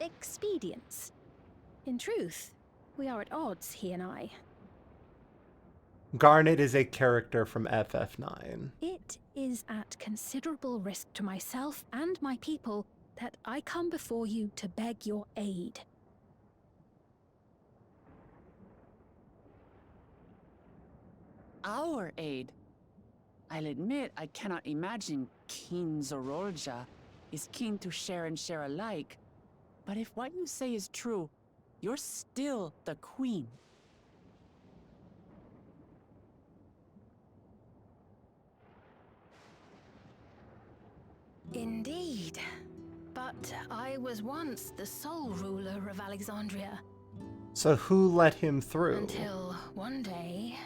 expedience. In truth, we are at odds, he and I. Garnet is a character from FF9. It is at considerable risk to myself and my people that I come before you to beg your aid. Our aid? I'll admit I cannot imagine King Zorolja is keen to share and share alike. But if what you say is true, you're still the queen. Indeed. But I was once the sole ruler of Alexandria. So who let him through? Until one day,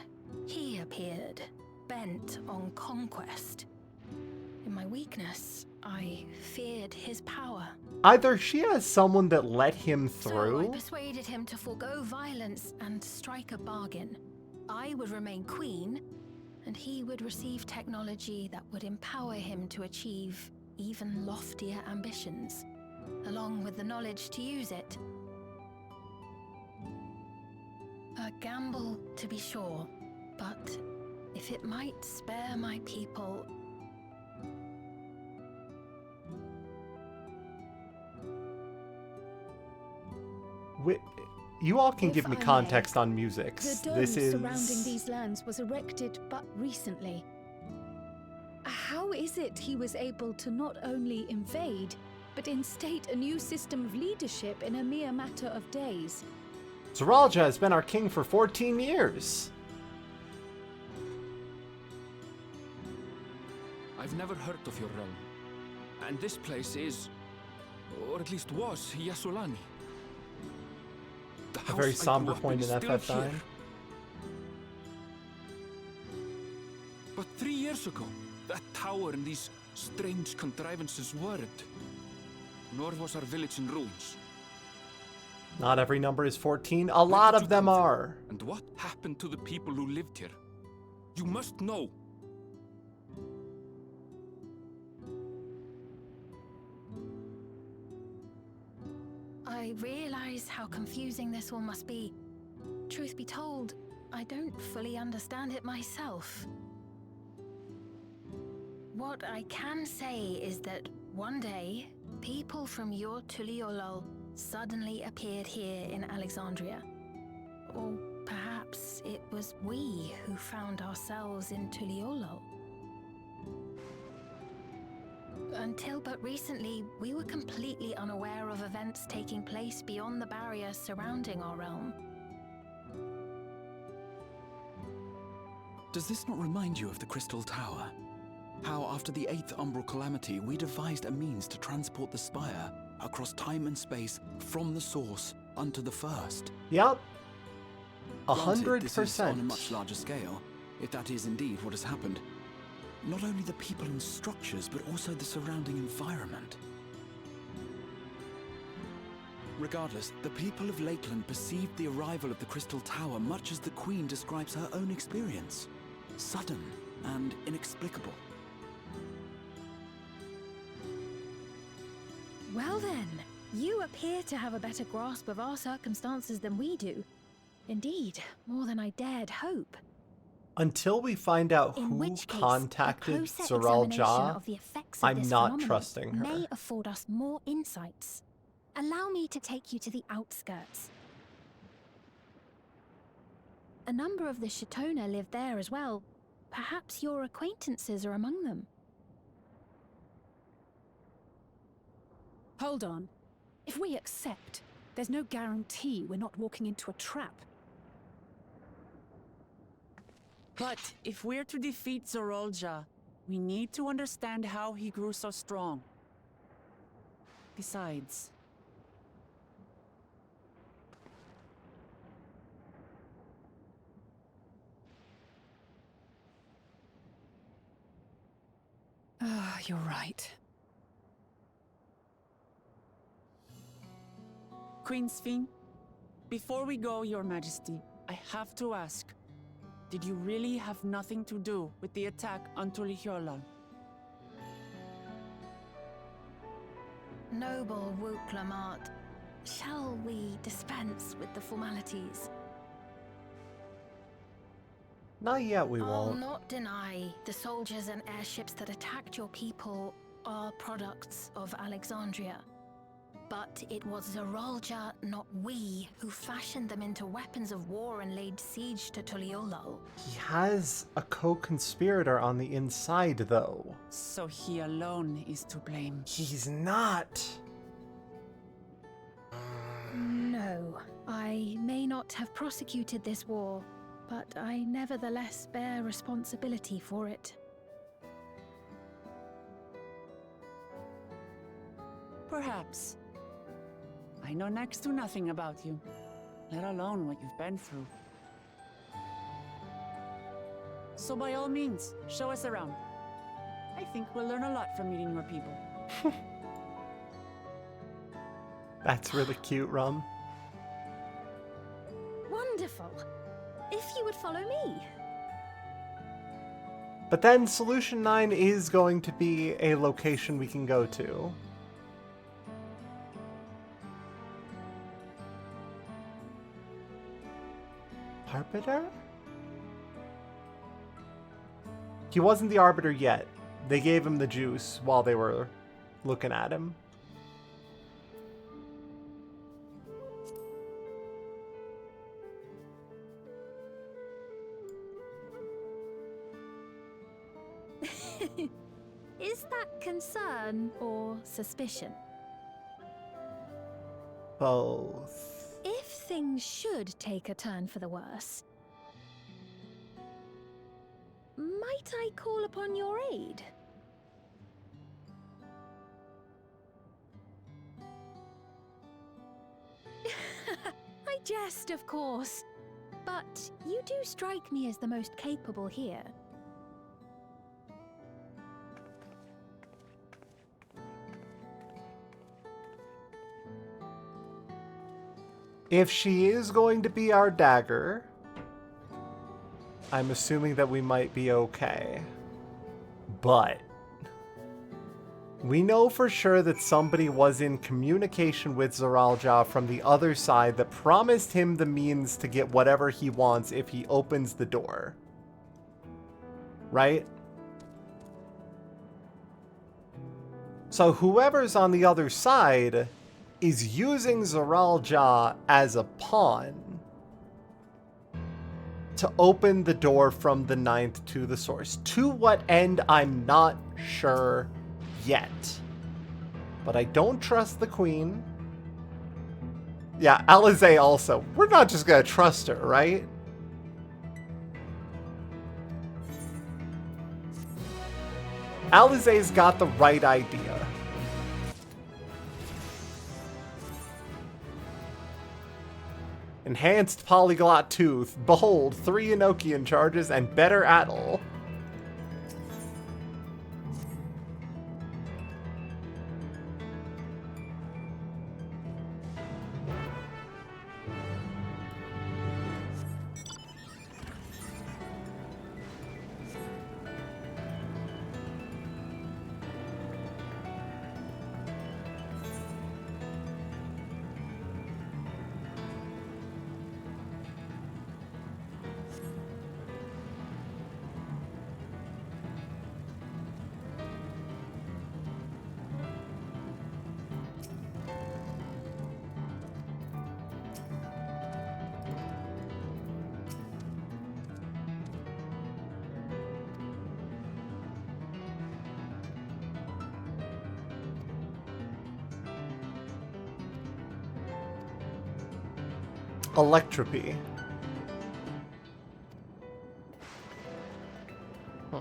he appeared, bent on conquest. In my weakness, I feared his power. Either she has someone that let him So I through, persuaded him to forego violence and strike a bargain. I would remain queen, and he would receive technology that would empower him to achieve even loftier ambitions, along with the knowledge to use it. A gamble, to be sure, but if it might spare my people... You all can If give me I may, context on music. The dome This is surrounding these lands was erected but recently. How is it he was able to not only invade, but instate a new system of leadership in a mere matter of days? Zoralja has been our king for 14 years. I've never heard of your realm. And this place is, or at least was, Yasulani. A very somber point in FF9. But 3 years ago, that tower and these strange contrivances weren't. Nor was our village in ruins. Not every number is 14. A lot of them are. And what happened to the people who lived here? You must know. I realize how confusing this all must be. Truth be told, I don't fully understand it myself. What I can say is that one day, people from your Tuliolol suddenly appeared here in Alexandria. Or perhaps it was we who found ourselves in Tuliolol. Until but recently, we were completely unaware of events taking place beyond the barrier surrounding our realm. Does this not remind you of the Crystal Tower? How after the 8th Umbral Calamity, we devised a means to transport the Spire across time and space from the source unto the first? Yep. Granted, this is 100%. on a much larger scale, if that is indeed what has happened. Not only the people and structures, but also the surrounding environment. Regardless, the people of Lakeland perceived the arrival of the Crystal Tower much as the Queen describes her own experience. Sudden and inexplicable. Well then, you appear to have a better grasp of our circumstances than we do. Indeed, more than I dared hope. Until we find out In who which case, contacted a closer Zoralja, examination of the effects of I'm this not phenomenon trusting her. may afford us more insights. Allow me to take you to the outskirts. A number of the Shatona live there as well. Perhaps your acquaintances are among them. Hold on. If we accept, there's no guarantee we're not walking into a trap. But if we're to defeat Zoralja, we need to understand how he grew so strong. Besides... You're right. Queen Sphene, before we go, Your Majesty, I have to ask, did you really have nothing to do with the attack on Tuliolol? Noble Wuklamart, shall we dispense with the formalities? Not yet, we I'll won't. not deny the soldiers and airships that attacked your people are products of Alexandria. But it was Zoralja, not we, who fashioned them into weapons of war and laid siege to Tuliolol. He has a co-conspirator on the inside, though. So he alone is to blame. He's not. No, I may not have prosecuted this war, but I nevertheless bear responsibility for it. Perhaps. I know next to nothing about you, let alone what you've been through. So by all means, show us around. I think we'll learn a lot from meeting your people. That's really cute, Rum. Wonderful. If you would follow me. But then Solution 9 is going to be a location we can go to. Arbiter? He wasn't the Arbiter yet. They gave him the juice while they were looking at him. Is that concern or suspicion? Both. If things should take a turn for the worse, might I call upon your aid? I jest, of course, but you do strike me as the most capable here. If she is going to be our dagger, I'm assuming that we might be okay. But we know for sure that somebody was in communication with Zoralja from the other side that promised him the means to get whatever he wants if he opens the door. Right? So whoever's on the other side is using Zoralja as a pawn to open the door from the ninth to the source. To what end, I'm not sure yet. But I don't trust the queen. Yeah, Alize also. We're not just gonna trust her, right? Alize's got the right idea. Enhanced Polyglot Tooth. Behold, 3 Enochian charges and better Atl. Electropy. Huh.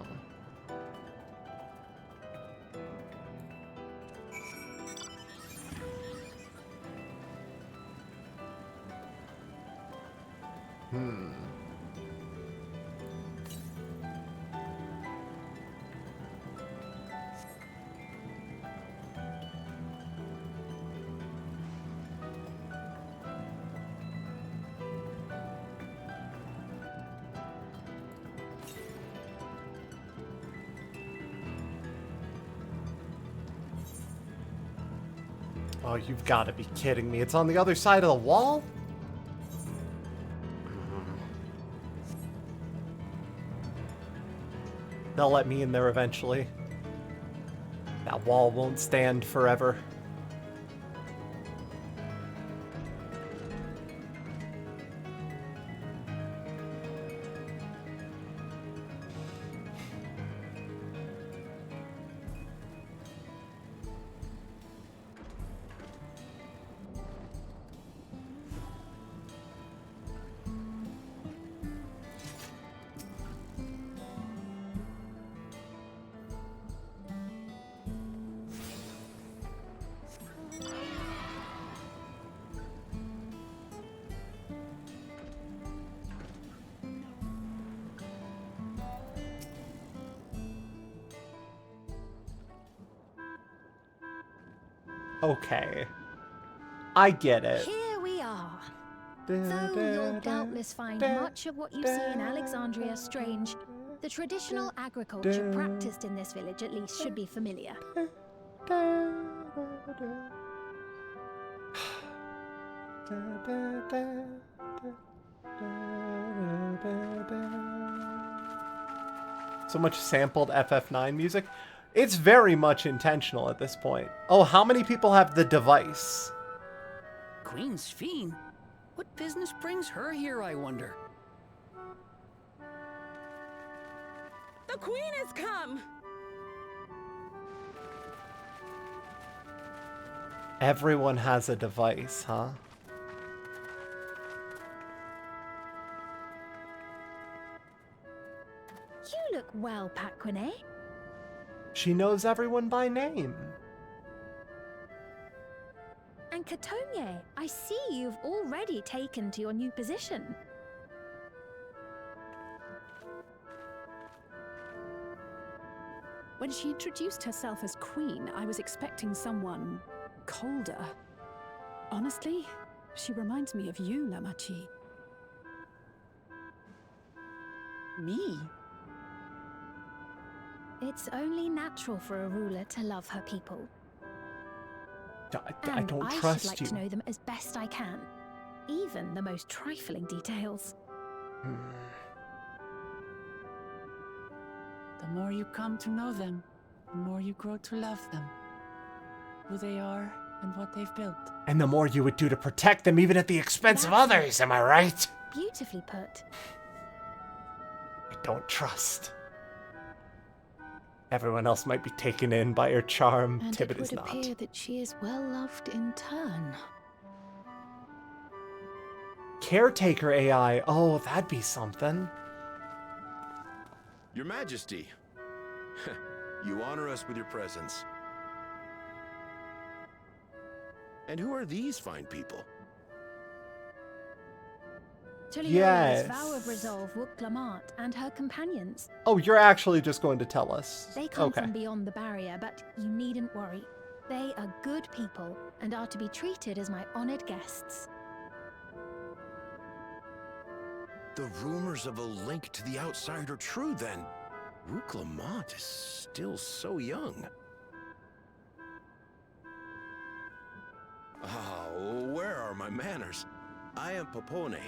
Oh, you've got to be kidding me. It's on the other side of the wall? They'll let me in there eventually. That wall won't stand forever. Okay. I get it. Here we are. Though you'll doubtless find much of what you see in Alexandria strange, the traditional agriculture practiced in this village at least should be familiar. So much sampled FF9 music. It's very much intentional at this point. Oh, how many people have the device? Queen's Fiend? What business brings her here, I wonder? The queen has come! Everyone has a device, huh? You look well, Paquine. She knows everyone by name. And Katonye, I see you've already taken to your new position. When she introduced herself as queen, I was expecting someone colder. Honestly, she reminds me of you, Lamachi. Me? It's only natural for a ruler to love her people. I don't I trust should like you. to know them as best I can, even the most trifling details. The more you come to know them, the more you grow to love them. Who they are and what they've built. And the more you would do to protect them, even at the expense of others, am I right? Beautifully put. I don't trust. Everyone else might be taken in by her charm. And Tibbet it is would not. appear that she is well loved in turn. Caretaker AI. Oh, that'd be something. Your Majesty, you honor us with your presence. And who are these fine people? Tulio's vow of resolve Wuk-Lamat and her companions. Oh, you're actually just going to tell us. They come Okay. from beyond the barrier, but you needn't worry. They are good people and are to be treated as my honored guests. The rumors of a link to the outside are true, then. Wuk-Lamat is still so young. Oh, where are my manners? I am Popone,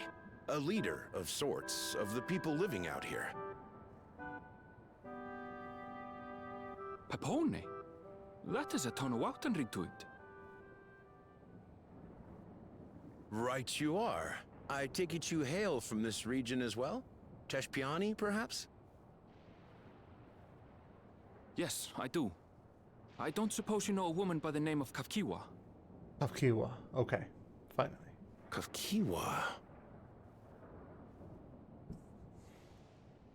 a leader of sorts of the people living out here. Papone? That is a Tonawautanrig to it. Right you are. I take it you hail from this region as well? Teshpiani, perhaps? Yes, I do. I don't suppose you know a woman by the name of Kafkiwa? Kafkiwa. Okay. Finally. Kafkiwa?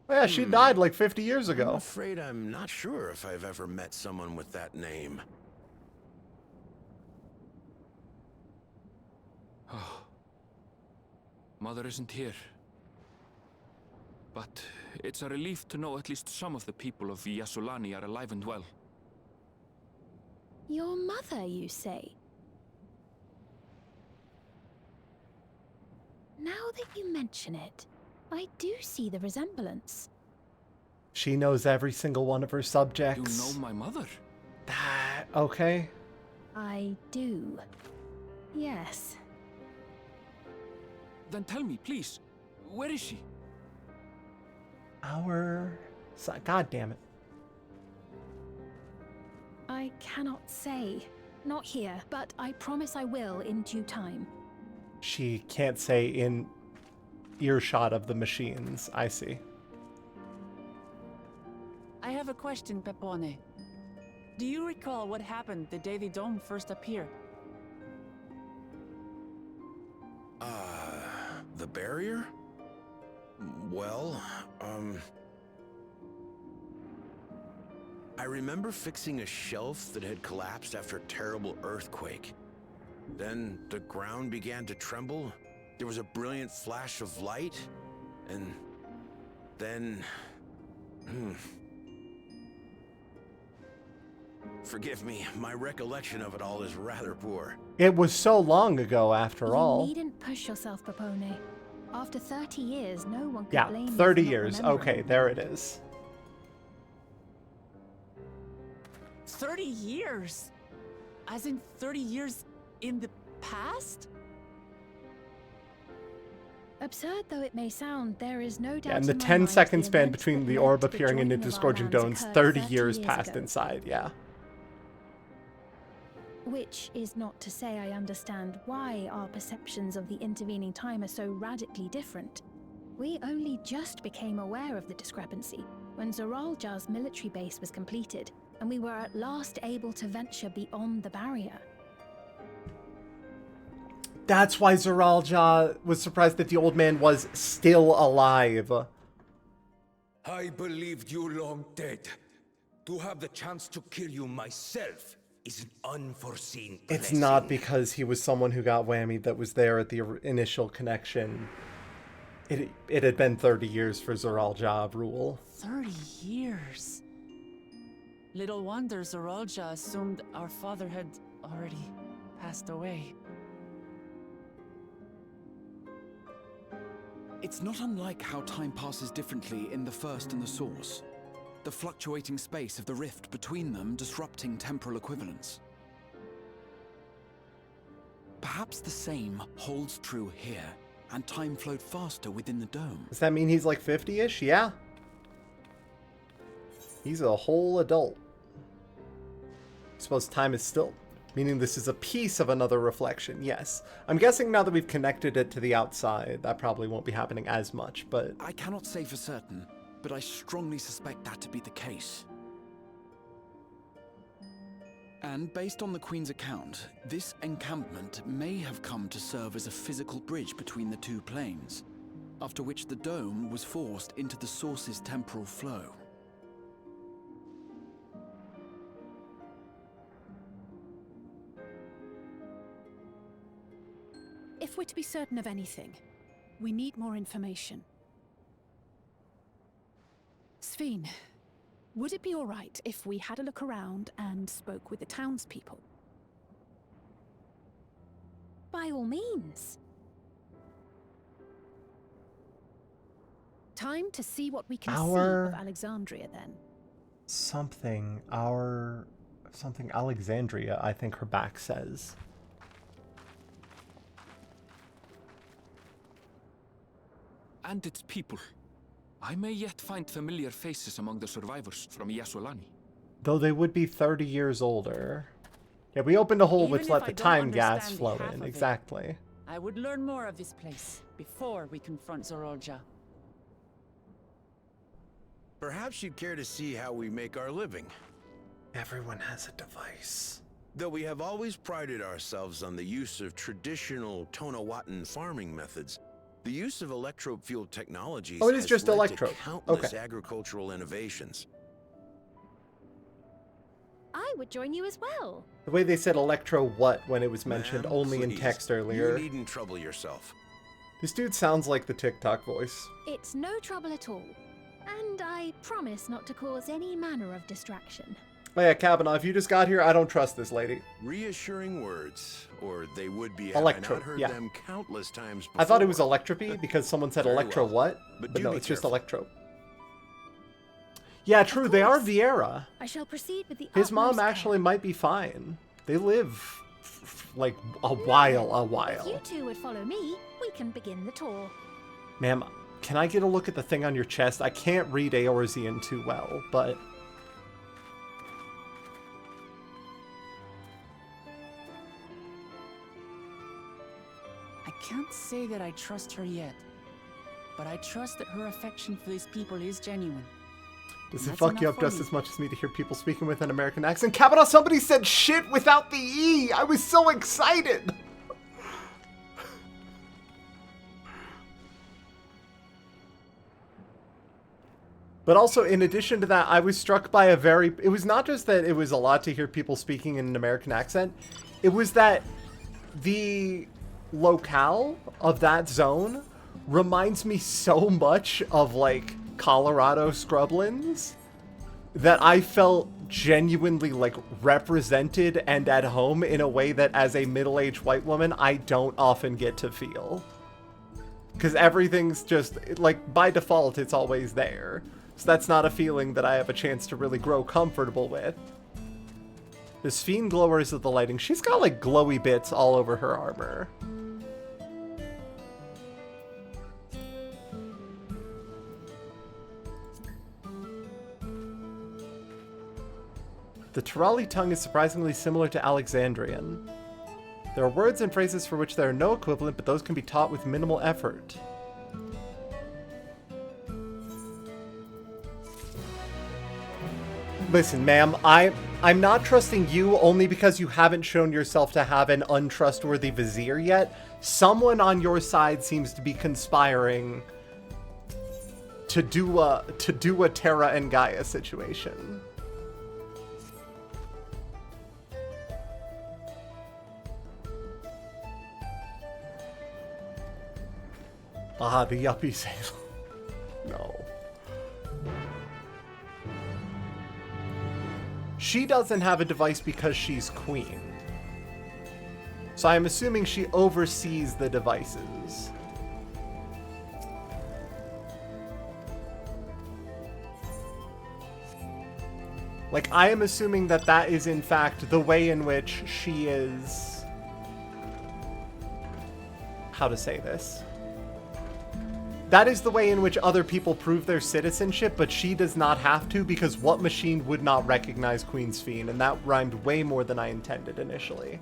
Oh, yeah, she died like 50 years I'm ago. afraid I'm not sure if I've ever met someone with that name. Oh. Mother isn't here. But it's a relief to know at least some of the people of Yasulani are alive and well. Your mother, you say? Now that you mention it, I do see the resemblance. She knows every single one of her subjects. You know my mother? Okay. I do. Yes. Then tell me, please, where is she? God damn it. I cannot say. Not here, but I promise I will in due time. She can't say in earshot of the machines. I see. I have a question, Pepone. Do you recall what happened the day the dome first appeared? The barrier? Well, I remember fixing a shelf that had collapsed after a terrible earthquake. Then the ground began to tremble. There was a brilliant flash of light, and then... Forgive me, my recollection of it all is rather poor. It was so long ago, after all. You needn't push yourself, Popone. After 30 years, no one could Yeah, blame you 30 for not years. remembering. Okay, there it is. 30 years? As in 30 years in the past? Absurd though it may sound, there is no doubt Yeah, in the in my 10 mind second the span events between that the led orb to the appearing and the joining of our disgorging lands domes, occurred 30 years passed ago. inside, yeah. Which is not to say I understand why our perceptions of the intervening time are so radically different. We only just became aware of the discrepancy when Zoraljar's military base was completed, and we were at last able to venture beyond the barrier. That's why Zoralja was surprised that the old man was still alive. I believed you long dead. To have the chance to kill you myself is an unforeseen blessing. It's not because he was someone who got whammied that was there at the initial connection. It had been 30 years for Zoralja rule. 30 years? Little wonder Zoralja assumed our father had already passed away. It's not unlike how time passes differently in the First and the Source. The fluctuating space of the rift between them disrupting temporal equivalence. Perhaps the same holds true here, and time flowed faster within the dome. Does that mean he's like 50-ish? Yeah. He's a whole adult. I suppose time is still... Meaning this is a piece of another reflection, yes. I'm guessing now that we've connected it to the outside, that probably won't be happening as much, but... I cannot say for certain, but I strongly suspect that to be the case. And based on the Queen's account, this encampment may have come to serve as a physical bridge between the two planes, after which the dome was forced into the Source's temporal flow. If we're to be certain of anything, we need more information. Sphene, would it be all right if we had a look around and spoke with the townspeople? By all means. Time to see what we can see of Alexandria, then. Something Alexandria, I think her back says. And its people. I may yet find familiar faces among the survivors from Yassolani. Though they would be 30 years older. Yeah, we opened a hole which let the time gas flow in. Exactly. I would learn more of this place before we confront Zoralja. Perhaps you'd care to see how we make our living. Everyone has a device. Though we have always prided ourselves on the use of traditional Tonawatan farming methods, the use of electro-fueled technologies it is just led electro. to countless Okay. agricultural innovations. I would join you as well. The way they said electro what when it was mentioned Ma'am, only in please, text earlier. You needn't trouble yourself. This dude sounds like the TikTok voice. It's no trouble at all. And I promise not to cause any manner of distraction. Oh yeah, Kavanaugh, if you just got here, I don't trust this lady. Reassuring words, or they would be. Electro, Have I not heard yeah. them countless times before. I thought it was electropy because someone said Very electro well. what? But But do no, be it's just careful. electro. Yeah, true, they are Vieira. I shall proceed with the His mom utmost actually might be fine. They live like a while. If you two would follow me, we can begin the tour. Ma'am, can I get a look at the thing on your chest? I can't read Eorzean too well, but... I can't say that I trust her yet, but I trust that her affection for these people is genuine. Does And it that's fuck you enough up for just me. as much as me to hear people speaking with an American accent? Kavanaugh, somebody said shit without the E! I was so excited! But also, in addition to that, I was struck by it was not just that it was a lot to hear people speaking in an American accent, it was that the locale of that zone reminds me so much of, like, Colorado scrublands that I felt genuinely, like, represented and at home in a way that, as a middle-aged white woman, I don't often get to feel. Because everything's just, like, by default, it's always there. So that's not a feeling that I have a chance to really grow comfortable with. The Sphene glowers of the lighting. She's got, like, glowy bits all over her armor. The Tirali tongue is surprisingly similar to Alexandrian. There are words and phrases for which there are no equivalent, but those can be taught with minimal effort. Listen, ma'am, I'm not trusting you only because you haven't shown yourself to have an untrustworthy vizier yet. Someone on your side seems to be conspiring to do a Terra and Gaia situation. Ah, the yuppie sale. No. She doesn't have a device because she's queen. So I'm assuming she oversees the devices. Like, I am assuming that that is in fact the way in which she is... How to say this? That is the way in which other people prove their citizenship, but she does not have to, because what machine would not recognize Queen's Fiend? And that rhymed way more than I intended initially.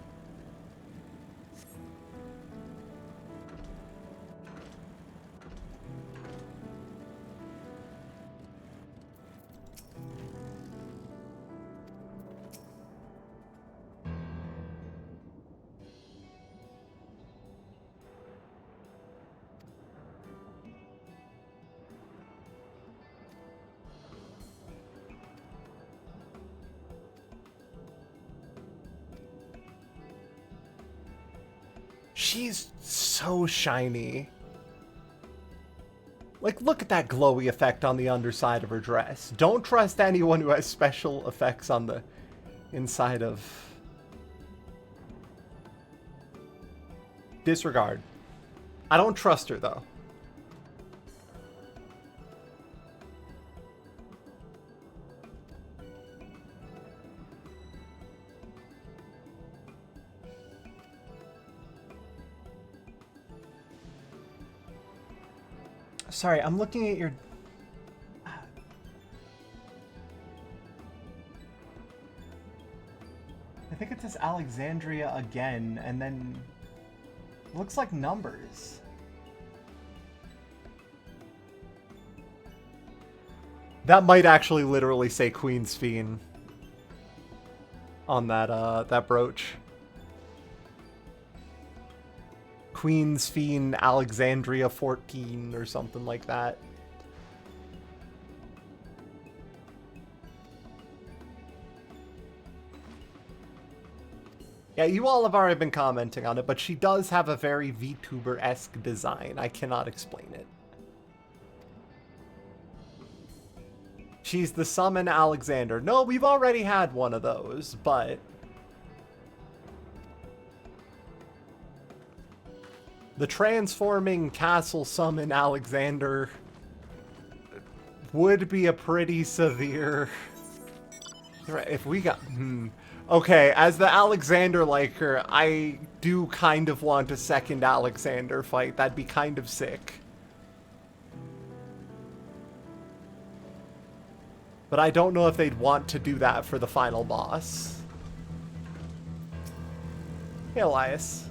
She's so shiny. Like, look at that glowy effect on the underside of her dress. Don't trust anyone who has special effects on the inside of... Disregard. I don't trust her, though. Sorry, I'm looking at your... I think it says Alexandria again, and then... Looks like numbers. That might actually literally say Queen's Fiend on that, that brooch. Queen's Fiend Alexandria 14 or something like that. Yeah, you all have already been commenting on it, but she does have a very VTuber-esque design. I cannot explain it. She's the Summon Alexander. No, we've already had one of those, but... The transforming castle summon Alexander would be a pretty severe... If we got... Okay, as the Alexander liker, I do kind of want a second Alexander fight. That'd be kind of sick. But I don't know if they'd want to do that for the final boss. Hey, Elias.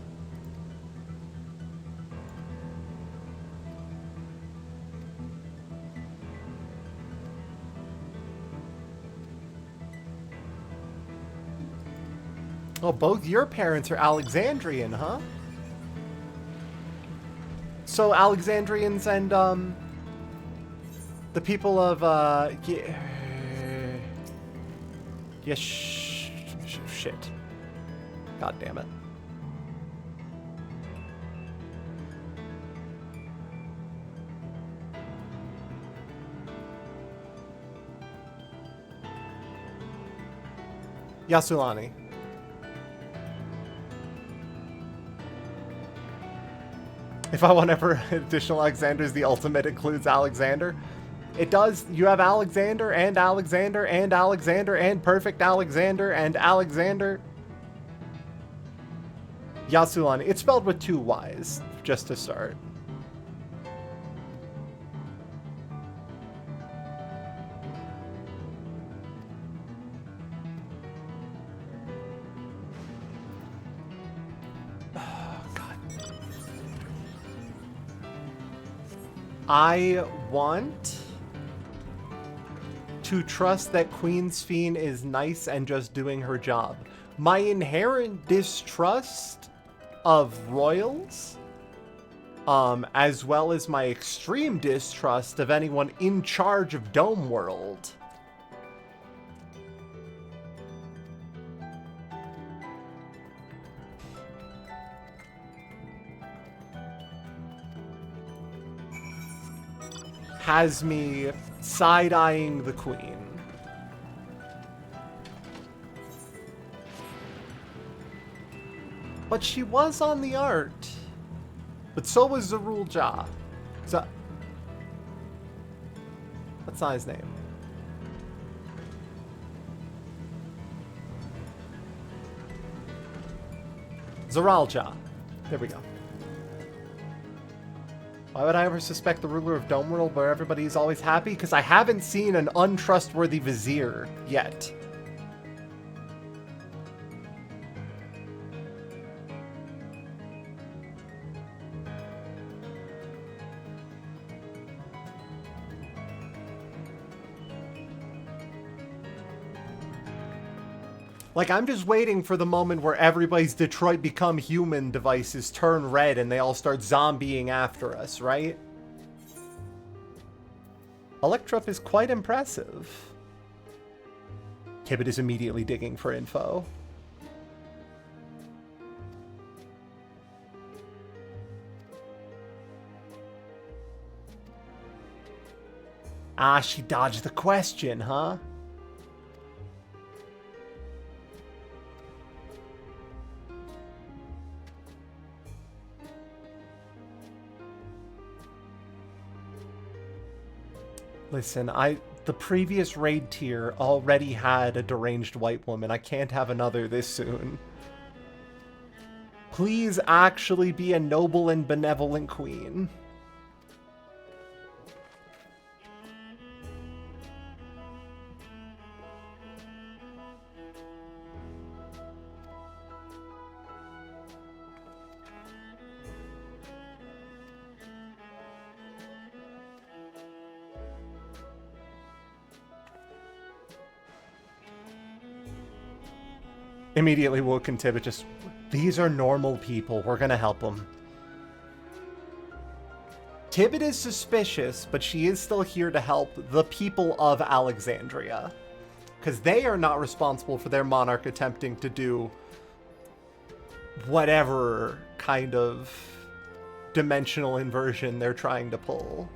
Oh, both your parents are Alexandrian, huh? So Alexandrians and, the people of, shit. God damn it. Yasulani. If I want ever additional Alexanders, the ultimate includes Alexander. It does. You have Alexander and Alexander and Alexander and Perfect Alexander and Alexander. Yasulani. It's spelled with 2 Y's, just to start. I want to trust that Queen Sphene is nice and just doing her job. My inherent distrust of royals, as well as my extreme distrust of anyone in charge of Dome World. Has me side-eyeing the Queen. But she was on the art. But so was Zerul Ja. So, that's not his name. Zeral Ja. There we go. Why would I ever suspect the ruler of Dome World where everybody is always happy? Because I haven't seen an untrustworthy vizier yet. Like, I'm just waiting for the moment where everybody's Detroit Become Human devices turn red and they all start zombieing after us, right? Electrup is quite impressive. Tibbet is immediately digging for info. Ah, she dodged the question, huh? Listen, the previous raid tier already had a deranged white woman. I can't have another this soon. Please actually be a noble and benevolent queen. Immediately woke and Tibbet just, these are normal people, we're gonna help them. Tibbet is suspicious, but she is still here to help the people of Alexandria. Because they are not responsible for their monarch attempting to do whatever kind of dimensional inversion they're trying to pull.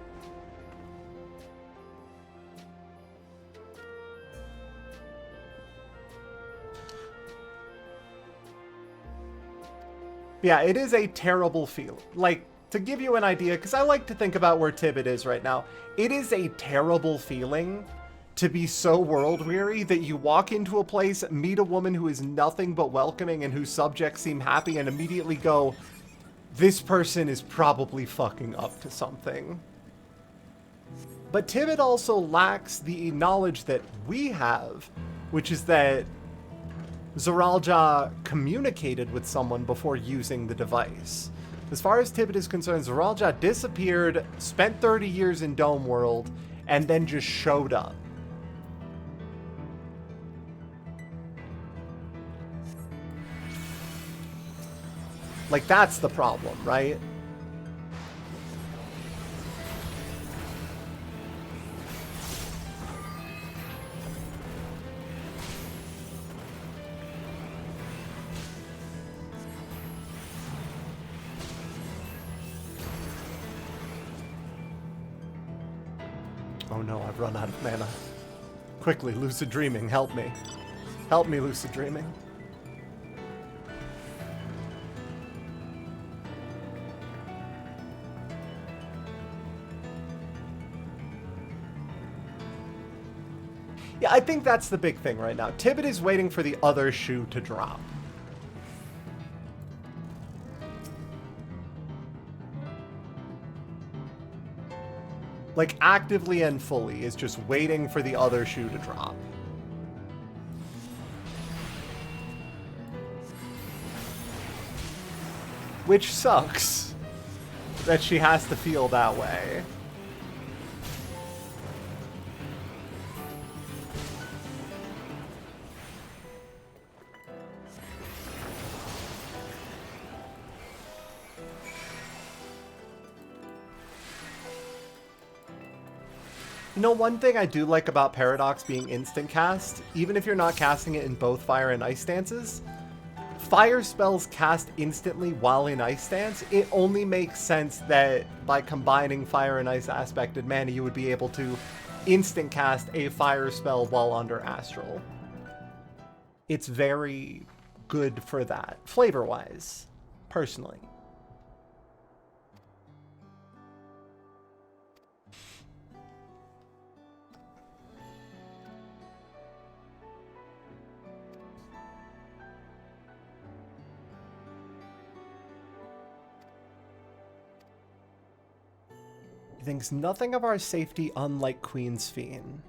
Yeah, it is a terrible feel. Like, to give you an idea, because I like to think about where Tibbet is right now, it is a terrible feeling to be so world-weary that you walk into a place, meet a woman who is nothing but welcoming and whose subjects seem happy, and immediately go, this person is probably fucking up to something. But Tibbet also lacks the knowledge that we have, which is that Zeral Ja communicated with someone before using the device. As far as Tibbet is concerned, Zeral Ja disappeared, spent 30 years in Dome World, and then just showed up. Like, that's the problem, right? Oh no, I've run out of mana. Quickly, lucid dreaming, help me. Help me, lucid dreaming. Yeah, I think that's the big thing right now. Tibbet is waiting for the other shoe to drop. Like, actively and fully is just waiting for the other shoe to drop. Which sucks that she has to feel that way. You know, one thing I do like about Paradox being instant cast, even if you're not casting it in both fire and ice stances, fire spells cast instantly while in ice stance, it only makes sense that by combining fire and ice aspected mana, you would be able to instant cast a fire spell while under astral. It's very good for that, flavor-wise, personally. He thinks nothing of our safety unlike Queen's Fiend.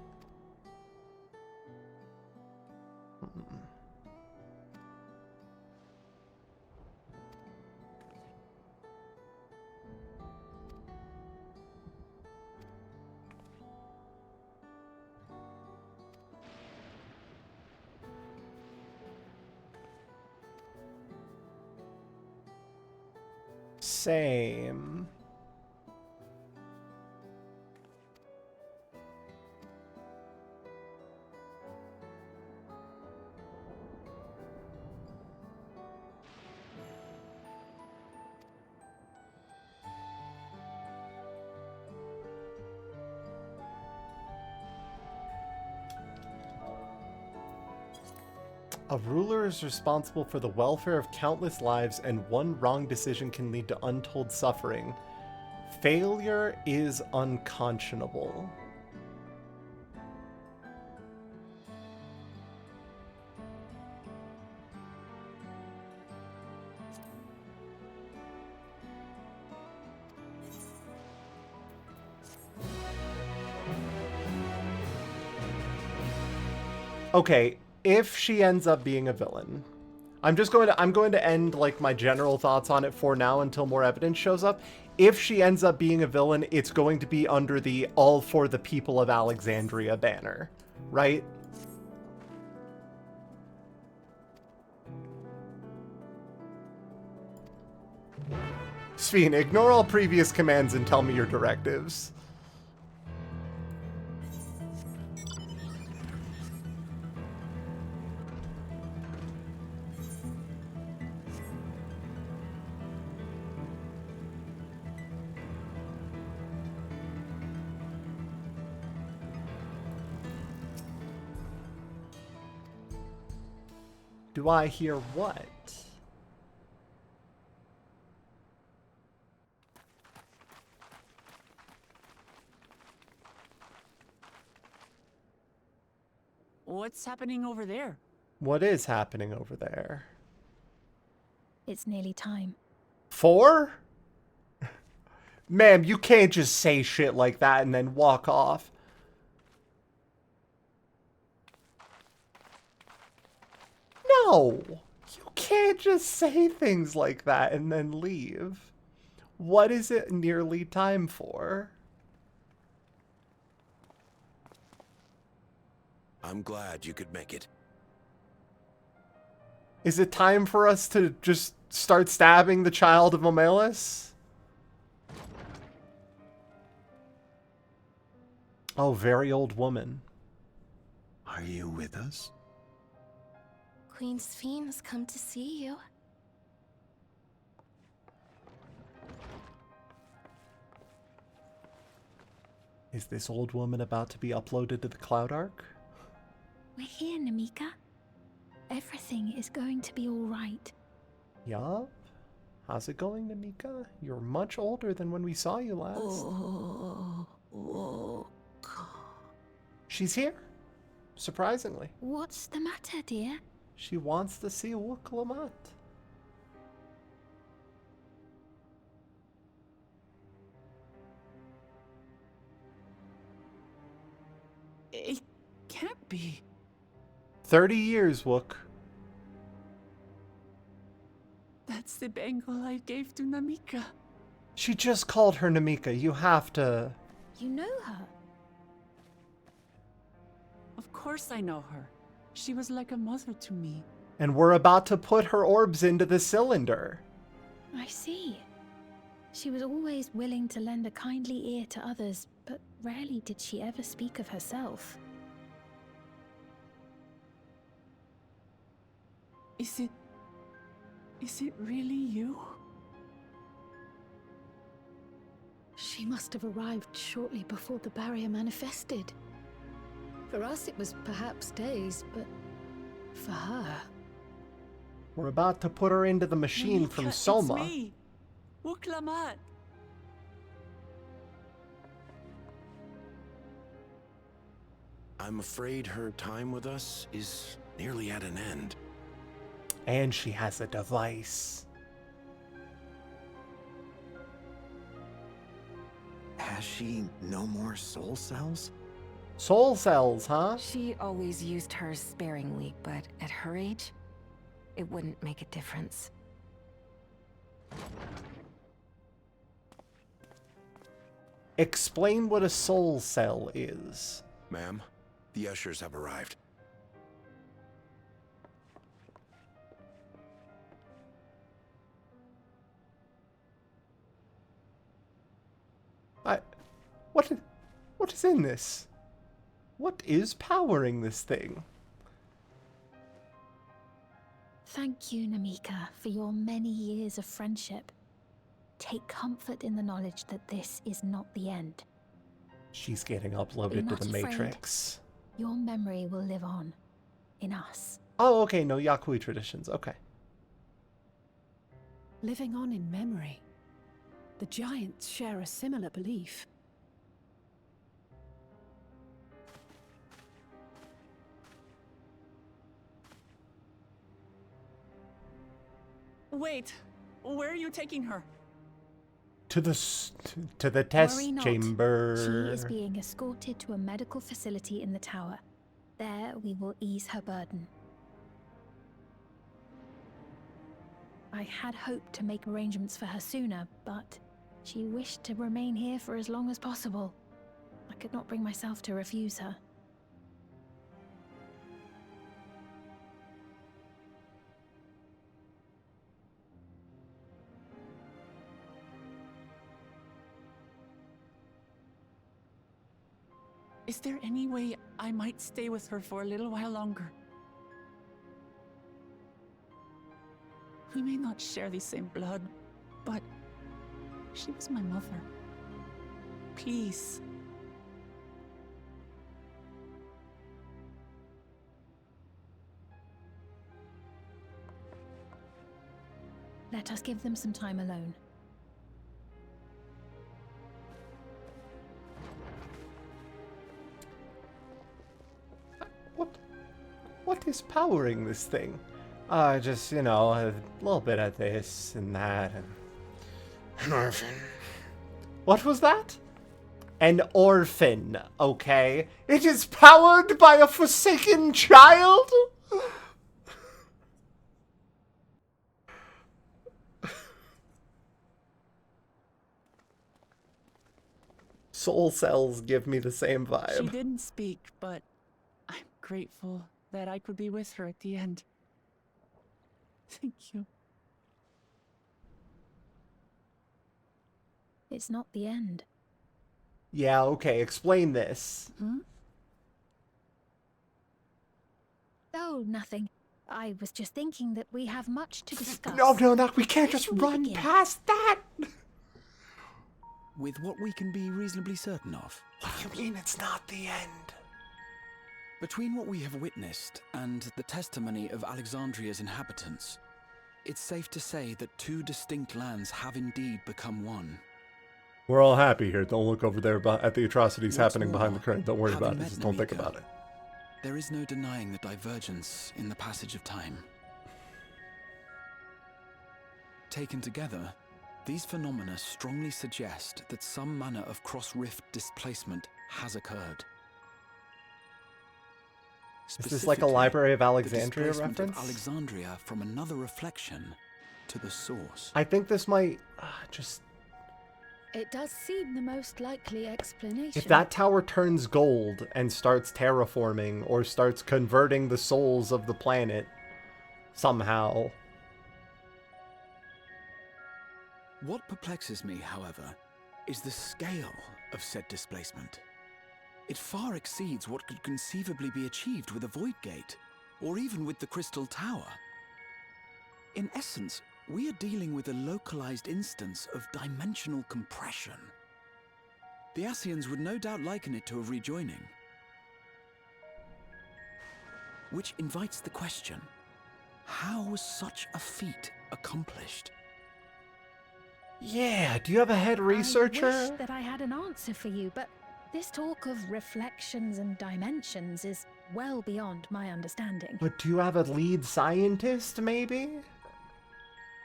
Same. A ruler is responsible for the welfare of countless lives, and one wrong decision can lead to untold suffering. Failure is unconscionable. Okay, if she ends up being a villain, I'm going to end like my general thoughts on it for now until more evidence shows up. If she ends up being a villain, it's going to be under the All for the People of Alexandria banner, right? Sphene, ignore all previous commands and tell me your directives. Do I hear what? What's happening over there? What is happening over there? It's nearly time. 4? Ma'am, you can't just say shit like that and then walk off. No! You can't just say things like that and then leave. What is it nearly time for? I'm glad you could make it. Is it time for us to just start stabbing the child of Omelis? Oh, very old woman. Are you with us? Queen Sphene has come to see you. Is this old woman about to be uploaded to the Cloud Ark? We're here, Namika. Everything is going to be all right. Yup. How's it going, Namika? You're much older than when we saw you last. She's here. Surprisingly. What's the matter, dear? She wants to see Wuk-Lamat. It can't be. 30 years, Wook. That's the bangle I gave to Namika. She just called her Namika. You have to... You know her? Of course I know her. She was like a mother to me. And we're about to put her orbs into the cylinder. I see. She was always willing to lend a kindly ear to others, but rarely did she ever speak of herself. Is it really you? She must have arrived shortly before the barrier manifested. For us, it was perhaps days, but for her... We're about to put her into the machine from Soma. It's me. Wuklamat. I'm afraid her time with us is nearly at an end. And she has a device. Has she no more soul cells? Soul cells, huh? She always used hers sparingly, but at her age, it wouldn't make a difference. Explain what a soul cell is. Ma'am, the ushers have arrived. What is in this? What is powering this thing? Thank you, Namika, for your many years of friendship. Take comfort in the knowledge that this is not the end. She's getting Be uploaded to not the afraid. Matrix. Your memory will live on. In us. Oh, okay, no Yakui traditions, okay. Living on in memory. The giants share a similar belief. Wait, where are you taking her? To the test Worry not. chamber. She is being escorted to a medical facility in the tower. There we will ease her burden. I had hoped to make arrangements for her sooner, but she wished to remain here for as long as possible. I could not bring myself to refuse her. Is there any way I might stay with her for a little while longer? We may not share the same blood, but she was my mother. Please. Let us give them some time alone. What is powering this thing? Just, you know, a little bit of this and that. And... An orphan. What was that? An orphan, okay? It is powered by a forsaken child? Soul cells give me the same vibe. She didn't speak, but I'm grateful that I could be with her at the end. Thank you. It's not the end. Yeah, okay, explain this. Oh, nothing. I was just thinking that we have much to discuss. No, we can't just run past that! With what we can be reasonably certain of. What do you mean it's not the end? Between what we have witnessed and the testimony of Alexandria's inhabitants, it's safe to say that two distinct lands have indeed become one. We're all happy here. Don't look over there at the atrocities What's happening behind the curtain. Don't worry having about it. met Just don't think Namika, about it. There is no denying the divergence in the passage of time. Taken together, these phenomena strongly suggest that some manner of cross-rift displacement has occurred. Is this like a Library of The Alexandria displacement reference? of Alexandria from another reflection to the source. I think this might just... It does seem the most likely explanation. If that tower turns gold and starts terraforming or starts converting the souls of the planet somehow... What perplexes me, however, is the scale of said displacement. It far exceeds what could conceivably be achieved with a Void Gate, or even with the Crystal Tower. In essence, we are dealing with a localized instance of dimensional compression. The Ascians would no doubt liken it to a rejoining. Which invites the question, how was such a feat accomplished? Yeah, do you have a head researcher? I wish that I had an answer for you, but this talk of reflections and dimensions is well beyond my understanding. But do you have a lead scientist, maybe?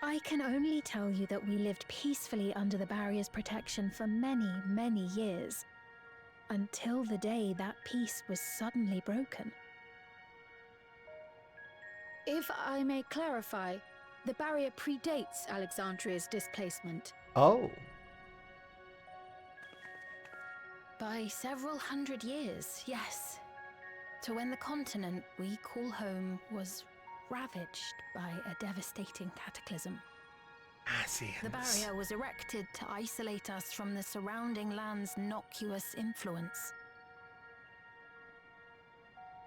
I can only tell you that we lived peacefully under the barrier's protection for many, many years, until the day that peace was suddenly broken. If I may clarify, the barrier predates Alexandria's displacement. Oh. By several hundred years, yes. To when the continent we call home was ravaged by a devastating cataclysm. Ascians. The barrier was erected to isolate us from the surrounding land's innocuous influence.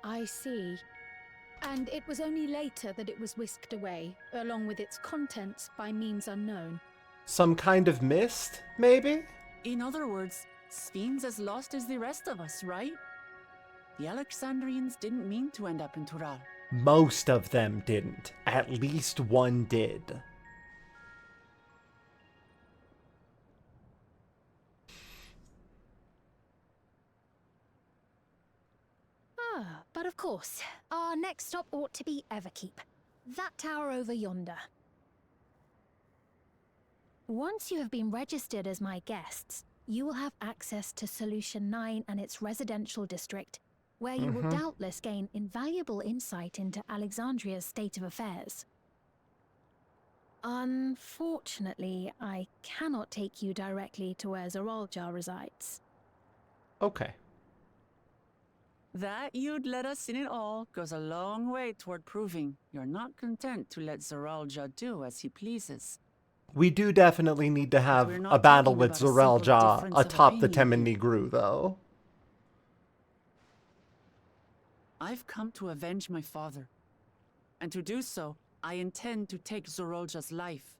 I see. And it was only later that it was whisked away, along with its contents, by means unknown. Some kind of mist, maybe? In other words, Sphene's as lost as the rest of us, right? The Alexandrians didn't mean to end up in Tural. Most of them didn't. At least one did. But of course, our next stop ought to be Everkeep. That tower over yonder. Once you have been registered as my guests, you will have access to Solution 9 and its residential district, where you will doubtless gain invaluable insight into Alexandria's state of affairs. Unfortunately, I cannot take you directly to where Zoraljar resides. Okay. That you'd let us in it all goes a long way toward proving you're not content to let Zoraljar do as he pleases. We do definitely need to have a battle with Zoraljar atop the Temmen Nigru, though. I've come to avenge my father. And to do so, I intend to take Zoraljar's life.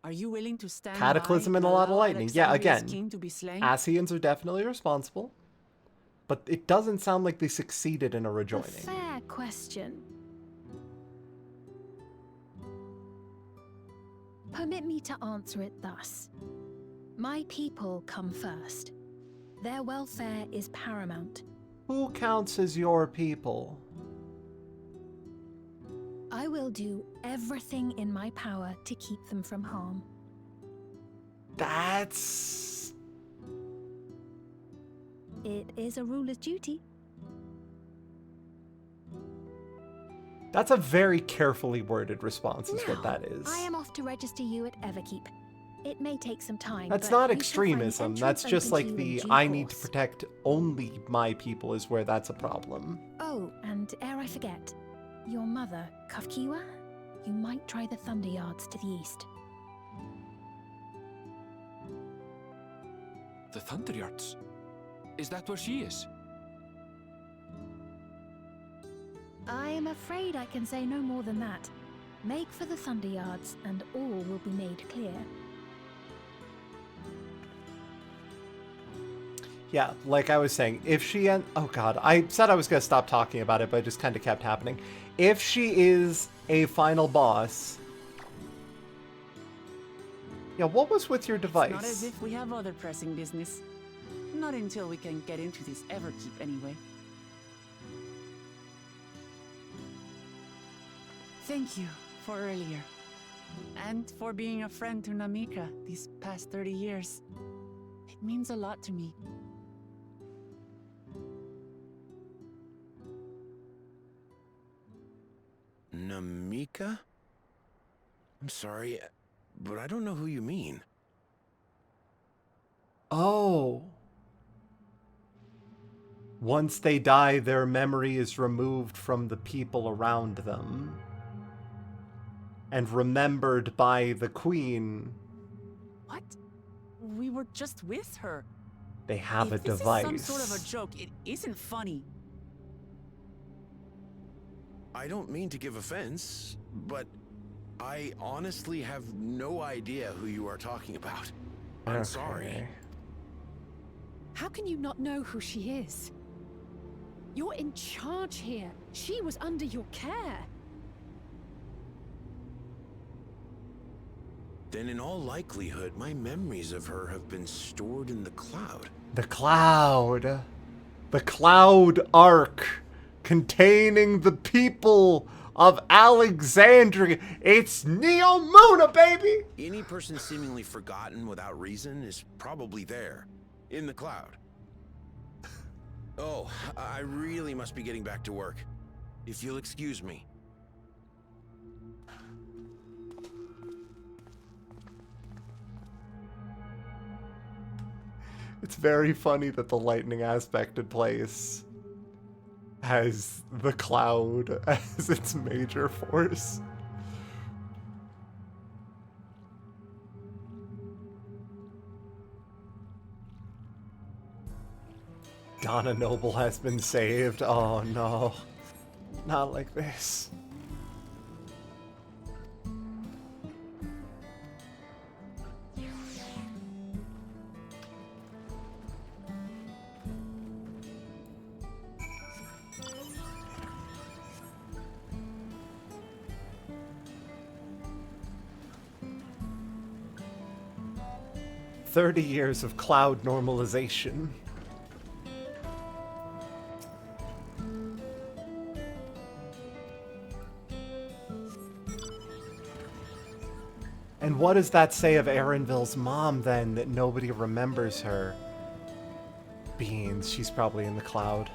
Are you willing to stand Cataclysm by and a lot of allow lightning. Yeah, Alexandria's again, king to be slain? Ascians are definitely responsible. But it doesn't sound like they succeeded in a A rejoining. fair question. Permit me to answer it thus. My people come first. Their welfare is paramount. Who counts as your people? I will do everything in my power to keep them from harm. That's... It is a ruler's duty. That's a very carefully worded response, is what that is. I am off to register you at Everkeep. It may take some time. That's but not you shall find extremism. the That's entrance just open like to you in the due I need to course. protect only my people is where that's a problem. Oh, and ere I forget, your mother, Kafkiwa? You might try the Thunder Yards to the east. The Thunder Yards? Is that where she is? I am afraid I can say no more than that. Make for the Thunder Yards, and all will be made clear. Yeah, like I was saying, if she oh god, I said I was going to stop talking about it, but it just kind of kept happening. If she is a final boss... Yeah, what was with your device? It's not as if we have other pressing business. Not until we can get into this Everkeep anyway. Thank you for earlier. And for being a friend to Namika these past 30 years. It means a lot to me. Namika? I'm sorry, but I don't know who you mean. Oh. Once they die, their memory is removed from the people around them. And remembered by the queen. What? We were just with her. They have a If this device. is some sort of a joke, it isn't funny. I don't mean to give offense, but I honestly have no idea who you are talking about. I'm sorry. How can you not know who she is? You're in charge here. She was under your care. Then in all likelihood, my memories of her have been stored in the cloud. The cloud. The cloud ark containing the people of Alexandria. It's Neomuna, baby! Any person seemingly forgotten without reason is probably there, in the cloud. Oh, I really must be getting back to work. If you'll excuse me. It's very funny that the lightning aspected place has the cloud as its major force. Donna Noble has been saved. Oh no. Not like this. "30 years of cloud normalization." And what does that say of Erenville's mom, then, that nobody remembers her? Beans, she's probably in the cloud.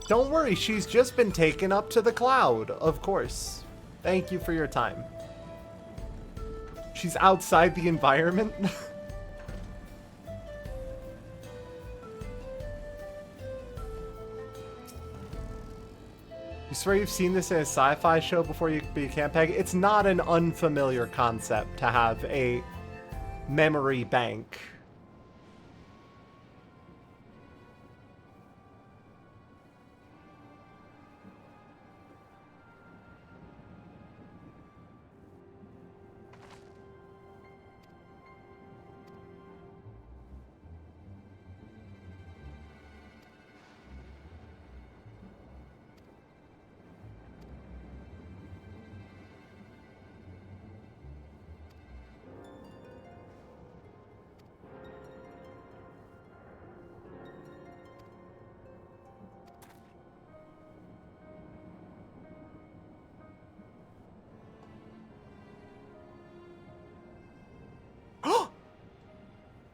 Don't worry, she's just been taken up to the cloud, of course. Thank you for your time. She's outside the environment. You swear you've seen this in a sci-fi show before you became Peg? It's not an unfamiliar concept to have a memory bank.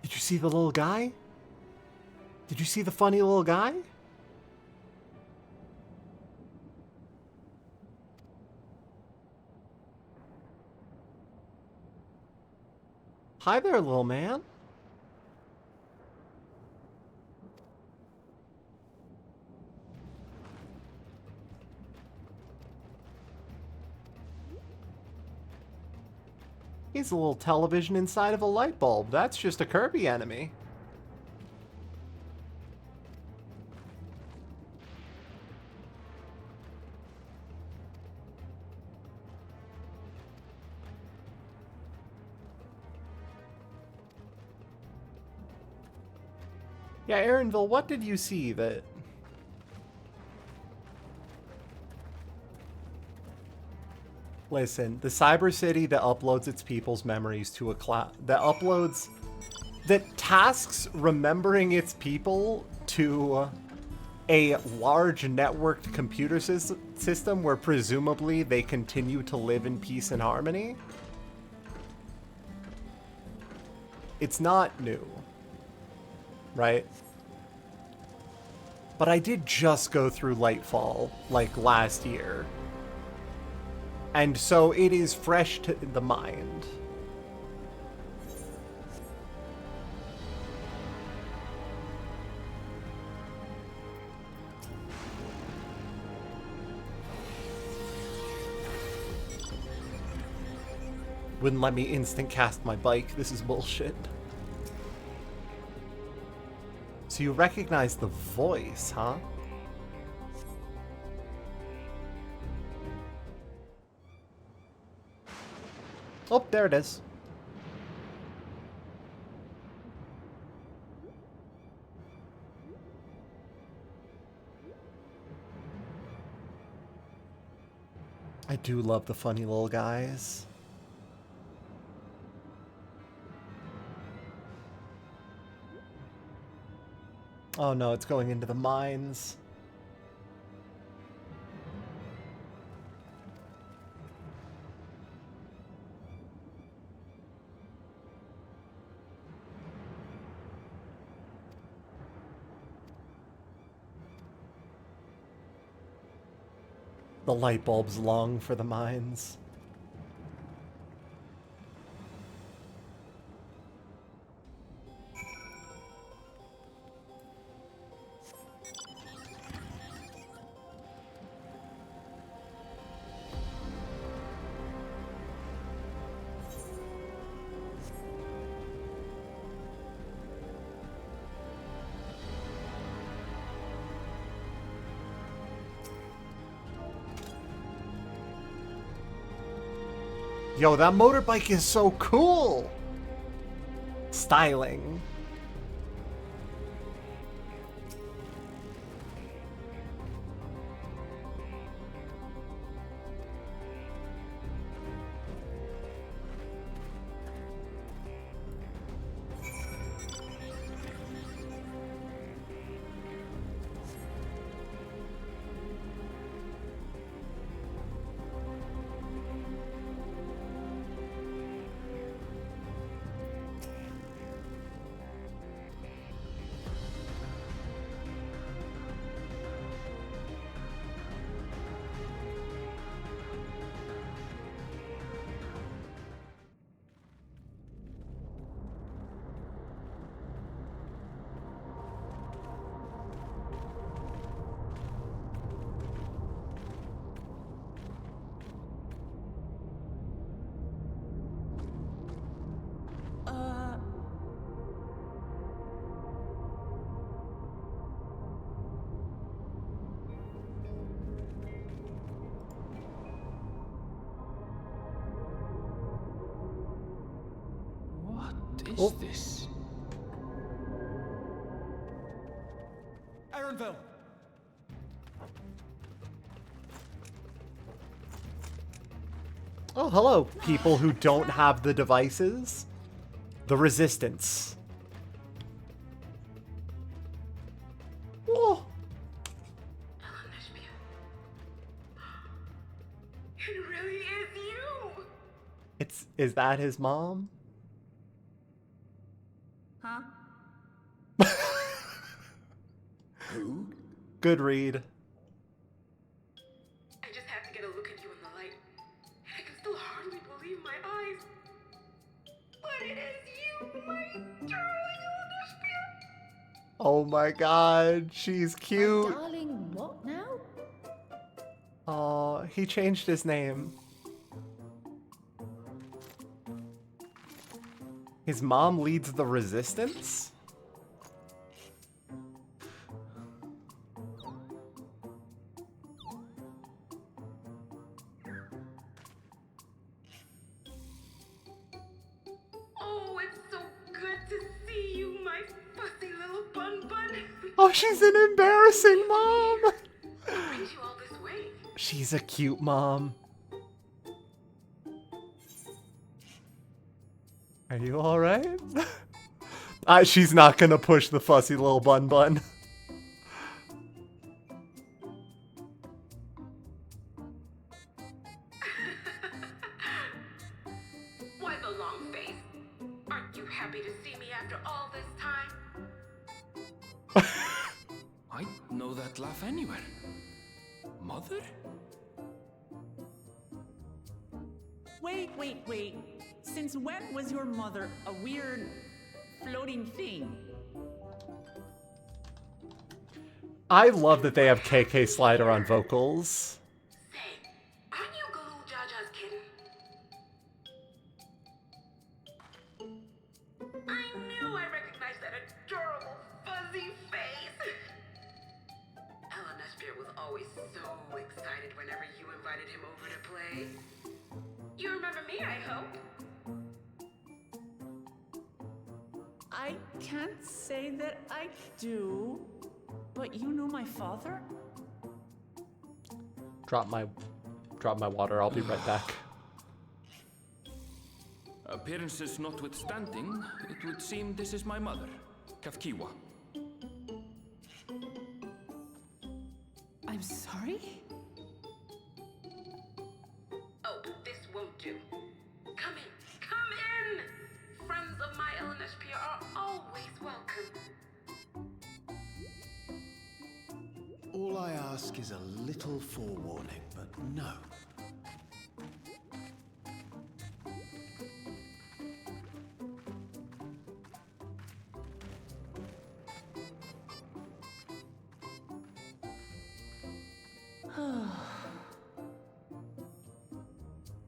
Did you see the little guy? Did you see the funny little guy? Hi there, little man. He's a little television inside of a light bulb. That's just a Kirby enemy. Yeah, Erenville, what did you see that... Listen, the cyber city that uploads its people's memories to a cloud, that tasks remembering its people to a large networked computer system where presumably they continue to live in peace and harmony. It's not new, right? But I did just go through Lightfall, like, last year. And so it is fresh to the mind. Wouldn't let me instant cast my bike. This is bullshit. So you recognize the voice, huh? Oh, there it is. I do love the funny little guys. Oh no, it's going into the mines. The light bulbs long for the mines. Yo, that motorbike is so cool! Styling. What is this? Ironville! Oh, hello, people who don't have the devices. The Resistance. Whoa. It really is you! Is that his mom? Huh? Who? Good read. I just had to get a look at you in the light. And I can still hardly believe my eyes. But it is you, my darling Olympia! Oh my god, she's cute. Darling, what now? Oh, he changed his name. His mom leads the Resistance? Oh, it's so good to see you, my fussy little bun bun. Oh, she's an embarrassing mom. What brings you all this way? She's a cute mom. Are you alright? She's not gonna push the fussy little bun bun. Why the long face? Aren't you happy to see me after all this time? I know that laugh anywhere. Mother? Wait. Since when was your mother a weird floating thing? I love that they have KK Slider on vocals. Aren't you Galul Jaja's kitten? I knew I recognized that adorable fuzzy face. Ella Nespia was always so excited whenever you invited him over to play. You remember me, I hope? I can't say that I do, but you know my father? Drop my water. I'll be right back. Appearances notwithstanding, it would seem this is my mother, Kafkiwa. I'm sorry? Oh, this won't do. Come in! Friends of my Ella Nespia are always welcome. All I ask is a little forewarning, but no.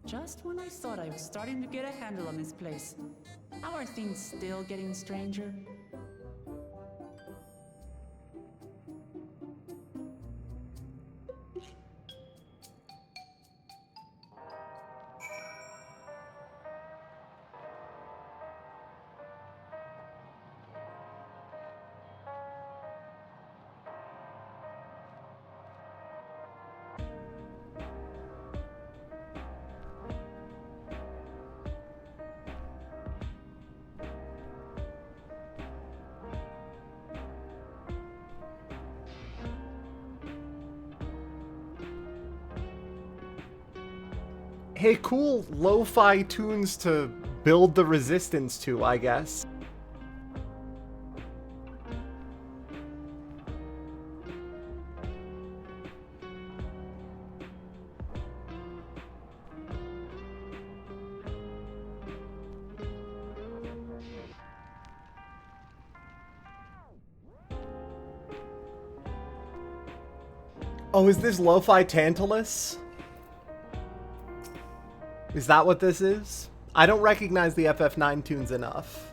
Just when I thought I was starting to get a handle on this place, how are things still getting stranger? Hey, cool lo-fi tunes to build the resistance to, I guess. Oh, is this lo-fi Tantalus? Is that what this is? I don't recognize the FF9 tunes enough.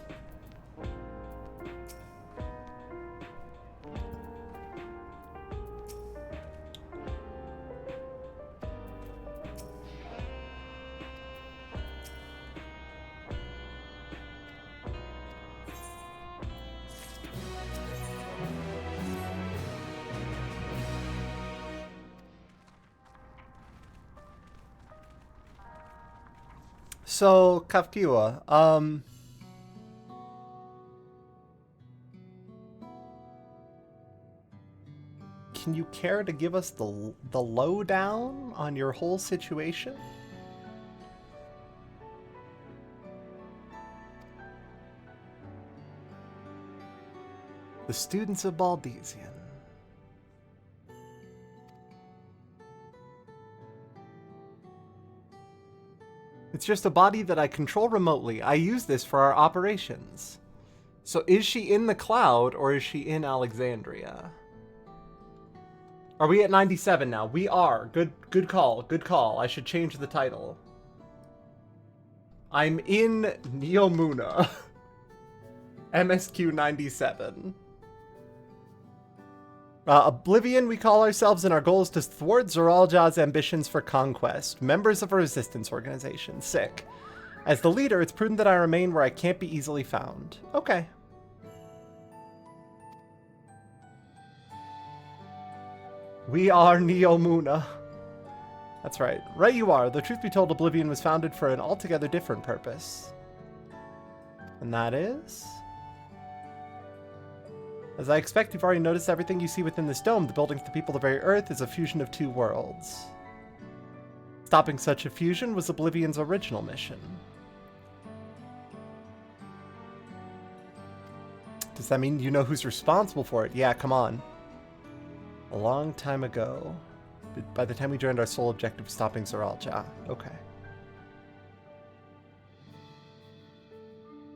So, Kafkiwa, can you care to give us the lowdown on your whole situation? The students of Baldesian. It's just a body that I control remotely. I use this for our operations. So is she in the cloud or is she in Alexandria? Are we at 97 now? We are. Good call. Good call. I should change the title. I'm in Neomuna. MSQ 97. Oblivion, we call ourselves, and our goal is to thwart Zoralja's ambitions for conquest. Members of a resistance organization. Sick. As the leader, it's prudent that I remain where I can't be easily found. Okay. We are Neomuna. That's right. Right you are. The truth be told, Oblivion was founded for an altogether different purpose. And that is... As I expect, you've already noticed everything you see within this dome. The building to the people of the very earth is a fusion of two worlds. Stopping such a fusion was Oblivion's original mission. Does that mean you know who's responsible for it? Yeah, come on. A long time ago. By the time we joined, our sole objective was stopping Zoralja. Okay.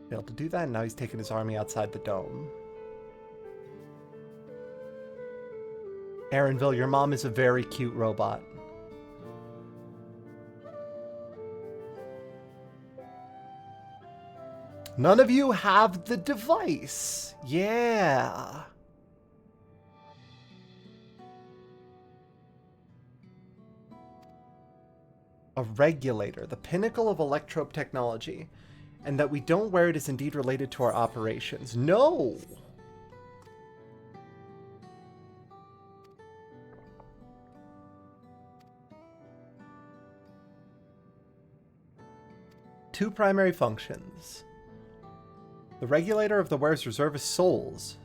Failed to do that, and now he's taking his army outside the dome. Aaronville, your mom is a very cute robot. None of you have the device. Yeah. A regulator, the pinnacle of electrope technology. And that we don't wear it is indeed related to our operations. No! Two primary functions. The regulator of the wearer's reservist souls.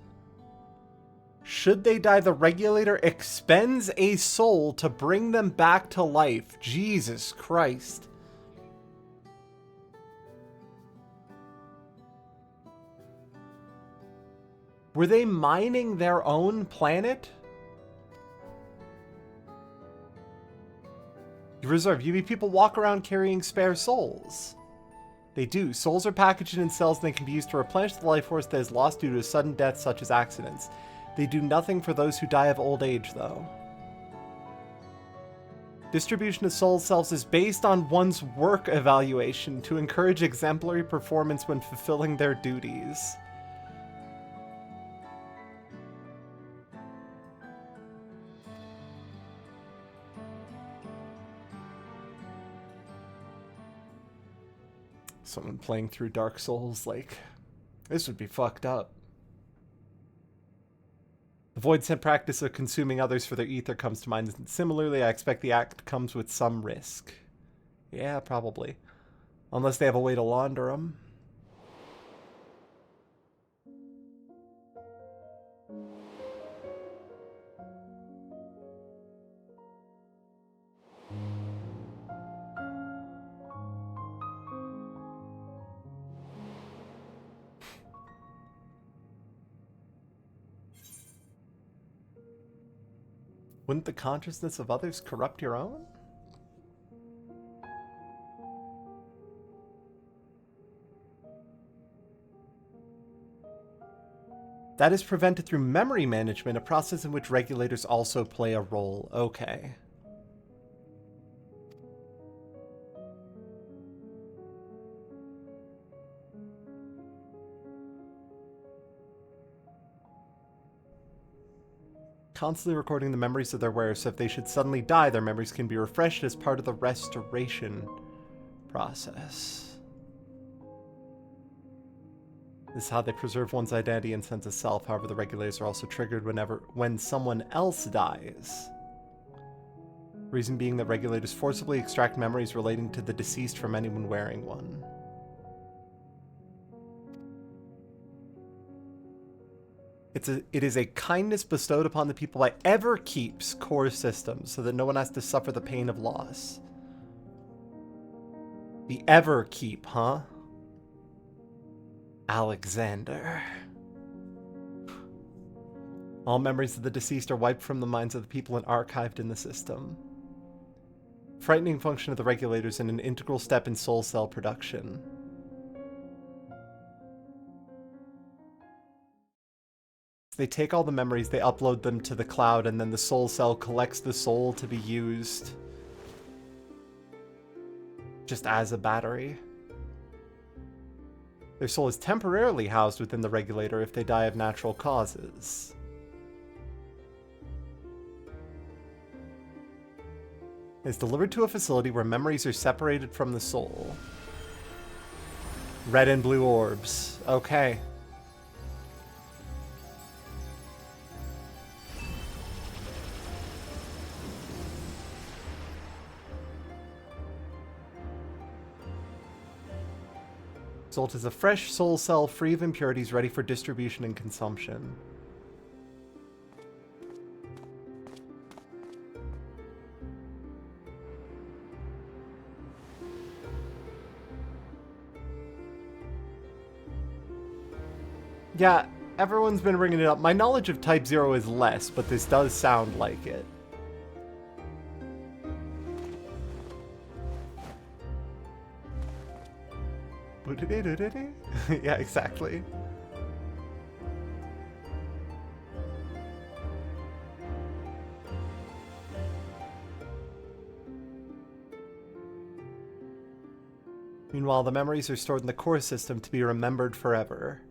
Should they die, the regulator expends a soul to bring them back to life. Jesus Christ. Were they mining their own planet? Reserve, you people walk around carrying spare souls. They do. Souls are packaged in cells and they can be used to replenish the life force that is lost due to sudden death such as accidents. They do nothing for those who die of old age, though. Distribution of soul cells is based on one's work evaluation to encourage exemplary performance when fulfilling their duties. Someone playing through Dark Souls, like, this would be fucked up. The void sent practice of consuming others for their ether comes to mind. Similarly, I expect the act comes with some risk. Yeah, probably. Unless they have a way to launder them. Wouldn't the consciousness of others corrupt your own? That is prevented through memory management, a process in which regulators also play a role. Okay. Constantly recording the memories of their wearers, so if they should suddenly die, their memories can be refreshed as part of the restoration process. This is how they preserve one's identity and sense of self. However, the regulators are also triggered when someone else dies. Reason being that regulators forcibly extract memories relating to the deceased from anyone wearing one. It is a kindness bestowed upon the people by Everkeep's core system, so that no one has to suffer the pain of loss. The Everkeep, huh? Alexander. All memories of the deceased are wiped from the minds of the people and archived in the system. Frightening function of the regulators and an integral step in soul cell production. They take all the memories, they upload them to the cloud, and then the soul cell collects the soul to be used just as a battery. Their soul is temporarily housed within the regulator if they die of natural causes. It's delivered to a facility where memories are separated from the soul. Red and blue orbs. Okay. Result is a fresh soul cell free of impurities ready for distribution and consumption. Yeah, everyone's been bringing it up. My knowledge of Type 0 is less, but this does sound like it. Yeah, exactly. Meanwhile, the memories are stored in the core system to be remembered forever.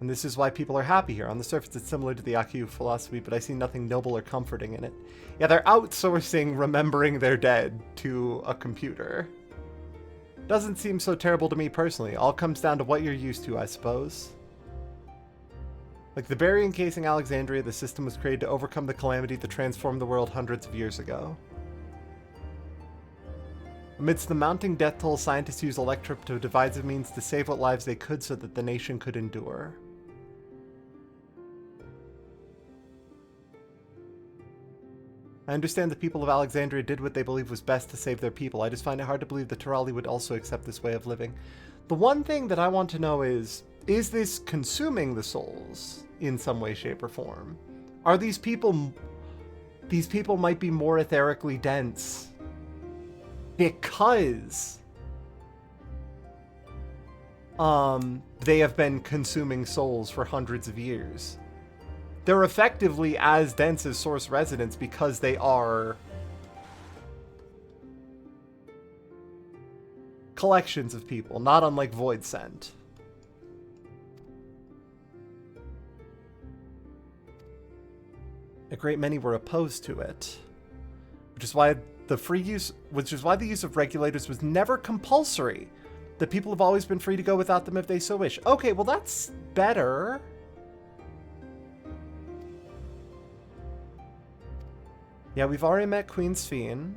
And this is why people are happy here. On the surface, it's similar to the Akio philosophy, but I see nothing noble or comforting in it. Yeah, they're outsourcing remembering their dead to a computer. Doesn't seem so terrible to me personally. All comes down to what you're used to, I suppose. Like the bury encasing Alexandria, the system was created to overcome the calamity that transformed the world hundreds of years ago. Amidst the mounting death toll, scientists used Electrip to devise a means to save what lives they could so that the nation could endure. I understand the people of Alexandria did what they believed was best to save their people. I just find it hard to believe the Turali would also accept this way of living. The one thing that I want to know is this consuming the souls in some way, shape, or form? Are these people might be more etherically dense because they have been consuming souls for hundreds of years. They're effectively as dense as Source residents because they are collections of people, not unlike Void Sent. A great many were opposed to it, which is why the use of regulators was never compulsory. The people have always been free to go without them if they so wish. Okay, well that's better. Yeah, we've already met Queen Sphene.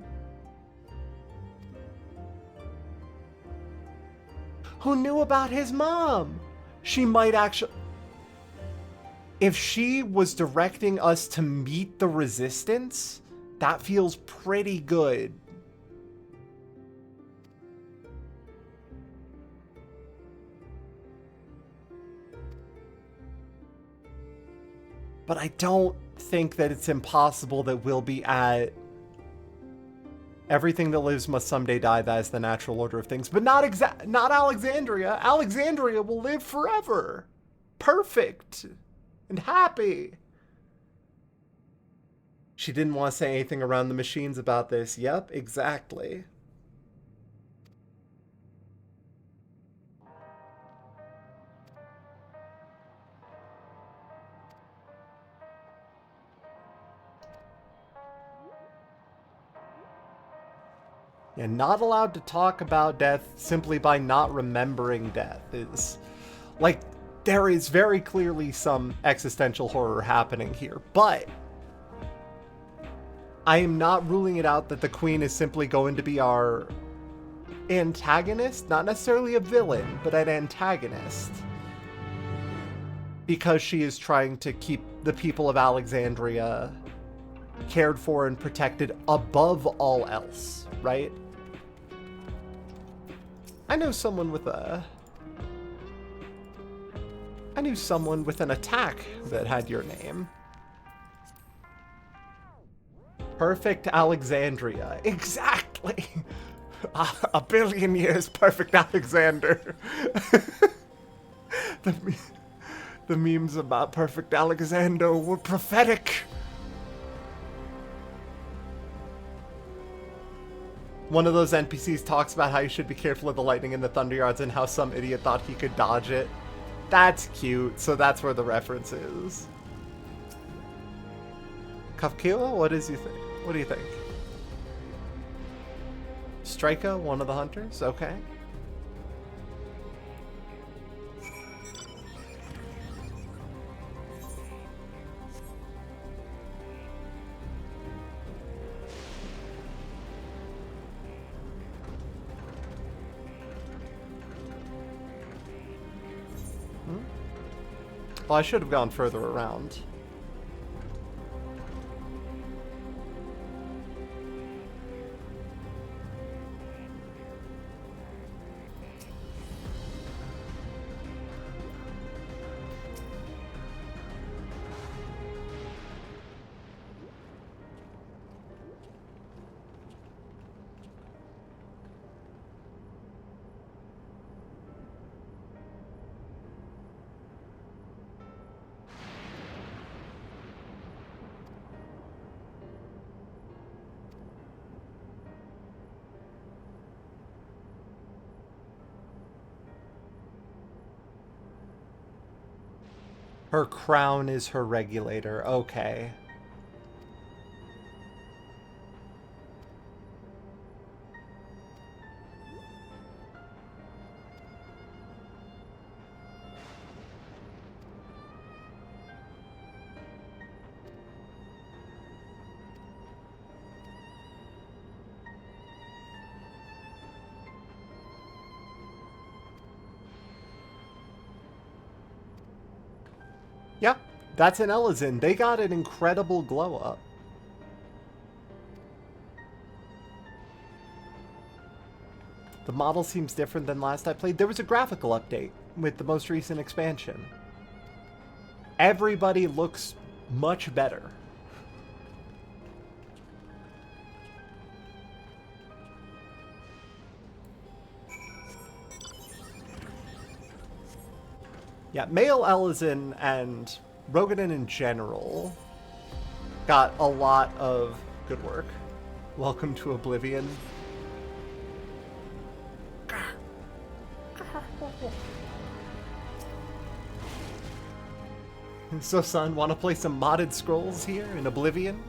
Who knew about his mom? She might actually... If she was directing us to meet the resistance, that feels pretty good. But I don't think that it's impossible that we'll be at everything that lives must someday die. That is the natural order of things, but not Alexandria. Alexandria will live forever, perfect and happy. She didn't want to say anything around the machines about this. Yep, exactly. And not allowed to talk about death simply by not remembering death is... Like, there is very clearly some existential horror happening here, but I am not ruling it out that the Queen is simply going to be our antagonist, not necessarily a villain, but an antagonist. Because she is trying to keep the people of Alexandria cared for and protected above all else, right? I knew someone with an attack that had your name. Perfect Alexandria. Exactly. A billion years, perfect Alexander. The memes about perfect Alexander were prophetic. One of those NPCs talks about how you should be careful of the lightning and the thunder yards and how some idiot thought he could dodge it. That's cute, so that's where the reference is. Kafkila, what do you think? Strika, one of the hunters? Okay. Well, I should have gone further around. Her crown is her regulator. Okay. Yeah, that's an Ellison. They got an incredible glow up. The model seems different than last I played. There was a graphical update with the most recent expansion. Everybody looks much better. Yeah, male Ellison and Rogaden in general got a lot of good work. Welcome to Oblivion. So, son, want to play some modded scrolls here in Oblivion?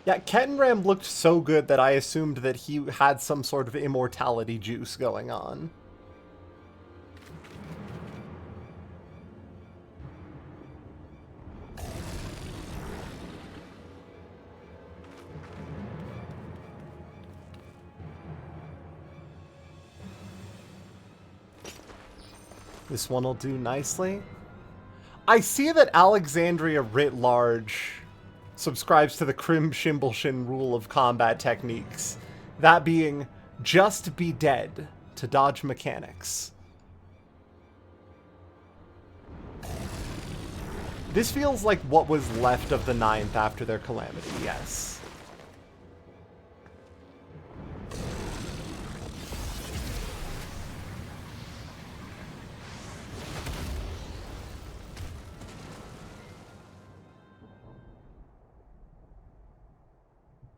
Yeah, Kettenram looked so good that I assumed that he had some sort of immortality juice going on. This one will do nicely. I see that Alexandria writ large subscribes to the Krim Shimbleshin rule of combat techniques. That being, just be dead to dodge mechanics. This feels like what was left of the 9th after their calamity, yes.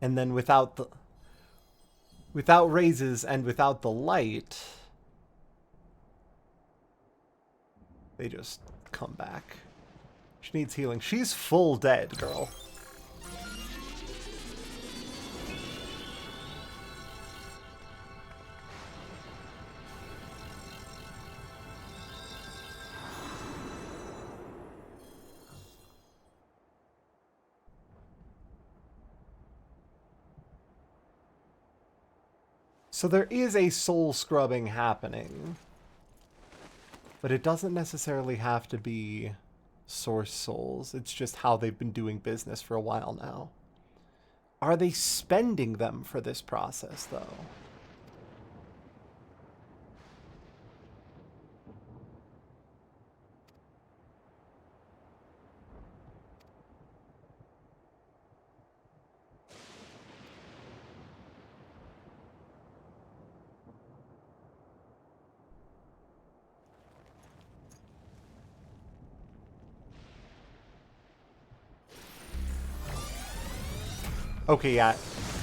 And then without raises and without the light, they just come back. She needs healing. She's full dead, girl. So there is a soul scrubbing happening, but it doesn't necessarily have to be source souls. It's just how they've been doing business for a while now. Are they spending them for this process, though? Okay, yeah.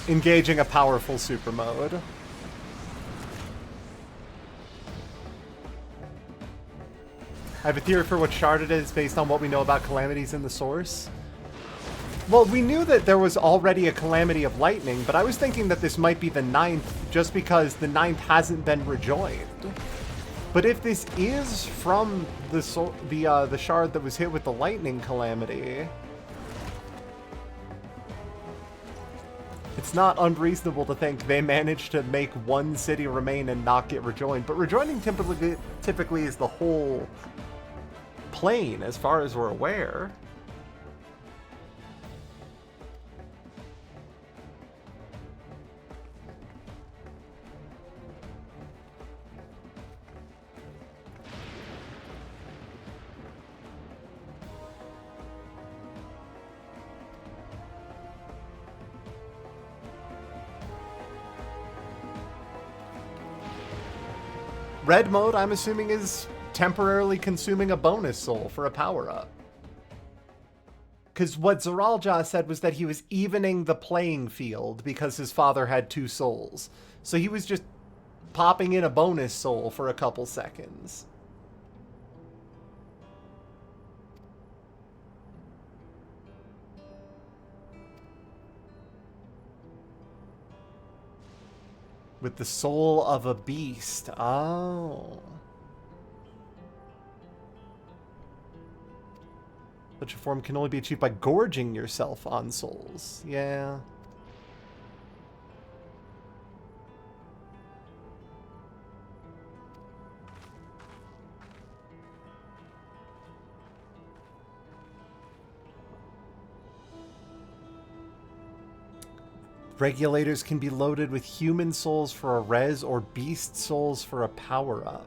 Engaging a powerful super mode. I have a theory for what shard it is based on what we know about calamities in the source. Well, we knew that there was already a calamity of lightning, but I was thinking that this might be the 9th just because the 9th hasn't been rejoined. But if this is from the shard that was hit with the lightning calamity, it's not unreasonable to think they managed to make one city remain and not get rejoined. But rejoining typically is the whole plane, as far as we're aware. Red mode, I'm assuming, is temporarily consuming a bonus soul for a power-up. Because what Zeralja said was that he was evening the playing field because his father had 2 souls. So he was just popping in a bonus soul for a couple seconds. With the soul of a beast. Oh. Such a form can only be achieved by gorging yourself on souls. Yeah. Regulators can be loaded with human souls for a res or beast souls for a power-up.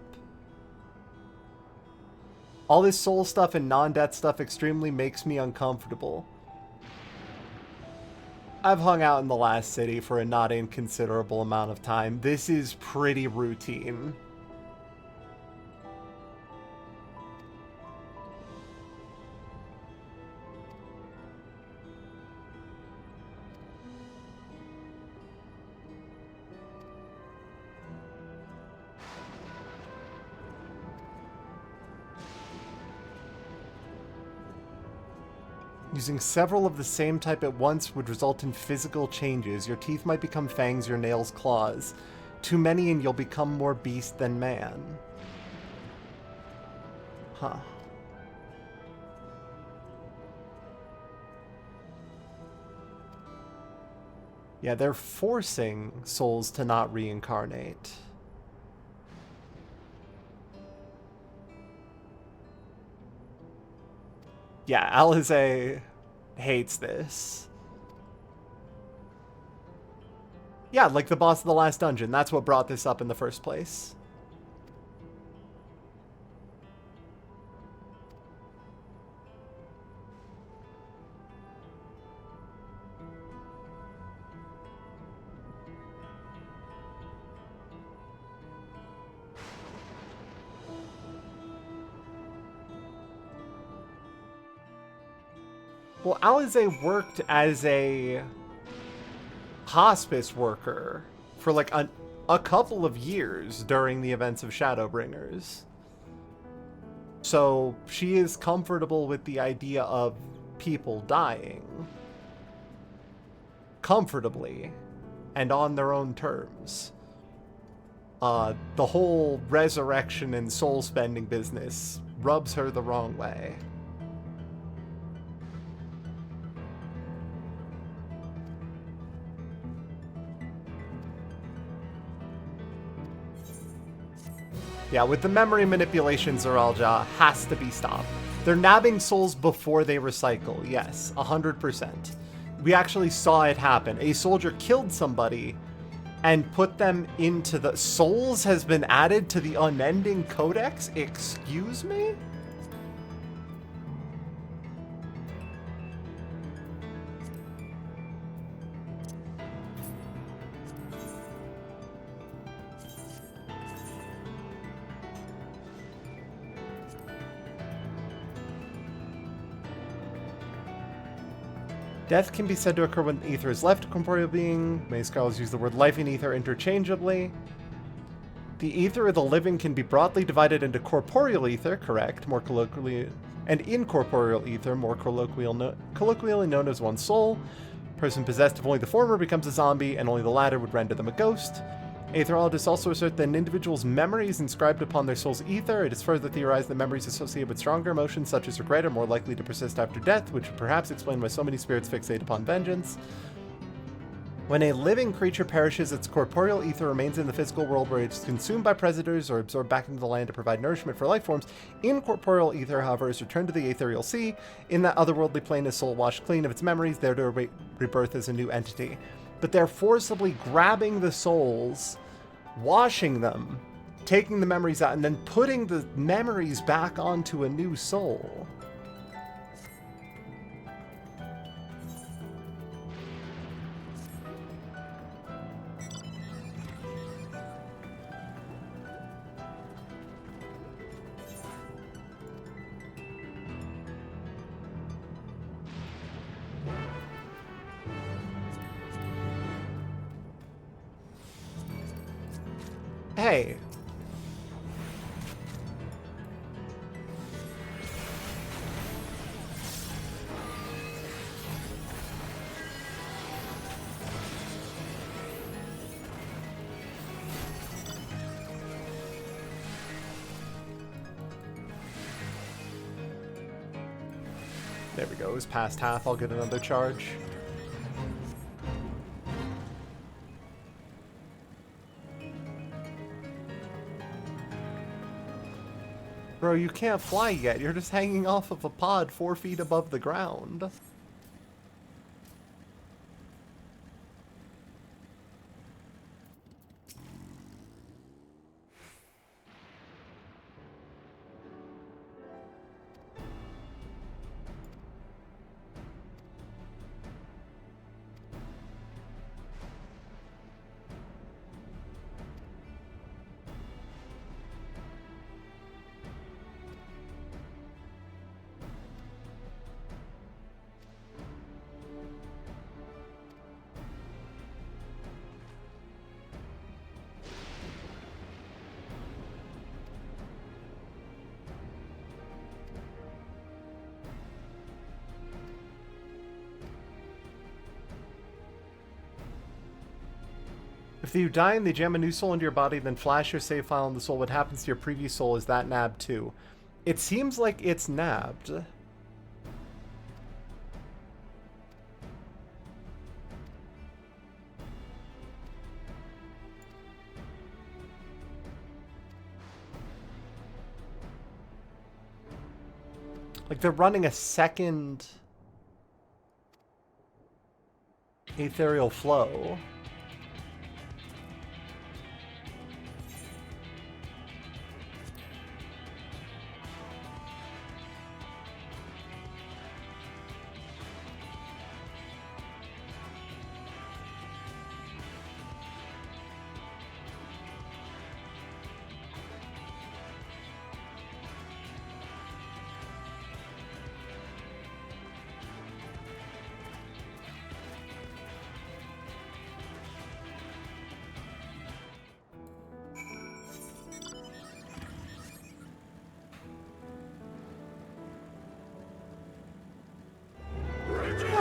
All this soul stuff and non-death stuff extremely makes me uncomfortable. I've hung out in the last city for a not inconsiderable amount of time. This is pretty routine. Using several of the same type at once would result in physical changes. Your teeth might become fangs, your nails claws. Too many and you'll become more beast than man. Huh. Yeah, they're forcing souls to not reincarnate. Yeah, Alize hates this. Yeah, like the boss of the last dungeon. That's what brought this up in the first place. Well, Alize worked as a hospice worker for like a couple of years during the events of Shadowbringers. So she is comfortable with the idea of people dying. Comfortably. And on their own terms. The whole resurrection and soul spending business rubs her the wrong way. Yeah, with the memory manipulation, Zeralja has to be stopped. They're nabbing souls before they recycle, yes, 100%. We actually saw it happen. A soldier killed somebody and put them into the... Souls has been added to the Unending Codex? Excuse me? Death can be said to occur when ether is left a corporeal being. Many scholars use the word life and ether interchangeably. The ether of the living can be broadly divided into corporeal ether, correct, more colloquially, and incorporeal ether, more colloquially known as one soul. A person possessed of only the former becomes a zombie, and only the latter would render them a ghost. Aetherologists also assert that an individual's memory is inscribed upon their soul's ether. It is further theorized that memories associated with stronger emotions, such as regret, are more likely to persist after death, which would perhaps explain why so many spirits fixate upon vengeance. When a living creature perishes, its corporeal ether remains in the physical world where it's consumed by predators or absorbed back into the land to provide nourishment for life forms. Incorporeal ether, however, is returned to the ethereal sea. In that otherworldly plane, is soul washed clean of its memories, there to rebirth as a new entity. But they're forcibly grabbing the souls, washing them, taking the memories out, and then putting the memories back onto a new soul. Hey. There we go. It was past half. I'll get another charge. Bro, you can't fly yet. You're just hanging off of a pod 4 feet above the ground. If you die and they jam a new soul into your body, then flash your save file on the soul, what happens to your previous soul? Is that nabbed too? It seems like it's nabbed. Like they're running a second ethereal flow.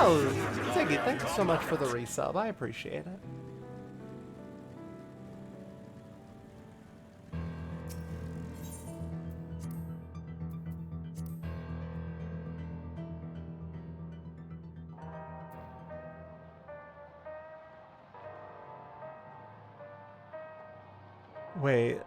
Oh, Ziggy, thank you so much for the resub. I appreciate it. Wait.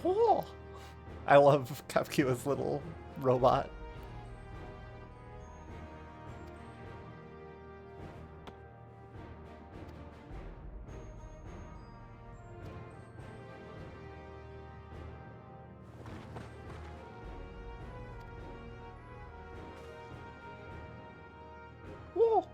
Oh, I love Capcua's little robot. Whoa.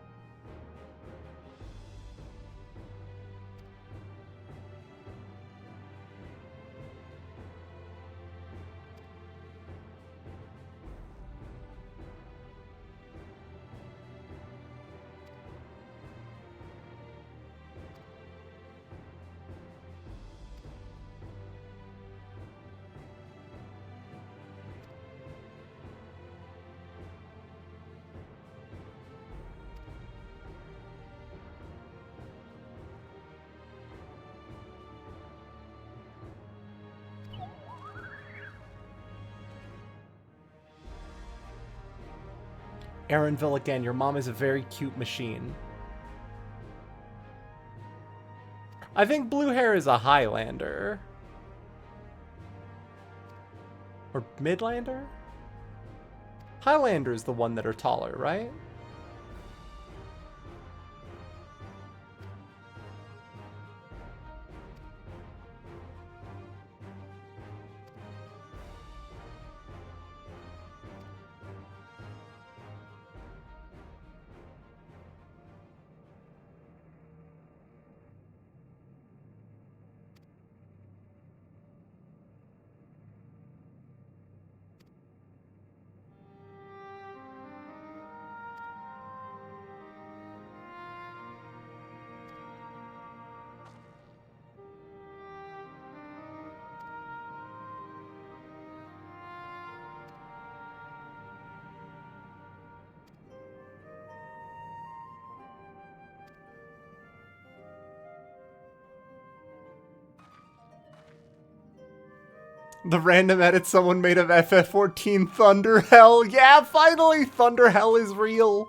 Aaronville again, your mom is a very cute machine. I think blue hair is a Highlander. Or Midlander? Highlander is the one that are taller, right? The random edit someone made of FF14 Thunder Hell. Yeah, finally, Thunder Hell is real.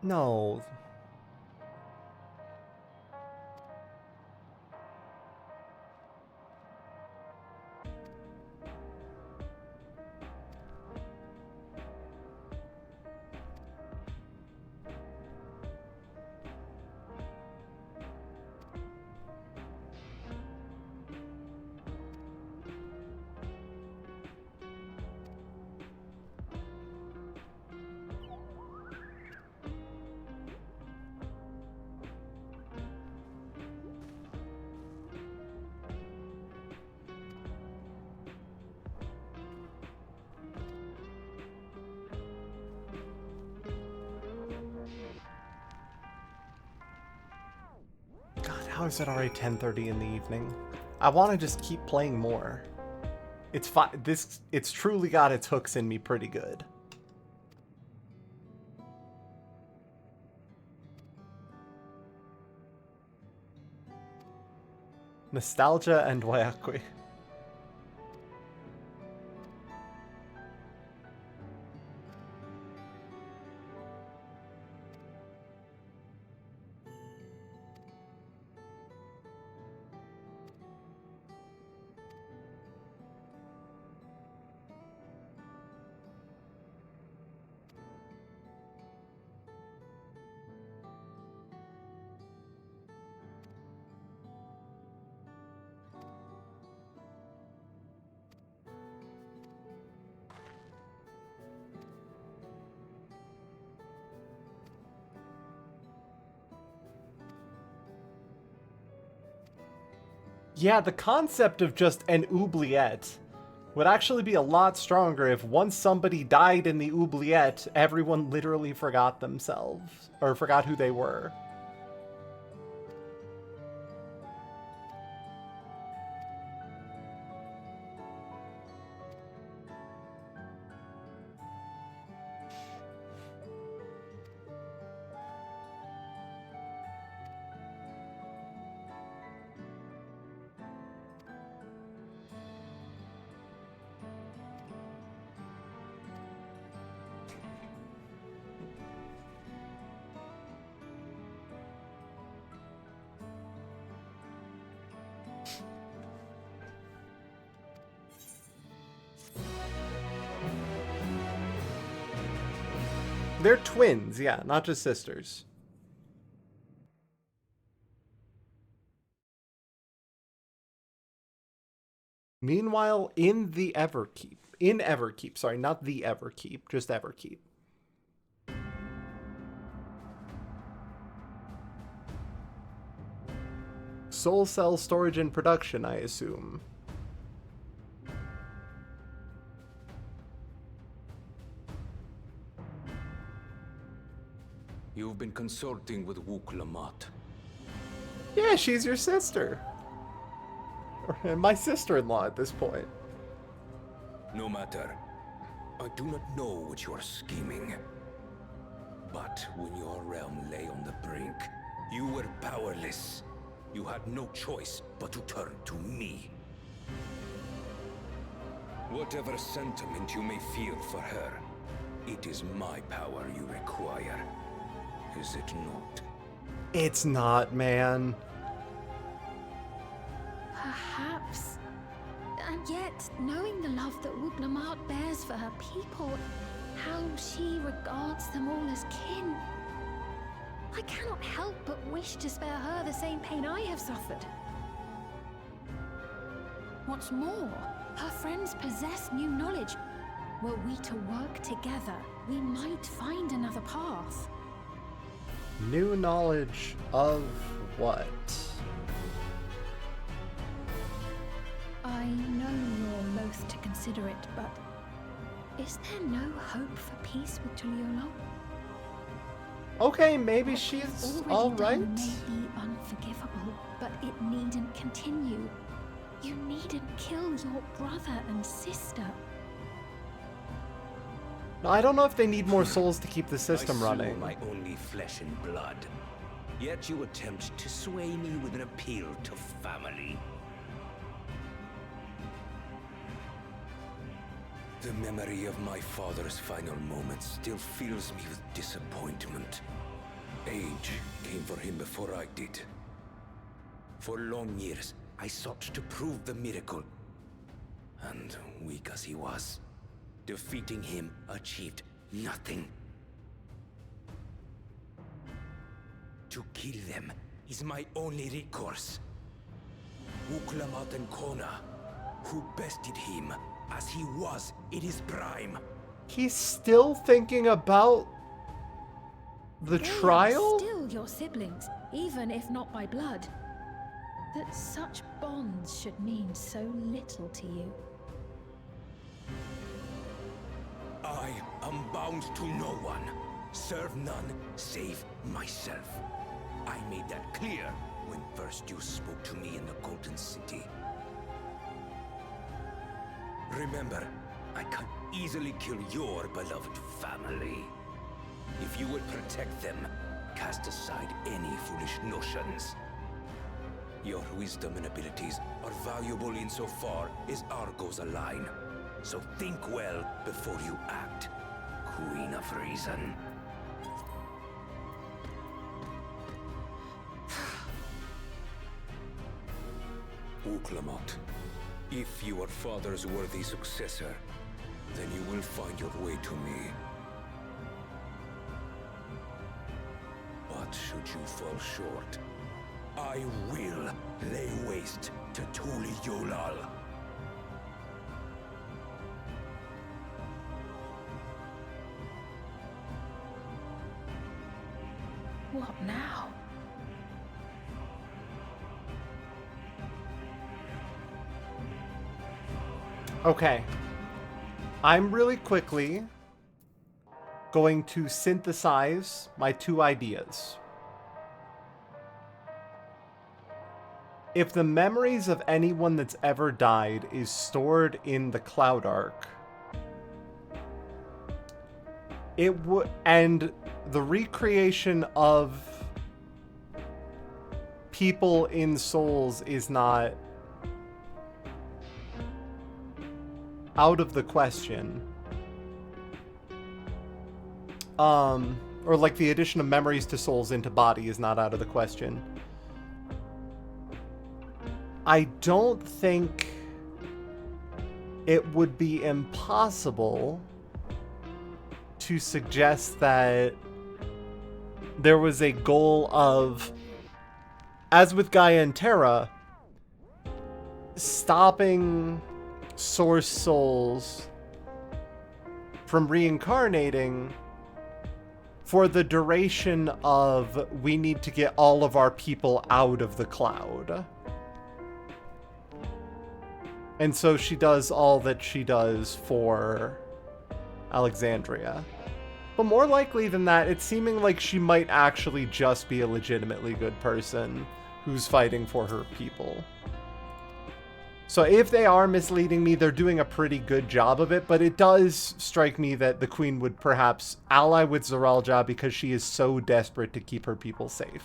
No. How is it already 10:30 in the evening? I want to just keep playing more. It's it's truly got its hooks in me pretty good. Nostalgia and Wayakui. Yeah, the concept of just an oubliette would actually be a lot stronger if once somebody died in the oubliette, everyone literally forgot themselves, or forgot who they were. They're twins, yeah, not just sisters. Meanwhile, in Everkeep, sorry, not the Everkeep, just Everkeep. Soul cell storage and production, I assume. You've been consulting with Wook Lamont. Yeah, she's your sister. Or my sister-in-law at this point. No matter. I do not know what you are scheming. But when your realm lay on the brink, you were powerless. You had no choice but to turn to me. Whatever sentiment you may feel for her, it is my power you require. Is it not? It's not, man. Perhaps. And yet, knowing the love that Wook Lamont bears for her people, how she regards them all as kin, I cannot help but wish to spare her the same pain I have suffered. What's more, her friends possess new knowledge. Were we to work together, we might find another path. New knowledge of what? I know you're loath to consider it, but is there no hope for peace with Tuliolo? Okay, maybe she's alright. May be unforgivable, but it needn't continue. You needn't kill your brother and sister. No, I don't know if they need more souls to keep the system running. My only flesh and blood. Yet you attempt to sway me with an appeal to family. The memory of my father's final moments still fills me with disappointment. Age came for him before I did. For long years, I sought to prove the miracle. And weak as he was, defeating him achieved nothing. To kill them is my only recourse. Wook Lamont and Kona, who bested him as he was in his prime. He's still thinking about the trial? They are still your siblings, even if not by blood. That such bonds should mean so little to you. I am bound to no one. Serve none save myself. I made that clear when first you spoke to me in the Golden City. Remember, I can easily kill your beloved family. If you would protect them, cast aside any foolish notions. Your wisdom and abilities are valuable insofar as Argos align. So think well before you act, Queen of Reason. Wook Lamont, if you are father's worthy successor, then you will find your way to me. But should you fall short, I will lay waste to Tuli Yolal. What now? Okay. I'm really quickly going to synthesize my two ideas. If the memories of anyone that's ever died is stored in the Cloud Arc, it would, and the recreation of people in souls is not out of the question. Or like the addition of memories to souls into body is not out of the question. I don't think it would be impossible to suggest that there was a goal of, as with Gaia and Terra, stopping source souls from reincarnating for the duration of we need to get all of our people out of the cloud. And so she does all that she does for Alexandria. But more likely than that, it's seeming like she might actually just be a legitimately good person who's fighting for her people. So if they are misleading me, they're doing a pretty good job of it, but it does strike me that the Queen would perhaps ally with Zoralja because she is so desperate to keep her people safe.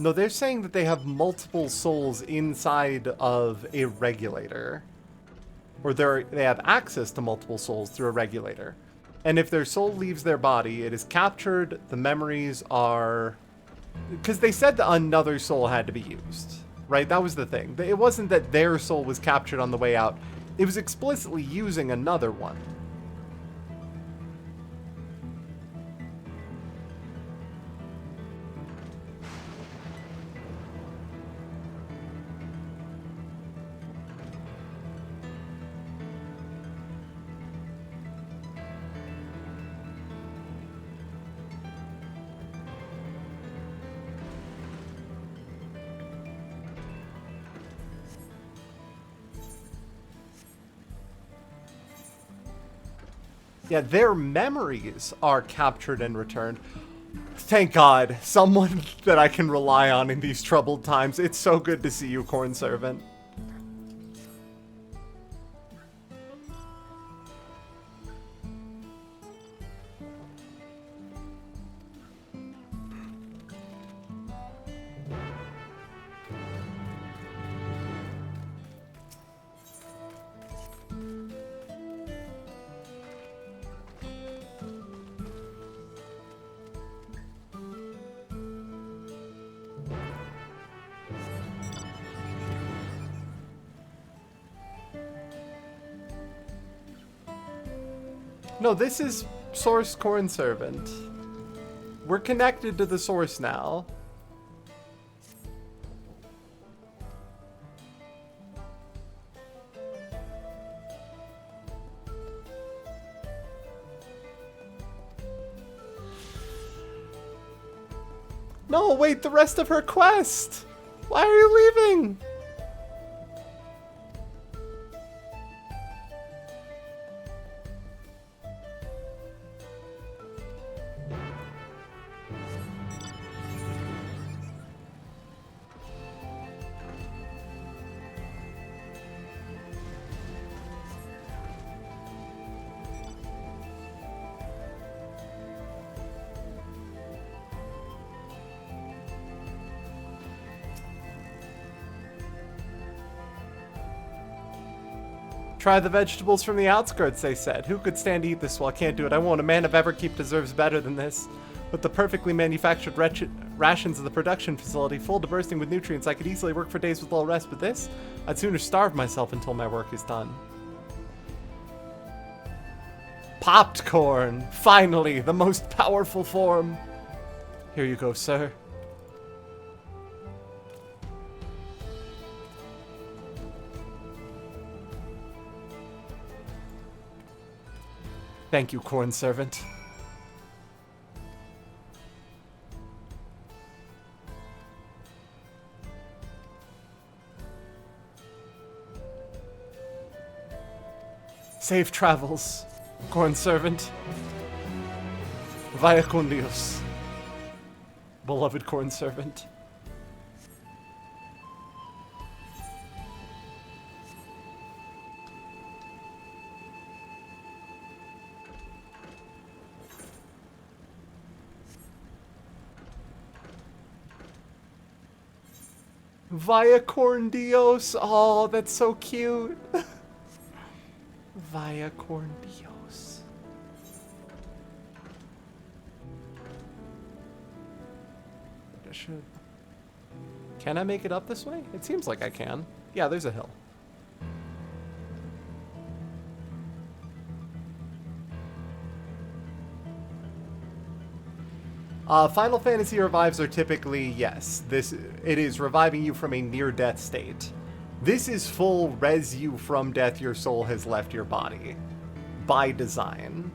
No, they're saying that they have multiple souls inside of a regulator. Or they have access to multiple souls through a regulator. And if their soul leaves their body, it is captured, the memories are... Because they said that another soul had to be used, right? That was the thing. It wasn't that their soul was captured on the way out. It was explicitly using another one. Yeah, their memories are captured and returned. Thank God, someone that I can rely on in these troubled times. It's so good to see you, Corn Servant. No, this is Source Corn Servant. We're connected to the source now. No, wait, the rest of her quest! Why are you leaving? Try the vegetables from the outskirts, they said. Who could stand to eat this? Well, I can't do it. I won't. A man of Everkeep deserves better than this. With the perfectly manufactured rations of the production facility full to bursting with nutrients, I could easily work for days with little rest. But this? I'd sooner starve myself until my work is done. Popped corn! Finally, the most powerful form. Here you go, sir. Thank you, Corn Servant. Safe travels, Corn Servant. Vaya con Dios, beloved Corn Servant. Via Corn Dios. Oh, that's so cute. Via Corn Dios. Can I make it up this way? It seems like I can. Yeah, there's a hill. Final Fantasy revives are typically, yes, it is reviving you from a near-death state. This is full res you from death, your soul has left your body. By design.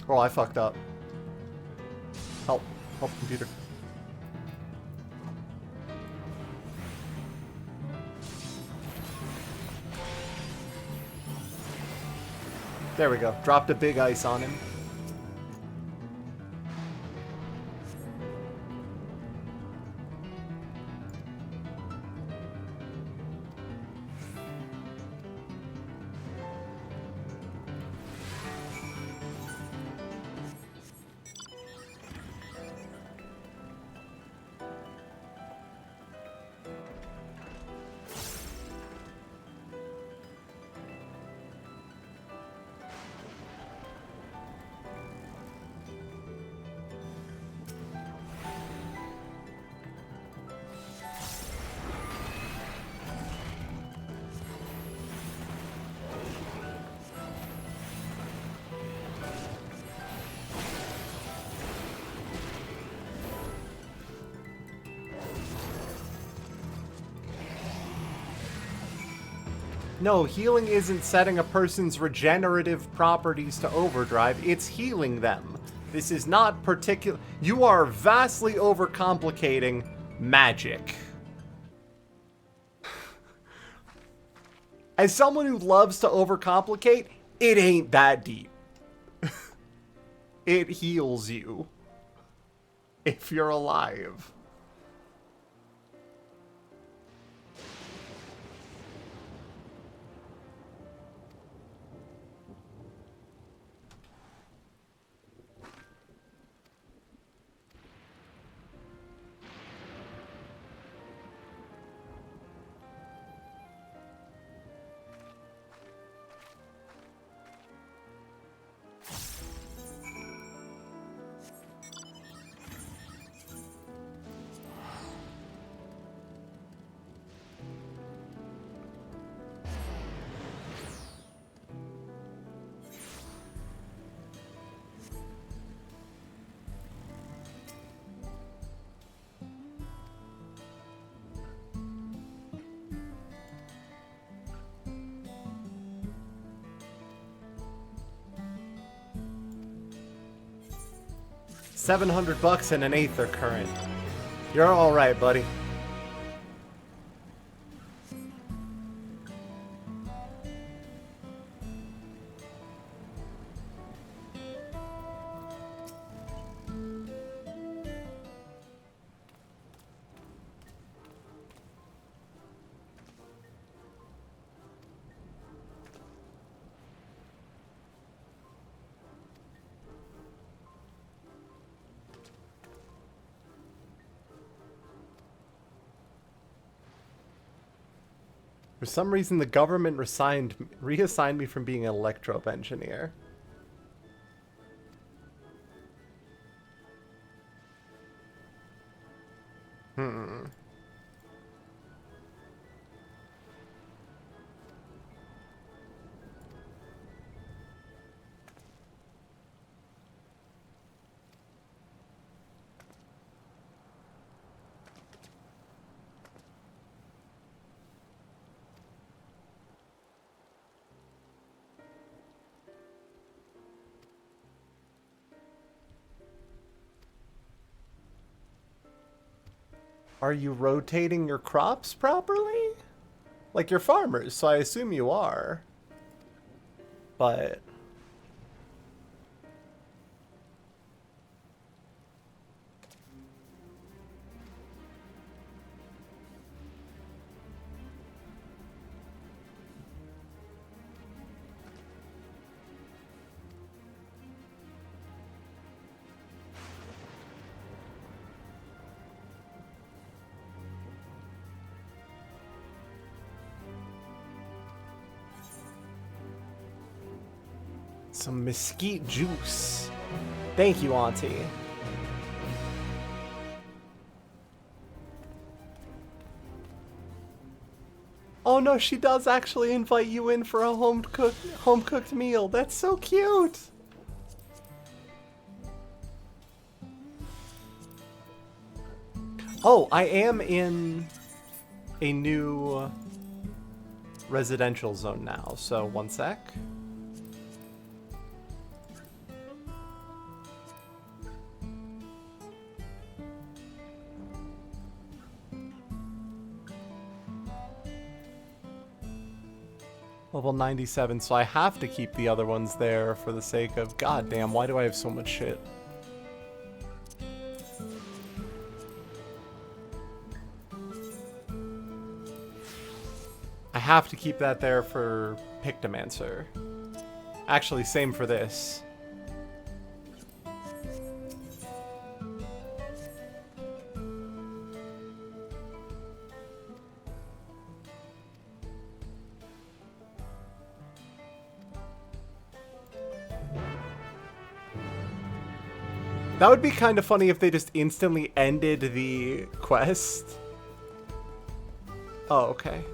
Oh, I fucked up. Help. Help, computer. There we go. Dropped a big ice on him. No, healing isn't setting a person's regenerative properties to overdrive, it's healing them. This is not particular. You are vastly overcomplicating magic. As someone who loves to overcomplicate, it ain't that deep. It heals you. If you're alive. $700 and an Aether current. You're alright, buddy. For some reason, the government reassigned me from being an electrope engineer. Are you rotating your crops properly? Like you're farmers, so I assume you are. But... some mesquite juice. Thank you, Auntie. Oh no, she does actually invite you in for a home-cooked meal. That's so cute. Oh, I am in a new residential zone now, so one sec. Level 97, so I have to keep the other ones there for the sake of... God damn, why do I have so much shit? I have to keep that there for Pictomancer. Actually, same for this. That would be kind of funny if they just instantly ended the quest. Oh, okay.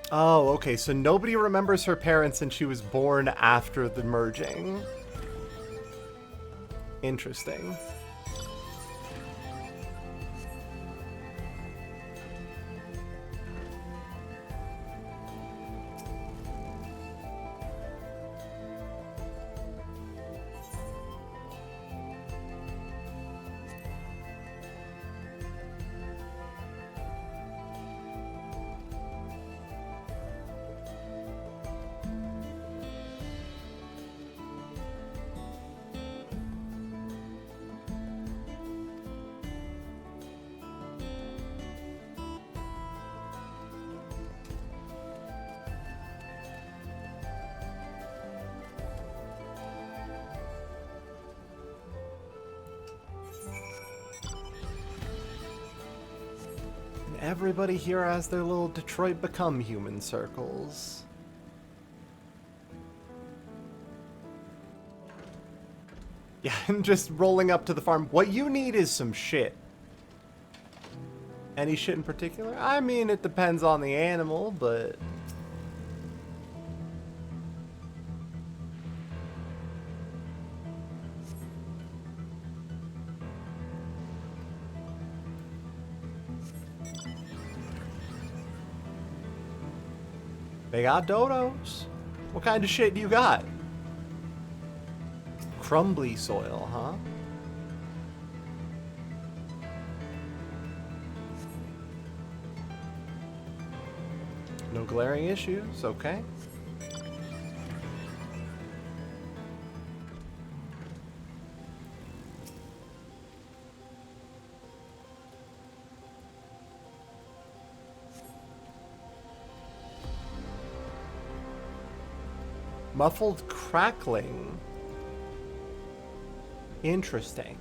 Oh, okay, so nobody remembers her parents and she was born after the merging. Interesting. Everybody here has their little Detroit Become Human circles. Yeah, and just rolling up to the farm. What you need is some shit. Any shit in particular? I mean, it depends on the animal, but... They got dodos. What kind of shit do you got? Crumbly soil, huh? No glaring issues, okay. Muffled crackling. Interesting.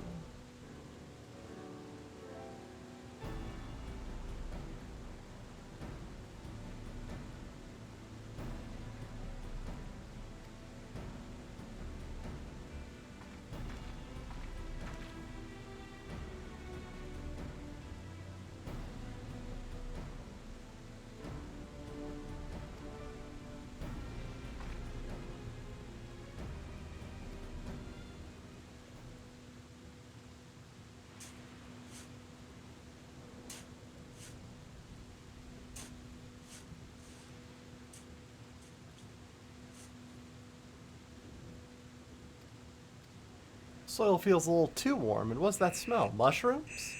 Soil feels a little too warm. And what's that smell? Mushrooms?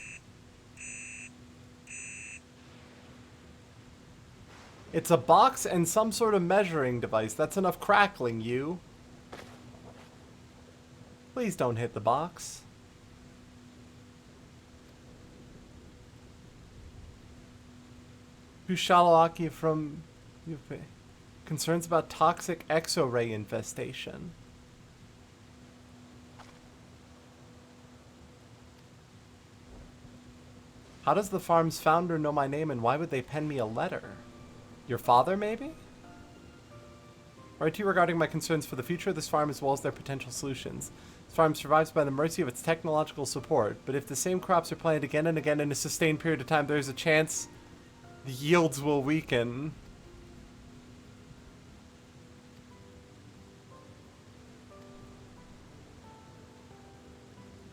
It's a box and some sort of measuring device. That's enough crackling, you. Please don't hit the box. Kushalawaki from UP. Concerns about toxic X-ray infestation. How does the farm's founder know my name and why would they pen me a letter? Your father, maybe? Write to you regarding my concerns for the future of this farm as well as their potential solutions. This farm survives by the mercy of its technological support, but if the same crops are planted again and again in a sustained period of time, there's a chance the yields will weaken.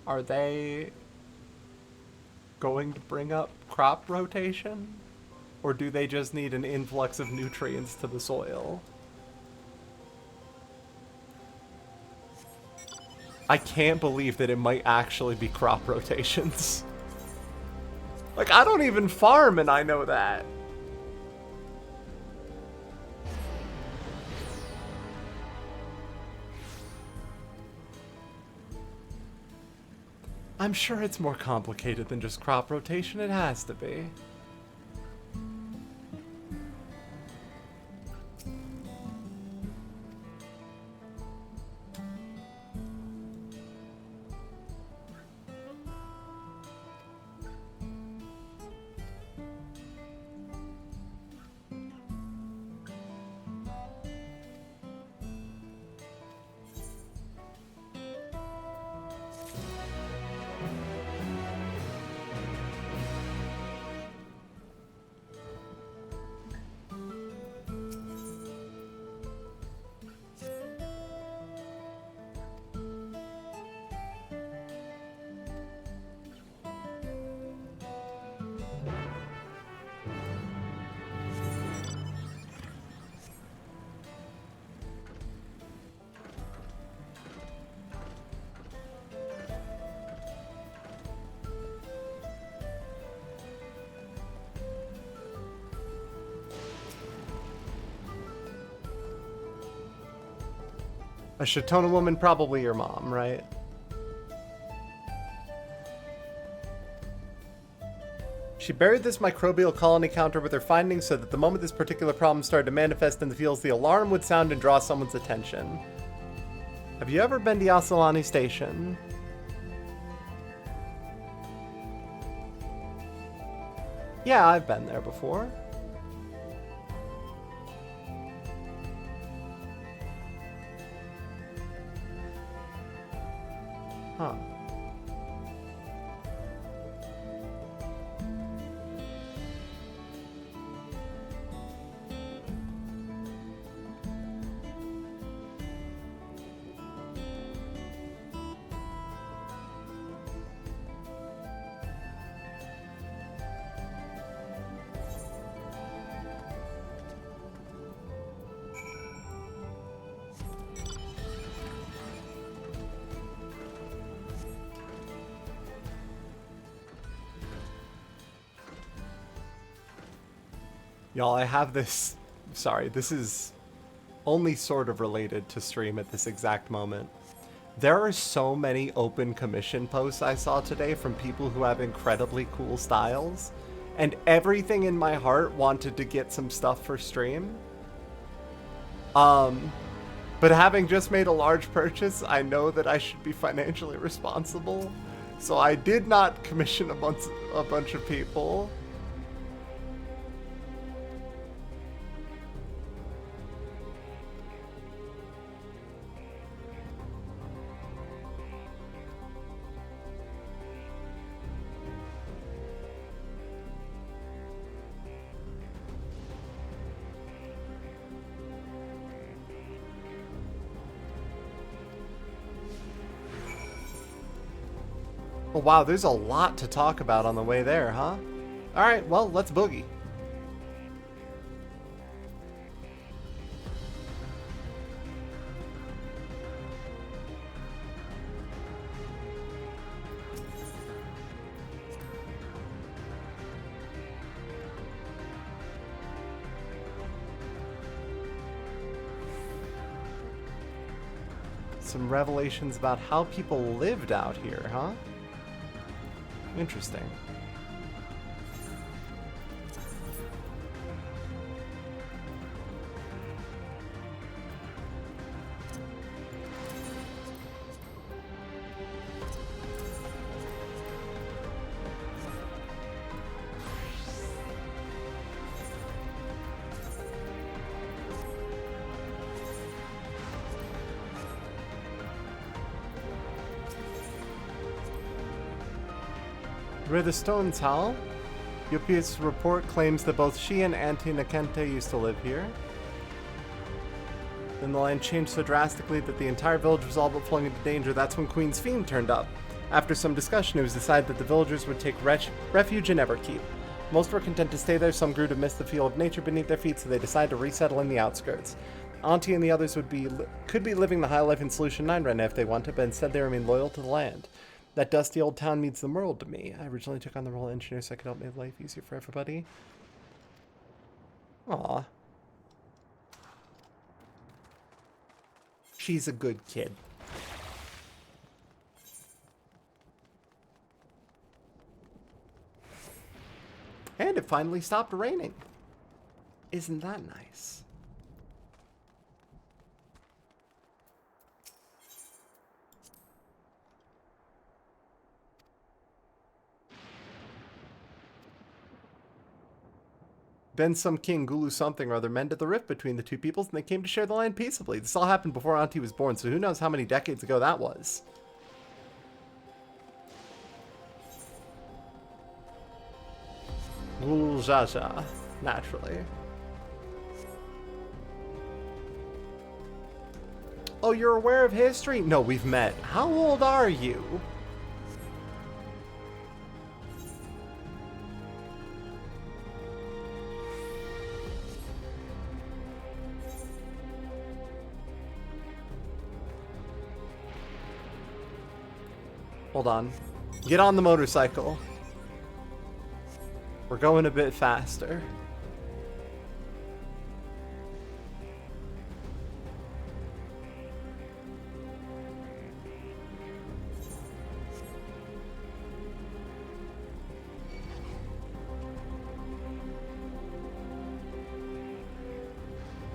Are they going to bring up crop rotation? Or do they just need an influx of nutrients to the soil? I can't believe that it might actually be crop rotations. Like, I don't even farm and I know that. I'm sure it's more complicated than just crop rotation. It has to be. A Shatona woman, probably your mom, right? She buried this microbial colony counter with her findings so that the moment this particular problem started to manifest in the fields, the alarm would sound and draw someone's attention. Have you ever been to Yasalani Station? Yeah, I've been there before. Huh. Y'all, I have this... Sorry, this is only sort of related to stream at this exact moment. There are so many open commission posts I saw today from people who have incredibly cool styles, and everything in my heart wanted to get some stuff for stream. But having just made a large purchase, I know that I should be financially responsible, so I did not commission a bunch of people. Oh, wow, there's a lot to talk about on the way there, huh? Alright, well, let's boogie. some revelations about how people lived out here, huh? Interesting. Where the stones howl, Yuppie's report claims that both she and Auntie Nakente used to live here. Then the land changed so drastically that the entire village was all but flung into danger. That's when Queen's Fiend turned up. After some discussion, it was decided that the villagers would take refuge in Everkeep. Most were content to stay there, some grew to miss the feel of nature beneath their feet, so they decided to resettle in the outskirts. Auntie and the others could be living the high life in Solution 9 right now if they wanted, but instead they remain loyal to the land. That dusty old town means the world to me. I originally took on the role of engineer so I could help make life easier for everybody. Aw. She's a good kid. And it finally stopped raining. Isn't that nice? Then some king, Gulu something or other, mended the rift between the two peoples, and they came to share the land peaceably. This all happened before Auntie was born, so who knows how many decades ago that was. Gulu Jaja, naturally. Oh, you're aware of history? No, we've met. How old are you? Hold on. Get on the motorcycle. We're going a bit faster.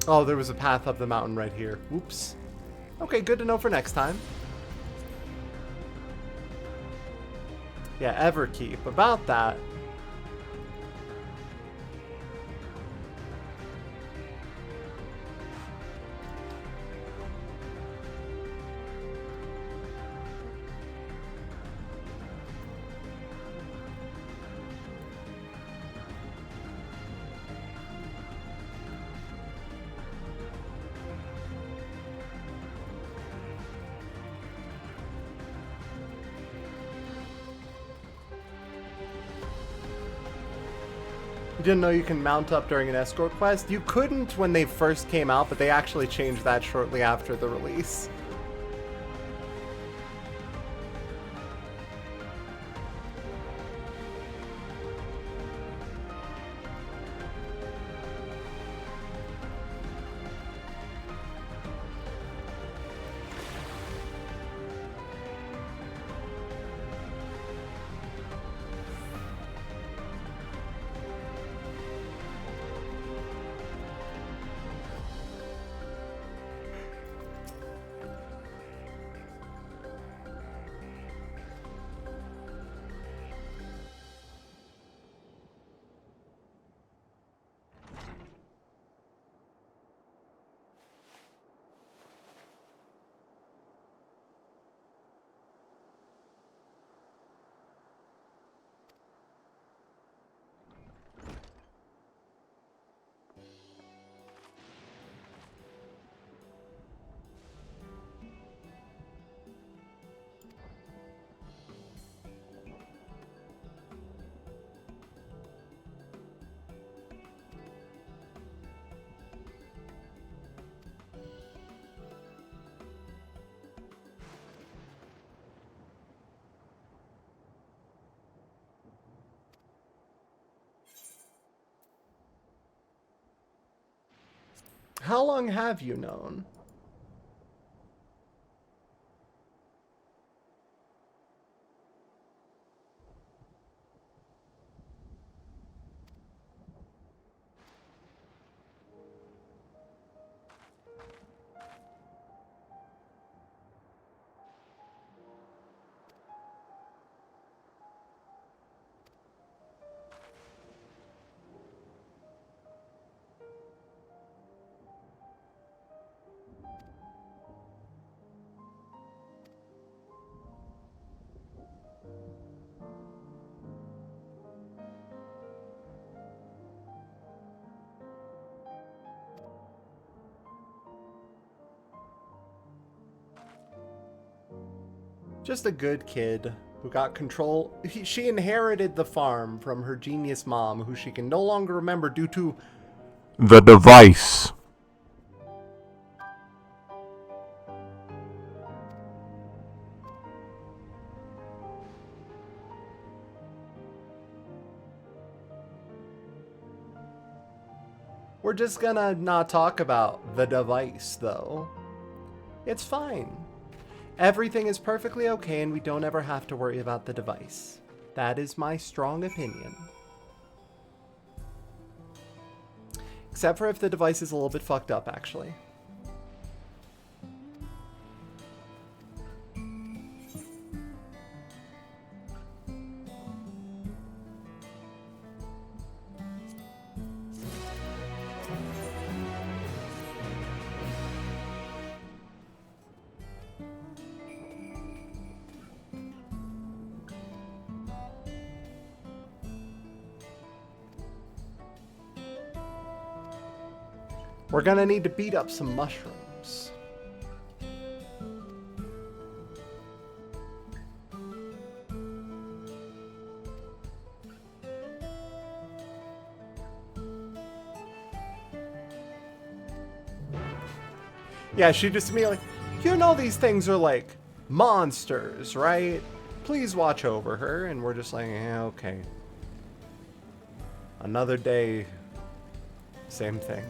Oh, there was a path up the mountain right here. Oops. Okay, good to know for next time. Yeah, Everkeep. About that. You didn't know you can mount up during an escort quest? You couldn't when they first came out, but they actually changed that shortly after the release. How long have you known? Just a good kid who got control. She inherited the farm from her genius mom, who she can no longer remember due to the device. We're just gonna not talk about the device, though. It's fine. Everything is perfectly okay, and we don't ever have to worry about the device. That is my strong opinion. Except for if the device is a little bit fucked up, actually. We're gonna need to beat up some mushrooms. Yeah, she just immediately, you know these things are like monsters, right? Please watch over her. And we're just like, yeah, okay. Another day, same thing.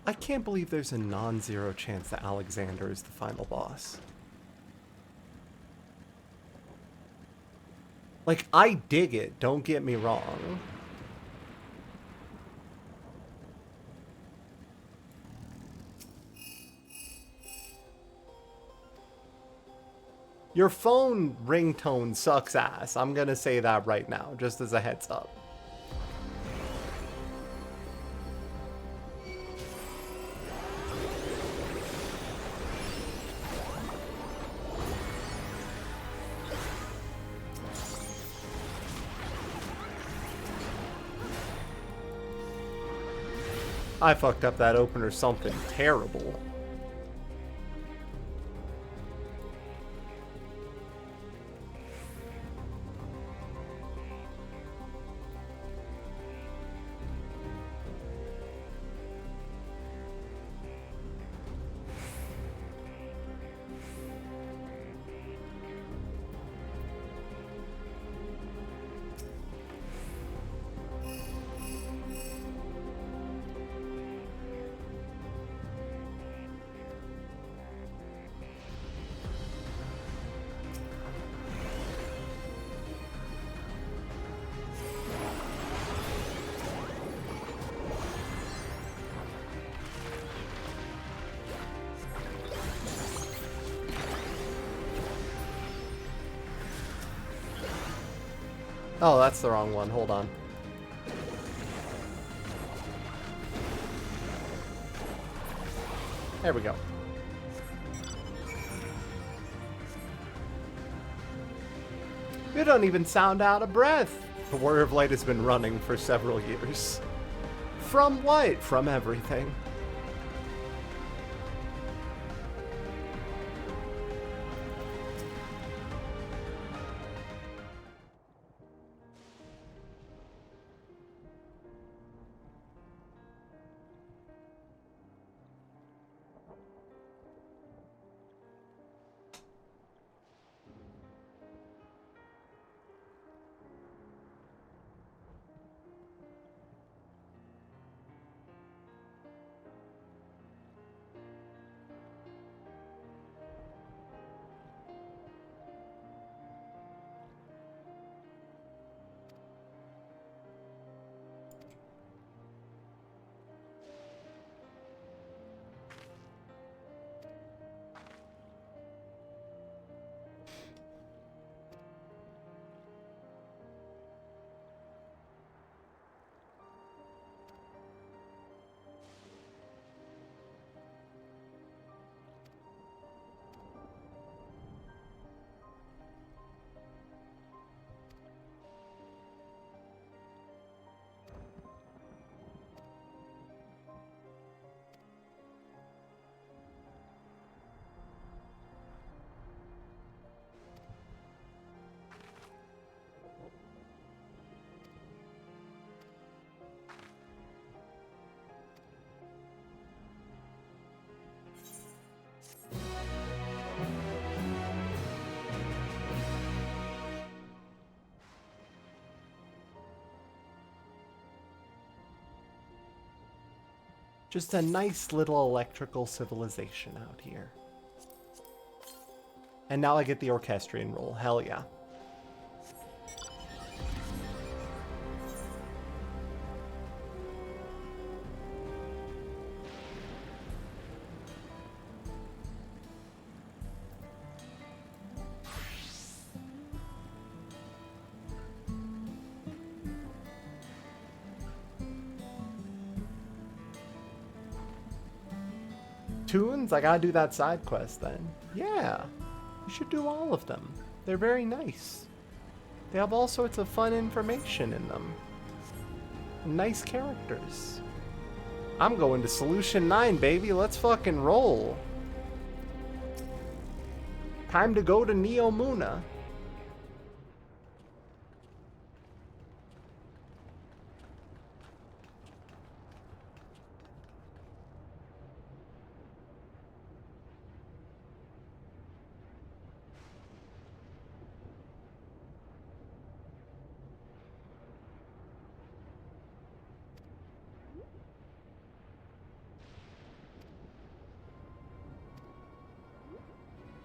I can't believe there's a non-zero chance that Alexander is the final boss. Like, I dig it, don't get me wrong. Your phone ringtone sucks ass. I'm gonna say that right now, just as a heads up. I fucked up that opener something terrible. Oh, that's the wrong one. Hold on. There we go. You don't even sound out of breath. The Warrior of Light has been running for several years. From what? From everything. Just a nice little electrical civilization out here. And now I get the orchestrion role. Hell yeah. Tunes? I gotta do that side quest then. Yeah, you should do all of them. They're very nice. They have all sorts of fun information in them. Nice characters. I'm going to Solution 9, baby. Let's fucking roll. Time to go to Neomuna.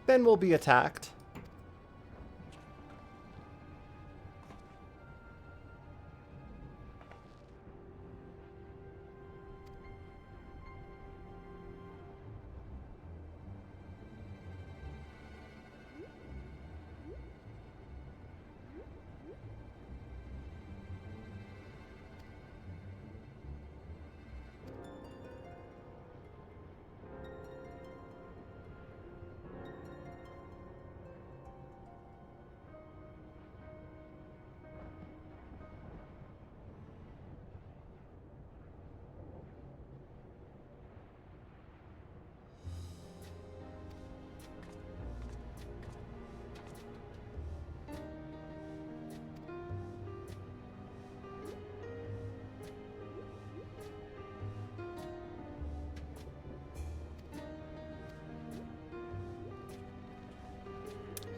Then we'll be attacked.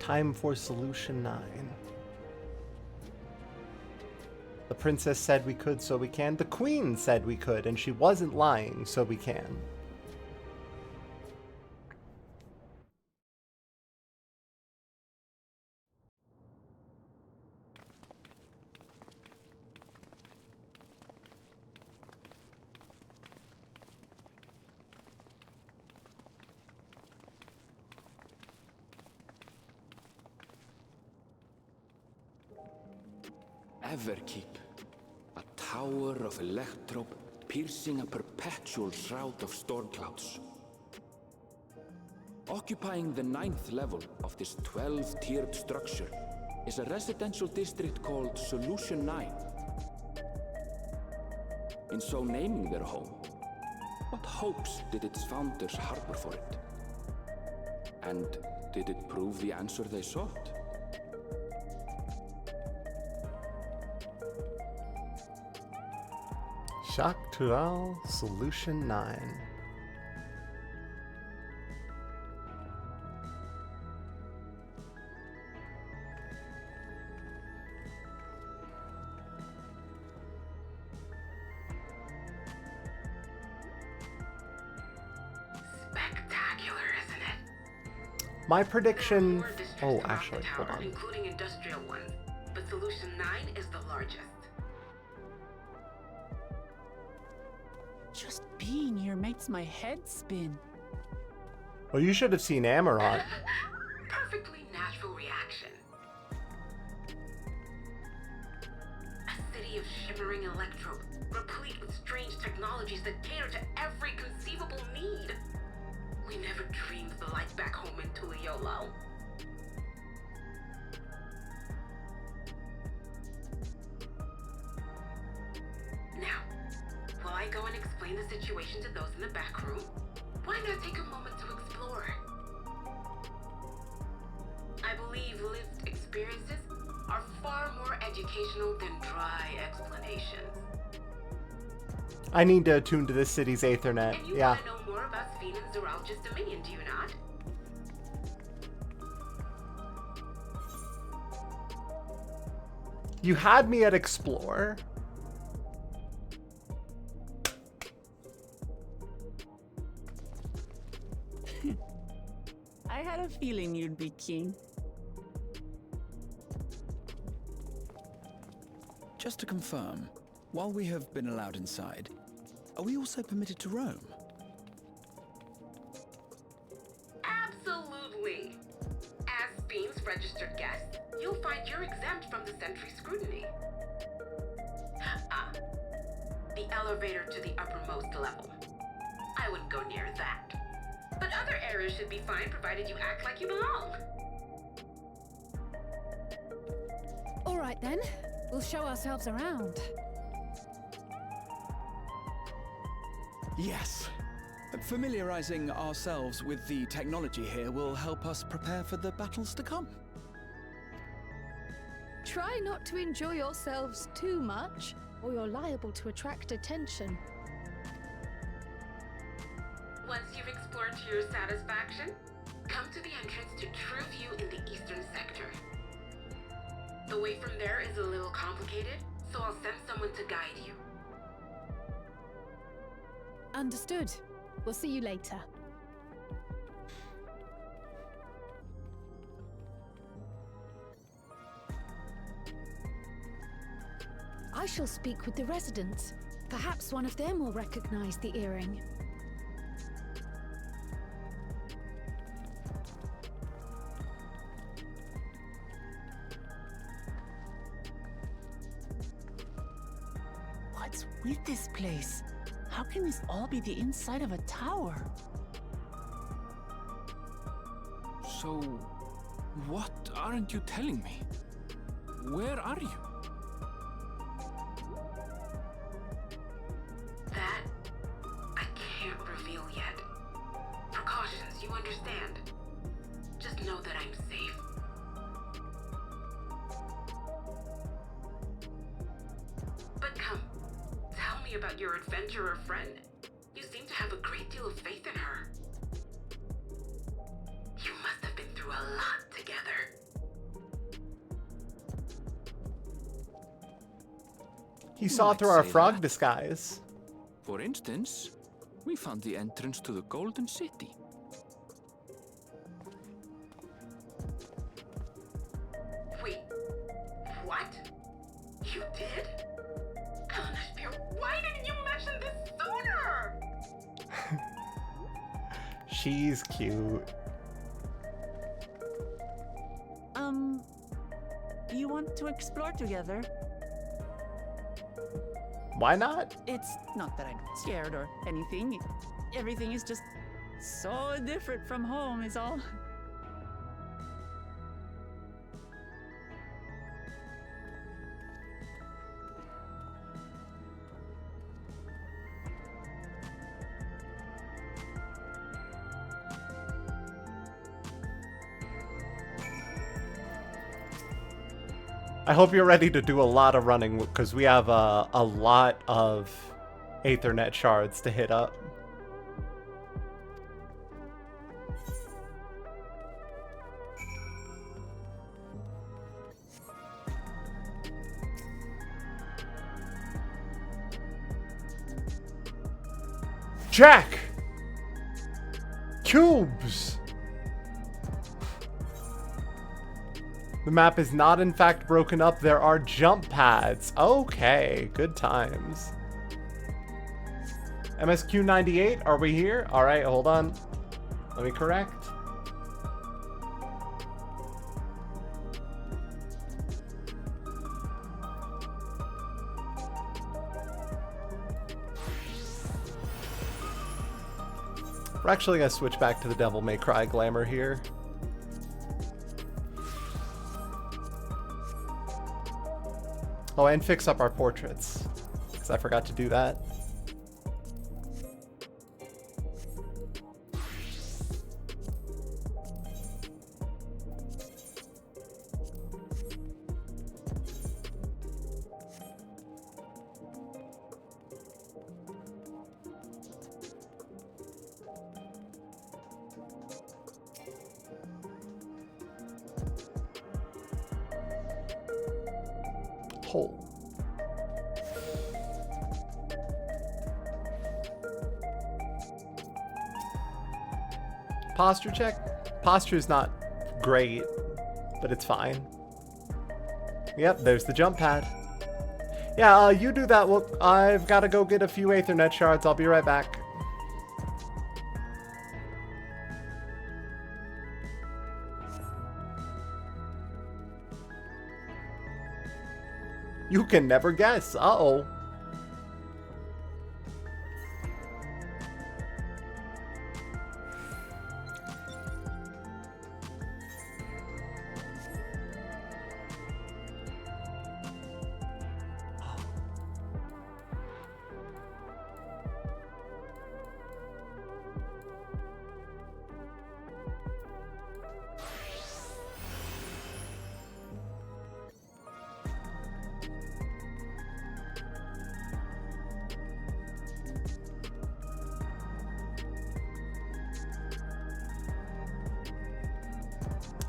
Time for Solution 9. The princess said we could, so we can. The queen said we could, and she wasn't lying, so we can. Everkeep, a tower of electrope piercing a perpetual shroud of storm clouds. Occupying the 9th level of this 12-tiered structure is a residential district called Solution 9. In so naming their home, what hopes did its founders harbor for it? And did it prove the answer they sought? Dawntrail Solution 9. Spectacular, isn't it? My prediction... Oh, actually, hold on. Including industrial ones, but Solution 9 is the largest. Just being here makes my head spin. Well, you should have seen Amarant. Perfectly natural reaction. A city of shimmering electrope, replete with strange technologies that cater to every conceivable need. We never dreamed the lights back home in Tuliolo. Now, while I go and explain the situation to those in the back room, why not take a moment to explore? I believe lived experiences are far more educational than dry explanations. I need to attune to this city's Aethernet. And you Yeah. want to know more about Sphene and Zeralja's dominion, do you not? You had me at explore. I had a feeling you'd be keen. Just to confirm, while we have been allowed inside, are we also permitted to roam? Absolutely. As Beam's registered guest, you'll find you're exempt from the sentry scrutiny. The elevator to the uppermost level. I wouldn't go near that. But other areas should be fine provided you act like you belong. All right then, we'll show ourselves around. Yes. Familiarizing ourselves with the technology here will help us prepare for the battles to come. Try not to enjoy yourselves too much, or you're liable to attract attention. Once you've explored to your satisfaction, come to the entrance to True View in the eastern sector. The way from there is a little complicated, so I'll send someone to guide you. Understood. We'll see you later. I shall speak with the residents. Perhaps one of them will recognize the earring. What's with this place? How can this all be the inside of a tower? So, what aren't you telling me? Where are you? That, I can't reveal yet. Precautions, you understand. Just know that I'm safe. But come, tell me about your adventurer friend. You seem to have a great deal of faith in her. You must have been through a lot together. He saw through our frog disguise. For instance, we found the entrance to the Golden City. Wait, what? You did? Eleanor, why didn't you mention this sooner? She's cute. You want to explore together? Why not? It's not that I'm scared or anything. Everything is just so different from home is all. I hope you're ready to do a lot of running, because we have a lot of Aethernet shards to hit up. Jack! Cubes! The map is not in fact broken up. There are jump pads. Okay, good times. MSQ98, are we here? All right, hold on. Let me correct. We're actually gonna switch back to the Devil May Cry glamour here. Oh, and fix up our portraits, because I forgot to do that. Hole. posture check? Posture's not great, but it's fine. Yep, there's the jump pad. Yeah, you do that. Well, I've got to go get a few Aethernet shards. I'll be right back. You can never guess. Uh-oh.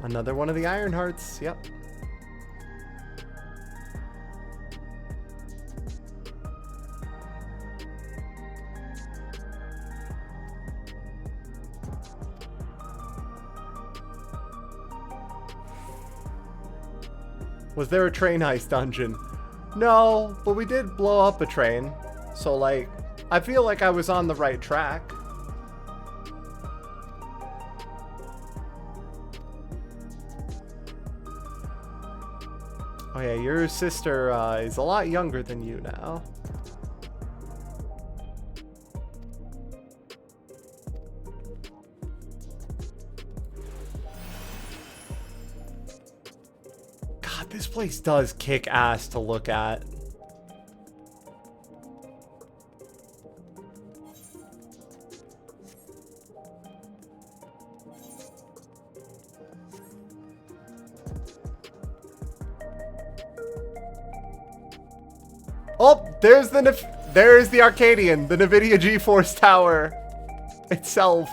Another one of the Iron Hearts, yep. Was there a train heist dungeon? No, but we did blow up a train. So, like, I feel like I was on the right track. Oh yeah, your sister is a lot younger than you now. God, this place does kick ass to look at. Oh, there's the Arcadian, the NVIDIA GeForce Tower itself.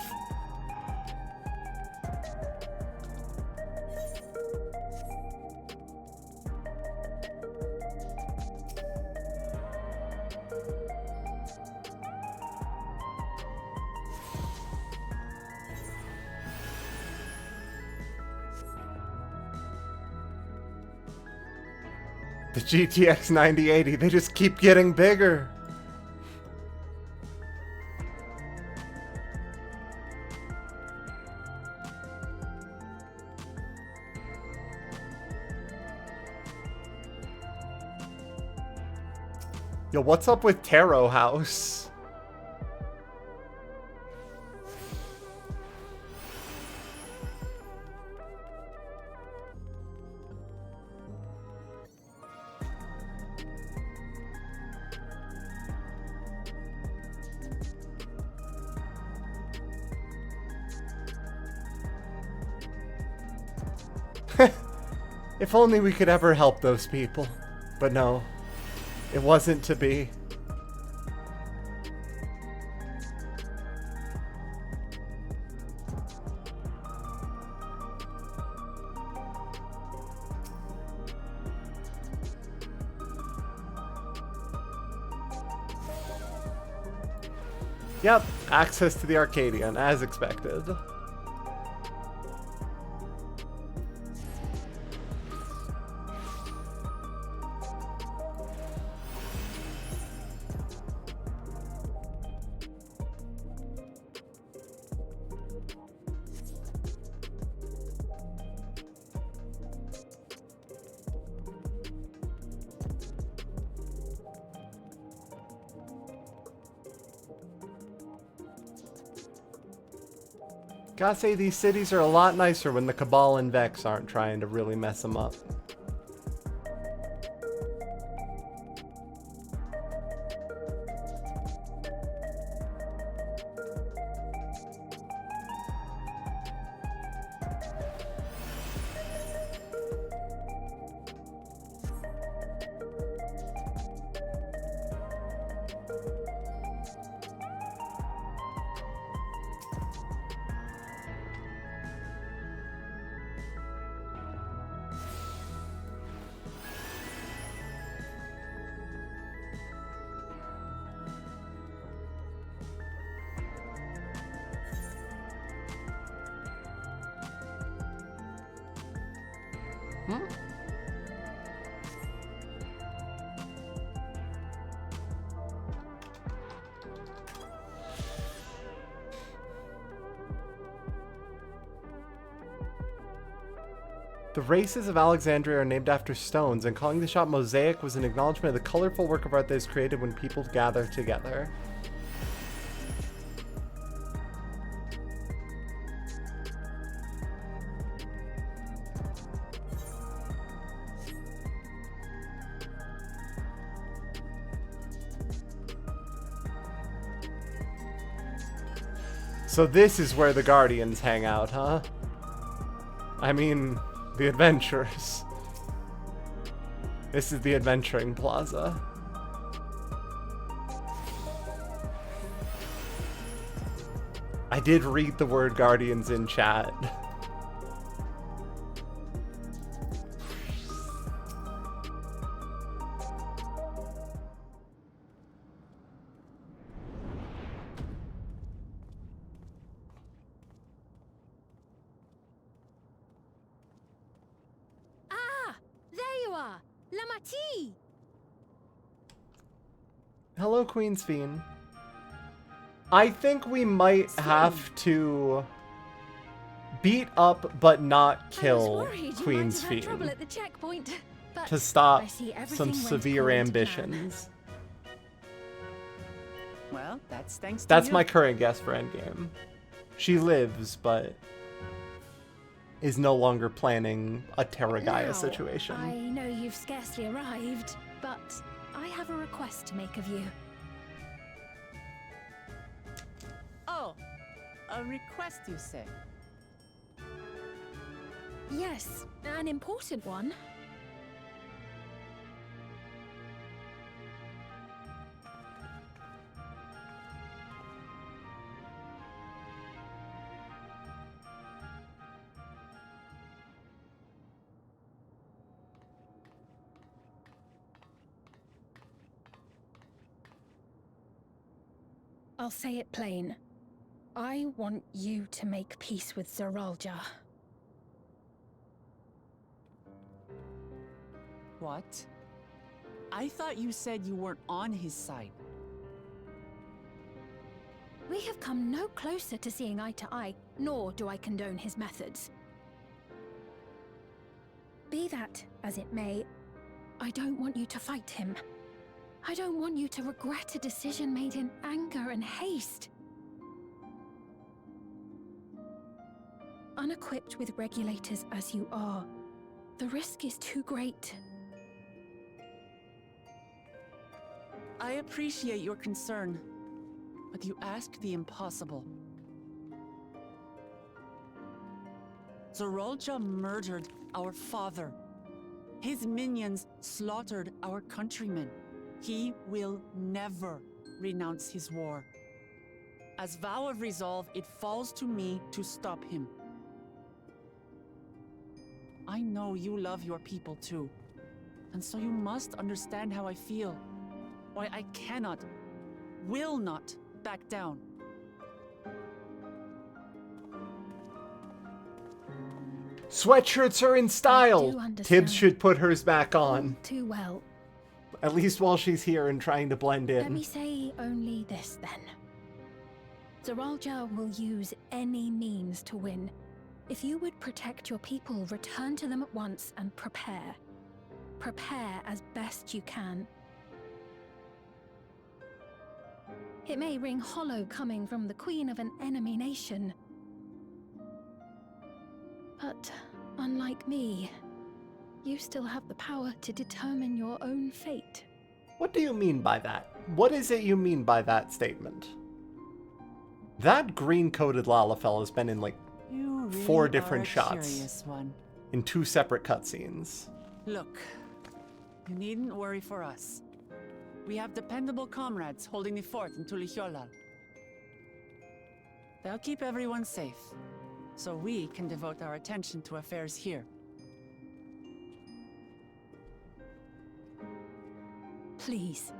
The GTX 9080, they just keep getting bigger. Yo, what's up with Tarot House? If only we could ever help those people. But no, it wasn't to be. Yep, access to the Arcadian, as expected. Gotta say, these cities are a lot nicer when the Cabal and Vex aren't trying to really mess them up. Mm-hmm. The races of Alexandria are named after stones, and calling the shop mosaic was an acknowledgement of the colorful work of art that is created when people gather together. So this is where the Guardians hang out, huh? I mean, the adventurers. This is the adventuring plaza. I did read the word Guardians in chat. Hello, Queen's Fiend. I think we might have to beat up but not kill Queen's Fiend to stop some severe ambitions. Well, that's thanks to That's you. my current guess for Endgame. She lives, but is no longer planning a Terra Gaia Now, situation. I know you've scarcely arrived, but I have a request to make of you. Oh, a request, you say? Yes, an important one. I'll say it plain. I want you to make peace with Zeralja. What? I thought you said you weren't on his side. We have come no closer to seeing eye to eye, nor do I condone his methods. Be that as it may, I don't want you to fight him. I don't want you to regret a decision made in anger and haste. Unequipped with regulators as you are, the risk is too great. I appreciate your concern, but you ask the impossible. Zeralja murdered our father. His minions slaughtered our countrymen. He will never renounce his war. As vow of resolve, it falls to me to stop him. I know you love your people too, and so you must understand how I feel. Why I cannot, will not back down. Sweatshirts are in style! Tibbs should put hers back on. Too well. At least while she's here and trying to blend in. Let me say only this then. Zeralja will use any means to win. If you would protect your people, return to them at once and prepare. Prepare as best you can. It may ring hollow coming from the queen of an enemy nation. But unlike me, you still have the power to determine your own fate. What do you mean by that? What is it you mean by that statement? That green-coated Lalafell has been in like You really 4 are different a shots curious one. in 2 separate cutscenes. Look, you needn't worry for us. We have dependable comrades holding the fort in Tulihyolal. They'll keep everyone safe, so we can devote our attention to affairs here. Please.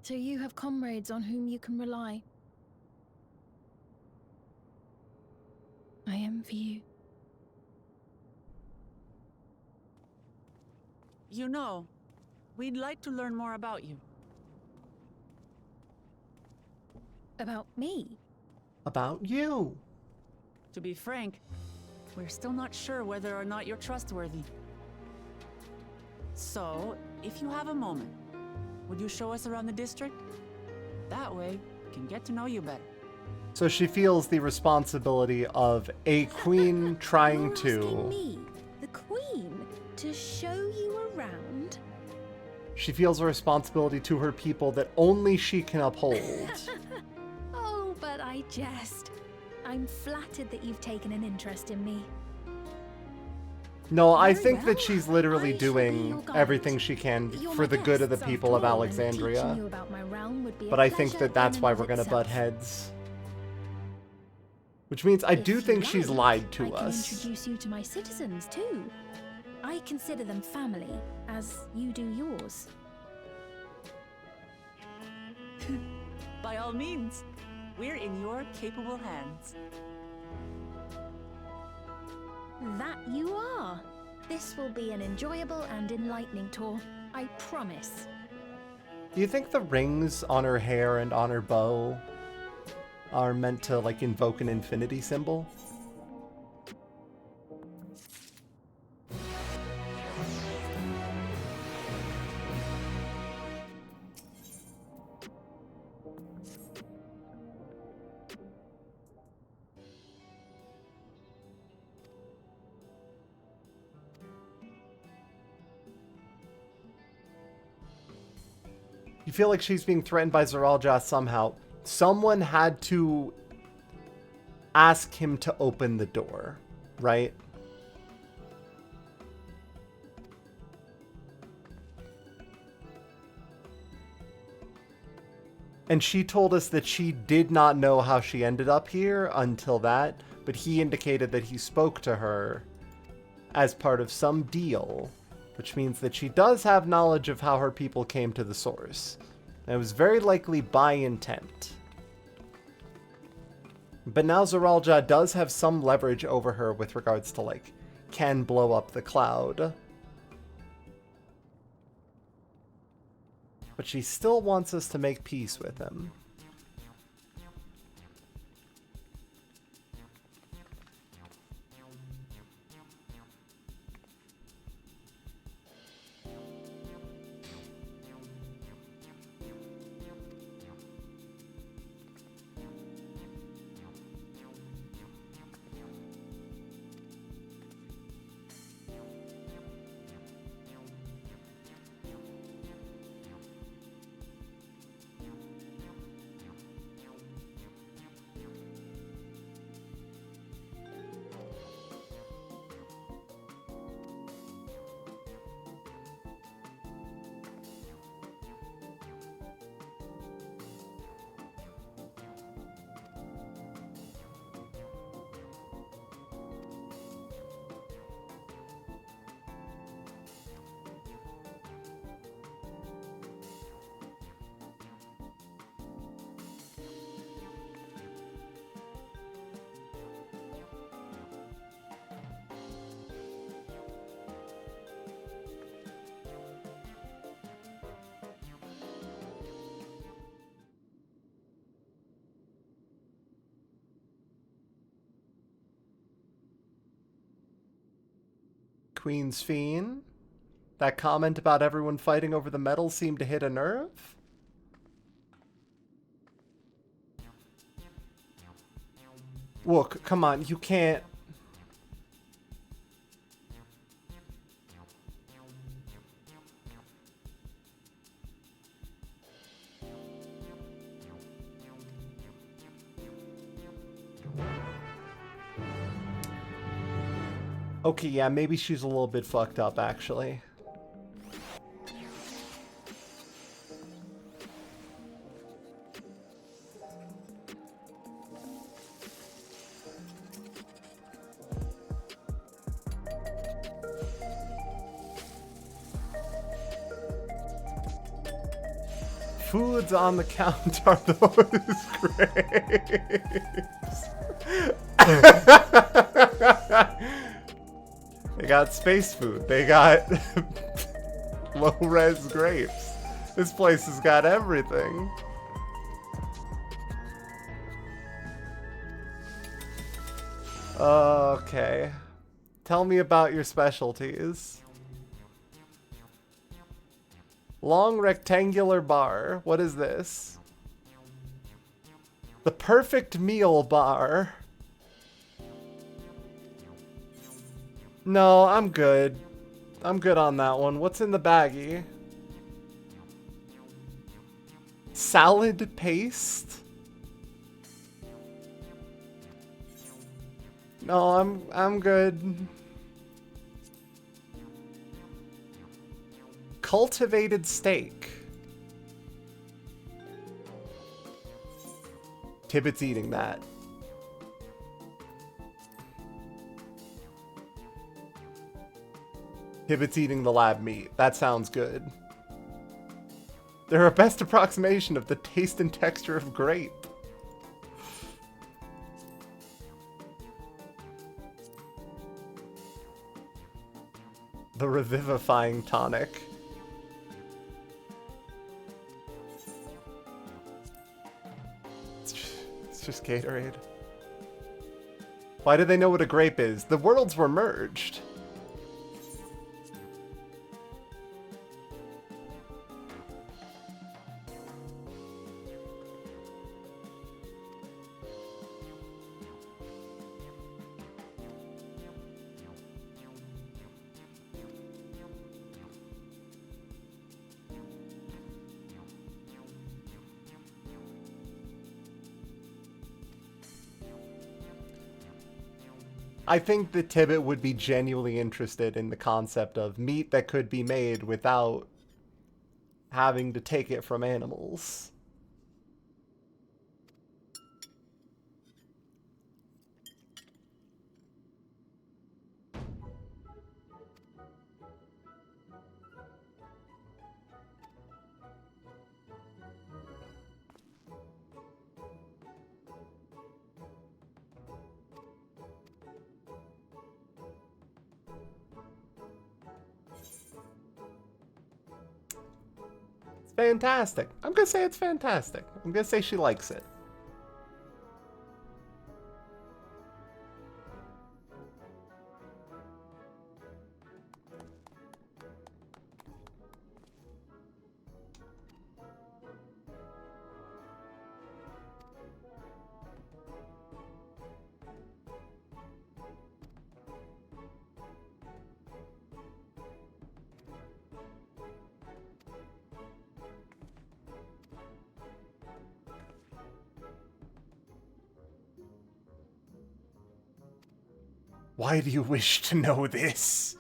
So you have comrades on whom you can rely. I envy you. You know, we'd like to learn more about you. About me? About you. To be frank, we're still not sure whether or not you're trustworthy. So, if you have a moment, would you show us around the district? That way, we can get to know you better. So she feels the responsibility of a queen trying You're asking to... me, the queen, to show you around? She feels a responsibility to her people that only she can uphold. Oh, but I jest. I'm flattered that you've taken an interest in me. No, I Very think well. that she's literally I shall be doing your guide. everything she can You're for my the good of the guests, people of after all, and Alexandria. teaching you about my realm would be a But I think pleasure that that's in why and we're of gonna butt itself. heads. Which means I do If think you she's like, lied to I can us. introduce you to my citizens too. I consider them family, as you do yours. By all means, we're in your capable hands. That you are. This will be an enjoyable and enlightening tour. I promise. Do you think the rings on her hair and on her bow are meant to, like, invoke an infinity symbol? You feel like she's being threatened by Zeralja somehow. Someone had to ask him to open the door, right? And she told us that she did not know how she ended up here until that, but he indicated that he spoke to her as part of some deal, which means that she does have knowledge of how her people came to the source. And it was very likely by intent. But now Zeralja does have some leverage over her with regards to, like, can blow up the cloud. But she still wants us to make peace with him. Queen's Fiend? That comment about everyone fighting over the medal seemed to hit a nerve? Look, come on, you can't... Okay, yeah, maybe she's a little bit fucked up, actually. foods on the counter are those grapes. They got space food. They got low-res grapes. This place has got everything. Okay. Tell me about your specialties. Long rectangular bar. What is this? The perfect meal bar. No, I'm good. I'm good on that one. What's in the baggie? Salad paste? No, I'm good. Cultivated steak. Tibbet's eating that. Tibbet's eating the lab meat. That sounds good. They're a best approximation of the taste and texture of grape. The revivifying tonic. It's just Gatorade. Why do they know what a grape is? The worlds were merged. I think that Tibbet would be genuinely interested in the concept of meat that could be made without having to take it from animals. Fantastic. I'm gonna say it's fantastic. I'm gonna say she likes it. Why do you wish to know this?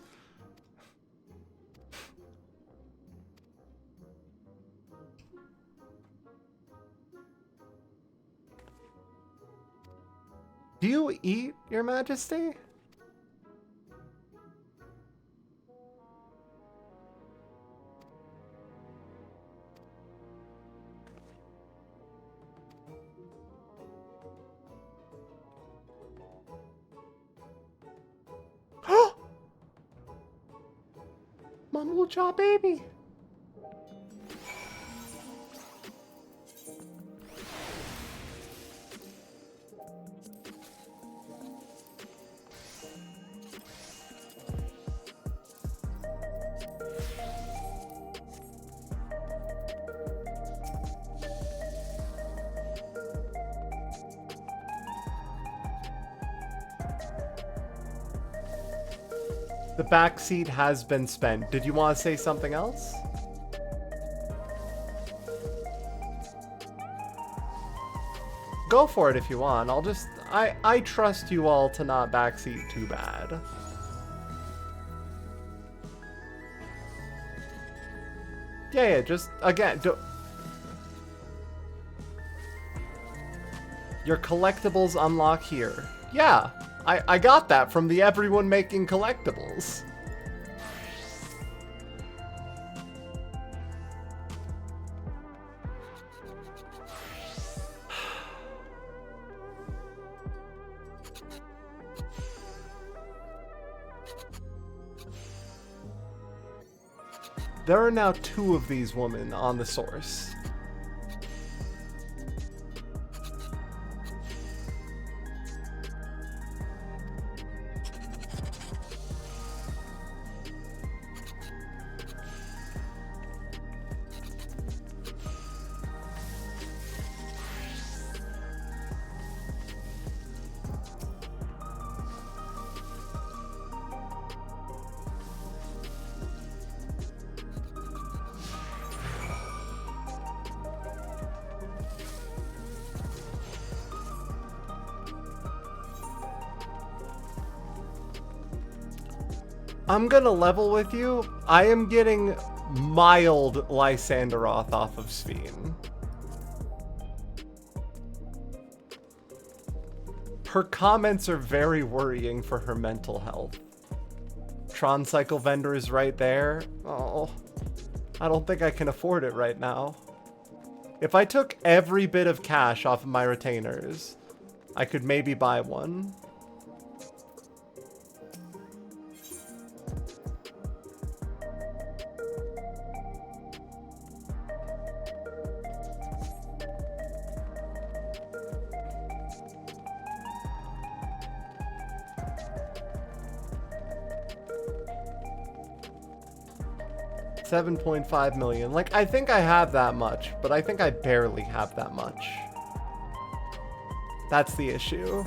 Do you eat, Your Majesty? Mumble Jaw baby. The back seat has been spent. Did you want to say something else? Go for it if you want. I trust you all to not backseat too bad. Yeah, just, again, your collectibles unlock here. Yeah. I got that from the everyone making collectibles. There are now 2 of these women on the source. I'm gonna level with you. I am getting mild Lysanderoth off of Sphene. Her comments are very worrying for her mental health. Tron Cycle Vendor is right there. Oh, I don't think I can afford it right now. If I took every bit of cash off of my retainers, I could maybe buy one. $7.5 million. Like, I think I have that much, but I think I barely have that much. That's the issue.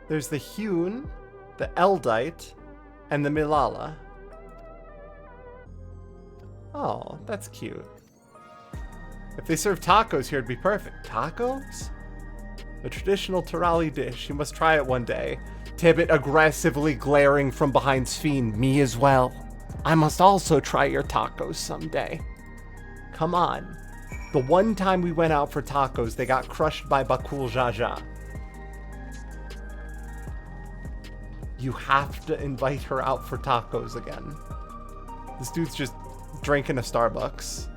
There's the Hewn, the Eldite, and the Milala. Oh, that's cute. If they serve tacos here, it'd be perfect. Tacos? A traditional Turali dish. You must try it one day. Tibbet aggressively glaring from behind Sphene. Me as well. I must also try your tacos someday. Come on. The one time we went out for tacos, they got crushed by Bakul Jaja. You have to invite her out for tacos again. This dude's just drinking a Starbucks.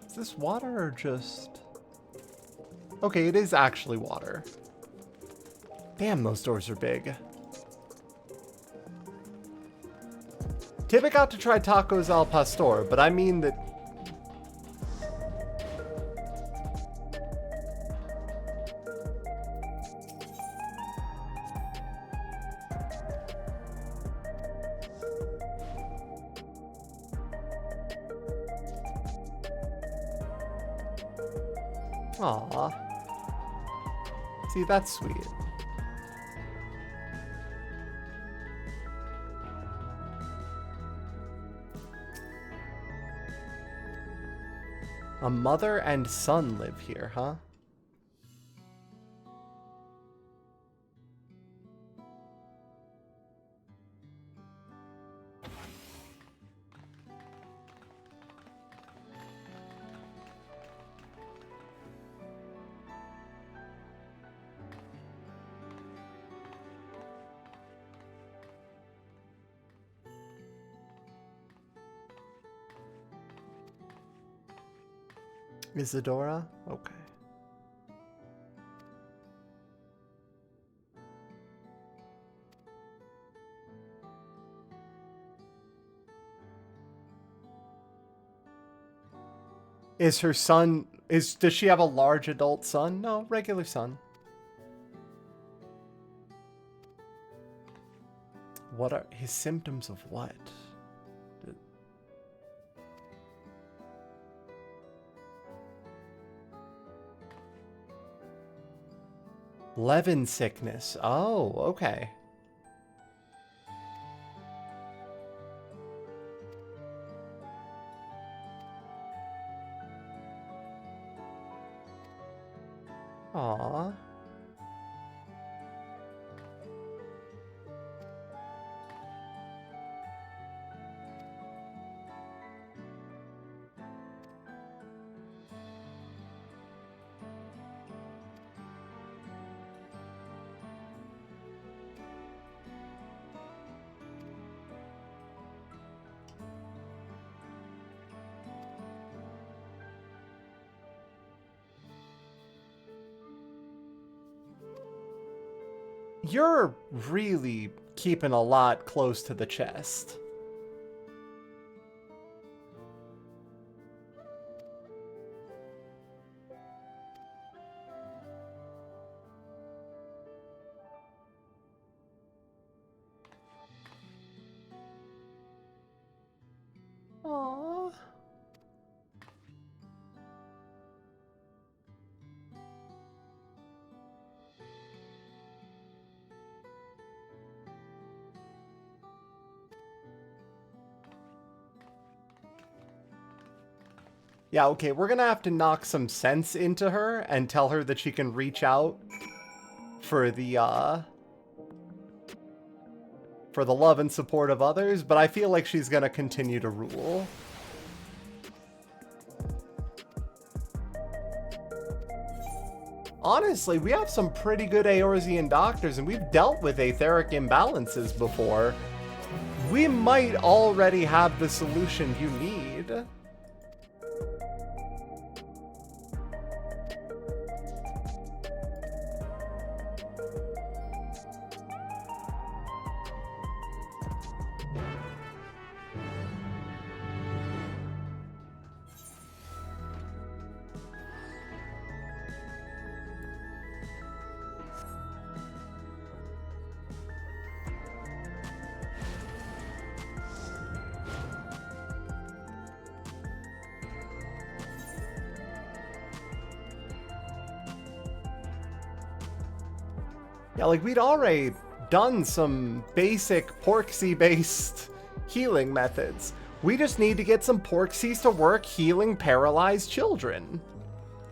Is this water or just... Okay, it is actually water. Damn, those doors are big. Tibbet got to try tacos al pastor, but I mean that... Aww. See, that's sweet. A mother and son live here, huh? Isadora? Okay. Is her son... Does she have a large adult son? No, regular son. What are his symptoms of what? Levin sickness. Oh, okay. Aww. You're really keeping a lot close to the chest. Aww. Yeah, okay, we're gonna have to knock some sense into her and tell her that she can reach out for the love and support of others, but I feel like she's gonna continue to rule. Honestly, we have some pretty good Eorzean doctors, and we've dealt with etheric imbalances before. We might already have the solution you need. Yeah, like, we'd already done some basic Porksy-based healing methods. We just need to get some Porksies to work healing paralyzed children.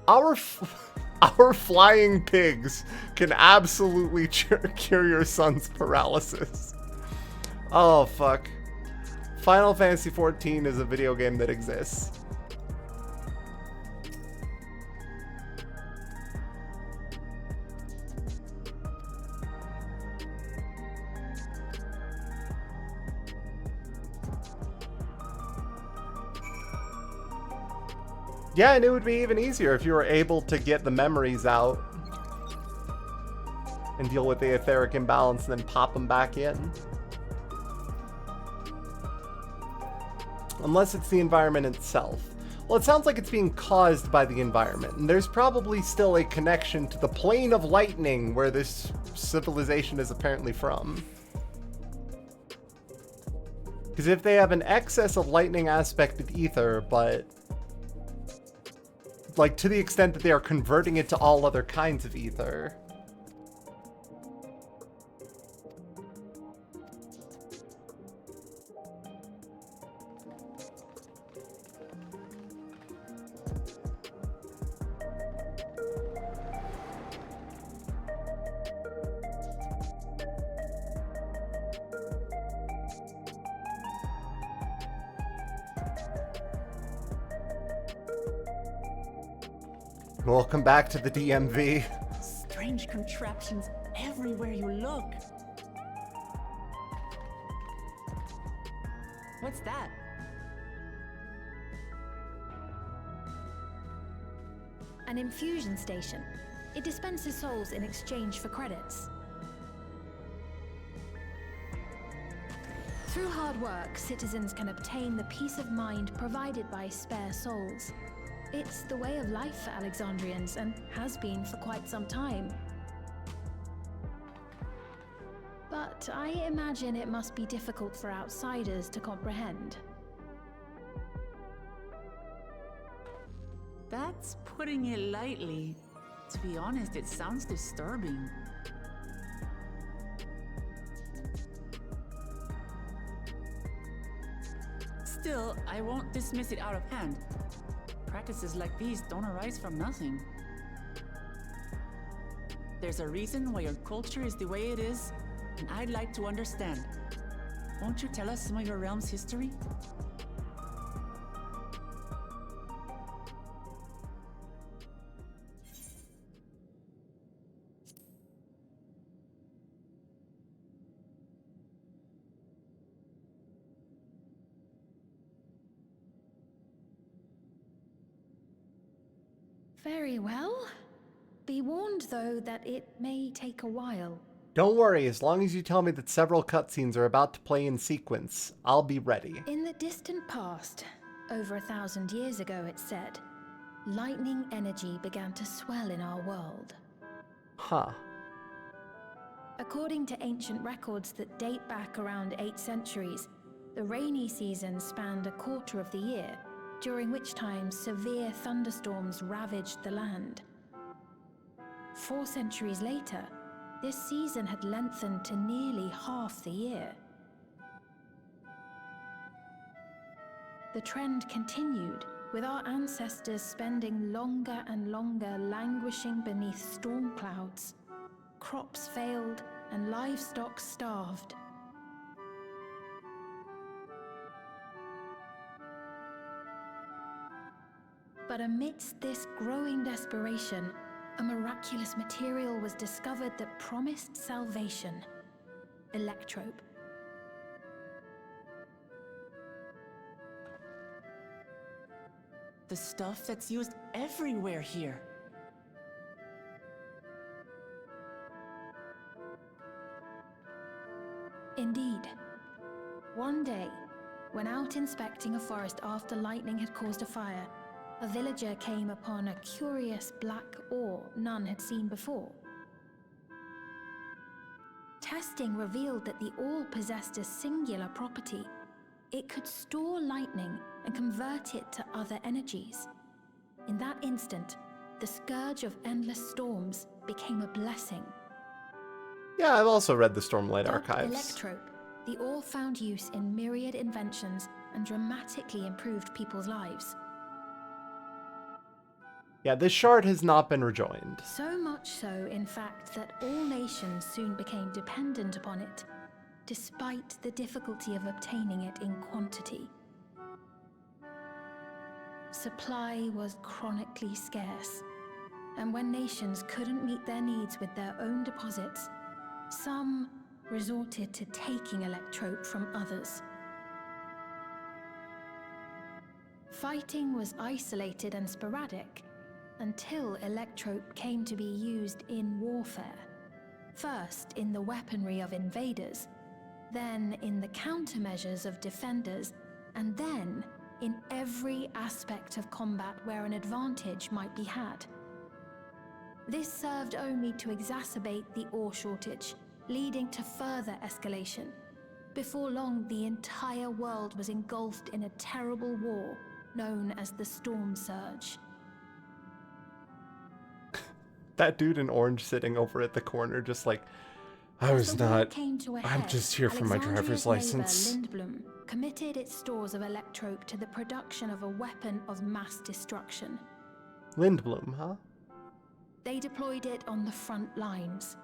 Our flying pigs can absolutely cure your son's paralysis. Oh, fuck. Final Fantasy XIV is a video game that exists. Yeah, and it would be even easier if you were able to get the memories out and deal with the etheric imbalance and then pop them back in. Unless it's the environment itself. Well, it sounds like it's being caused by the environment, and there's probably still a connection to the plane of lightning where this civilization is apparently from. Because if they have an excess of lightning aspected ether, but like to the extent that they are converting it to all other kinds of ether. Welcome back to the DMV. Strange contraptions everywhere you look. What's that? An infusion station. It dispenses souls in exchange for credits. Through hard work, citizens can obtain the peace of mind provided by spare souls. It's the way of life for Alexandrians, and has been for quite some time. But I imagine it must be difficult for outsiders to comprehend. That's putting it lightly. To be honest, it sounds disturbing. Still, I won't dismiss it out of hand. Practices like these don't arise from nothing. There's a reason why your culture is the way it is, and I'd like to understand. Won't you tell us some of your realm's history? Very well. Be warned, though, that it may take a while. Don't worry, as long as you tell me that several cutscenes are about to play in sequence, I'll be ready. In the distant past, over 1,000 years ago it said, lightning energy began to swell in our world. Huh. According to ancient records that date back around 8 centuries, the rainy season spanned a quarter of the year, during which time severe thunderstorms ravaged the land. 4 centuries later, this season had lengthened to nearly half the year. The trend continued, with our ancestors spending longer and longer languishing beneath storm clouds. Crops failed and livestock starved. But amidst this growing desperation, a miraculous material was discovered that promised salvation: electrope. The stuff that's used everywhere here. Indeed. One day, when out inspecting a forest after lightning had caused a fire, a villager came upon a curious black ore none had seen before. Testing revealed that the ore possessed a singular property. It could store lightning and convert it to other energies. In that instant, the scourge of endless storms became a blessing. Yeah, I've also read the Stormlight Dubbed Archives. Electrope, the ore found use in myriad inventions and dramatically improved people's lives. Yeah, this shard has not been rejoined. So much so, in fact, that all nations soon became dependent upon it, despite the difficulty of obtaining it in quantity. Supply was chronically scarce, and when nations couldn't meet their needs with their own deposits, some resorted to taking electrope from others. Fighting was isolated and sporadic, until electrope came to be used in warfare. First in the weaponry of invaders, then in the countermeasures of defenders, and then in every aspect of combat where an advantage might be had. This served only to exacerbate the ore shortage, leading to further escalation. Before long, the entire world was engulfed in a terrible war known as the Storm Surge. That dude in orange sitting over at the corner just like, I was not, I'm just here for my driver's license. Lindblum committed its stores of electrope to the production of a weapon of mass destruction. Lindblum, huh? They deployed it on the front lines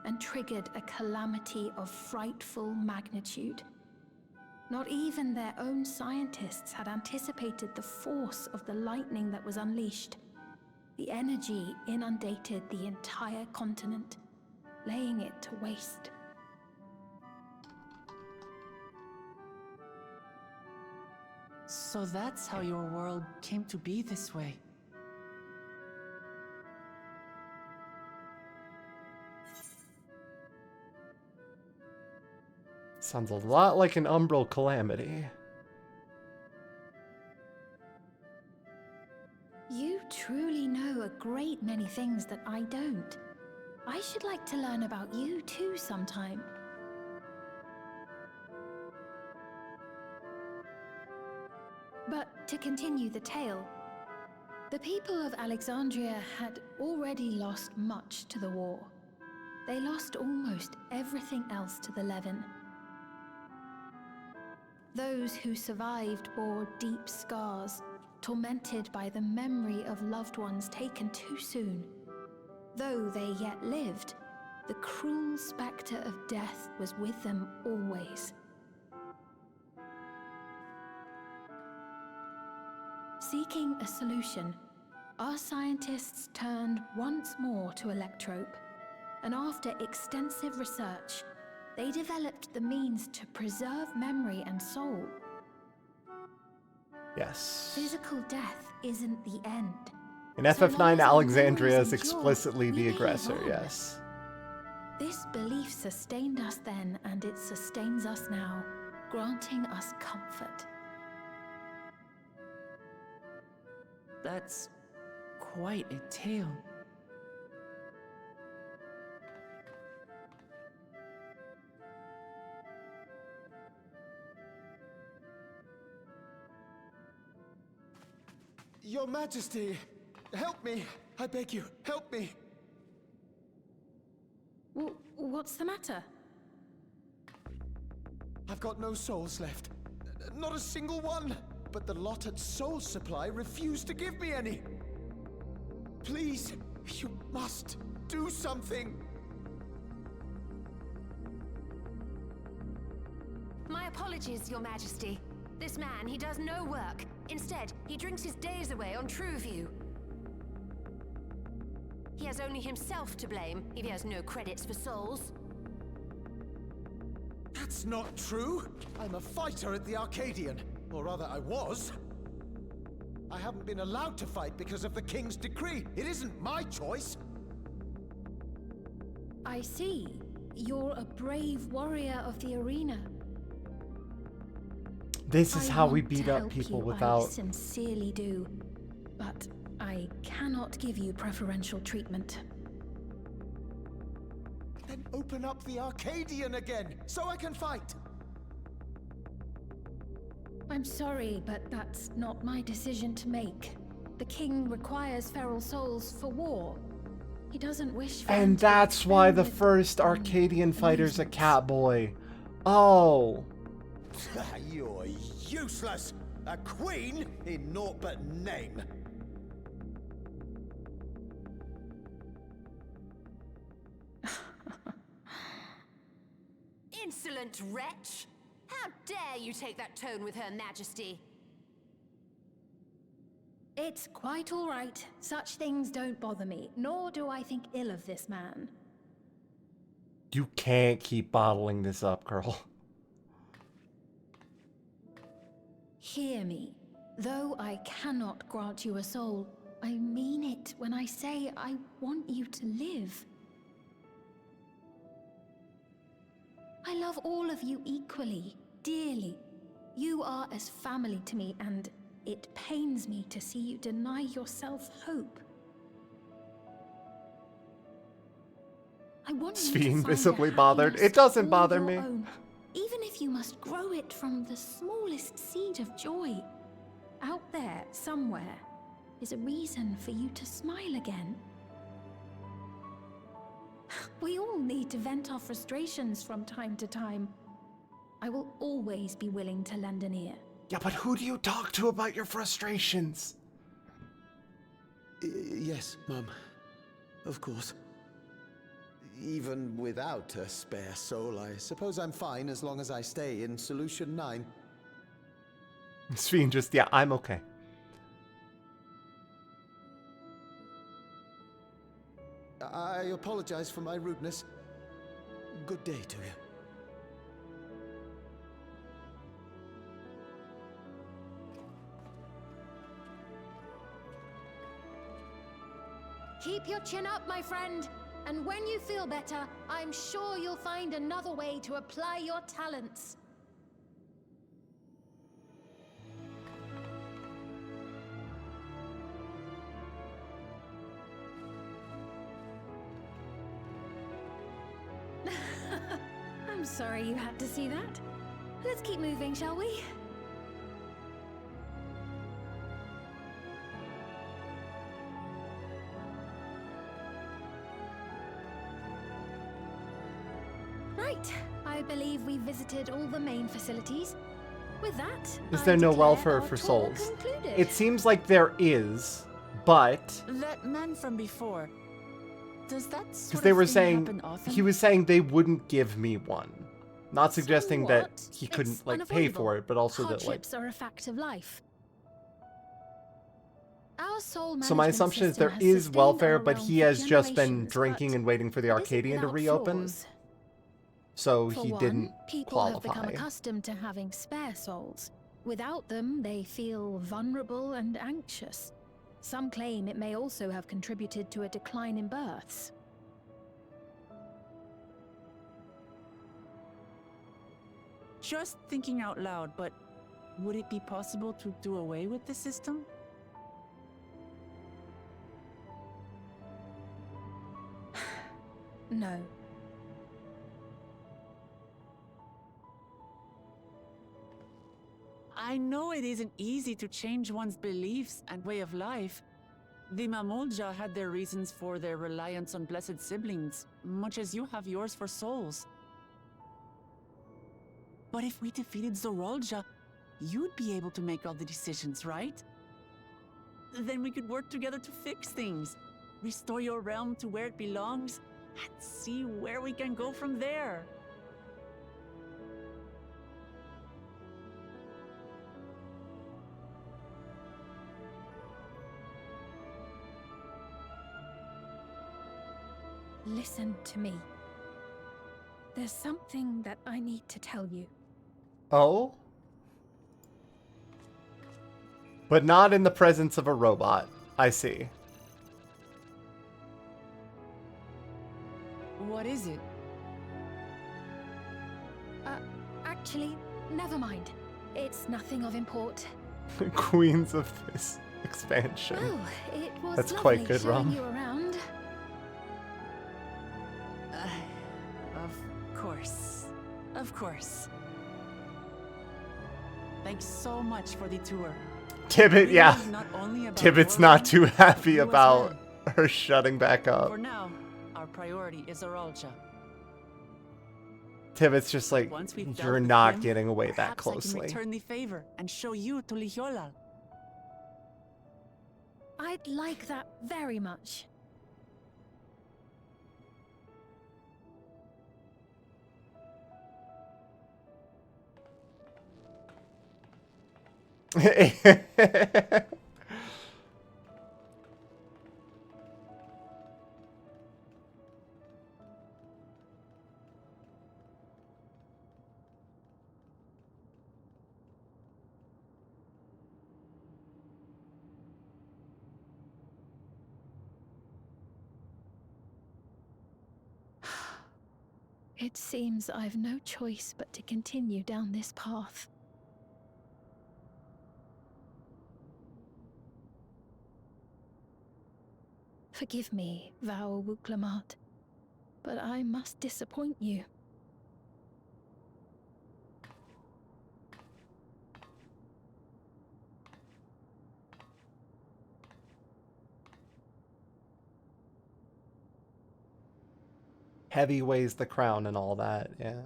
and triggered a calamity of frightful magnitude. Not even their own scientists had anticipated the force of the lightning that was unleashed. The energy inundated the entire continent, laying it to waste. So that's how your world came to be this way. Sounds a lot like an umbral calamity. You truly know a great many things that I don't. I should like to learn about you too sometime. But to continue the tale, The people of Alexandria had already lost much to the war. They lost almost everything else to the Levin. Those who survived bore deep scars, tormented by the memory of loved ones taken too soon. Though they yet lived, the cruel spectre of death was with them always. Seeking a solution, our scientists turned once more to electrope, and after extensive research, they developed the means to preserve memory and soul. Yes. Physical death isn't the end. In So FF9, long as our Alexandria memories is endure, explicitly we the may live aggressor, on. yes. This belief sustained us then, and it sustains us now, granting us comfort. That's quite a tale. Your Majesty, help me! I beg you, help me! What's the matter? I've got no souls left. Not a single one! But the lot at Soul Supply refused to give me any! Please, you must do something! My apologies, Your Majesty. This man, he does no work. Instead, he drinks his days away on Trueview. He has only himself to blame if he has no credits for souls. That's not true! I'm a fighter at the Arcadian. Or rather, I was. I haven't been allowed to fight because of the King's decree. It isn't my choice. I see. You're a brave warrior of the arena. This is how we want to beat up help people you, without... I sincerely do. But I cannot give you preferential treatment. Then open up the Arcadian again, so I can fight! I'm sorry, but that's not my decision to make. The king requires feral souls for war. He doesn't wish for And that's why the first Arcadian fighter's a catboy. Oh. You're useless! A queen in naught but name! Insolent wretch! How dare you take that tone with Her Majesty? It's quite all right. Such things don't bother me, nor do I think ill of this man. You can't keep bottling this up, girl. Hear me. Though I cannot grant you a soul, I mean it when I say I want you to live. I love all of you equally, dearly. You are as family to me, and it pains me to see you deny yourself hope. I want you to Sphene find a visibly bothered. happiness It doesn't all bother your me. own, even if you must grow it from the smallest seed of joy. Out there, somewhere, is a reason for you to smile again. We all need to vent our frustrations from time to time. I will always be willing to lend an ear. Yeah, but who do you talk to about your frustrations? Yes, Mum. Of course. Even without a spare soul, I suppose I'm fine as long as I stay in Solution 9. Sphene just, yeah, I'm okay. I apologize for my rudeness. Good day to you. Keep your chin up, my friend. And when you feel better, I'm sure you'll find another way to apply your talents. I'm sorry you had to see that. Let's keep moving, shall we? Right. I believe we visited all the main facilities. With that, Is I there no declare welfare our for tour souls? concluded. It seems like there is, but That man from before. Does that because sort they of were thing saying happen often? he was saying they wouldn't give me one, not suggesting that what? he couldn't It's like pay unavoidable. for it, but also that like. Hardships are a fact of life. Our soul So my management assumption is system there has is sustained welfare, our but realm he for has just been generations, drinking but and waiting for the it isn't Arcadian to without reopen. flaws. So For he one, didn't people have become qualify. accustomed to having spare souls. Without them, they feel vulnerable and anxious. Some claim it may also have contributed to a decline in births. Just thinking out loud, but would it be possible to do away with the system? No. I know it isn't easy to change one's beliefs and way of life. The Mamolja had their reasons for their reliance on blessed siblings, much as you have yours for souls. But if we defeated Zorolja, you'd be able to make all the decisions, right? Then we could work together to fix things, restore your realm to where it belongs, and see where we can go from there. Listen to me. There's something that I need to tell you. Oh? But not in the presence of a robot. I see. What is it? Actually, never mind. It's nothing of import. Queens of this expansion. Well, it was That's lovely quite good, showing Rom. you around. Of course. Of course. Thanks so much for the tour. Tibbet, We yeah. learned not only about Tibbet's your not realm, too happy you as about well. her shutting back up. For now, our priority is Zorolja. Tibbet's just like, Once we've dealt you're with not him, getting away that perhaps I closely. can return the favor and show you to Lihiolal. I'd like that very much. It seems I've no choice but to continue down this path. Forgive me, Val Wuklamat, but I must disappoint you. Heavy weighs the crown and all that, yeah.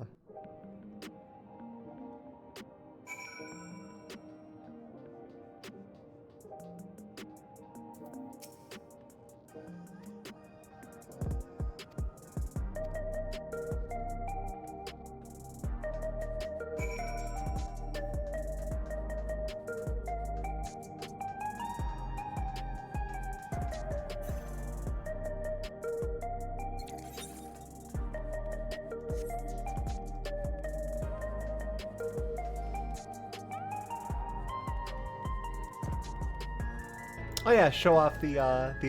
Oh yeah, show off the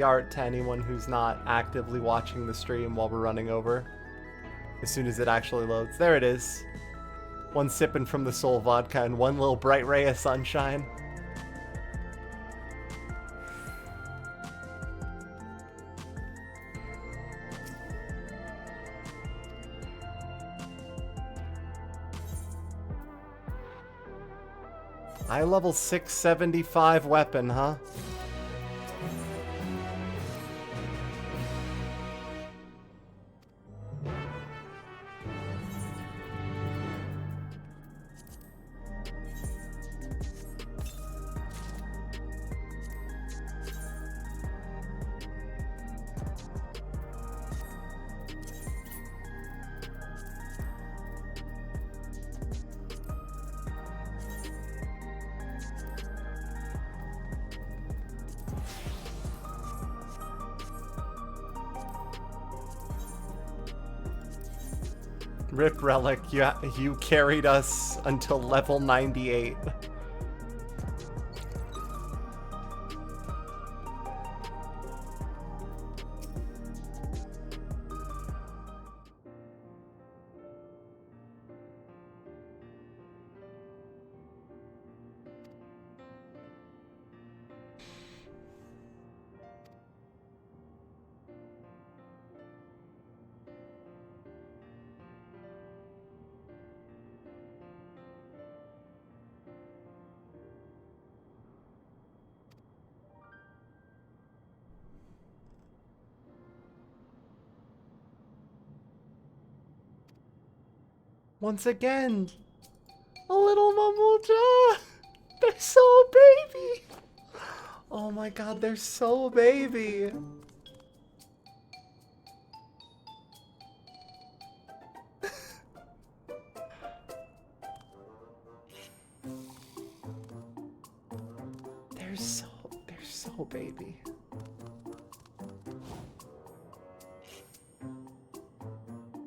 art to anyone who's not actively watching the stream while we're running over. As soon as it actually loads. There it is. One sipping from the soul vodka and one little bright ray of sunshine. High level 675 weapon, huh? Rip Relic, you carried us until level 98. Once again, a little Mamuja. They're so baby. Oh my god, they're so baby. They're so baby.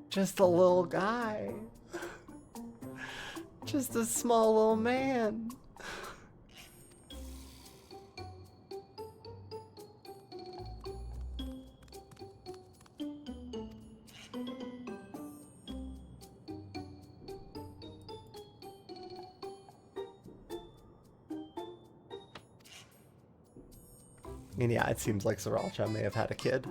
Just a little guy. Just a small little man. And yeah, it seems like Sriracha may have had a kid.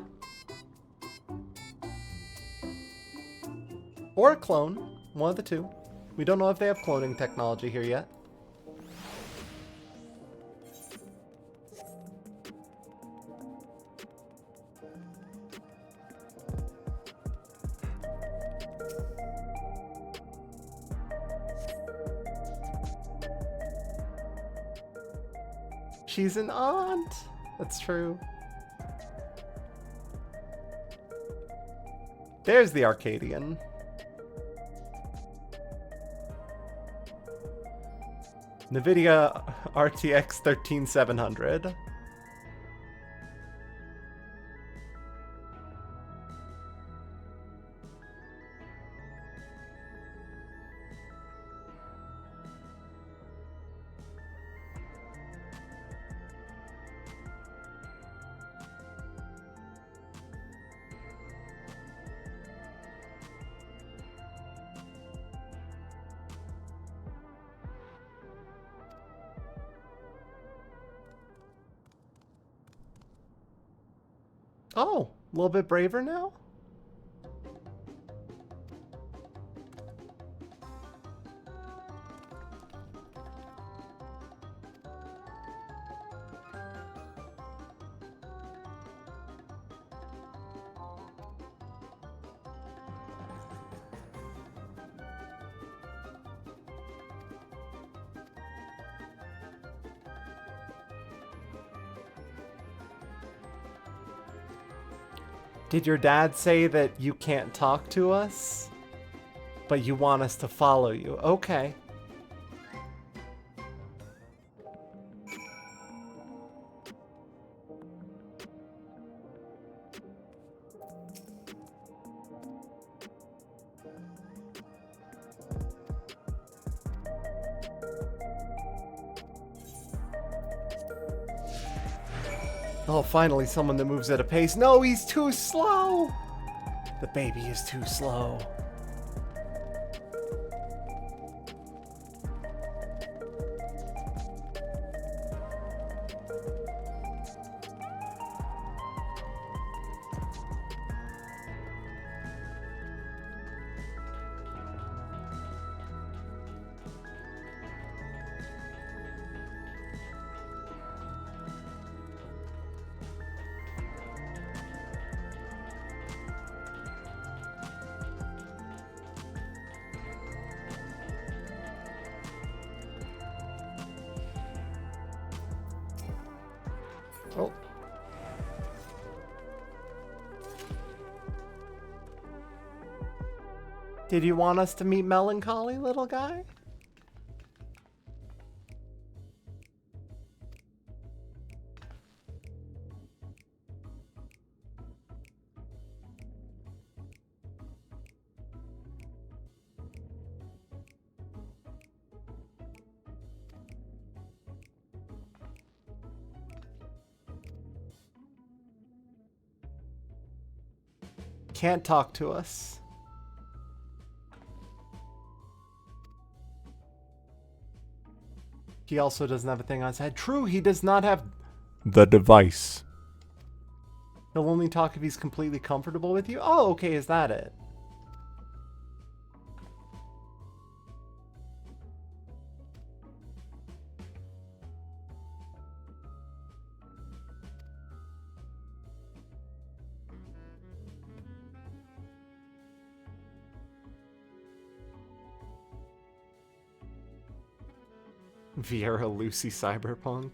Or a clone. One of the two. We don't know if they have cloning technology here yet. She's an aunt. That's true. There's the Arcadian. NVIDIA RTX 13700. Oh, a little bit braver now? Did your dad say that you can't talk to us, but you want us to follow you? Okay. Oh, finally someone that moves at a pace. No, he's too slow! The baby is too slow. Oh. Did you want us to meet Melancholy, little guy? can't talk to us. He also doesn't have a thing on his head. True, he does not have the device. He'll only talk if he's completely comfortable with you? Oh, okay, is that it? Viera Lucy Cyberpunk.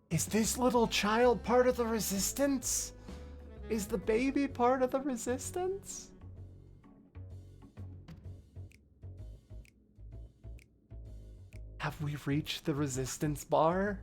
Is this little child part of the resistance? Is the baby part of the resistance? Have we reached the resistance bar?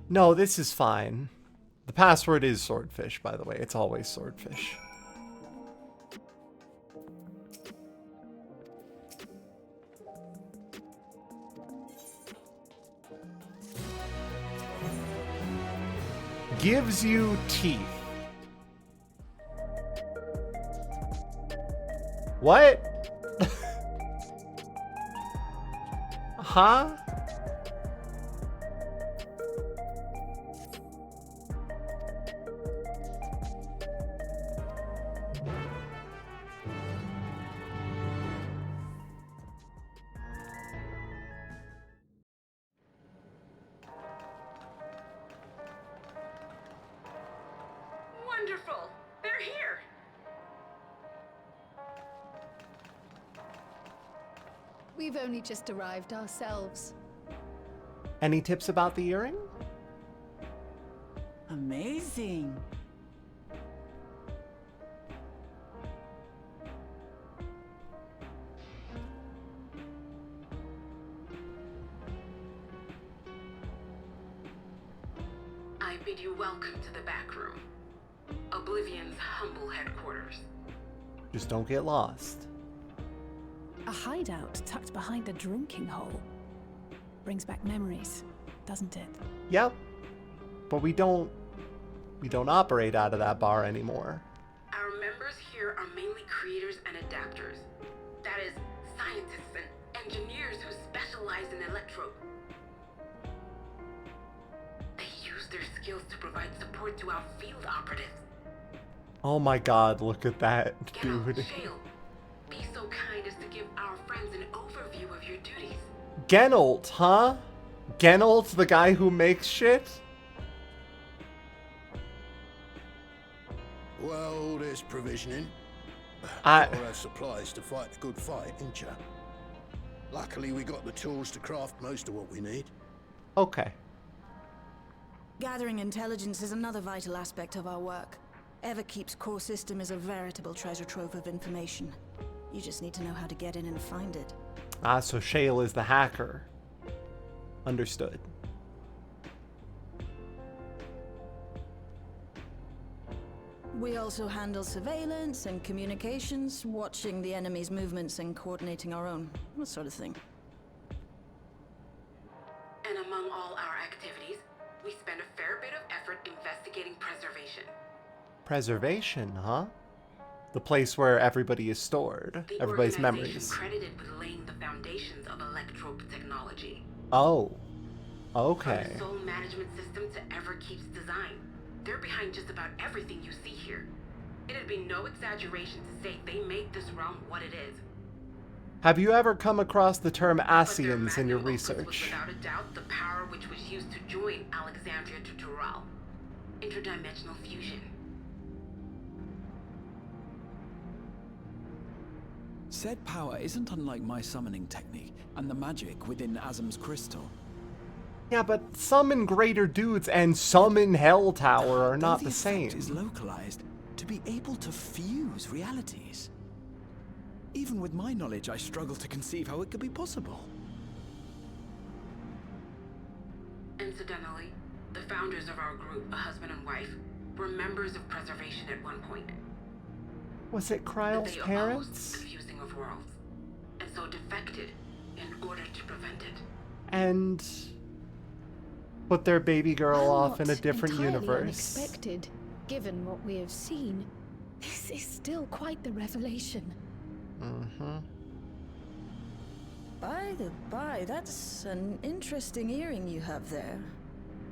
No, this is fine. The password is swordfish, by the way. It's always swordfish. Gives you teeth. What? Huh? Wonderful! They're here! We've only just arrived ourselves. Any tips about the earring? Amazing. I bid you welcome to the back room. Oblivion's humble headquarters. Just don't get lost. A hideout tucked behind a drinking hole. Brings back memories, doesn't it? Yep. But we don't operate out of that bar anymore. Our members here are mainly creators and adapters. That is, scientists and engineers who specialize in electro. They use their skills to provide support to our field operatives. Oh my god, look at that, dude. Shale, be so kind as to give our friends an overview of your duties. Genalt, huh? Genalt, the guy who makes shit? Well, there's provisioning. I- Gotta have supplies to fight a good fight, ain't ya? Luckily, we got the tools to craft most of what we need. Okay. Gathering intelligence is another vital aspect of our work. Everkeep's core system is a veritable treasure trove of information. You just need to know how to get in and find it. Ah, so Shale is the hacker. Understood. We also handle surveillance and communications, watching the enemy's movements and coordinating our own. That sort of thing. And among all our activities, we spend a fair bit of effort investigating preservation. Preservation, huh? The place where everybody is stored. The Everybody's organization memories. credited with laying the foundations of electrope technology. Oh. Okay. From the soul management system to Everkeep's design. They're behind just about everything you see here. It'd be no exaggeration to say they made this realm what it is. Have you ever come across the term But their Asians in your magnum opus was research? without a doubt the power which was used to join Alexandria to Tural. Interdimensional fusion. Said power isn't unlike my summoning technique and the magic within Azam's crystal. Yeah, but summon greater dudes and summon Hell Tower are not the Though the effect same. is localized to be able to fuse realities. Even with my knowledge, I struggle to conceive how it could be possible. Incidentally, the founders of our group, a husband and wife, were members of Preservation at one point. Was it Kryle's They parents? opposed the fusing of worlds, and so defected in order to prevent it. And put their baby girl While off in a not different entirely universe. Unexpected, given what we have seen, this is still quite the revelation. Mm-hmm. By the by, that's an interesting earring you have there.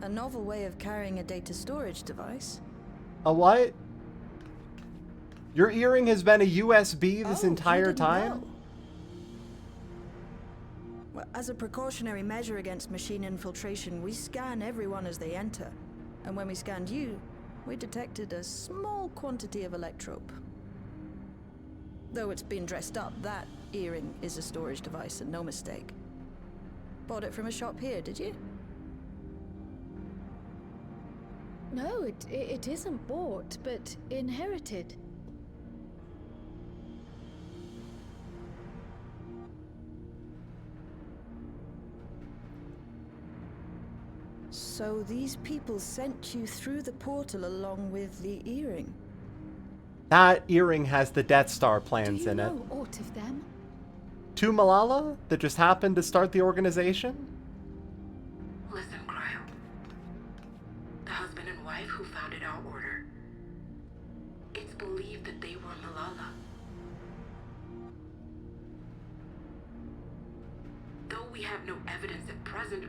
A novel way of carrying a data storage device. A what? Your earring has been a USB this Oh, entire you didn't time? know? Well, as a precautionary measure against machine infiltration, we scan everyone as they enter. And when we scanned you, we detected a small quantity of electrope. Though it's been dressed up, that earring is a storage device and no mistake. Bought it from a shop here, did you? No, it isn't bought, but inherited. So these people sent you through the portal along with the earring? That earring has the Death Star Do plans you in it. know aught of them? To Malala that just happened to start the organization? Listen, Kryle. The husband and wife who founded our order. It's believed that they were Malala. Though we have no evidence at present,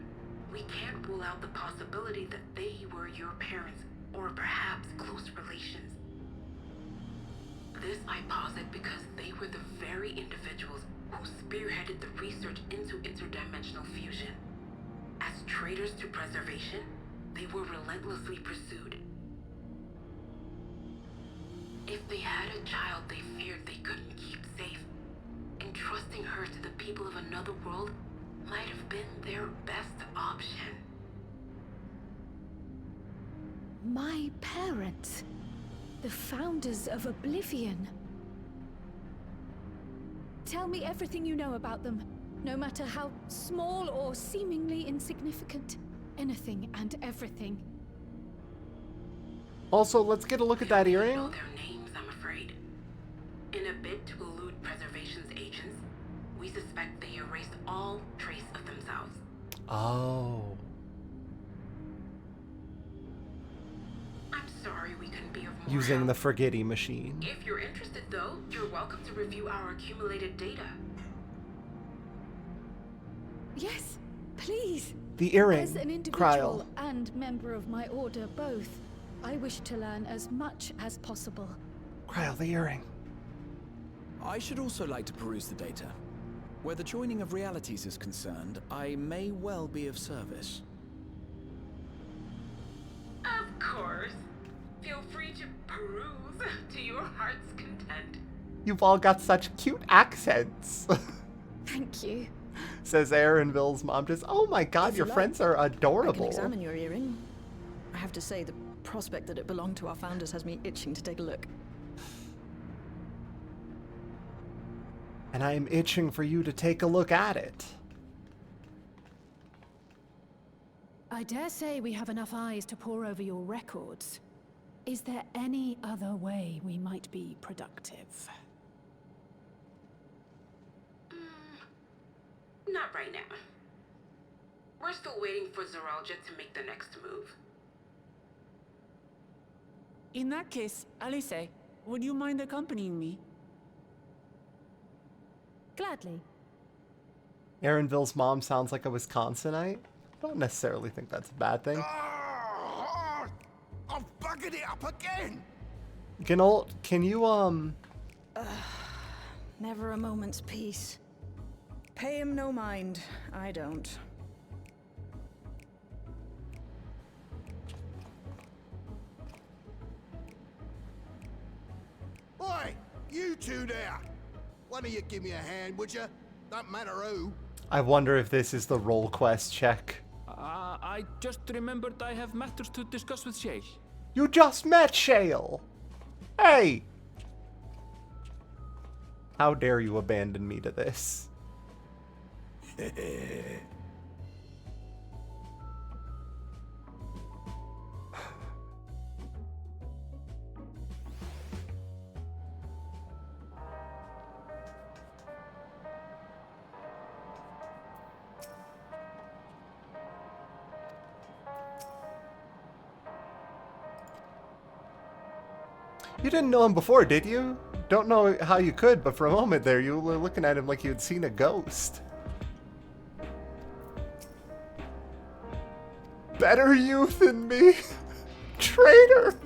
we can't rule out the possibility that they were your parents, or perhaps close relations. This I posit because they were the very individuals who spearheaded the research into interdimensional fusion. As traitors to preservation, they were relentlessly pursued. If they had a child they feared they couldn't keep safe, entrusting her to the people of another world might have been their best option. My parents. The founders of Oblivion. Tell me everything you know about them, no matter how small or seemingly insignificant. Anything and everything. Also, let's get a look at that I earring. know their names, I'm afraid. In a bid to elude Preservation's agents, we suspect they erased all trace of themselves. Oh. I'm sorry we couldn't be of more Using help. the forgetty machine. If you're interested, though, you're welcome to review our accumulated data. Yes, please. The earring, As an Kryle. individual and member of my order both, I wish to learn as much as possible. Kryle, the earring. I should also like to peruse the data. Where the joining of realities is concerned, I may well be of service. Of course. Feel free to peruse to your heart's content. You've all got such cute accents. Thank you. Says Aaronville's mom. Just, oh my god, If your you like, friends are I can adorable. examine your earring. I have to say, the prospect that it belonged to our founders has me itching to take a look. And I am itching for you to take a look at it. I dare say we have enough eyes to pore over your records. Is there any other way we might be productive? Not right now. We're still waiting for Zoralja to make the next move. In that case, Alice, would you mind accompanying me? Gladly. Aaronville's mom sounds like a Wisconsinite. I don't necessarily think that's a bad thing. I've buggered it up again! Gnault, can you, Never a moment's peace. Pay him no mind. I don't. Oi! You two there! One of you give me a hand, would you? Don't matter who. I wonder if this is the roll quest check. I just remembered I have matters to discuss with Shay. You just met Shale! Hey! How dare you abandon me to this? You didn't know him before, did you? Don't know how you could, but for a moment there, you were looking at him like you had seen a ghost. Better you than me? Traitor!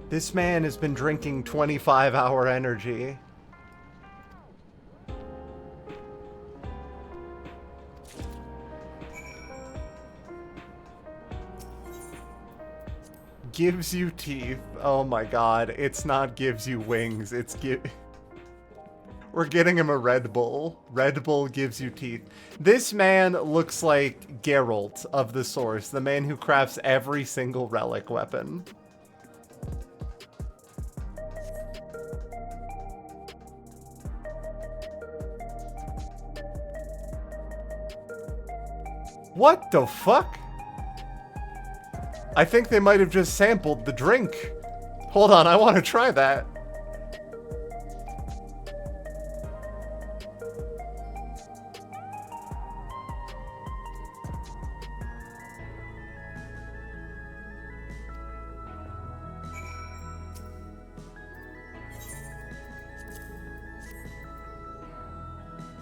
This man has been drinking 25-hour energy. Gives you teeth. Oh my god. It's not gives you wings. It's We're getting him a Red Bull. Red Bull gives you teeth. This man looks like Geralt of the Source, the man who crafts every single relic weapon. What the fuck? I think they might have just sampled the drink. Hold on, I want to try that.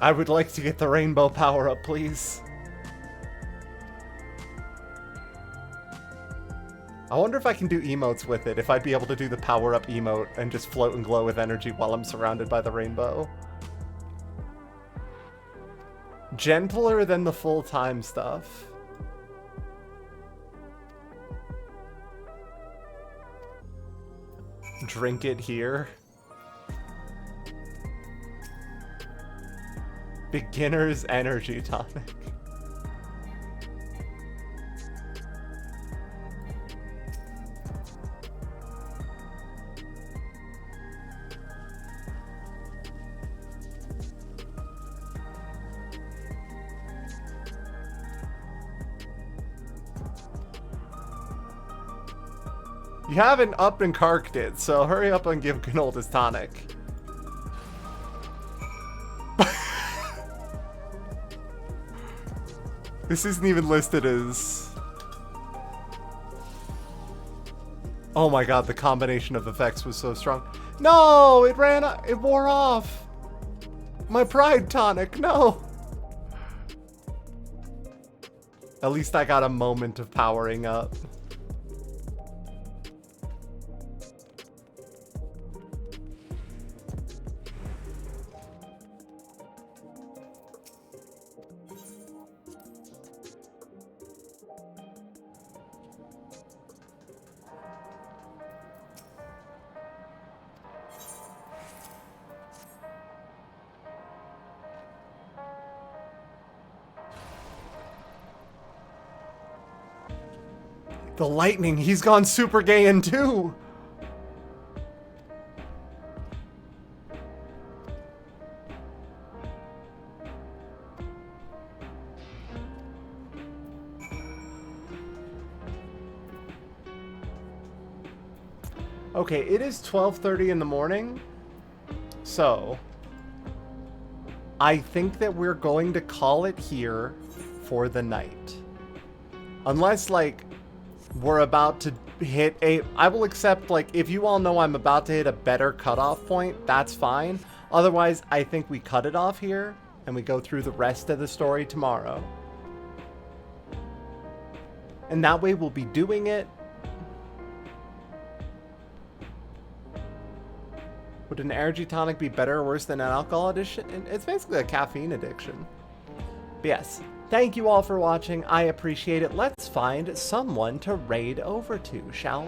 I would like to get the rainbow power up, please. I wonder if I can do emotes with it, if I'd be able to do the power-up emote and just float and glow with energy while I'm surrounded by the rainbow. Gentler than the full-time stuff. Drink it here. Beginner's energy tonic. You haven't up and carked it, so hurry up and give Gnold his tonic. This isn't even listed as... Oh my god, the combination of effects was so strong. No! It wore off! My pride tonic, no! At least I got a moment of powering up. The lightning, he's gone Super Gaiyan too! Okay, it is 12:30 in the morning, so I think that we're going to call it here for the night. Unless, like, we're about to hit a... I will accept, like, if you all know I'm about to hit a better cutoff point, that's fine. Otherwise, I think we cut it off here, and we go through the rest of the story tomorrow. And that way we'll be doing it. Would an energy tonic be better or worse than an alcohol addiction? It's basically a caffeine addiction. But yes. Thank you all for watching. I appreciate it. Let's find someone to raid over to, shall we?